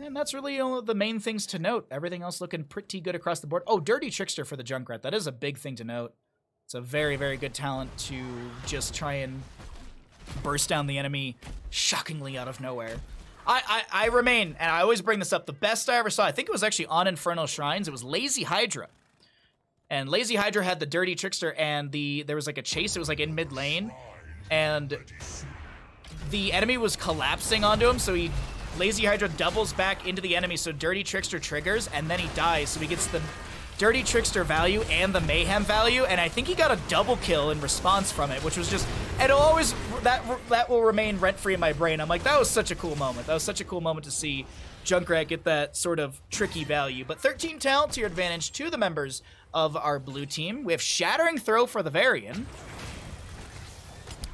And that's really the main things to note. Everything else looking pretty good across the board. Oh, Dirty Trickster for the Junkrat. That is a big thing to note. It's a very, very good talent to just try and burst down the enemy shockingly out of nowhere. I remain, and I always bring this up, the best I ever saw, I think it was actually on Infernal Shrines, it was Lazy Hydra. And Lazy Hydra had the Dirty Trickster, and there was like a chase, it was like in mid lane, and the enemy was collapsing onto him, so Lazy Hydra doubles back into the enemy, so Dirty Trickster triggers, and then he dies, so he gets the Dirty Trickster value and the Mayhem value, and I think he got a double kill in response from it, which was just, it'll always, that will remain rent-free in my brain. I'm like, that was such a cool moment. That was such a cool moment to see Junkrat get that sort of tricky value. But 13 talent to your advantage to the members of our blue team. We have Shattering Throw for the Varian.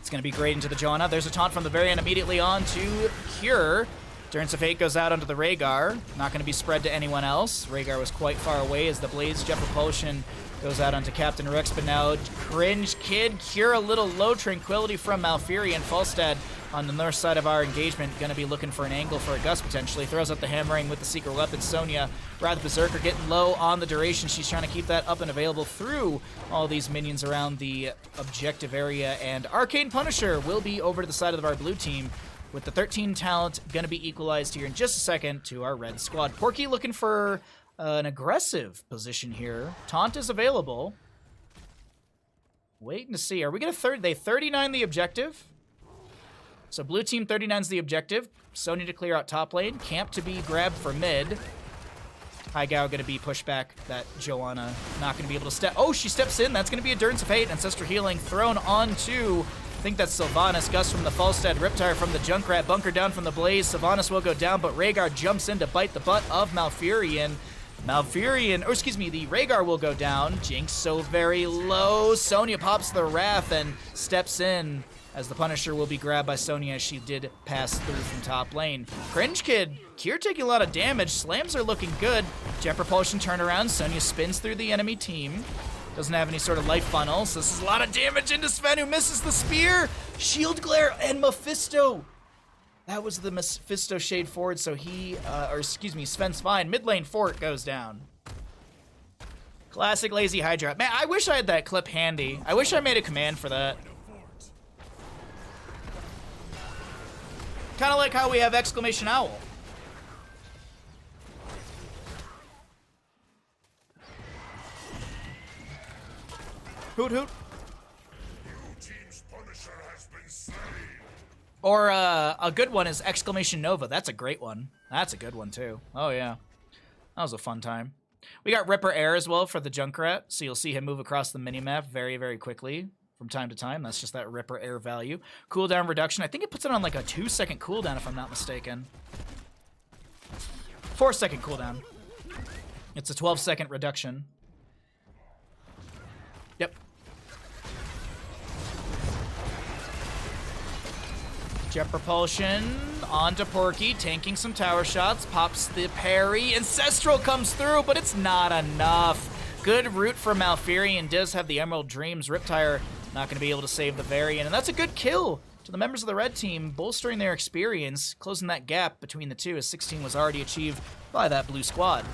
It's going to be great into the Johanna. There's a taunt from the Varian immediately on to Cure. Endurance of Fate goes out onto the Rhaegar. Not going to be spread to anyone else. Rhaegar was quite far away as the Blaze Jet Propulsion goes out onto Captain Rex, but now Cringe Kid, Cure a little low. Tranquility from Malfurion. Falstad on the north side of our engagement, going to be looking for an angle for a gust potentially. Throws out the Hammering with the Secret Weapon. Sonya, Wrath Berserker, getting low on the duration. She's trying to keep that up and available through all these minions around the objective area. And Arcane Punisher will be over to the side of our blue team, with the 13 talent going to be equalized here in just a second to our red squad. Porky looking for an aggressive position here. Taunt is available. Waiting to see. Are we going to they 39 the objective? So blue team 39's the objective. Sonya to clear out top lane. Camp to be grabbed for mid. Haigao going to be pushed back. That Johanna not going to be able to step. Oh, she steps in. That's going to be Endurance of Fate. Ancestral Healing thrown onto, I think that's Sylvanas. Gust from the Falstad. Riptire from the Junkrat. Bunker down from the Blaze. Sylvanas will go down, but Rhaegar jumps in to bite the butt of Malfurion. The Rhaegar will go down. Jinx so very low. Sonya pops the Wrath and steps in as the Punisher will be grabbed by Sonya as she did pass through from top lane. Cringe Kid, Cure taking a lot of damage. Slams are looking good. Jet Propulsion turnaround. Sonya spins through the enemy team. Doesn't have any sort of life funnel, so this is a lot of damage into Sven, who misses the spear. Shield Glare and Mephisto. That was the Mephisto shade forward, so Sven's fine. Mid lane Fort goes down. Classic Lazy Hydra. Man, I wish I had that clip handy. I wish I made a command for that. Kind of like how we have Exclamation Owl. Hoot hoot. Or a good one is Exclamation Nova. That's a great one. That's a good one too. Oh yeah. That was a fun time. We got Ripper Air as well for the Junkrat, so you'll see him move across the minimap very, very quickly from time to time. That's just that Ripper Air value. Cooldown reduction. I think it puts it on like a 2-second cooldown if I'm not mistaken. 4-second cooldown. It's a 12-second reduction. Yep. Jet Propulsion onto Porky, tanking some tower shots, pops the parry. Ancestral comes through, but it's not enough. Good route for Malfurion, does have the Emerald Dreams. Riptire not going to be able to save the Varian, and that's a good kill to the members of the red team, bolstering their experience, closing that gap between the two, as 16 was already achieved by that blue squad.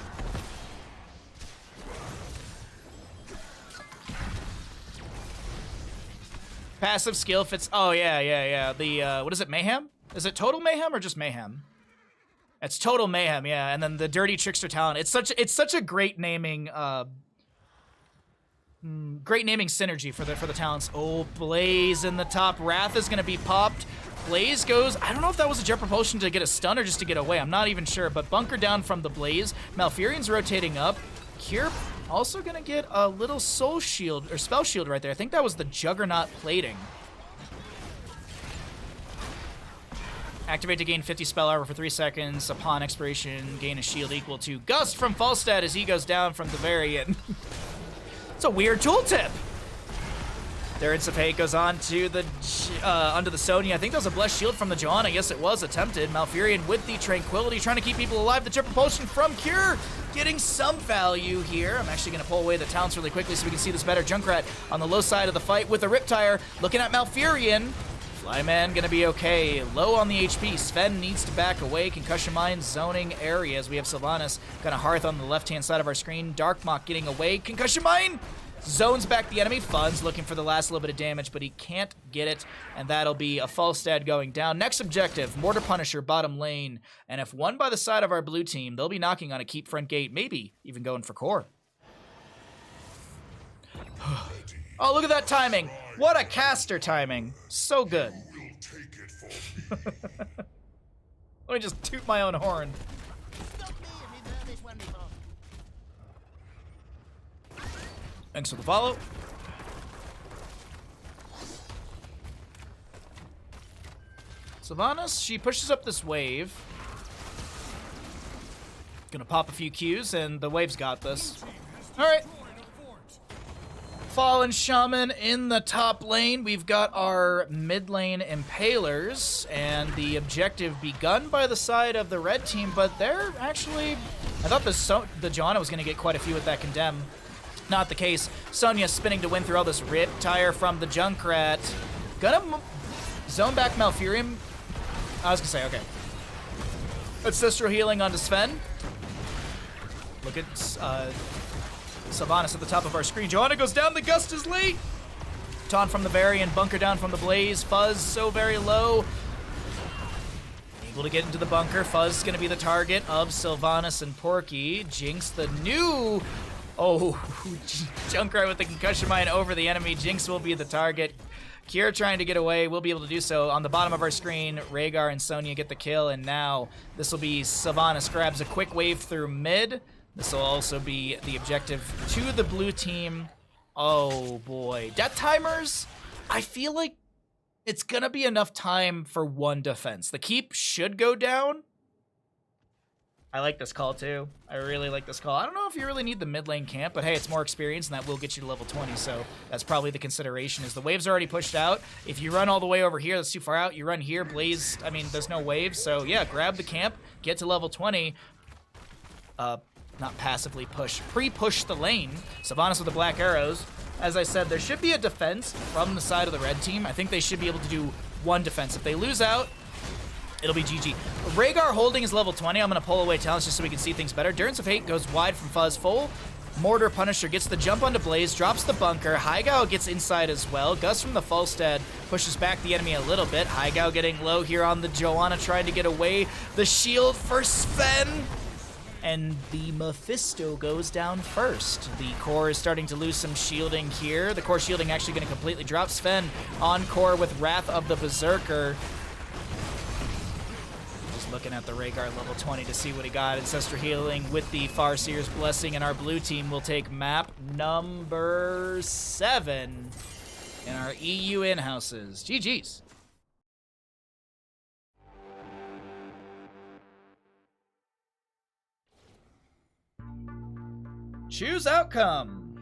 Passive skill fits. Oh, yeah. The, what is it, Mayhem? Is it Total Mayhem or just Mayhem? It's Total Mayhem, yeah. And then the Dirty Trickster talent. It's such a great naming, synergy for the talents. Oh, Blaze in the top. Wrath is going to be popped. Blaze goes. I don't know if that was a Jet Propulsion to get a stun or just to get away. I'm not even sure. But bunker down from the Blaze. Malfurion's rotating up. Cure also going to get a little soul shield or spell shield right there. I think that was the Juggernaut plating. Activate to gain 50 spell armor for 3 seconds. Upon expiration, gain a shield equal to Gust from Falstad as he goes down from the Varian. It's a weird tooltip. Durance of Hate goes on to the onto the Sonya. I think that was a blessed shield from the Johanna. Yes, it was attempted. Malfurion with the Tranquility, trying to keep people alive. The triple potion from Cure, getting some value here. I'm actually going to pull away the talents really quickly so we can see this better. Junkrat on the low side of the fight with the Riptire, looking at Malfurion. Flyman gonna be okay. Low on the HP. Sven needs to back away. Concussion Mine zoning areas. We have Sylvanas. Got a Hearth on the left-hand side of our screen. Darkmock getting away. Concussion Mine zones back the enemy. Fuzz looking for the last little bit of damage, but he can't get it, and that'll be a Falstad going down. Next objective, Mortar Punisher, bottom lane. And if won by the side of our blue team, they'll be knocking on a keep front gate, maybe even going for core. Oh, look at that timing. What a caster timing. So good. Let me just toot my own horn. Thanks for the follow. Sylvanas, she pushes up this wave. Gonna pop a few Qs, and the wave's got this. Alright. Fallen Shaman in the top lane. We've got our mid lane Impalers, and the objective begun by the side of the red team, but they're actually... I thought the Johanna was going to get quite a few with that Condemn. Not the case. Sonya spinning to win through all this Riptire from the Junkrat. Gonna zone back Malfurion. I was going to say, okay. Ancestral healing onto Sven. Look at... Sylvanas at the top of our screen. Johanna goes down. The gust is late. Taunt from the Varian. Bunker down from the Blaze. Fuzz so very low. Able to get into the bunker. Fuzz is going to be the target of Sylvanas and Porky. Jinx the new... Oh, Junkrat with the concussion mine over the enemy. Jinx will be the target. Kier trying to get away. We'll be able to do so. On the bottom of our screen, Rhaegar and Sonya get the kill, and now this will be Sylvanas grabs a quick wave through mid. This will also be the objective to the blue team. Oh boy. Death timers? I feel like it's gonna be enough time for one defense. The keep should go down. I like this call too. I really like this call. I don't know if you really need the mid lane camp, but hey, it's more experience and that will get you to level 20, so that's probably the consideration. Is the waves already pushed out. If you run all the way over here, that's too far out. You run here, Blaze, I mean, there's no waves, so yeah, grab the camp, get to level 20. Not passively push, pre-push the lane. Sylvanas with the black arrows. As I said, there should be a defense from the side of the red team. I think they should be able to do one defense. If they lose out, it'll be GG. Rhaegar holding is level 20. I'm going to pull away talents just so we can see things better. Durance of Hate goes wide from Fuzz full. Mortar Punisher gets the jump onto Blaze, drops the bunker. Haigao gets inside as well. Gus from the Falstad pushes back the enemy a little bit. Haigao getting low here on the Johanna, trying to get away. The shield for Sven. And the Mephisto goes down first. The core is starting to lose some shielding here. The core shielding actually going to completely drop. Sven on core with Wrath of the Berserker. Just looking at the Rhaegar level 20 to see what he got. Ancestral healing with the Farseer's Blessing, and our blue team will take map number 7 in our EU in-houses. GG's. Choose outcome.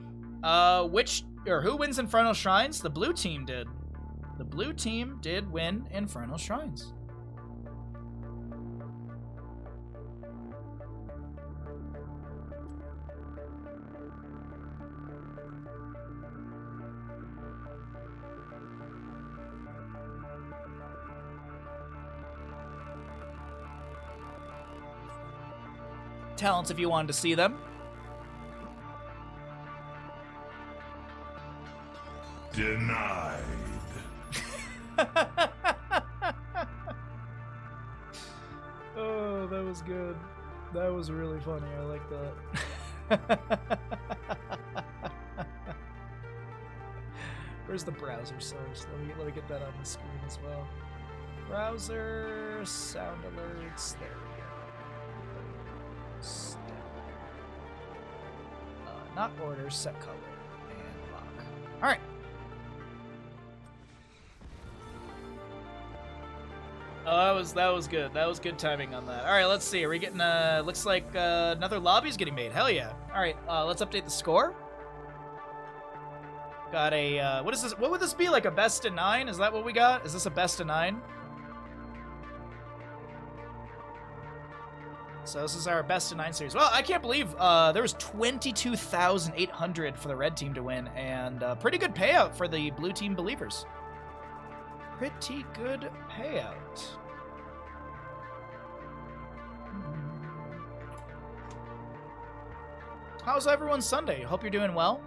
Who wins Infernal Shrines? The blue team did. The blue team did win Infernal Shrines. Talents if you wanted to see them. Denied. Oh, that was good. That was really funny. I like that. Where's the browser source? Let me get that on the screen as well. Browser sound alerts. There we go. Not order, set color, and lock. All right. Oh, that was good. That was good timing on that. All right, let's see. Are we getting looks like another lobby's getting made. Hell yeah. All right, let's update the score. Got a, what is this? What would this be? Like a best of 9? Is that what we got? Is this a best of 9? So this is our best of 9 series. Well, I can't believe there was 22,800 for the red team to win, and pretty good payout for the blue team believers. Pretty good payout. How's everyone's Sunday? Hope you're doing well.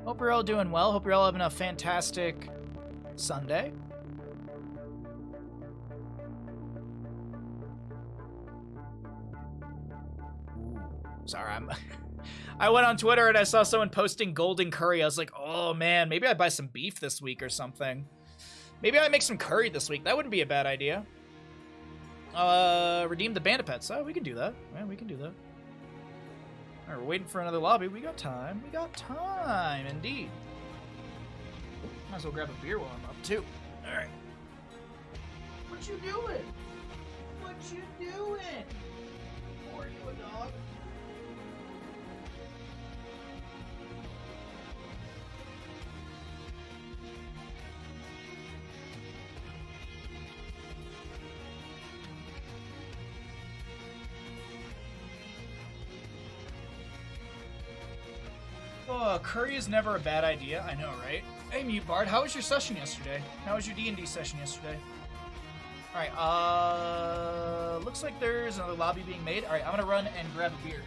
Hope you're all doing well. Hope you're all having a fantastic Sunday. Sorry, I went on Twitter and I saw someone posting golden curry. I was like, oh man, maybe I buy some beef this week or something. Maybe I make some curry this week. That wouldn't be a bad idea. Redeem the bandit pets. Oh, we can do that. Yeah, we can do that. All right, we're waiting for another lobby. We got time. We got time, indeed. Might as well grab a beer while I'm up, too. All right. What you doing? What you doing? Are you a dog? Oh, curry is never a bad idea. I know, right? Hey, Mute Bard, how was your session yesterday? How was your D&D session yesterday? Alright, looks like there's another lobby being made. Alright, I'm gonna run and grab a beer.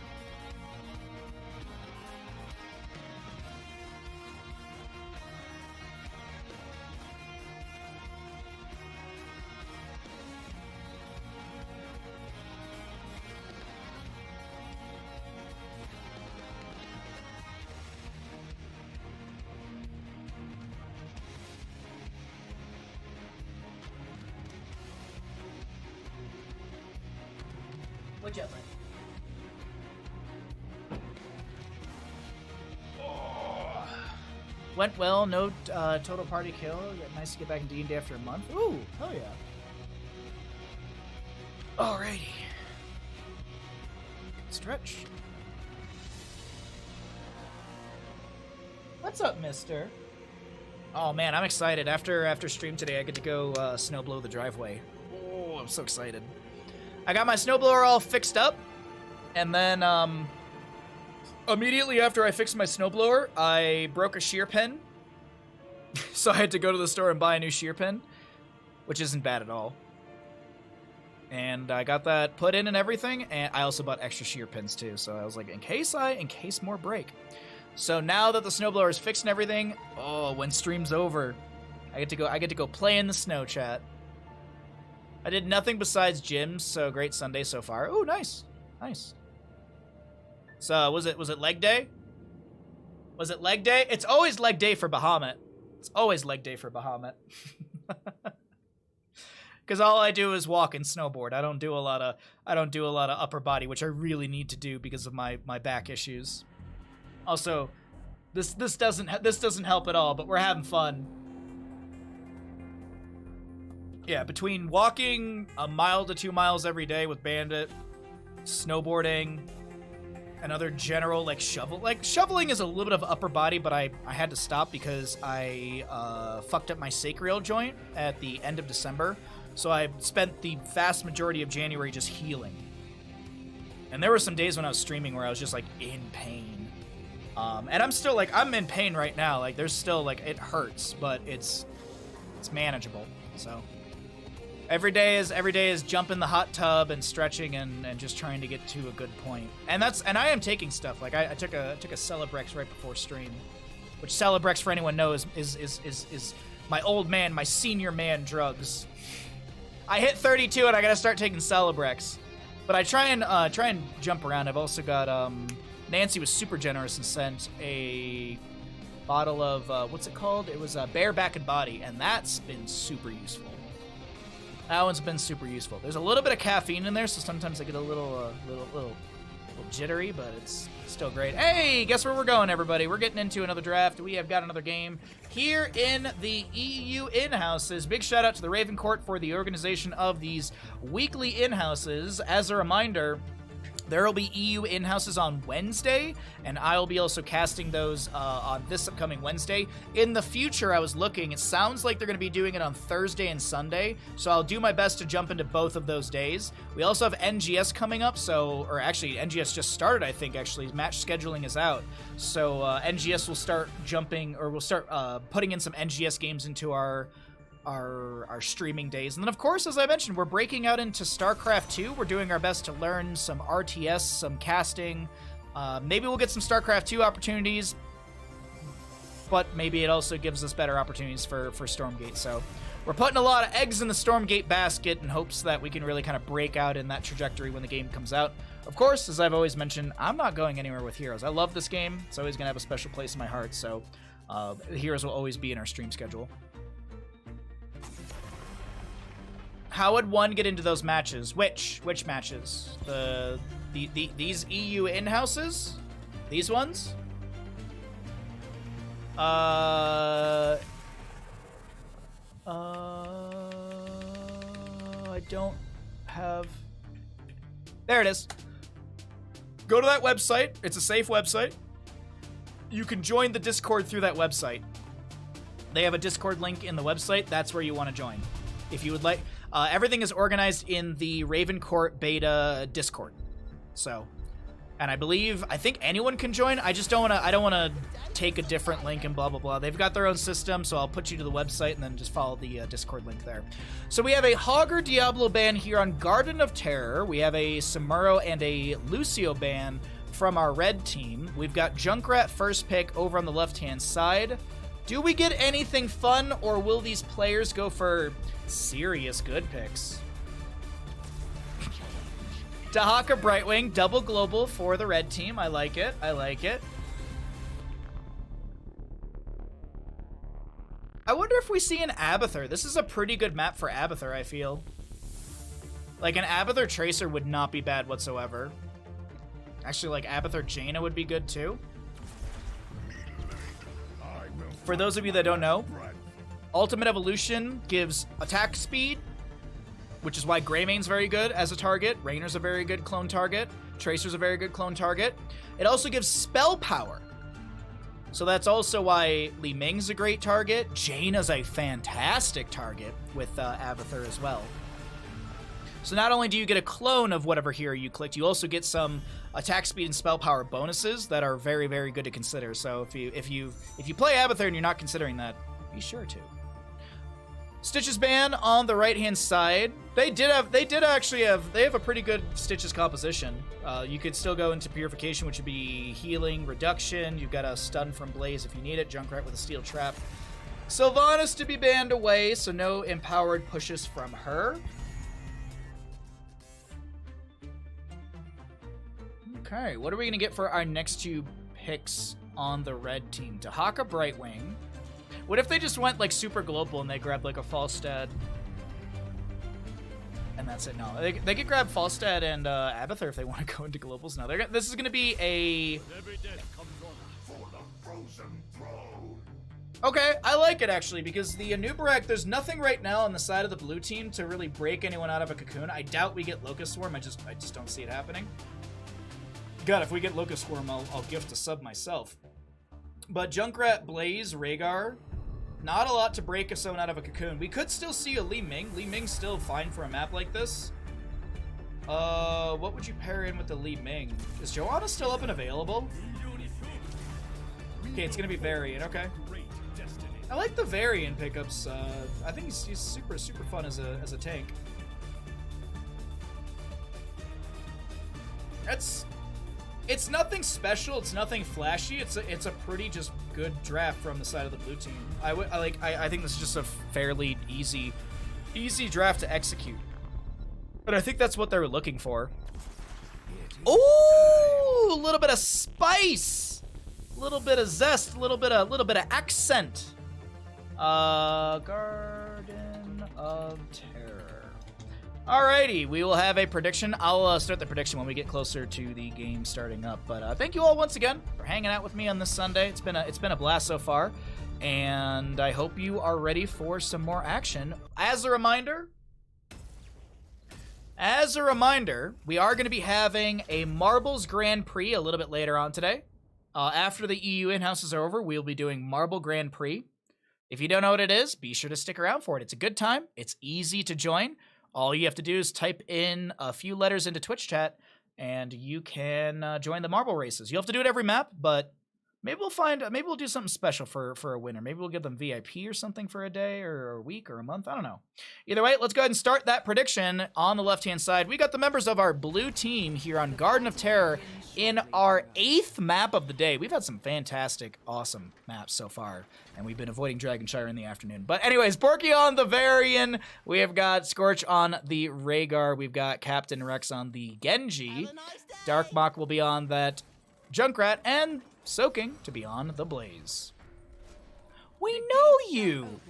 What's up, man? Oh. Went well, no total party kill. Yeah, nice to get back in D&D after a month. Ooh, hell yeah. Alrighty. Stretch. What's up, mister? Oh man, I'm excited. After stream today, I get to go snowblow the driveway. Oh, I'm so excited. I got my snowblower all fixed up, and then immediately after I fixed my snowblower, I broke a shear pin. So I had to go to the store and buy a new shear pin, which isn't bad at all. And I got that put in and everything, and I also bought extra shear pins too. So I was like, in case more break. So now that the snowblower is fixed and everything, oh, when stream's over, I get to go play in the snow, chat. I did nothing besides gyms, so great Sunday so far. Oh, nice. Nice. So, was it leg day? Was it leg day? It's always leg day for Bahamut. It's always leg day for Bahamut. Cuz all I do is walk and snowboard. I don't do a lot of upper body, which I really need to do because of my back issues. Also, this doesn't help at all, but we're having fun. Yeah, between walking a mile to 2 miles every day with Bandit, snowboarding, and other general, shoveling is a little bit of upper body, but I had to stop because I fucked up my sacral joint at the end of December, so I spent the vast majority of January just healing. And there were some days when I was streaming where I was just, in pain. And I'm still, I'm in pain right now. There's still, it hurts, but it's manageable, so... Every day is jump in the hot tub and stretching and just trying to get to a good point. And I am taking stuff. I took a Celebrex right before stream, which Celebrex, for anyone knows, is my old man, my senior man drugs. I hit 32 and I gotta start taking Celebrex, but I try and jump around. I've also got Nancy was super generous and sent a bottle of what's it called? It was Bare Back and Body, and that's been super useful. That one's been super useful. There's a little bit of caffeine in there, so sometimes I get a little jittery, but it's still great. Hey, guess where we're going, everybody? We're getting into another draft. We have got another game here in the EU in-houses. Big shout out to the Raven Court for the organization of these weekly in-houses. As a reminder, There will be EU in-houses on Wednesday, and I'll be also casting those on this upcoming Wednesday. In the future, I was looking, it sounds like they're going to be doing it on Thursday and Sunday, so I'll do my best to jump into both of those days. We also have NGS coming up, or actually, NGS just started, I think, actually. Match scheduling is out, so NGS will start putting in some NGS games into our streaming days. And then, of course, as I mentioned, we're breaking out into StarCraft 2. We're doing our best to learn some RTS, some casting. Maybe we'll get some StarCraft 2 opportunities, but maybe it also gives us better opportunities for Stormgate. So we're putting a lot of eggs in the Stormgate basket in hopes that we can really kind of break out in that trajectory when the game comes out. Of course, as I've always mentioned, I'm not going anywhere with Heroes. I love this game. It's always going to have a special place in my heart, so Heroes will always be in our stream schedule. How would one get into those matches? Which matches? These EU in-houses? These ones? I don't have... There it is. Go to that website. It's a safe website. You can join the Discord through that website. They have a Discord link in the website. That's where you want to join. If you would like... everything is organized in the Ravencourt Beta Discord. So, and I think anyone can join. I just don't want to, I don't want to take a different link and blah, blah, blah. They've got their own system, so I'll put you to the website and then just follow the Discord link there. So we have a Hogger Diablo ban here on Garden of Terror. We have a Samuro and a Lucio ban from our red team. We've got Junkrat first pick over on the left-hand side. Do we get anything fun, or will these players go for serious good picks? Dahaka Brightwing, double global for the red team. I like it. I like it. I wonder if we see an Abathur. This is a pretty good map for Abathur, I feel. Like, an Abathur Tracer would not be bad whatsoever. Actually, like, Abathur Jaina would be good, too. For those of you that don't know, Ultimate Evolution gives attack speed, which is why Greymane's very good as a target. Rainer's a very good clone target. Tracer's a very good clone target. It also gives spell power. So that's also why Li Ming's a great target. Jaina's a fantastic target with Abathur as well. So not only do you get a clone of whatever hero you clicked, you also get some attack speed and spell power bonuses that are very, very good to consider. So if you play Abathur and you're not considering that, be sure to. Stitches ban on the right-hand side. They have a pretty good Stitches composition. You could still go into Purification, which would be healing, reduction. You've got a stun from Blaze if you need it. Junkrat with a steel trap. Sylvanas to be banned away, so no empowered pushes from her. Okay, what are we gonna get for our next two picks on the red team? Dahaka Brightwing. What if they just went like super global and they grabbed like a Falstad? And that's it. No, they could grab Falstad and Abathur if they want to go into globals. No, this is going to be a... Okay, I like it actually, because the Anubarak, there's nothing right now on the side of the blue team to really break anyone out of a cocoon. I doubt we get Locust Swarm. I just don't see it happening. God, if we get Locust Swarm, I'll gift a sub myself. But Junkrat, Blaze, Rhaegar, not a lot to break someone out of a cocoon. We could still see a Li Ming. Li Ming's still fine for a map like this. What would you pair in with the Li Ming? Is Joanna still up and available? Okay, it's gonna be Varian, okay. I like the Varian pickups. I think he's super, super fun as a tank. It's nothing special. It's nothing flashy. It's a pretty just good draft from the side of the blue team. I think this is just a fairly easy draft to execute. But I think that's what they were looking for. Ooh, a little bit of spice, a little bit of zest, a little bit of accent. Garden of Terror. Alrighty, we will have a prediction. I'll start the prediction when we get closer to the game starting up. But thank you all once again for hanging out with me on this Sunday. It's been a blast so far, and I hope you are ready for some more action. As a reminder, As a reminder, we are going to be having a Marbles Grand Prix a little bit later on today. After the EU in-houses are over, we'll be doing Marble Grand Prix. If you don't know what it is, be sure to stick around for it. It's a good time. It's easy to join. All you have to do is type in a few letters into Twitch chat, and you can join the marble races. You'll have to do it every map, but maybe we'll do something special for a winner. Maybe we'll give them VIP or something for a day or a week or a month. I don't know. Either way, let's go ahead and start that prediction. On the left-hand side, we got the members of our blue team here on Garden of Terror in our 8th map of the day. We've had some fantastic, awesome maps so far, and we've been avoiding Dragonshire in the afternoon. But anyways, Porky on the Varian. We have got Scorch on the Rhaegar. We've got Captain Rex on the Genji. Dark Mach will be on that Junkrat, and Soaking to be on the Blaze. We know you!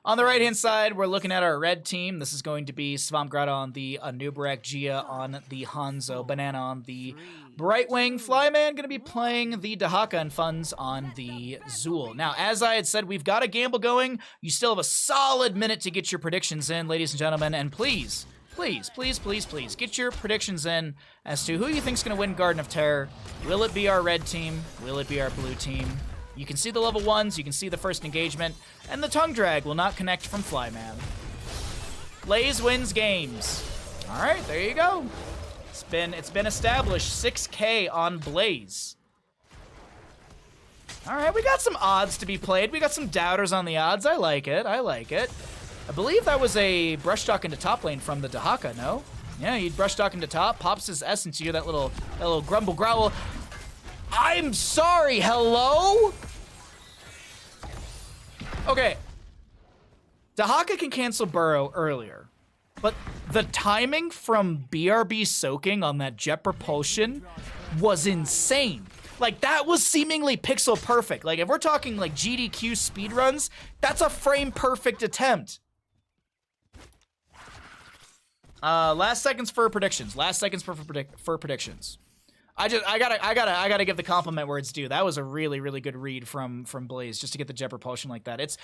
On the right-hand side, we're looking at our red team. This is going to be Svampgrad on the Anubarak, Gia on the Hanzo, Banana on the Brightwing, Flyman going to be playing the Dahaka, and Funds on the Zool. Now, as I had said, we've got a gamble going. You still have a solid minute to get your predictions in, ladies and gentlemen, and please, get your predictions in as to who you think's going to win Garden of Terror. Will it be our red team? Will it be our blue team? You can see the level 1s, you can see the first engagement, and the tongue drag will not connect from Flyman. Blaze wins games. All right, there you go. It's been established. 6K on Blaze. All right, we got some odds to be played. We got some doubters on the odds. I like it. I believe that was a brush talk into top lane from the Dahaka, no? Yeah, he'd brush talk into top, pops his essence, you hear that little grumble growl. I'm sorry, hello? Okay. Dahaka can cancel Burrow earlier, but the timing from BRB soaking on that jet propulsion was insane. Like, that was seemingly pixel perfect. Like, if we're talking like GDQ speedruns, that's a frame perfect attempt. Last seconds for predictions. For predictions. I gotta give the compliment where it's due. That was a really, really good read from Blaze, just to get the jet propulsion like that. It's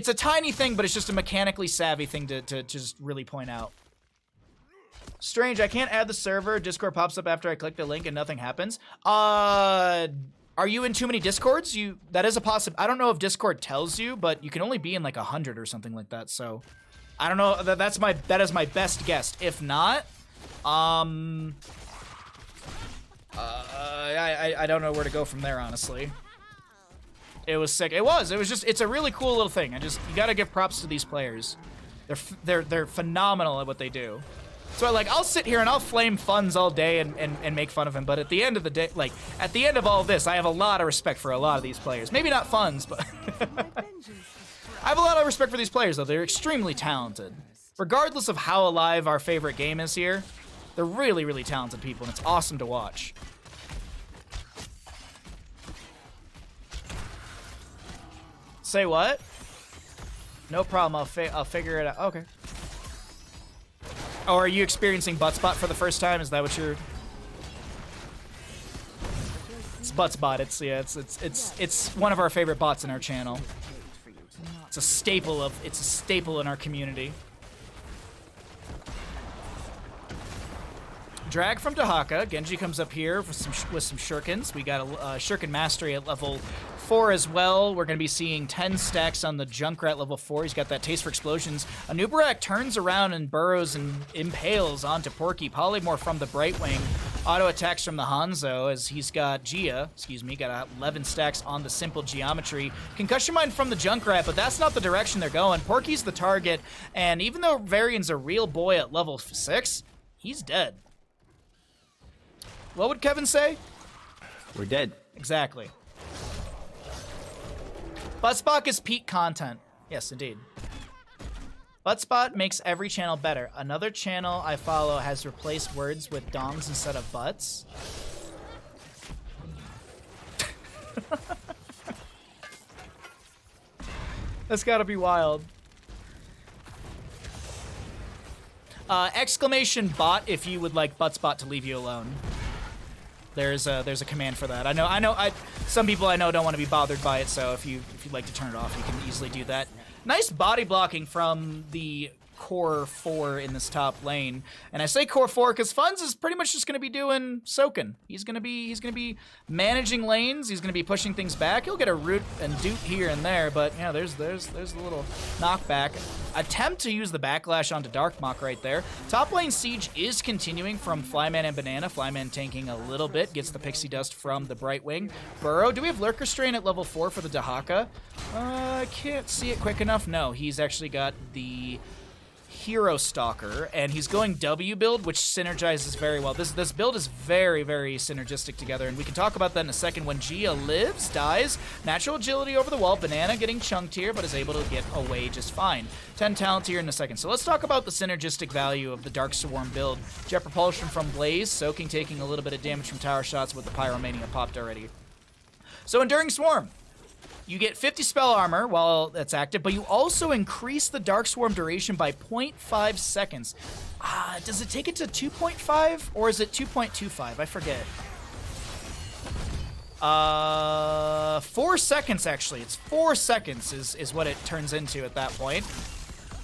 a tiny thing, but it's just a mechanically savvy thing to just really point out. Strange, I can't add the server. Discord pops up after I click the link and nothing happens. Are you in too many Discords? That is a possibility. I don't know if Discord tells you, but you can only be in like 100 or something like that. So I don't know. That is my best guess. If not, I don't know where to go from there, honestly. It was sick. It's a really cool little thing. You gotta give props to these players. They're phenomenal at what they do. So I'll sit here and I'll flame Funds all day and make fun of him, but at the end of the day, at the end of all this, I have a lot of respect for a lot of these players. Maybe not Funds, but I have a lot of respect for these players, though. They're extremely talented. Regardless of how alive our favorite game is here, they're really, really talented people, and it's awesome to watch. Say what? No problem, I'll figure it out. Okay. Oh, are you experiencing Buttspot for the first time? Is that what you're... It's Buttspot. It's one of our favorite bots in our channel. It's a staple in our community. Drag from Dahaka. Genji comes up here with some shurikens. We got a shuriken mastery at level 4 as well. We're going to be seeing 10 stacks on the Junkrat level 4. He's got that taste for explosions. Anubarak turns around and burrows and impales onto Porky. Polymorph from the Brightwing. Auto attacks from the Hanzo as he's got got 11 stacks on the simple geometry. Concussion Mine from the Junkrat, but that's not the direction they're going. Porky's the target, and even though Varian's a real boy at level 6, he's dead. What would Kevin say? We're dead. Exactly. Buttspot is peak content. Yes, indeed. Buttspot makes every channel better. Another channel I follow has replaced words with dongs instead of butts. That's gotta be wild. Exclamation bot if you would like Buttspot to leave you alone. There's a command for that. I know. Some people I know don't want to be bothered by it, so if you'd like to turn it off, you can easily do that. Nice body blocking from the core 4 in this top lane. And I say core 4 because Funz is pretty much just going to be doing soaking. He's going to be managing lanes. He's going to be pushing things back. He'll get a root and doot here and there, but yeah, there's a little knockback. Attempt to use the backlash onto Darkmok right there. Top lane siege is continuing from Flyman and Banana. Flyman tanking a little bit, gets the pixie dust from the Brightwing. Burrow, do we have Lurker Strain at level 4 for the Dahaka? I can't see it quick enough. No, he's actually got the Hero Stalker, and he's going W build, which synergizes very well. This build is very, very synergistic together, and we can talk about that in a second. When Gia lives, dies, natural agility over the wall, Banana getting chunked here, but is able to get away just fine. 10 talent here in a second. So let's talk about the synergistic value of the Dark Swarm build. Jet Propulsion from Blaze, Soaking taking a little bit of damage from tower shots with the Pyromania popped already. So Enduring Swarm, you get 50 spell armor while that's active, but you also increase the Dark Swarm duration by 0.5 seconds. Does it take it to 2.5 or is it 2.25? I forget. 4 seconds actually. It's 4 seconds is what it turns into at that point.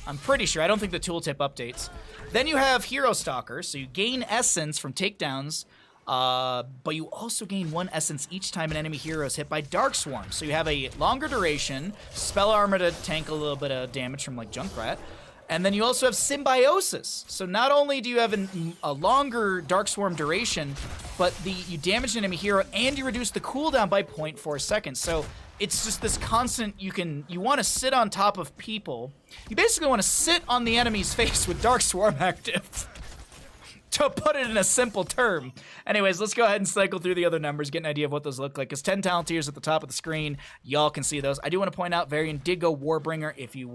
I'm pretty sure. I don't think the tooltip updates. Then you have Hero Stalker, so you gain essence from takedowns. But you also gain 1 essence each time an enemy hero is hit by Dark Swarm. So you have a longer duration, spell armor to tank a little bit of damage from like Junkrat, and then you also have Symbiosis. So not only do you have a longer Dark Swarm duration, but you damage an enemy hero and you reduce the cooldown by 0.4 seconds. So it's just this constant, you want to sit on top of people. You basically want to sit on the enemy's face with Dark Swarm active. To put it in a simple term. Anyways, let's go ahead and cycle through the other numbers, get an idea of what those look like, because 10 talent tiers at the top of the screen, y'all can see those. I do want to point out, Varian did go Warbringer if you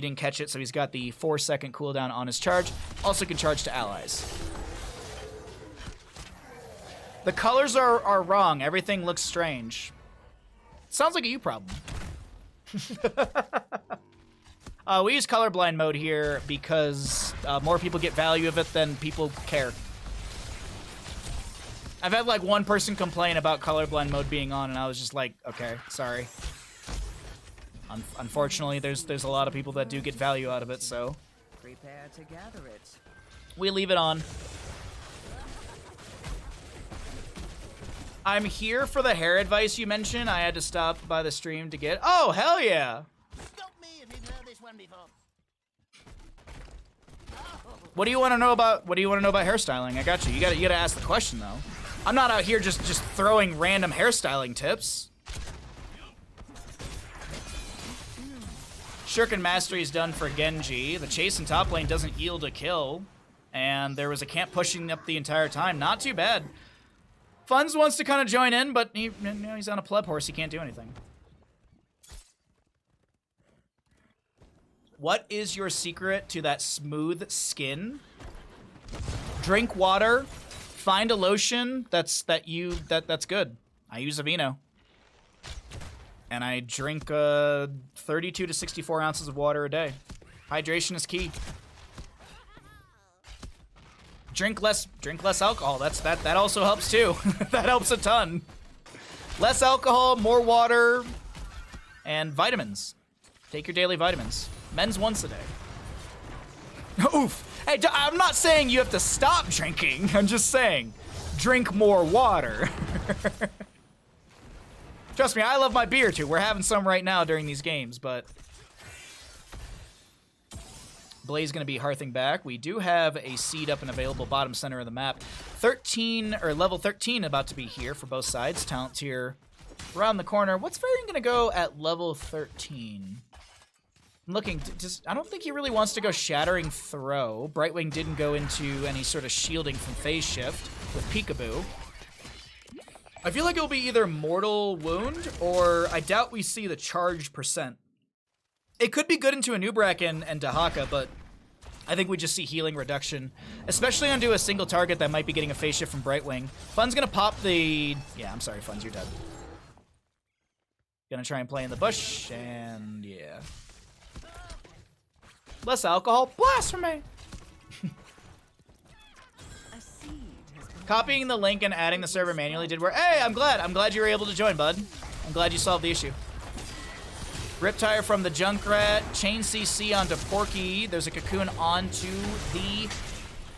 didn't catch it, so he's got the 4-second cooldown on his charge. Also can charge to allies. The colors are wrong. Everything looks strange. Sounds like a you problem. We use colorblind mode here because more people get value of it than people care. I've had like one person complain about colorblind mode being on, and I was just like, okay, sorry. Unfortunately, there's a lot of people that do get value out of it, so Prepare to gather it. we leave it on. I'm here for the hair advice you mentioned. I had to stop by the stream to get. Oh, hell yeah! What do you want to know about? What do you want to know about hairstyling? I got you. You gotta ask the question though. I'm not out here just throwing random hairstyling tips. Shuriken Mastery is done for Genji. The chase in top lane doesn't yield a kill, and there was a camp pushing up the entire time. Not too bad. Funz wants to kind of join in, but he's on a pleb horse. He can't do anything. What is your secret to that smooth skin? Drink water, find a lotion that's good. I use Aveeno. And I drink 32 to 64 ounces of water a day. Hydration is key. Drink less alcohol. That also helps too. That helps a ton. Less alcohol, more water, and vitamins. Take your daily vitamins. Men's once a day. Oof. Hey, I'm not saying you have to stop drinking. I'm just saying, drink more water. Trust me, I love my beer too. We're having some right now during these games, but Blaze gonna be hearthing back. We do have a seed up and available bottom center of the map. 13 or level 13 about to be here for both sides. Talent tier around the corner. What's Varian gonna go at level 13? I'm looking, I don't think he really wants to go Shattering Throw. Brightwing didn't go into any sort of shielding from Phase Shift with Peekaboo. I feel like it'll be either Mortal Wound, or I doubt we see the charge percent. It could be good into a Nubrak and Dahaka, but I think we just see healing reduction, especially onto a single target that might be getting a Phase Shift from Brightwing. Fun's gonna pop the... Yeah, I'm sorry, Fun's, you're dead. Gonna try and play in the bush, and yeah. Less alcohol, blasphemy! Copying the link and adding the server manually did work. Hey, I'm glad you were able to join, bud. I'm glad you solved the issue. Riptire from the Junkrat. Chain CC onto Porky. There's a Cocoon onto the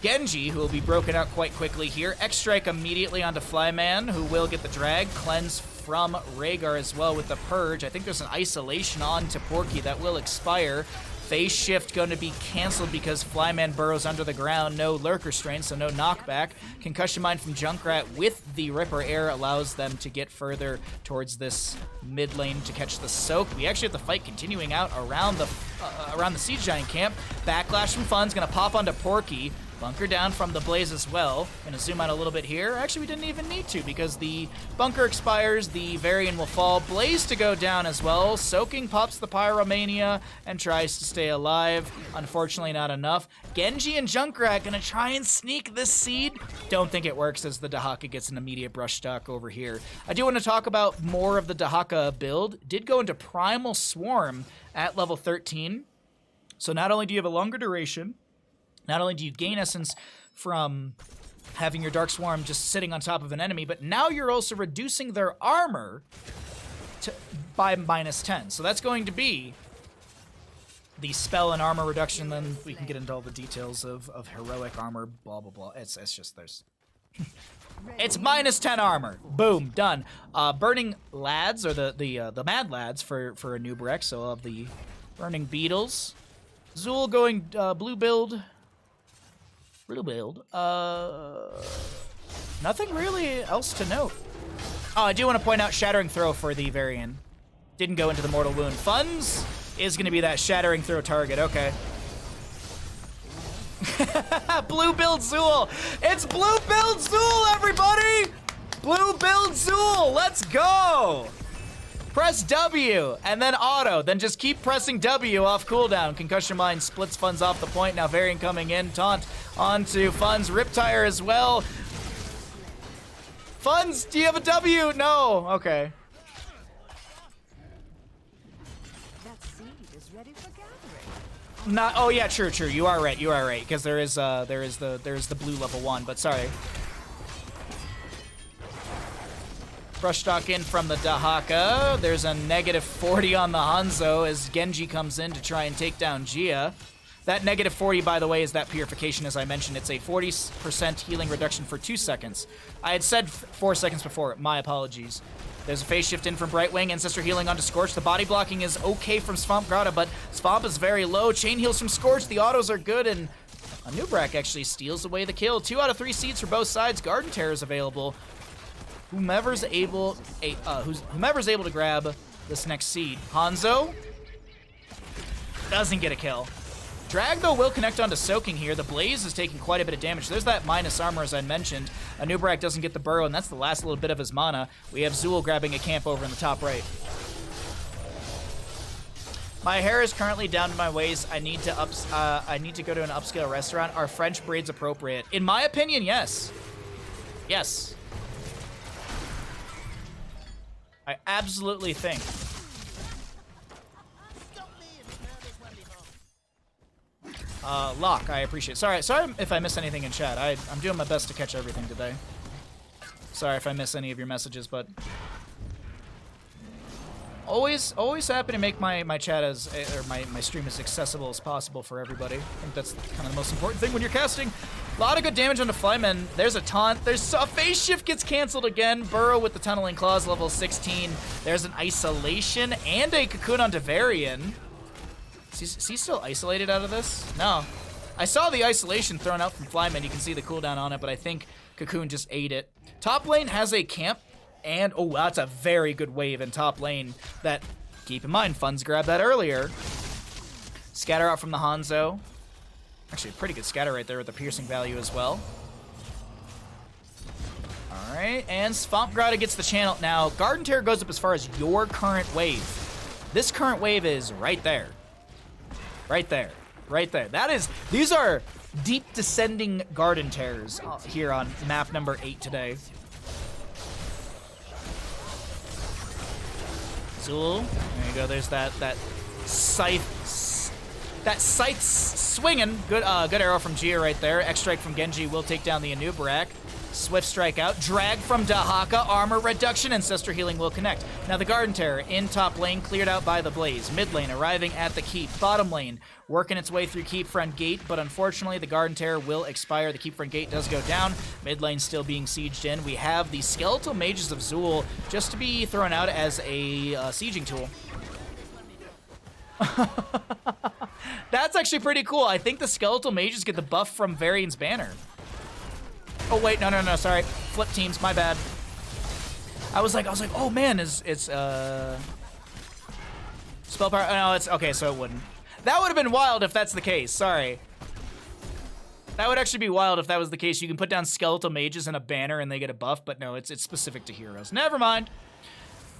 Genji, who will be broken out quite quickly here. X-Strike immediately onto Flyman, who will get the drag. Cleanse from Rhaegar as well with the Purge. I think there's an Isolation onto Porky that will expire. Phase Shift going to be canceled because Flyman burrows under the ground. No Lurker Strain, so no knockback. Concussion Mine from Junkrat with the Ripper Air allows them to get further towards this mid lane to catch the soak. We actually have the fight continuing out around the Siege Giant camp. Backlash from Fun's going to pop onto Porky. Bunker down from the Blaze as well. Gonna zoom out a little bit here. Actually, we didn't even need to because the bunker expires, the Varian will fall. Blaze to go down as well. Soaking pops the Pyromania and tries to stay alive. Unfortunately, not enough. Genji and Junkrat gonna try and sneak this seed. Don't think it works as the Dahaka gets an immediate brush stock over here. I do want to talk about more of the Dahaka build. Did go into Primal Swarm at level 13. So not only do you have a longer duration, not only do you gain essence from having your Dark Swarm just sitting on top of an enemy, but now you're also reducing their armor by -10. So that's going to be the spell and armor reduction. Then we can get into all the details of heroic armor, blah, blah, blah. It's just there's... It's -10 armor. Boom, done. Burning Lads, or the Mad Lads for a Nubrex, so of the Burning Beetles. Zool going blue build. Blue build. Nothing really else to note. Oh, I do want to point out Shattering Throw for the Varian. Didn't go into the Mortal Wound. Funds is going to be that Shattering Throw target. Okay. Blue build Zool. It's blue build Zool, everybody! Blue build Zool. Let's go! Press W, and then auto. Then just keep pressing W off cooldown. Concussion Mine splits Funds off the point. Now Varian coming in. Taunt onto Funds. Riptire as well. Funds, do you have a W? No. Okay. That seed is ready for gathering. Not. Oh yeah, true. You are right. Because there is the blue level 1. But sorry. Brush stock in from the Dahaka. There's a -40 on the Hanzo as Genji comes in to try and take down Gia. That -40, by the way, is that purification, as I mentioned. It's a 40% healing reduction for 2 seconds. I had said 4 seconds before. My apologies. There's a phase shift in from Brightwing. Ancestor healing onto Scorch. The body blocking is okay from Swamp Grotto, but Swamp is very low. Chain heals from Scorch. The autos are good, and Nubrak actually steals away the kill. 2 out of 3 seeds for both sides. Garden Terror is available. Whomever's able to grab this next seed. Hanzo doesn't get a kill. Drag, though, will connect onto Soaking here. The Blaze is taking quite a bit of damage. There's that minus armor, as I mentioned. Nubrak doesn't get the burrow, and that's the last little bit of his mana. We have Zool grabbing a camp over in the top right. My hair is currently down to my waist. I need to go to an upscale restaurant. Are French braids appropriate? In my opinion, yes. Yes. I absolutely think. Locke, I appreciate it. Sorry if I miss anything in chat. I'm doing my best to catch everything today. Sorry if I miss any of your messages, but always happy to make my chat or my stream as accessible as possible for everybody. I think that's kind of the most important thing when you're casting. A lot of good damage on the Flyman. There's a taunt. There's a phase shift gets canceled again. Burrow with the tunneling claws, level 16. There's an isolation and a cocoon onto Varian. Is he still isolated out of this? No. I saw the isolation thrown out from Flyman. You can see the cooldown on it, but I think Cocoon just ate it. Top lane has a camp, and oh, that's a very good wave in top lane. That, keep in mind, Funds grabbed that earlier. Scatter out from the Hanzo. Actually, a pretty good scatter right there with the piercing value as well. Alright, and Swamp Grotto gets the channel. Now, Garden Terror goes up as far as your current wave. This current wave is right there. Right there. Right there. These are deep descending Garden Terrors here on map number 8 today. Zool. There you go. There's that scythe. That scythe's swinging. Good arrow from Gia right there. X-Strike from Genji will take down the Anubrak. Swift strike out, drag from Dahaka, armor reduction, Ancestor healing will connect. Now the Garden Terror in top lane, cleared out by the Blaze. Mid lane arriving at the keep. Bottom lane working its way through keep front gate, but unfortunately the Garden Terror will expire. The keep front gate does go down. Mid lane still being sieged in. We have the Skeletal Mages of Zul just to be thrown out as a sieging tool. That's actually pretty cool. I think the Skeletal Mages get the buff from Varian's banner. Oh wait, no, sorry. Flip teams, my bad. I was like, oh man, it's spell power. Oh, no, it's okay, so it wouldn't. That would have been wild if that's the case. Sorry. That would actually be wild if that was the case. You can put down Skeletal Mages in a banner and they get a buff, but no, it's specific to heroes. Never mind.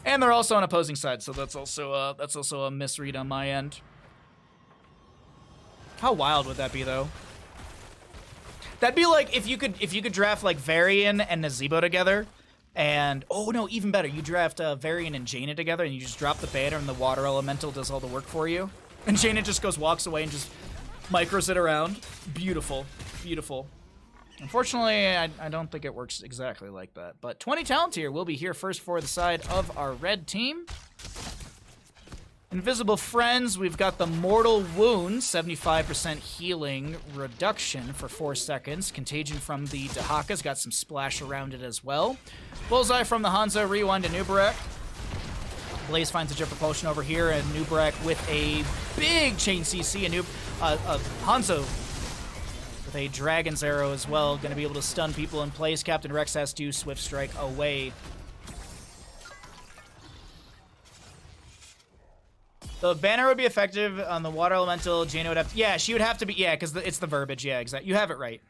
And they're also on opposing sides, so that's also a misread on my end. How wild would that be, though? That'd be like if you could draft like Varian and Nazebo together, and oh no, even better, you draft Varian and Jaina together, and you just drop the banner, and the Water Elemental does all the work for you, and Jaina just walks away and just micros it around. Beautiful, beautiful. Unfortunately, I don't think it works exactly like that. But 20 talent here will be here first for the side of our red team. Invisible Friends, we've got the Mortal Wound, 75% healing reduction for 4 seconds. Contagion from the Dahaka's got some splash around it as well. Bullseye from the Hanzo, rewind to Nubarek. Blaze finds a jet propulsion over here, and Nubarek with a big chain CC, Hanzo with a Dragon's Arrow as well, going to be able to stun people in place. Captain Rex has to Swift Strike away. The banner would be effective on the Water Elemental. Jaina would have to, yeah, she would have to be, yeah, because it's the verbiage, yeah, exactly. You have it right.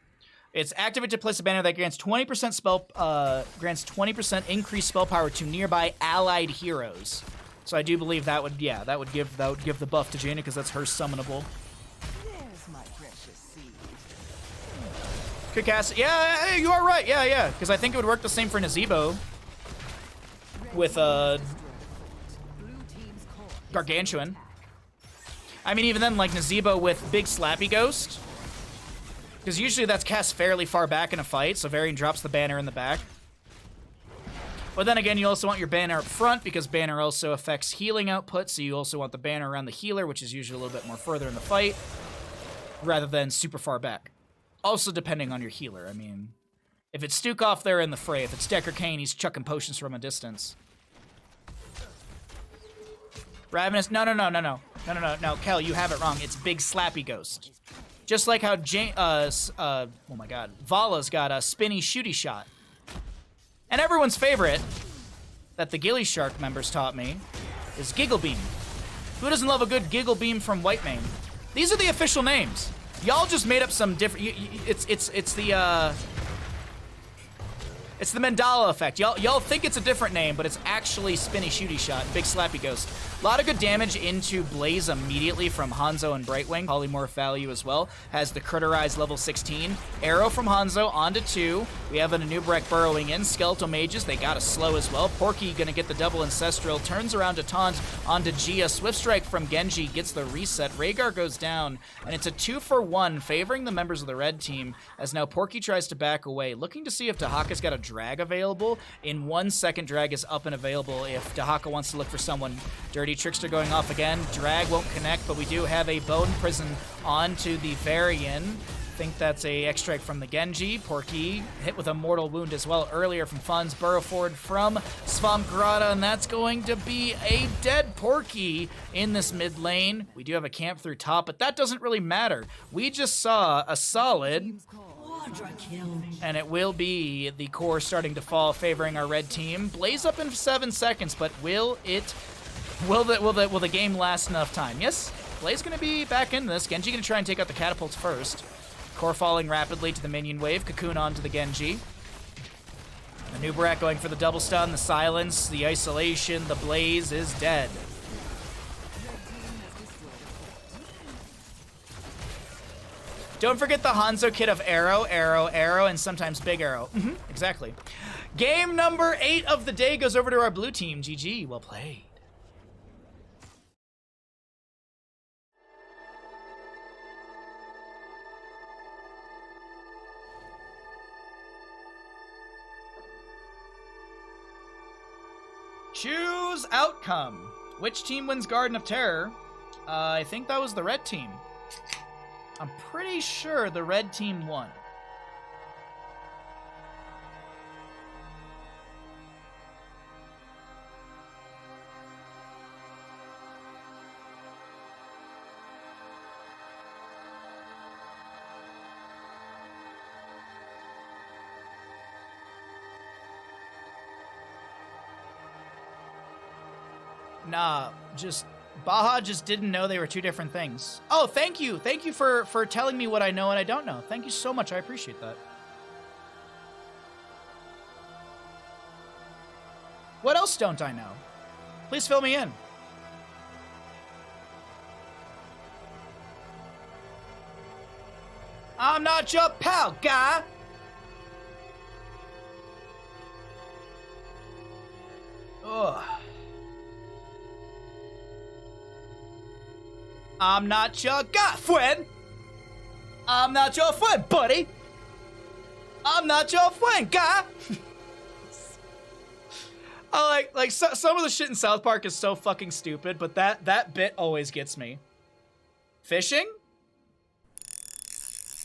It's activate to place a banner that grants 20% increased spell power to nearby allied heroes. So I do believe that would, yeah, that would give the buff to Jaina because that's her summonable. There's my precious seed. Could cast, yeah, you are right, yeah, because I think it would work the same for Nazebo with Gargantuan. I mean, even then, like Nazebo with Big Slappy Ghost, because usually that's cast fairly far back in a fight, so Varian drops the banner in the back. But then again, you also want your banner up front, because banner also affects healing output, so you also want the banner around the healer, which is usually a little bit more further in the fight, rather than super far back. Also depending on your healer, I mean, if it's Stukov, they're in the fray. If it's Decker Kane, he's chucking potions from a distance. Ravenous, no, Kel, you have it wrong. It's Big Slappy Ghost. Just like how oh my god, Vala's got a spinny shooty shot. And everyone's favorite, that the Gilly Shark members taught me, is Giggle Beam. Who doesn't love a good Giggle Beam from Whitemane? These are the official names. Y'all just made up some different, it's the Mandala effect. Y'all think it's a different name, but it's actually Spinny Shooty Shot, Big Slappy Ghost. A lot of good damage into Blaze immediately from Hanzo and Brightwing. Polymorph value as well. Has the Critterize level 16. Arrow from Hanzo onto 2. We have an Anubrek burrowing in. Skeletal Mages, they got a slow as well. Porky gonna get the double Ancestral. Turns around to taunt onto Gia. Swift Strike from Genji gets the reset. Rhaegar goes down, and it's a 2-for-1 favoring the members of the red team as now Porky tries to back away, looking to see if Dahaka's got a drag available. In 1 second, drag is up and available if Dahaka wants to look for someone. Dirty Trickster going off again. Drag won't connect, but we do have a Bone Prison onto the Varian. I think that's a extract from the Genji. Porky hit with a Mortal Wound as well earlier from Funds. Burrow forward from Svamgrada, and that's going to be a dead Porky in this mid lane. We do have a camp through top, but that doesn't really matter. We just saw a solid, and it will be the core starting to fall, favoring our red team. Blaze up in 7 seconds, but will the game last enough time? Yes, Blaze gonna be back in this. Genji gonna try and take out the catapults first. Core falling rapidly to the minion wave. Cocoon onto the Genji. The Nubarak going for the double stun, the silence, the isolation. The Blaze is dead. Don't forget the Hanzo kit of arrow, arrow, arrow, and sometimes big arrow. Exactly. Game number 8 of the day goes over to our blue team. GG, well played. Choose outcome. Which team wins Garden of Terror? I think that was the red team. I'm pretty sure the red team won. Nah, just Baja just didn't know they were two different things. Oh, thank you. Thank you for telling me what I know and I don't know. Thank you so much. I appreciate that. What else don't I know? Please fill me in. I'm not your pal, guy. Ugh. I'm not your guy, friend. I'm not your friend, buddy. I'm not your friend, guy. I like some of the shit in South Park is so fucking stupid, but that bit always gets me. Fishing?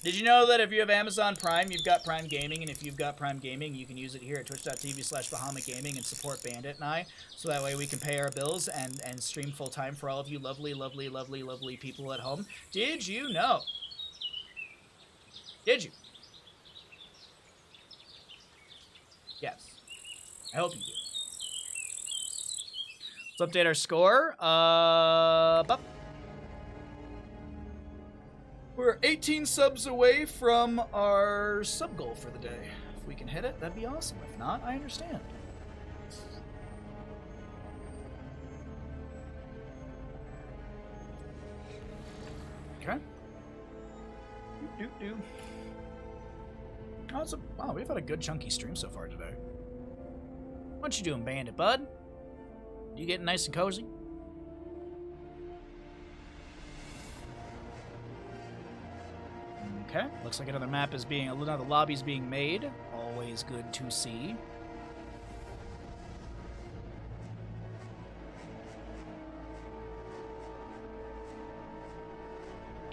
Did you know that if you have Amazon Prime, you've got Prime Gaming, and if you've got Prime Gaming, you can use it here at twitch.tv/Bahamut Gaming and support Bandit and I, so that way we can pay our bills and stream full-time for all of you lovely, lovely, lovely, lovely people at home. Did you know? Did you? Yes. I hope you do. Let's update our score. We're 18 subs away from our sub goal for the day. If we can hit it, that'd be awesome. If not, I understand. Okay. Do. Oh, wow, we've had a good chunky stream so far today. What you doing, Bandit, bud? You getting nice and cozy? Okay, looks like another lobby's being made. Always good to see.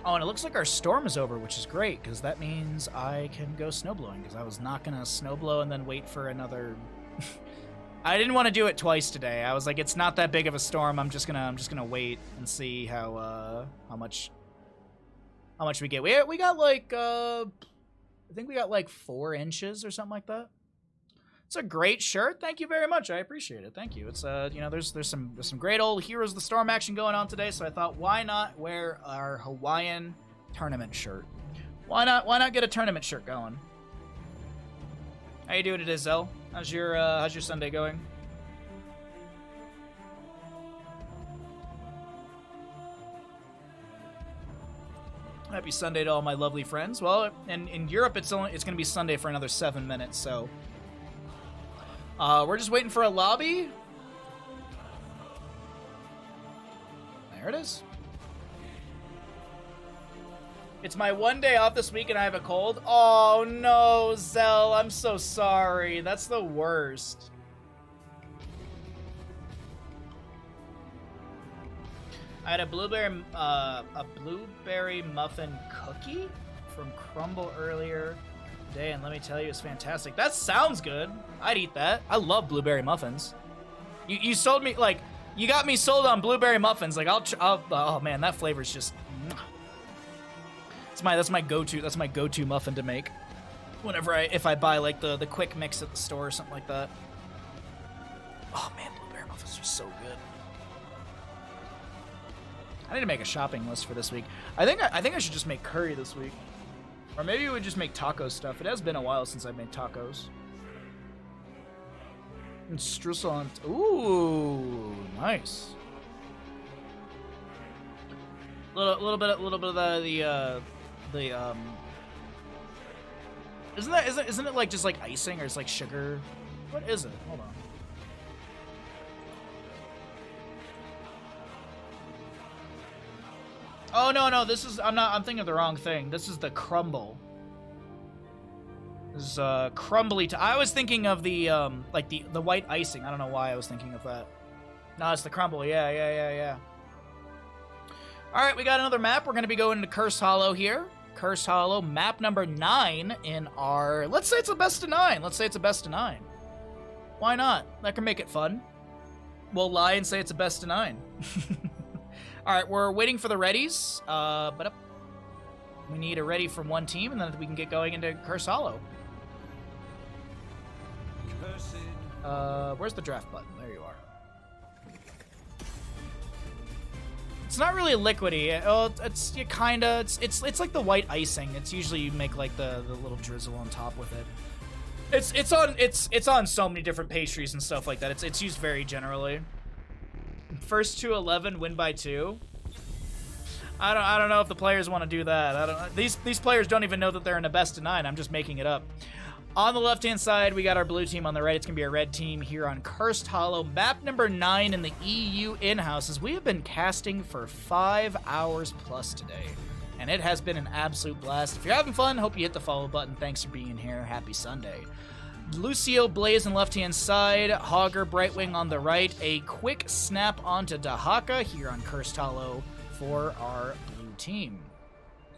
Oh, and it looks like our storm is over, which is great, because that means I can go snowblowing, because I was not going to snowblow and then wait for another... I didn't want to do it twice today. I was like, it's not that big of a storm. I'm just gonna wait and see how much we get. We got like I think we got like 4 inches or something like that. It's a great shirt. Thank you very much. I appreciate it. Thank you. It's you know, there's some great old Heroes of the Storm action going on today, so I thought, why not wear our Hawaiian tournament shirt? Why not get a tournament shirt going? How you doing today, Zell? How's your Sunday going? Happy Sunday to all my lovely friends. Well, in Europe it's going to be Sunday for another 7 minutes, so we're just waiting for a lobby. There it is. It's my one day off this week and I have a cold. Oh no, Zell, I'm so sorry. That's the worst. I had a blueberry muffin cookie from Crumble earlier today, and let me tell you, it's fantastic. That sounds good. I'd eat that. I love blueberry muffins. You sold me, like, you got me sold on blueberry muffins. Like, oh man, that flavor's just. That's my go-to muffin to make. Whenever if I buy like the quick mix at the store or something like that. Oh man, blueberry muffins are so good. I need to make a shopping list for this week. I think I should just make curry this week. Or maybe we would just make taco stuff. It has been a while since I've made tacos. And streusel on. Ooh, nice. Little bit of the isn't it like just like icing, or it's like sugar? What is it? Hold on. Oh no, this is I'm thinking of the wrong thing. This is the crumble. This is crumbly. I was thinking of the like the white icing. I don't know why I was thinking of that. No, it's the crumble. Yeah. All right, we got another map. We're going to be going to Curse Hollow here. Curse Hollow, map number 9 in our... Let's say it's a best of 9. Let's say it's a best of 9. Why not? That can make it fun. We'll lie and say it's a best of 9. All right, we're waiting for the readies. But we need a ready from one team, and then we can get going into Curse Hollow. Where's the draft button? There you are. It's not really liquidy. Oh, it's kinda. It's like the white icing. It's usually you make like the little drizzle on top with it. It's on so many different pastries and stuff like that. It's used very generally. First to 11, win by 2. I don't know if the players want to do that. I don't. These players don't even know that they're in a best of 9. I'm just making it up. On the left-hand side, we got our blue team. On the right, it's going to be a red team here on Cursed Hollow. Map number 9 in the EU in-houses. We have been casting for 5 hours plus today, and it has been an absolute blast. If you're having fun, hope you hit the follow button. Thanks for being here. Happy Sunday. Lucio Blaze on the left-hand side, Hogger Brightwing on the right. A quick snap onto Dahaka here on Cursed Hollow for our blue team.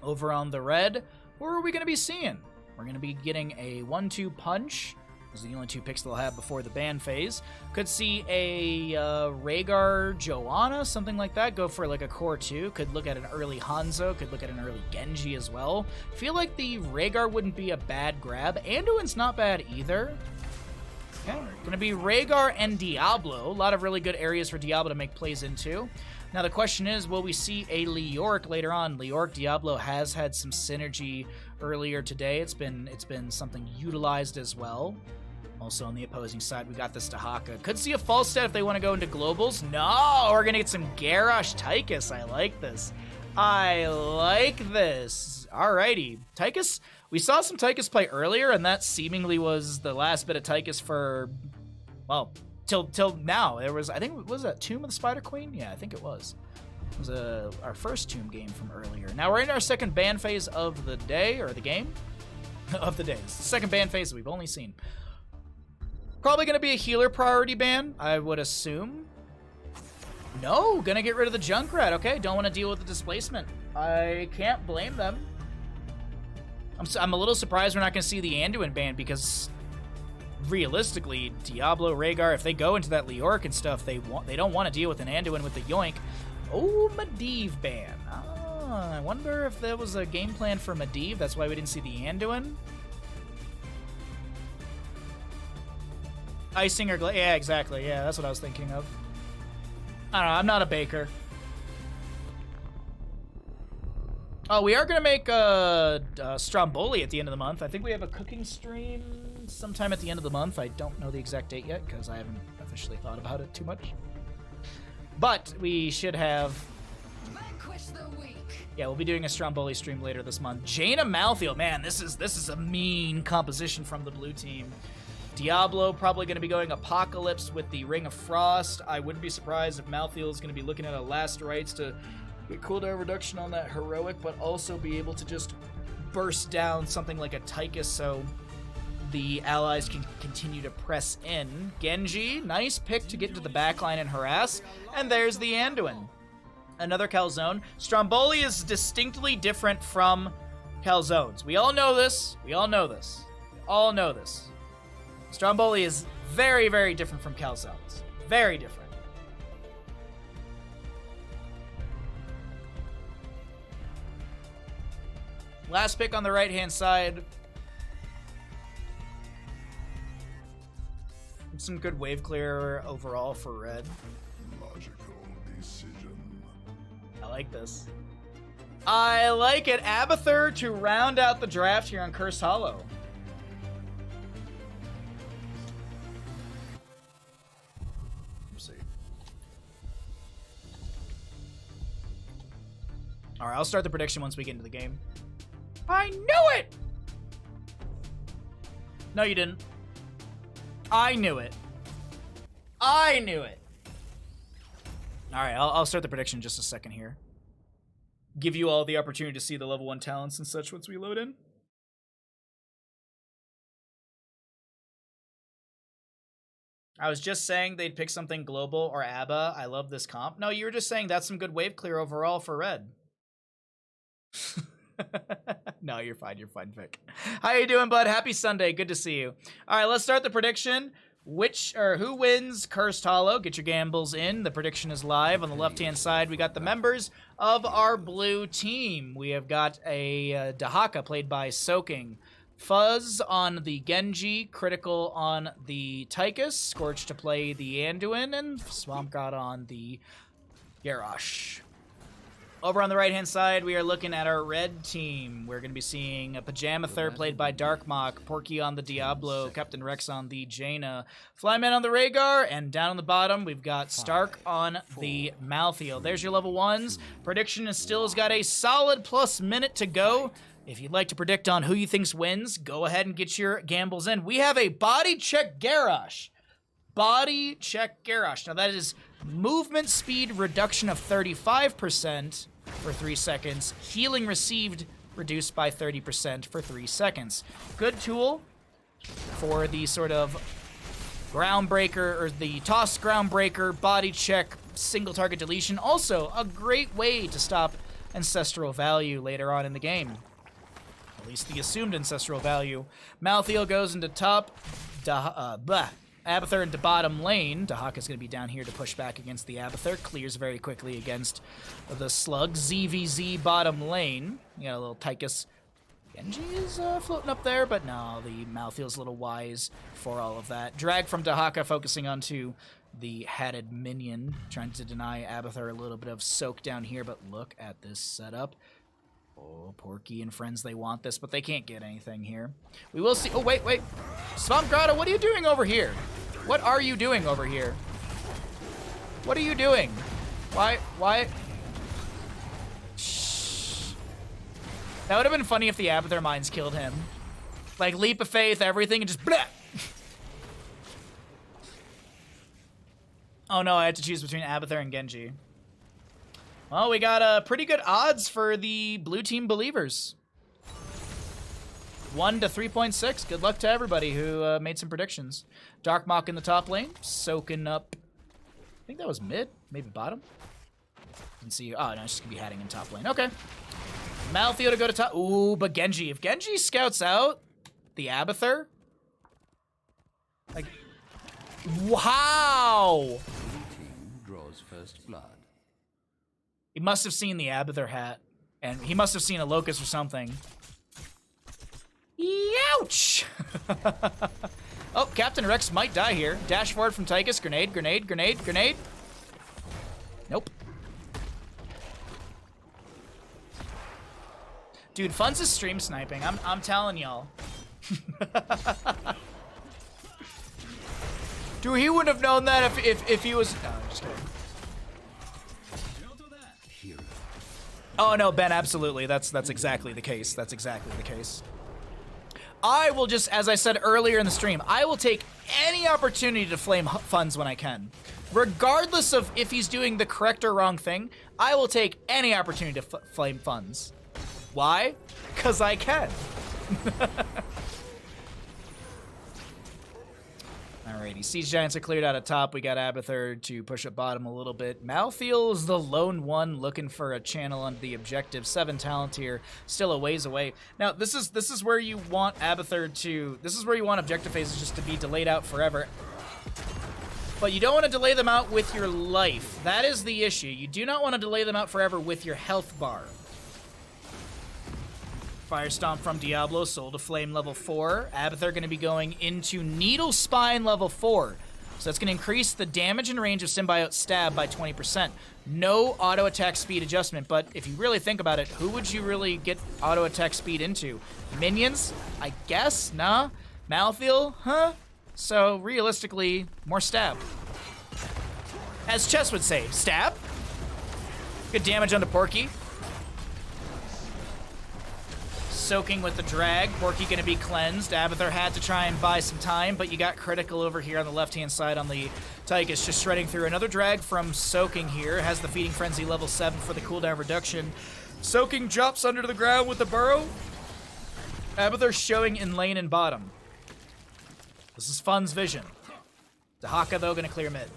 Over on the red, who are we going to be seeing? We're going to be getting a 1-2 punch. Those are the only 2 picks they'll have before the ban phase. Could see a Rhaegar Joanna, something like that. Go for like a core 2. Could look at an early Hanzo. Could look at an early Genji as well. Feel like the Rhaegar wouldn't be a bad grab. Anduin's not bad either. Okay, going to be Rhaegar and Diablo. A lot of really good areas for Diablo to make plays into. Now the question is, will we see a Leoric later on? Leoric Diablo has had some synergy earlier today. It's been something utilized as well. Also on the opposing side, we got this Dahaka. Could see a Falstad if they want to go into globals. No, we're gonna get some Garrosh Tychus. I like this. I like this. Alrighty, Tychus. We saw some Tychus play earlier, and that seemingly was the last bit of Tychus for, well, till now. There was, I think, was that Tomb of the Spider Queen? Yeah, I think it was. It was our first Tomb game from earlier. Now we're in our second ban phase of the day, or the game? Of the day. It's the second ban phase that we've only seen. Probably going to be a healer priority ban, I would assume. No, gonna get rid of the Junkrat. Okay, don't want to deal with the displacement. I can't blame them. I'm a little surprised we're not going to see the Anduin ban, because realistically, Diablo, Rhaegar, if they go into that Leoric and stuff, they don't want to deal with an Anduin with the Yoink. Oh, Medivh ban. I wonder if there was a game plan for Medivh. That's why we didn't see the Anduin. Icing or yeah, exactly. Yeah, that's what I was thinking of. I don't know. I'm not a baker. Oh, we are going to make Stromboli at the end of the month. I think we have a cooking stream sometime at the end of the month. I don't know the exact date yet because I haven't officially thought about it too much. But we should have... Yeah, we'll be doing a Stromboli stream later this month. Jaina Malthael. Man, this is a mean composition from the blue team. Diablo probably going to be going Apocalypse with the Ring of Frost. I wouldn't be surprised if Malthael is going to be looking at a Last Rites to get cooldown reduction on that Heroic, but also be able to just burst down something like a Tychus so the allies can continue to press in. Genji, nice pick to get into the backline and harass. And there's the Anduin. Another Calzone. Stromboli is distinctly different from Calzones. We all know this. We all know this. We all know this. Stromboli is very, very different from Calzones. Very different. Last pick on the right-hand side. Some good wave clear overall for red. Logical decision. I like this. I like it. Abathur to round out the draft here on Cursed Hollow. Let's see. All right, I'll start the prediction once we get into the game. I knew it! No, you didn't. I knew it. I knew it. All right, I'll start the prediction in just a second here. Give you all the opportunity to see the level 1 talents and such once we load in. I was just saying they'd pick something global or ABBA. I love this comp. No, you were just saying that's some good wave clear overall for red. No, you're fine, Vic. How you doing, bud? Happy Sunday. Good to see you. All right, let's start the prediction. Who wins Cursed Hollow? Get your gambles in. The prediction is live. On the left-hand side, we got the members of our blue team. We have got a Dahaka played by Soaking, Fuzz on the Genji, Critical on the Tychus, Scorch to play the Anduin, and Swamp God on the Garrosh. Over on the right-hand side, we are looking at our red team. We're going to be seeing a Pajamather played by Darkmok, Porky on the Diablo, Captain Rex on the Jaina, Flyman on the Rhaegar, and down on the bottom, we've got Stark on the Malthael. There's your level 1s. Prediction is still has got a solid plus minute to go. If you'd like to predict on who you think wins, go ahead and get your gambles in. We have a Body Check Garrosh. Body Check Garrosh. Now that is movement speed reduction of 35% for 3 seconds. Healing received reduced by 30% for 3 seconds. Good tool for the sort of groundbreaker or the toss groundbreaker, body check, single target deletion. Also a great way to stop ancestral value later on in the game. At least the assumed ancestral value. Malthael goes into top. Abathur into bottom lane. Dahaka's going to be down here to push back against the Abathur. Clears very quickly against the Slug. ZVZ bottom lane. You got a little Tychus. Genji is floating up there, but no, the Malthael's a little wise for all of that. Drag from Dahaka, focusing onto the hatted minion, trying to deny Abathur a little bit of soak down here, but look at this setup. Oh, Porky and friends, they want this, but they can't get anything here. We will see. Oh, wait. Swamp Grotto, what are you doing over here? What are you doing over here? What are you doing? Why? Shh. That would have been funny if the Abathur Mines killed him. Like, leap of faith, everything, and just blah! Oh no, I had to choose between Abathur and Genji. Well, we got pretty good odds for the blue team believers. 1 to 3.6. Good luck to everybody who made some predictions. Darkmok in the top lane, soaking up. I think that was mid, maybe bottom. Can see. Oh no, it's just gonna be heading in top lane. Okay. Malthael to go to top. Ooh, but Genji. If Genji scouts out the Abathur, like, wow. Blue team draws first blood. He must have seen the Abathur hat, and he must have seen a Locust or something. Youch! Oh, Captain Rex might die here. Dash forward from Tychus. Grenade. Nope. Dude, Fun's is stream sniping. I'm telling y'all. Dude, he wouldn't have known that if he was. No, I'm just kidding. Oh no, Ben, absolutely. That's exactly the case. That's exactly the case. I will just, as I said earlier in the stream, I will take any opportunity to flame Funds when I can. Regardless of if he's doing the correct or wrong thing, I will take any opportunity to flame Funds. Why? Because I can. Alrighty, Siege Giants are cleared out of top. We got Abathur to push up bottom a little bit. Malthael is the lone one looking for a channel on the objective. 7 talent here, still a ways away. Now, this is where you want Abathur to... This is where you want objective phases just to be delayed out forever. But you don't want to delay them out with your life. That is the issue. You do not want to delay them out forever with your health bar. Fire Stomp from Diablo, Soul to Flame level 4. Abathur going to be going into Needle Spine level 4. So that's going to increase the damage and range of Symbiote Stab by 20%. No auto attack speed adjustment, but if you really think about it, who would you really get auto attack speed into? Minions? I guess? Nah. Malthael? Huh? So realistically, more stab. As Chess would say, stab? Good damage onto Porky. Soaking with the drag. Porky gonna be cleansed. Abathur had to try and buy some time, but you got critical over here on the left-hand side on the Tychus, just shredding through. Another drag from Soaking here. Has the Feeding Frenzy level 7 for the cooldown reduction. Soaking drops under the ground with the burrow. Abathur showing in lane and bottom. This is Fun's vision. Dahaka, though, gonna clear mid.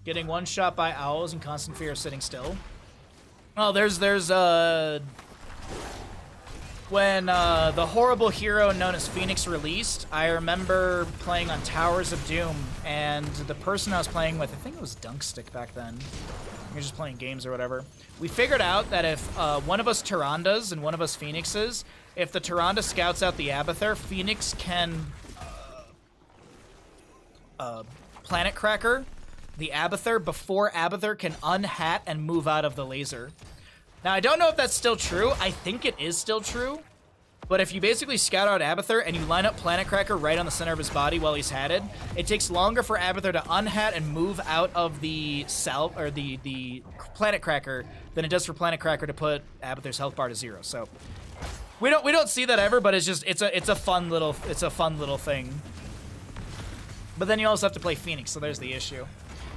Getting one shot by owls and constant fear of sitting still. Oh, there's when the horrible hero known as Phoenix released, I remember playing on Towers of Doom, and the person I was playing with, I think it was Dunkstick back then. We were just playing games or whatever. We figured out that if one of us Tyrandas and one of us Phoenixes, if the Tyrande scouts out the Abathur, Phoenix can Planet Cracker the Abathur before Abathur can unhat and move out of the laser. Now, I don't know if that's still true. I think it is still true. But if you basically scout out Abathur and you line up Planet Cracker right on the center of his body while he's hatted, it takes longer for Abathur to unhat and move out of the cell or the Planet Cracker than it does for Planet Cracker to put Abathur's health bar to 0. So we don't see that ever, but it's just it's a fun little thing. But then you also have to play Phoenix, so there's the issue.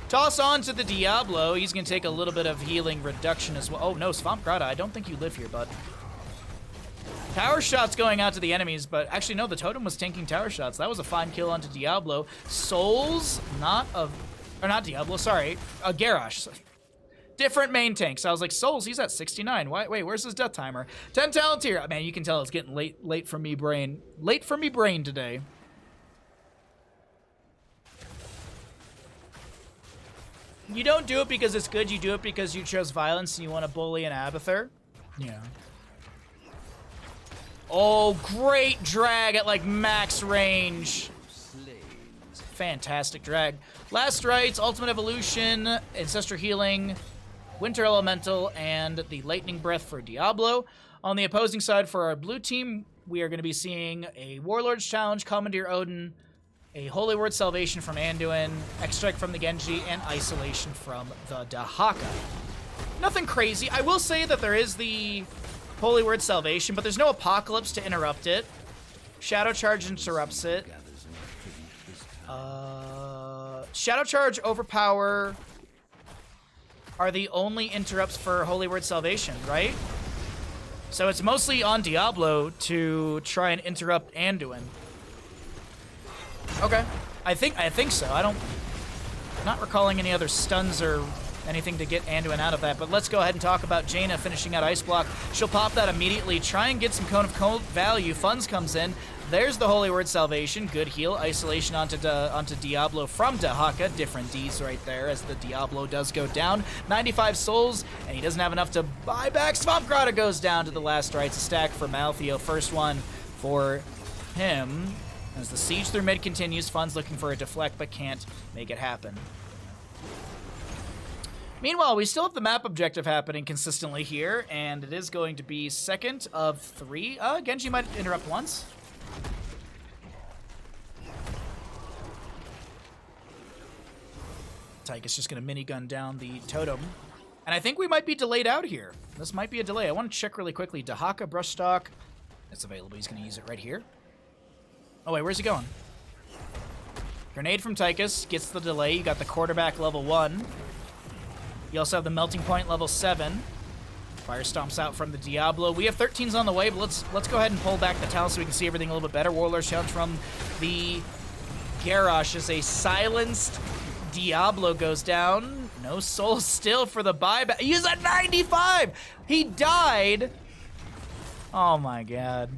Toss on to the Diablo. He's going to take a little bit of healing reduction as well. Oh, no, Swamp Grata. I don't think you live here, bud. Tower shots going out to the enemies, but actually, no, the totem was tanking tower shots. That was a fine kill onto Diablo. Souls, not Diablo, sorry. Garrosh. Different main tank. So I was like, Souls, he's at 69. Wait, where's his death timer? 10 talents here. Man, you can tell it's getting late for me brain. Late for me brain today. You don't do it because it's good, you do it because you chose violence and you want to bully an Abathur. Yeah. Oh, great drag at like max range. Fantastic drag. Last rites, Ultimate Evolution, Ancestral Healing, Winter Elemental, and the Lightning Breath for Diablo. On the opposing side for our blue team, we are going to be seeing a Warlord's Challenge, Commandeer Odin, a Holy Word Salvation from Anduin, Extract from the Genji, and Isolation from the Dahaka. Nothing crazy. I will say that there is the Holy Word Salvation, but there's no Apocalypse to interrupt it. Shadow Charge interrupts it. Shadow Charge, Overpower are the only interrupts for Holy Word Salvation, right? So it's mostly on Diablo to try and interrupt Anduin. Okay. I think so. I'm not recalling any other stuns or anything to get Anduin out of that, but let's go ahead and talk about Jaina finishing out Ice Block. She'll pop that immediately, try and get some Cone of Cold value. Funds comes in. There's the Holy Word Salvation. Good heal. Isolation onto Diablo from Dahaka. Different Ds right there as the Diablo does go down. 95 souls, and he doesn't have enough to buy back. Swamp Grata goes down to the last rites. A stack for Maltheo. First one for him. As the siege through mid continues, Fun's looking for a deflect, but can't make it happen. Meanwhile, we still have the map objective happening consistently here, and it is going to be second of 3. Genji might interrupt once. Tychus just going to minigun down the totem. And I think we might be delayed out here. This might be a delay. I want to check really quickly. Dahaka, Brushstock. It's available. He's going to use it right here. Oh, wait, where's he going? Grenade from Tychus gets the delay. You got the quarterback level 1. You also have the melting point level 7. Fire stomps out from the Diablo. We have 13s on the way, but let's go ahead and pull back the talent so we can see everything a little bit better. Warlord's Challenge from the Garrosh as a silenced Diablo goes down. No souls still for the buyback. He's at 95! He died! Oh my god.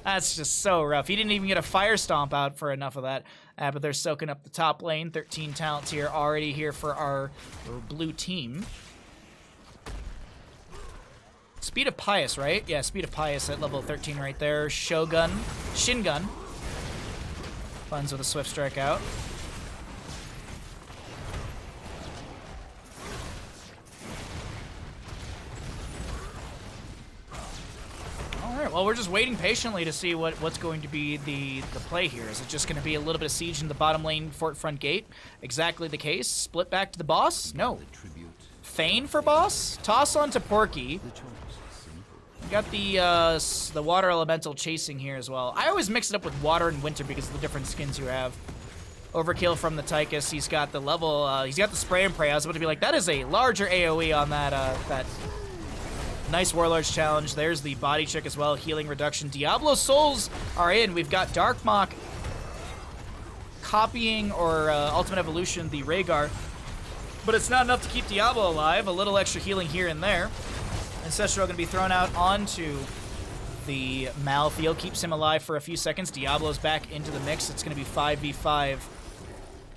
That's just so rough. He didn't even get a fire stomp out for enough of that. But they're soaking up the top lane. 13 talents here already here for our blue team. Speed of Pious, right? Yeah, Speed of Pious at level 13 right there. Shogun. Shingun. Funds with a swift strike out. Alright, well, we're just waiting patiently to see what's going to be the play here. Is it just going to be a little bit of siege in the bottom lane fort front gate? Exactly the case. Split back to the boss? No. Feign for boss? Toss on to Porky. We got the water elemental chasing here as well. I always mix it up with water and winter because of the different skins you have. Overkill from the Tychus. He's got the level, he's got the spray and pray. I was about to be like, that is a larger AoE on that nice Warlord's Challenge. There's the body check as well. Healing reduction. Diablo souls are in. We've got Dark Mock copying or Ultimate Evolution the Rhaegar, but it's not enough to keep Diablo alive. A little extra healing here and there. Ancestral going to be thrown out onto the Malthael, keeps him alive for a few seconds. Diablo's back into the mix. It's going to be 5v5.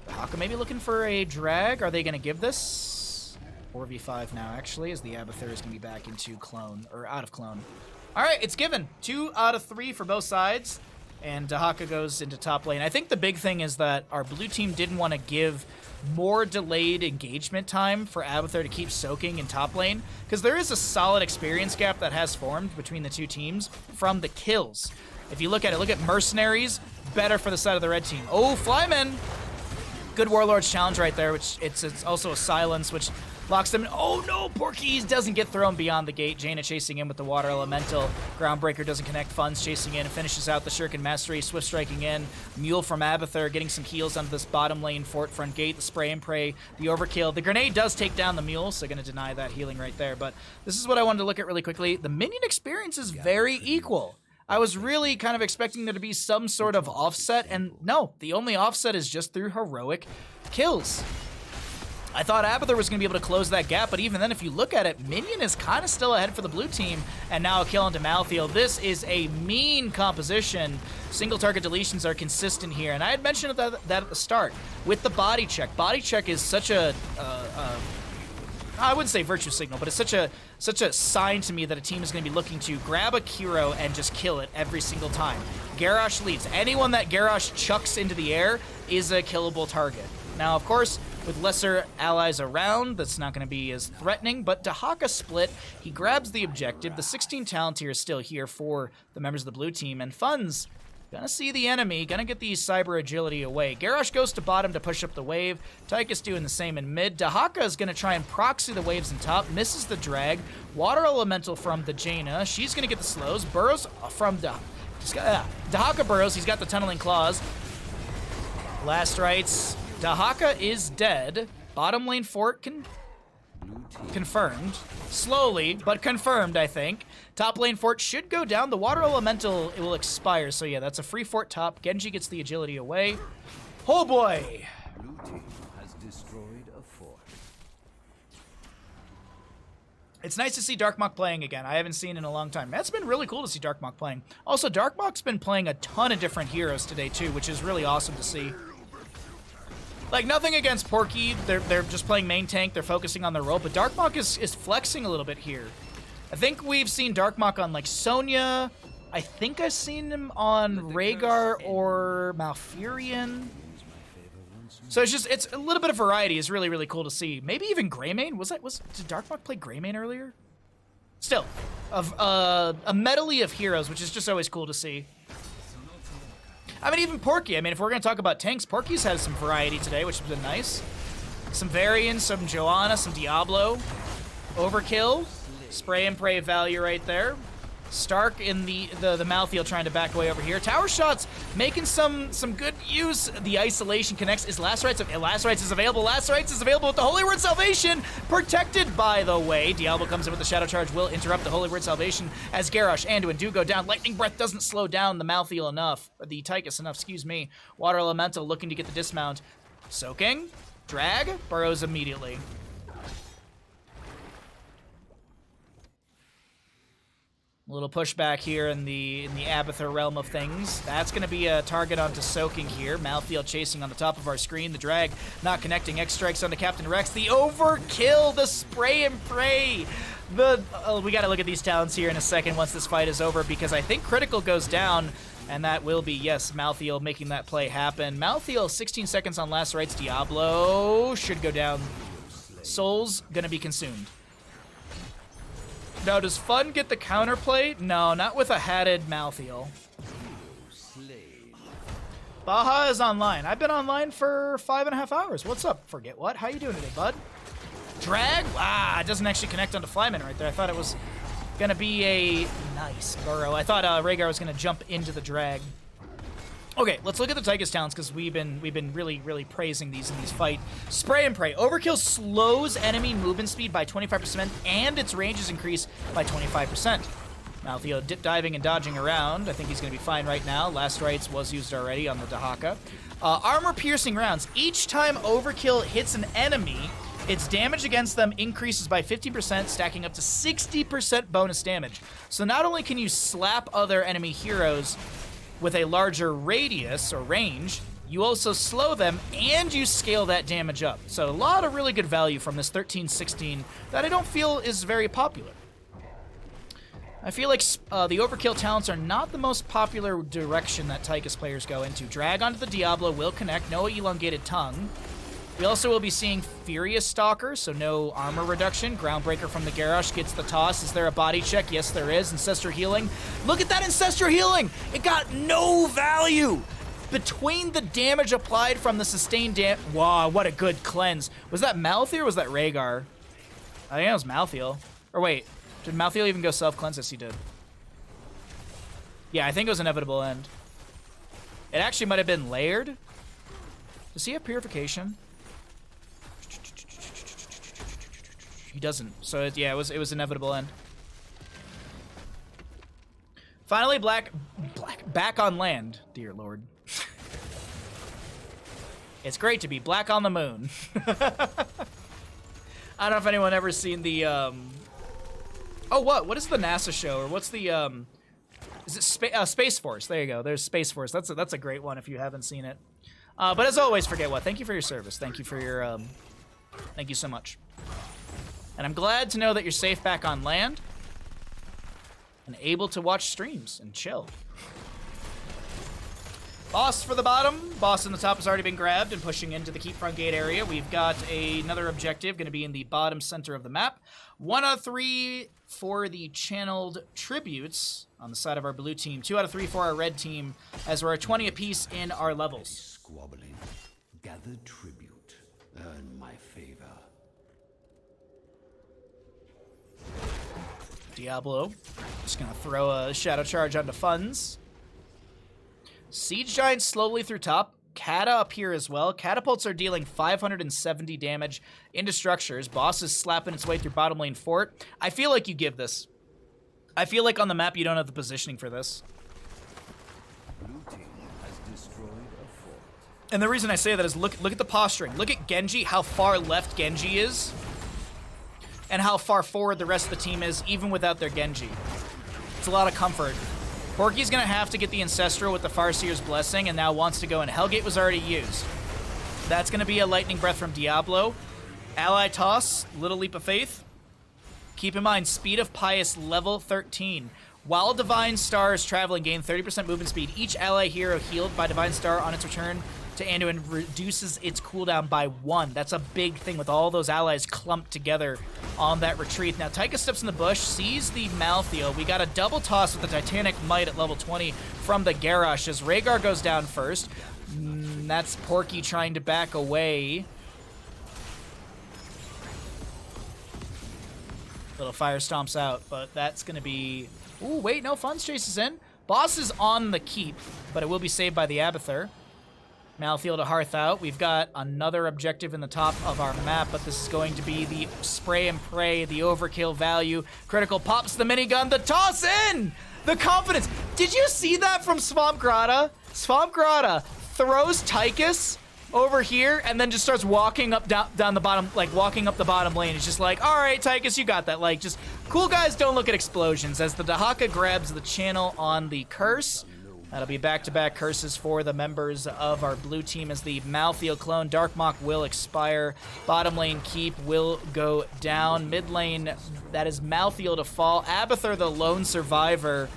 Haka maybe looking for a drag. Are they going to give this? 4v5 now, actually, as the Abathur is going to be back into clone, or out of clone. All right, it's given. 2 out of 3 for both sides, and Dahaka goes into top lane. I think the big thing is that our blue team didn't want to give more delayed engagement time for Abathur to keep soaking in top lane, because there is a solid experience gap that has formed between the two teams from the kills. If you look at it, look at Mercenaries, better for the side of the red team. Oh, Flyman! Good Warlord's challenge right there, which it's also a silence, which locks them in. Oh no, Porky doesn't get thrown beyond the gate. Jaina chasing in with the Water Elemental. Groundbreaker doesn't connect. Fun's chasing in and finishes out the Shuriken Mastery. Swift striking in. Mule from Abathur getting some heals onto this bottom lane fort front gate. The spray and pray, the overkill. The grenade does take down the Mule, so going to deny that healing right there. But this is what I wanted to look at really quickly. The minion experience is very equal. I was really kind of expecting there to be some sort of offset, and no, the only offset is just through heroic kills. I thought Abathur was going to be able to close that gap, but even then, if you look at it, Minion is kind of still ahead for the blue team, and now a kill into Malthael. This is a mean composition. Single target deletions are consistent here, and I had mentioned that at the start with the body check. Body check is such a I wouldn't say virtue signal, but it's such a sign to me that a team is going to be looking to grab a hero and just kill it every single time. Garrosh leads. Anyone that Garrosh chucks into the air is a killable target. Now, of course, with lesser allies around, that's not going to be as threatening, but Dahaka split. He grabs the objective. The 16 talent tier is still here for the members of the blue team, and Fun's gonna see the enemy, gonna get the cyber agility away. Garrosh goes to bottom to push up the wave. Tychus doing the same in mid. Dahaka is gonna try and proxy the waves in top, misses the drag. Water Elemental from the Jaina. She's gonna get the slows. Burrows from Dahaka burrows. He's got the tunneling claws. Last rites. Dahaka is dead. Bottom lane fort confirmed. Slowly, but confirmed, I think. Top lane fort should go down. The Water Elemental, it will expire. So yeah, that's a free fort top. Genji gets the agility away. Oh boy! Blue team has destroyed a fort. It's nice to see Darkmok playing again. I haven't seen in a long time. That's been really cool to see Darkmok playing. Also, Darkmok's been playing a ton of different heroes today too, which is really awesome to see. Like, nothing against Porky. They're just playing main tank. They're focusing on their role. But Darkmok is flexing a little bit here. I think we've seen Darkmok on, like, Sonya. I think I've seen him on Rhaegar or Malfurion. So it's a little bit of variety. Is really, really cool to see. Maybe even Greymane? Did Darkmok play Greymane earlier? Still, a medley of heroes, which is just always cool to see. I mean, even Porky. I mean, if we're going to talk about tanks, Porky's had some variety today, which has been nice. Some Varian, some Joanna, some Diablo. Overkill. Spray and pray value right there. Stark in the Malthael trying to back away over here. Tower shots making some good use. The isolation connects. Last Rites is available. Last Rites is available with the Holy Word Salvation. Protected, by the way. Diablo comes in with the Shadow Charge. Will interrupt the Holy Word Salvation as Garrosh, Anduin do go down. Lightning Breath doesn't slow down the Malthael enough. Or the Tychus enough, excuse me. Water Elemental looking to get the dismount. Soaking. Drag. Burrows immediately. A little pushback here in the Abathur realm of things. That's going to be a target onto Soaking here. Malthael chasing on the top of our screen. The drag not connecting. X strikes onto Captain Rex. The overkill. The spray and pray. We got to look at these talents here in a second once this fight is over, because I think critical goes down, and that will be, yes, Malthael making that play happen. Malthael, 16 seconds on Last Rites. Diablo should go down. Soul's going to be consumed. Now, does Fun get the counterplay? No, not with a hatted Malthael. Baha is online. I've been online for 5.5 hours. What's up? Forget what? How you doing today, bud? Drag? Ah, it doesn't actually connect onto Flyman right there. I thought it was gonna be a nice burrow. I thought Rhaegar was gonna jump into the drag. Okay, let's look at the Tychus talents, because we've been really, really praising these in these fights. Spray and pray. Overkill slows enemy movement speed by 25%, and its range is increased by 25%. Maltheo dip diving and dodging around. I think he's going to be fine right now. Last Rites was used already on the Dahaka. Armor-piercing rounds. Each time Overkill hits an enemy, its damage against them increases by 50%, stacking up to 60% bonus damage. So not only can you slap other enemy heroes with a larger radius or range, you also slow them and you scale that damage up. So a lot of really good value from this 13-16 that I don't feel is very popular. I feel like the Overkill talents are not the most popular direction that Tychus players go into. Drag onto the Diablo will connect, no elongated tongue. We also will be seeing Furious Stalker, so no armor reduction. Groundbreaker from the Garrosh gets the toss. Is there a body check? Yes, there is. Ancestral Healing. Look at that Ancestral Healing! It got no value! Between the damage applied from the sustained damage... Wow, what a good cleanse. Was that Malthael or was that Rhaegar? I think it was Malthael. Or wait, did Malthael even go self-cleanse? Yes, he did. Yeah, I think it was Inevitable End. It actually might have been Layered. Does he have Purification? He doesn't. So, yeah, it was Inevitable End. Finally, back on land, dear lord. It's great to be black on the moon. I don't know if anyone ever seen the, Oh, what is the NASA show? Or what's the, is it Space Force? There you go. There's Space Force. That's a great one if you haven't seen it. But as always, forget what. Thank you for your service. Thank you for your, thank you so much. And I'm glad to know that you're safe back on land and able to watch streams and chill. Boss for the bottom. Boss in the top has already been grabbed and pushing into the Keep Front Gate area. We've got another objective going to be in the bottom center of the map. 1 out of 3 for the channeled tributes on the side of our blue team. 2 out of 3 for our red team, as we're at 20 apiece in our levels. Squabbling. Gather tribute. Earn my favor. Diablo. Just gonna throw a Shadow Charge onto funds. Siege Giant slowly through top. Kata up here as well. Catapults are dealing 570 damage into structures. Boss is slapping its way through bottom lane fort. I feel like you give this. I feel like on the map you don't have the positioning for this. Blue team has destroyed a fort. And the reason I say that is look at the posturing. Look at Genji, how far left Genji is. And how far forward the rest of the team is, even without their Genji. It's a lot of comfort. Porky's gonna have to get the Ancestral with the Farseer's Blessing, and now wants to go in. Hellgate was already used. That's gonna be a Lightning Breath from Diablo. Ally Toss, Little Leap of Faith. Keep in mind, Speed of Pious level 13. While Divine Star is traveling, gain 30% movement speed. Each ally hero healed by Divine Star on its return to Anduin reduces its cooldown by 1. That's a big thing with all those allies clumped together on that retreat. Now, Tychus steps in the bush, sees the Malthael. We got a double toss with the Titanic Might at level 20 from the Garrosh as Rhaegar goes down first. That's Porky trying to back away. Little fire stomps out, but that's going to be... Ooh, wait, no, Funds chases in. Boss is on the keep, but it will be saved by the Abathur. Malthael to Hearth out. We've got another objective in the top of our map, but this is going to be the spray and pray, the overkill value. Critical pops the minigun, the toss in! The confidence! Did you see that from Swamp Grotto? Swamp Grotto throws Tychus over here and then just starts walking up down the bottom, like walking up the bottom lane. It's just like, all right, Tychus, you got that. Like, just cool guys don't look at explosions as the Dahaka grabs the channel on the curse. That'll be back-to-back curses for the members of our blue team as the Malthael clone. Darkmock will expire. Bottom lane keep will go down. Mid lane, that is Malthael to fall. Abathur, the lone survivor.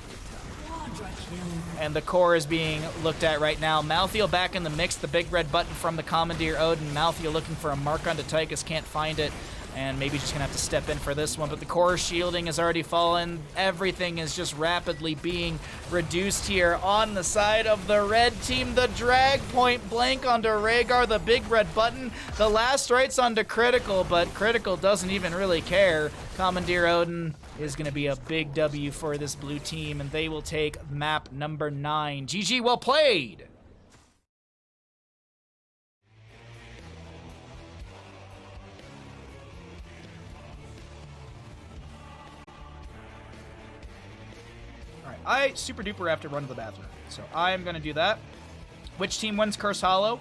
And the core is being looked at right now. Malthael back in the mix. The big red button from the Commandeer Odin. Malthael looking for a mark onto Tychus. Can't find it. And maybe just gonna have to step in for this one, but the core shielding has already fallen. Everything is just rapidly being reduced here on the side of the red team. The drag point blank onto Rhaegar, the big red button. The last right's onto Critical, but Critical doesn't even really care. Commandeer Odin is gonna be a big W for this blue team, and they will take map number 9. GG, well played! I super duper have to run to the bathroom. So I am going to do that. Which team wins Curse Hollow?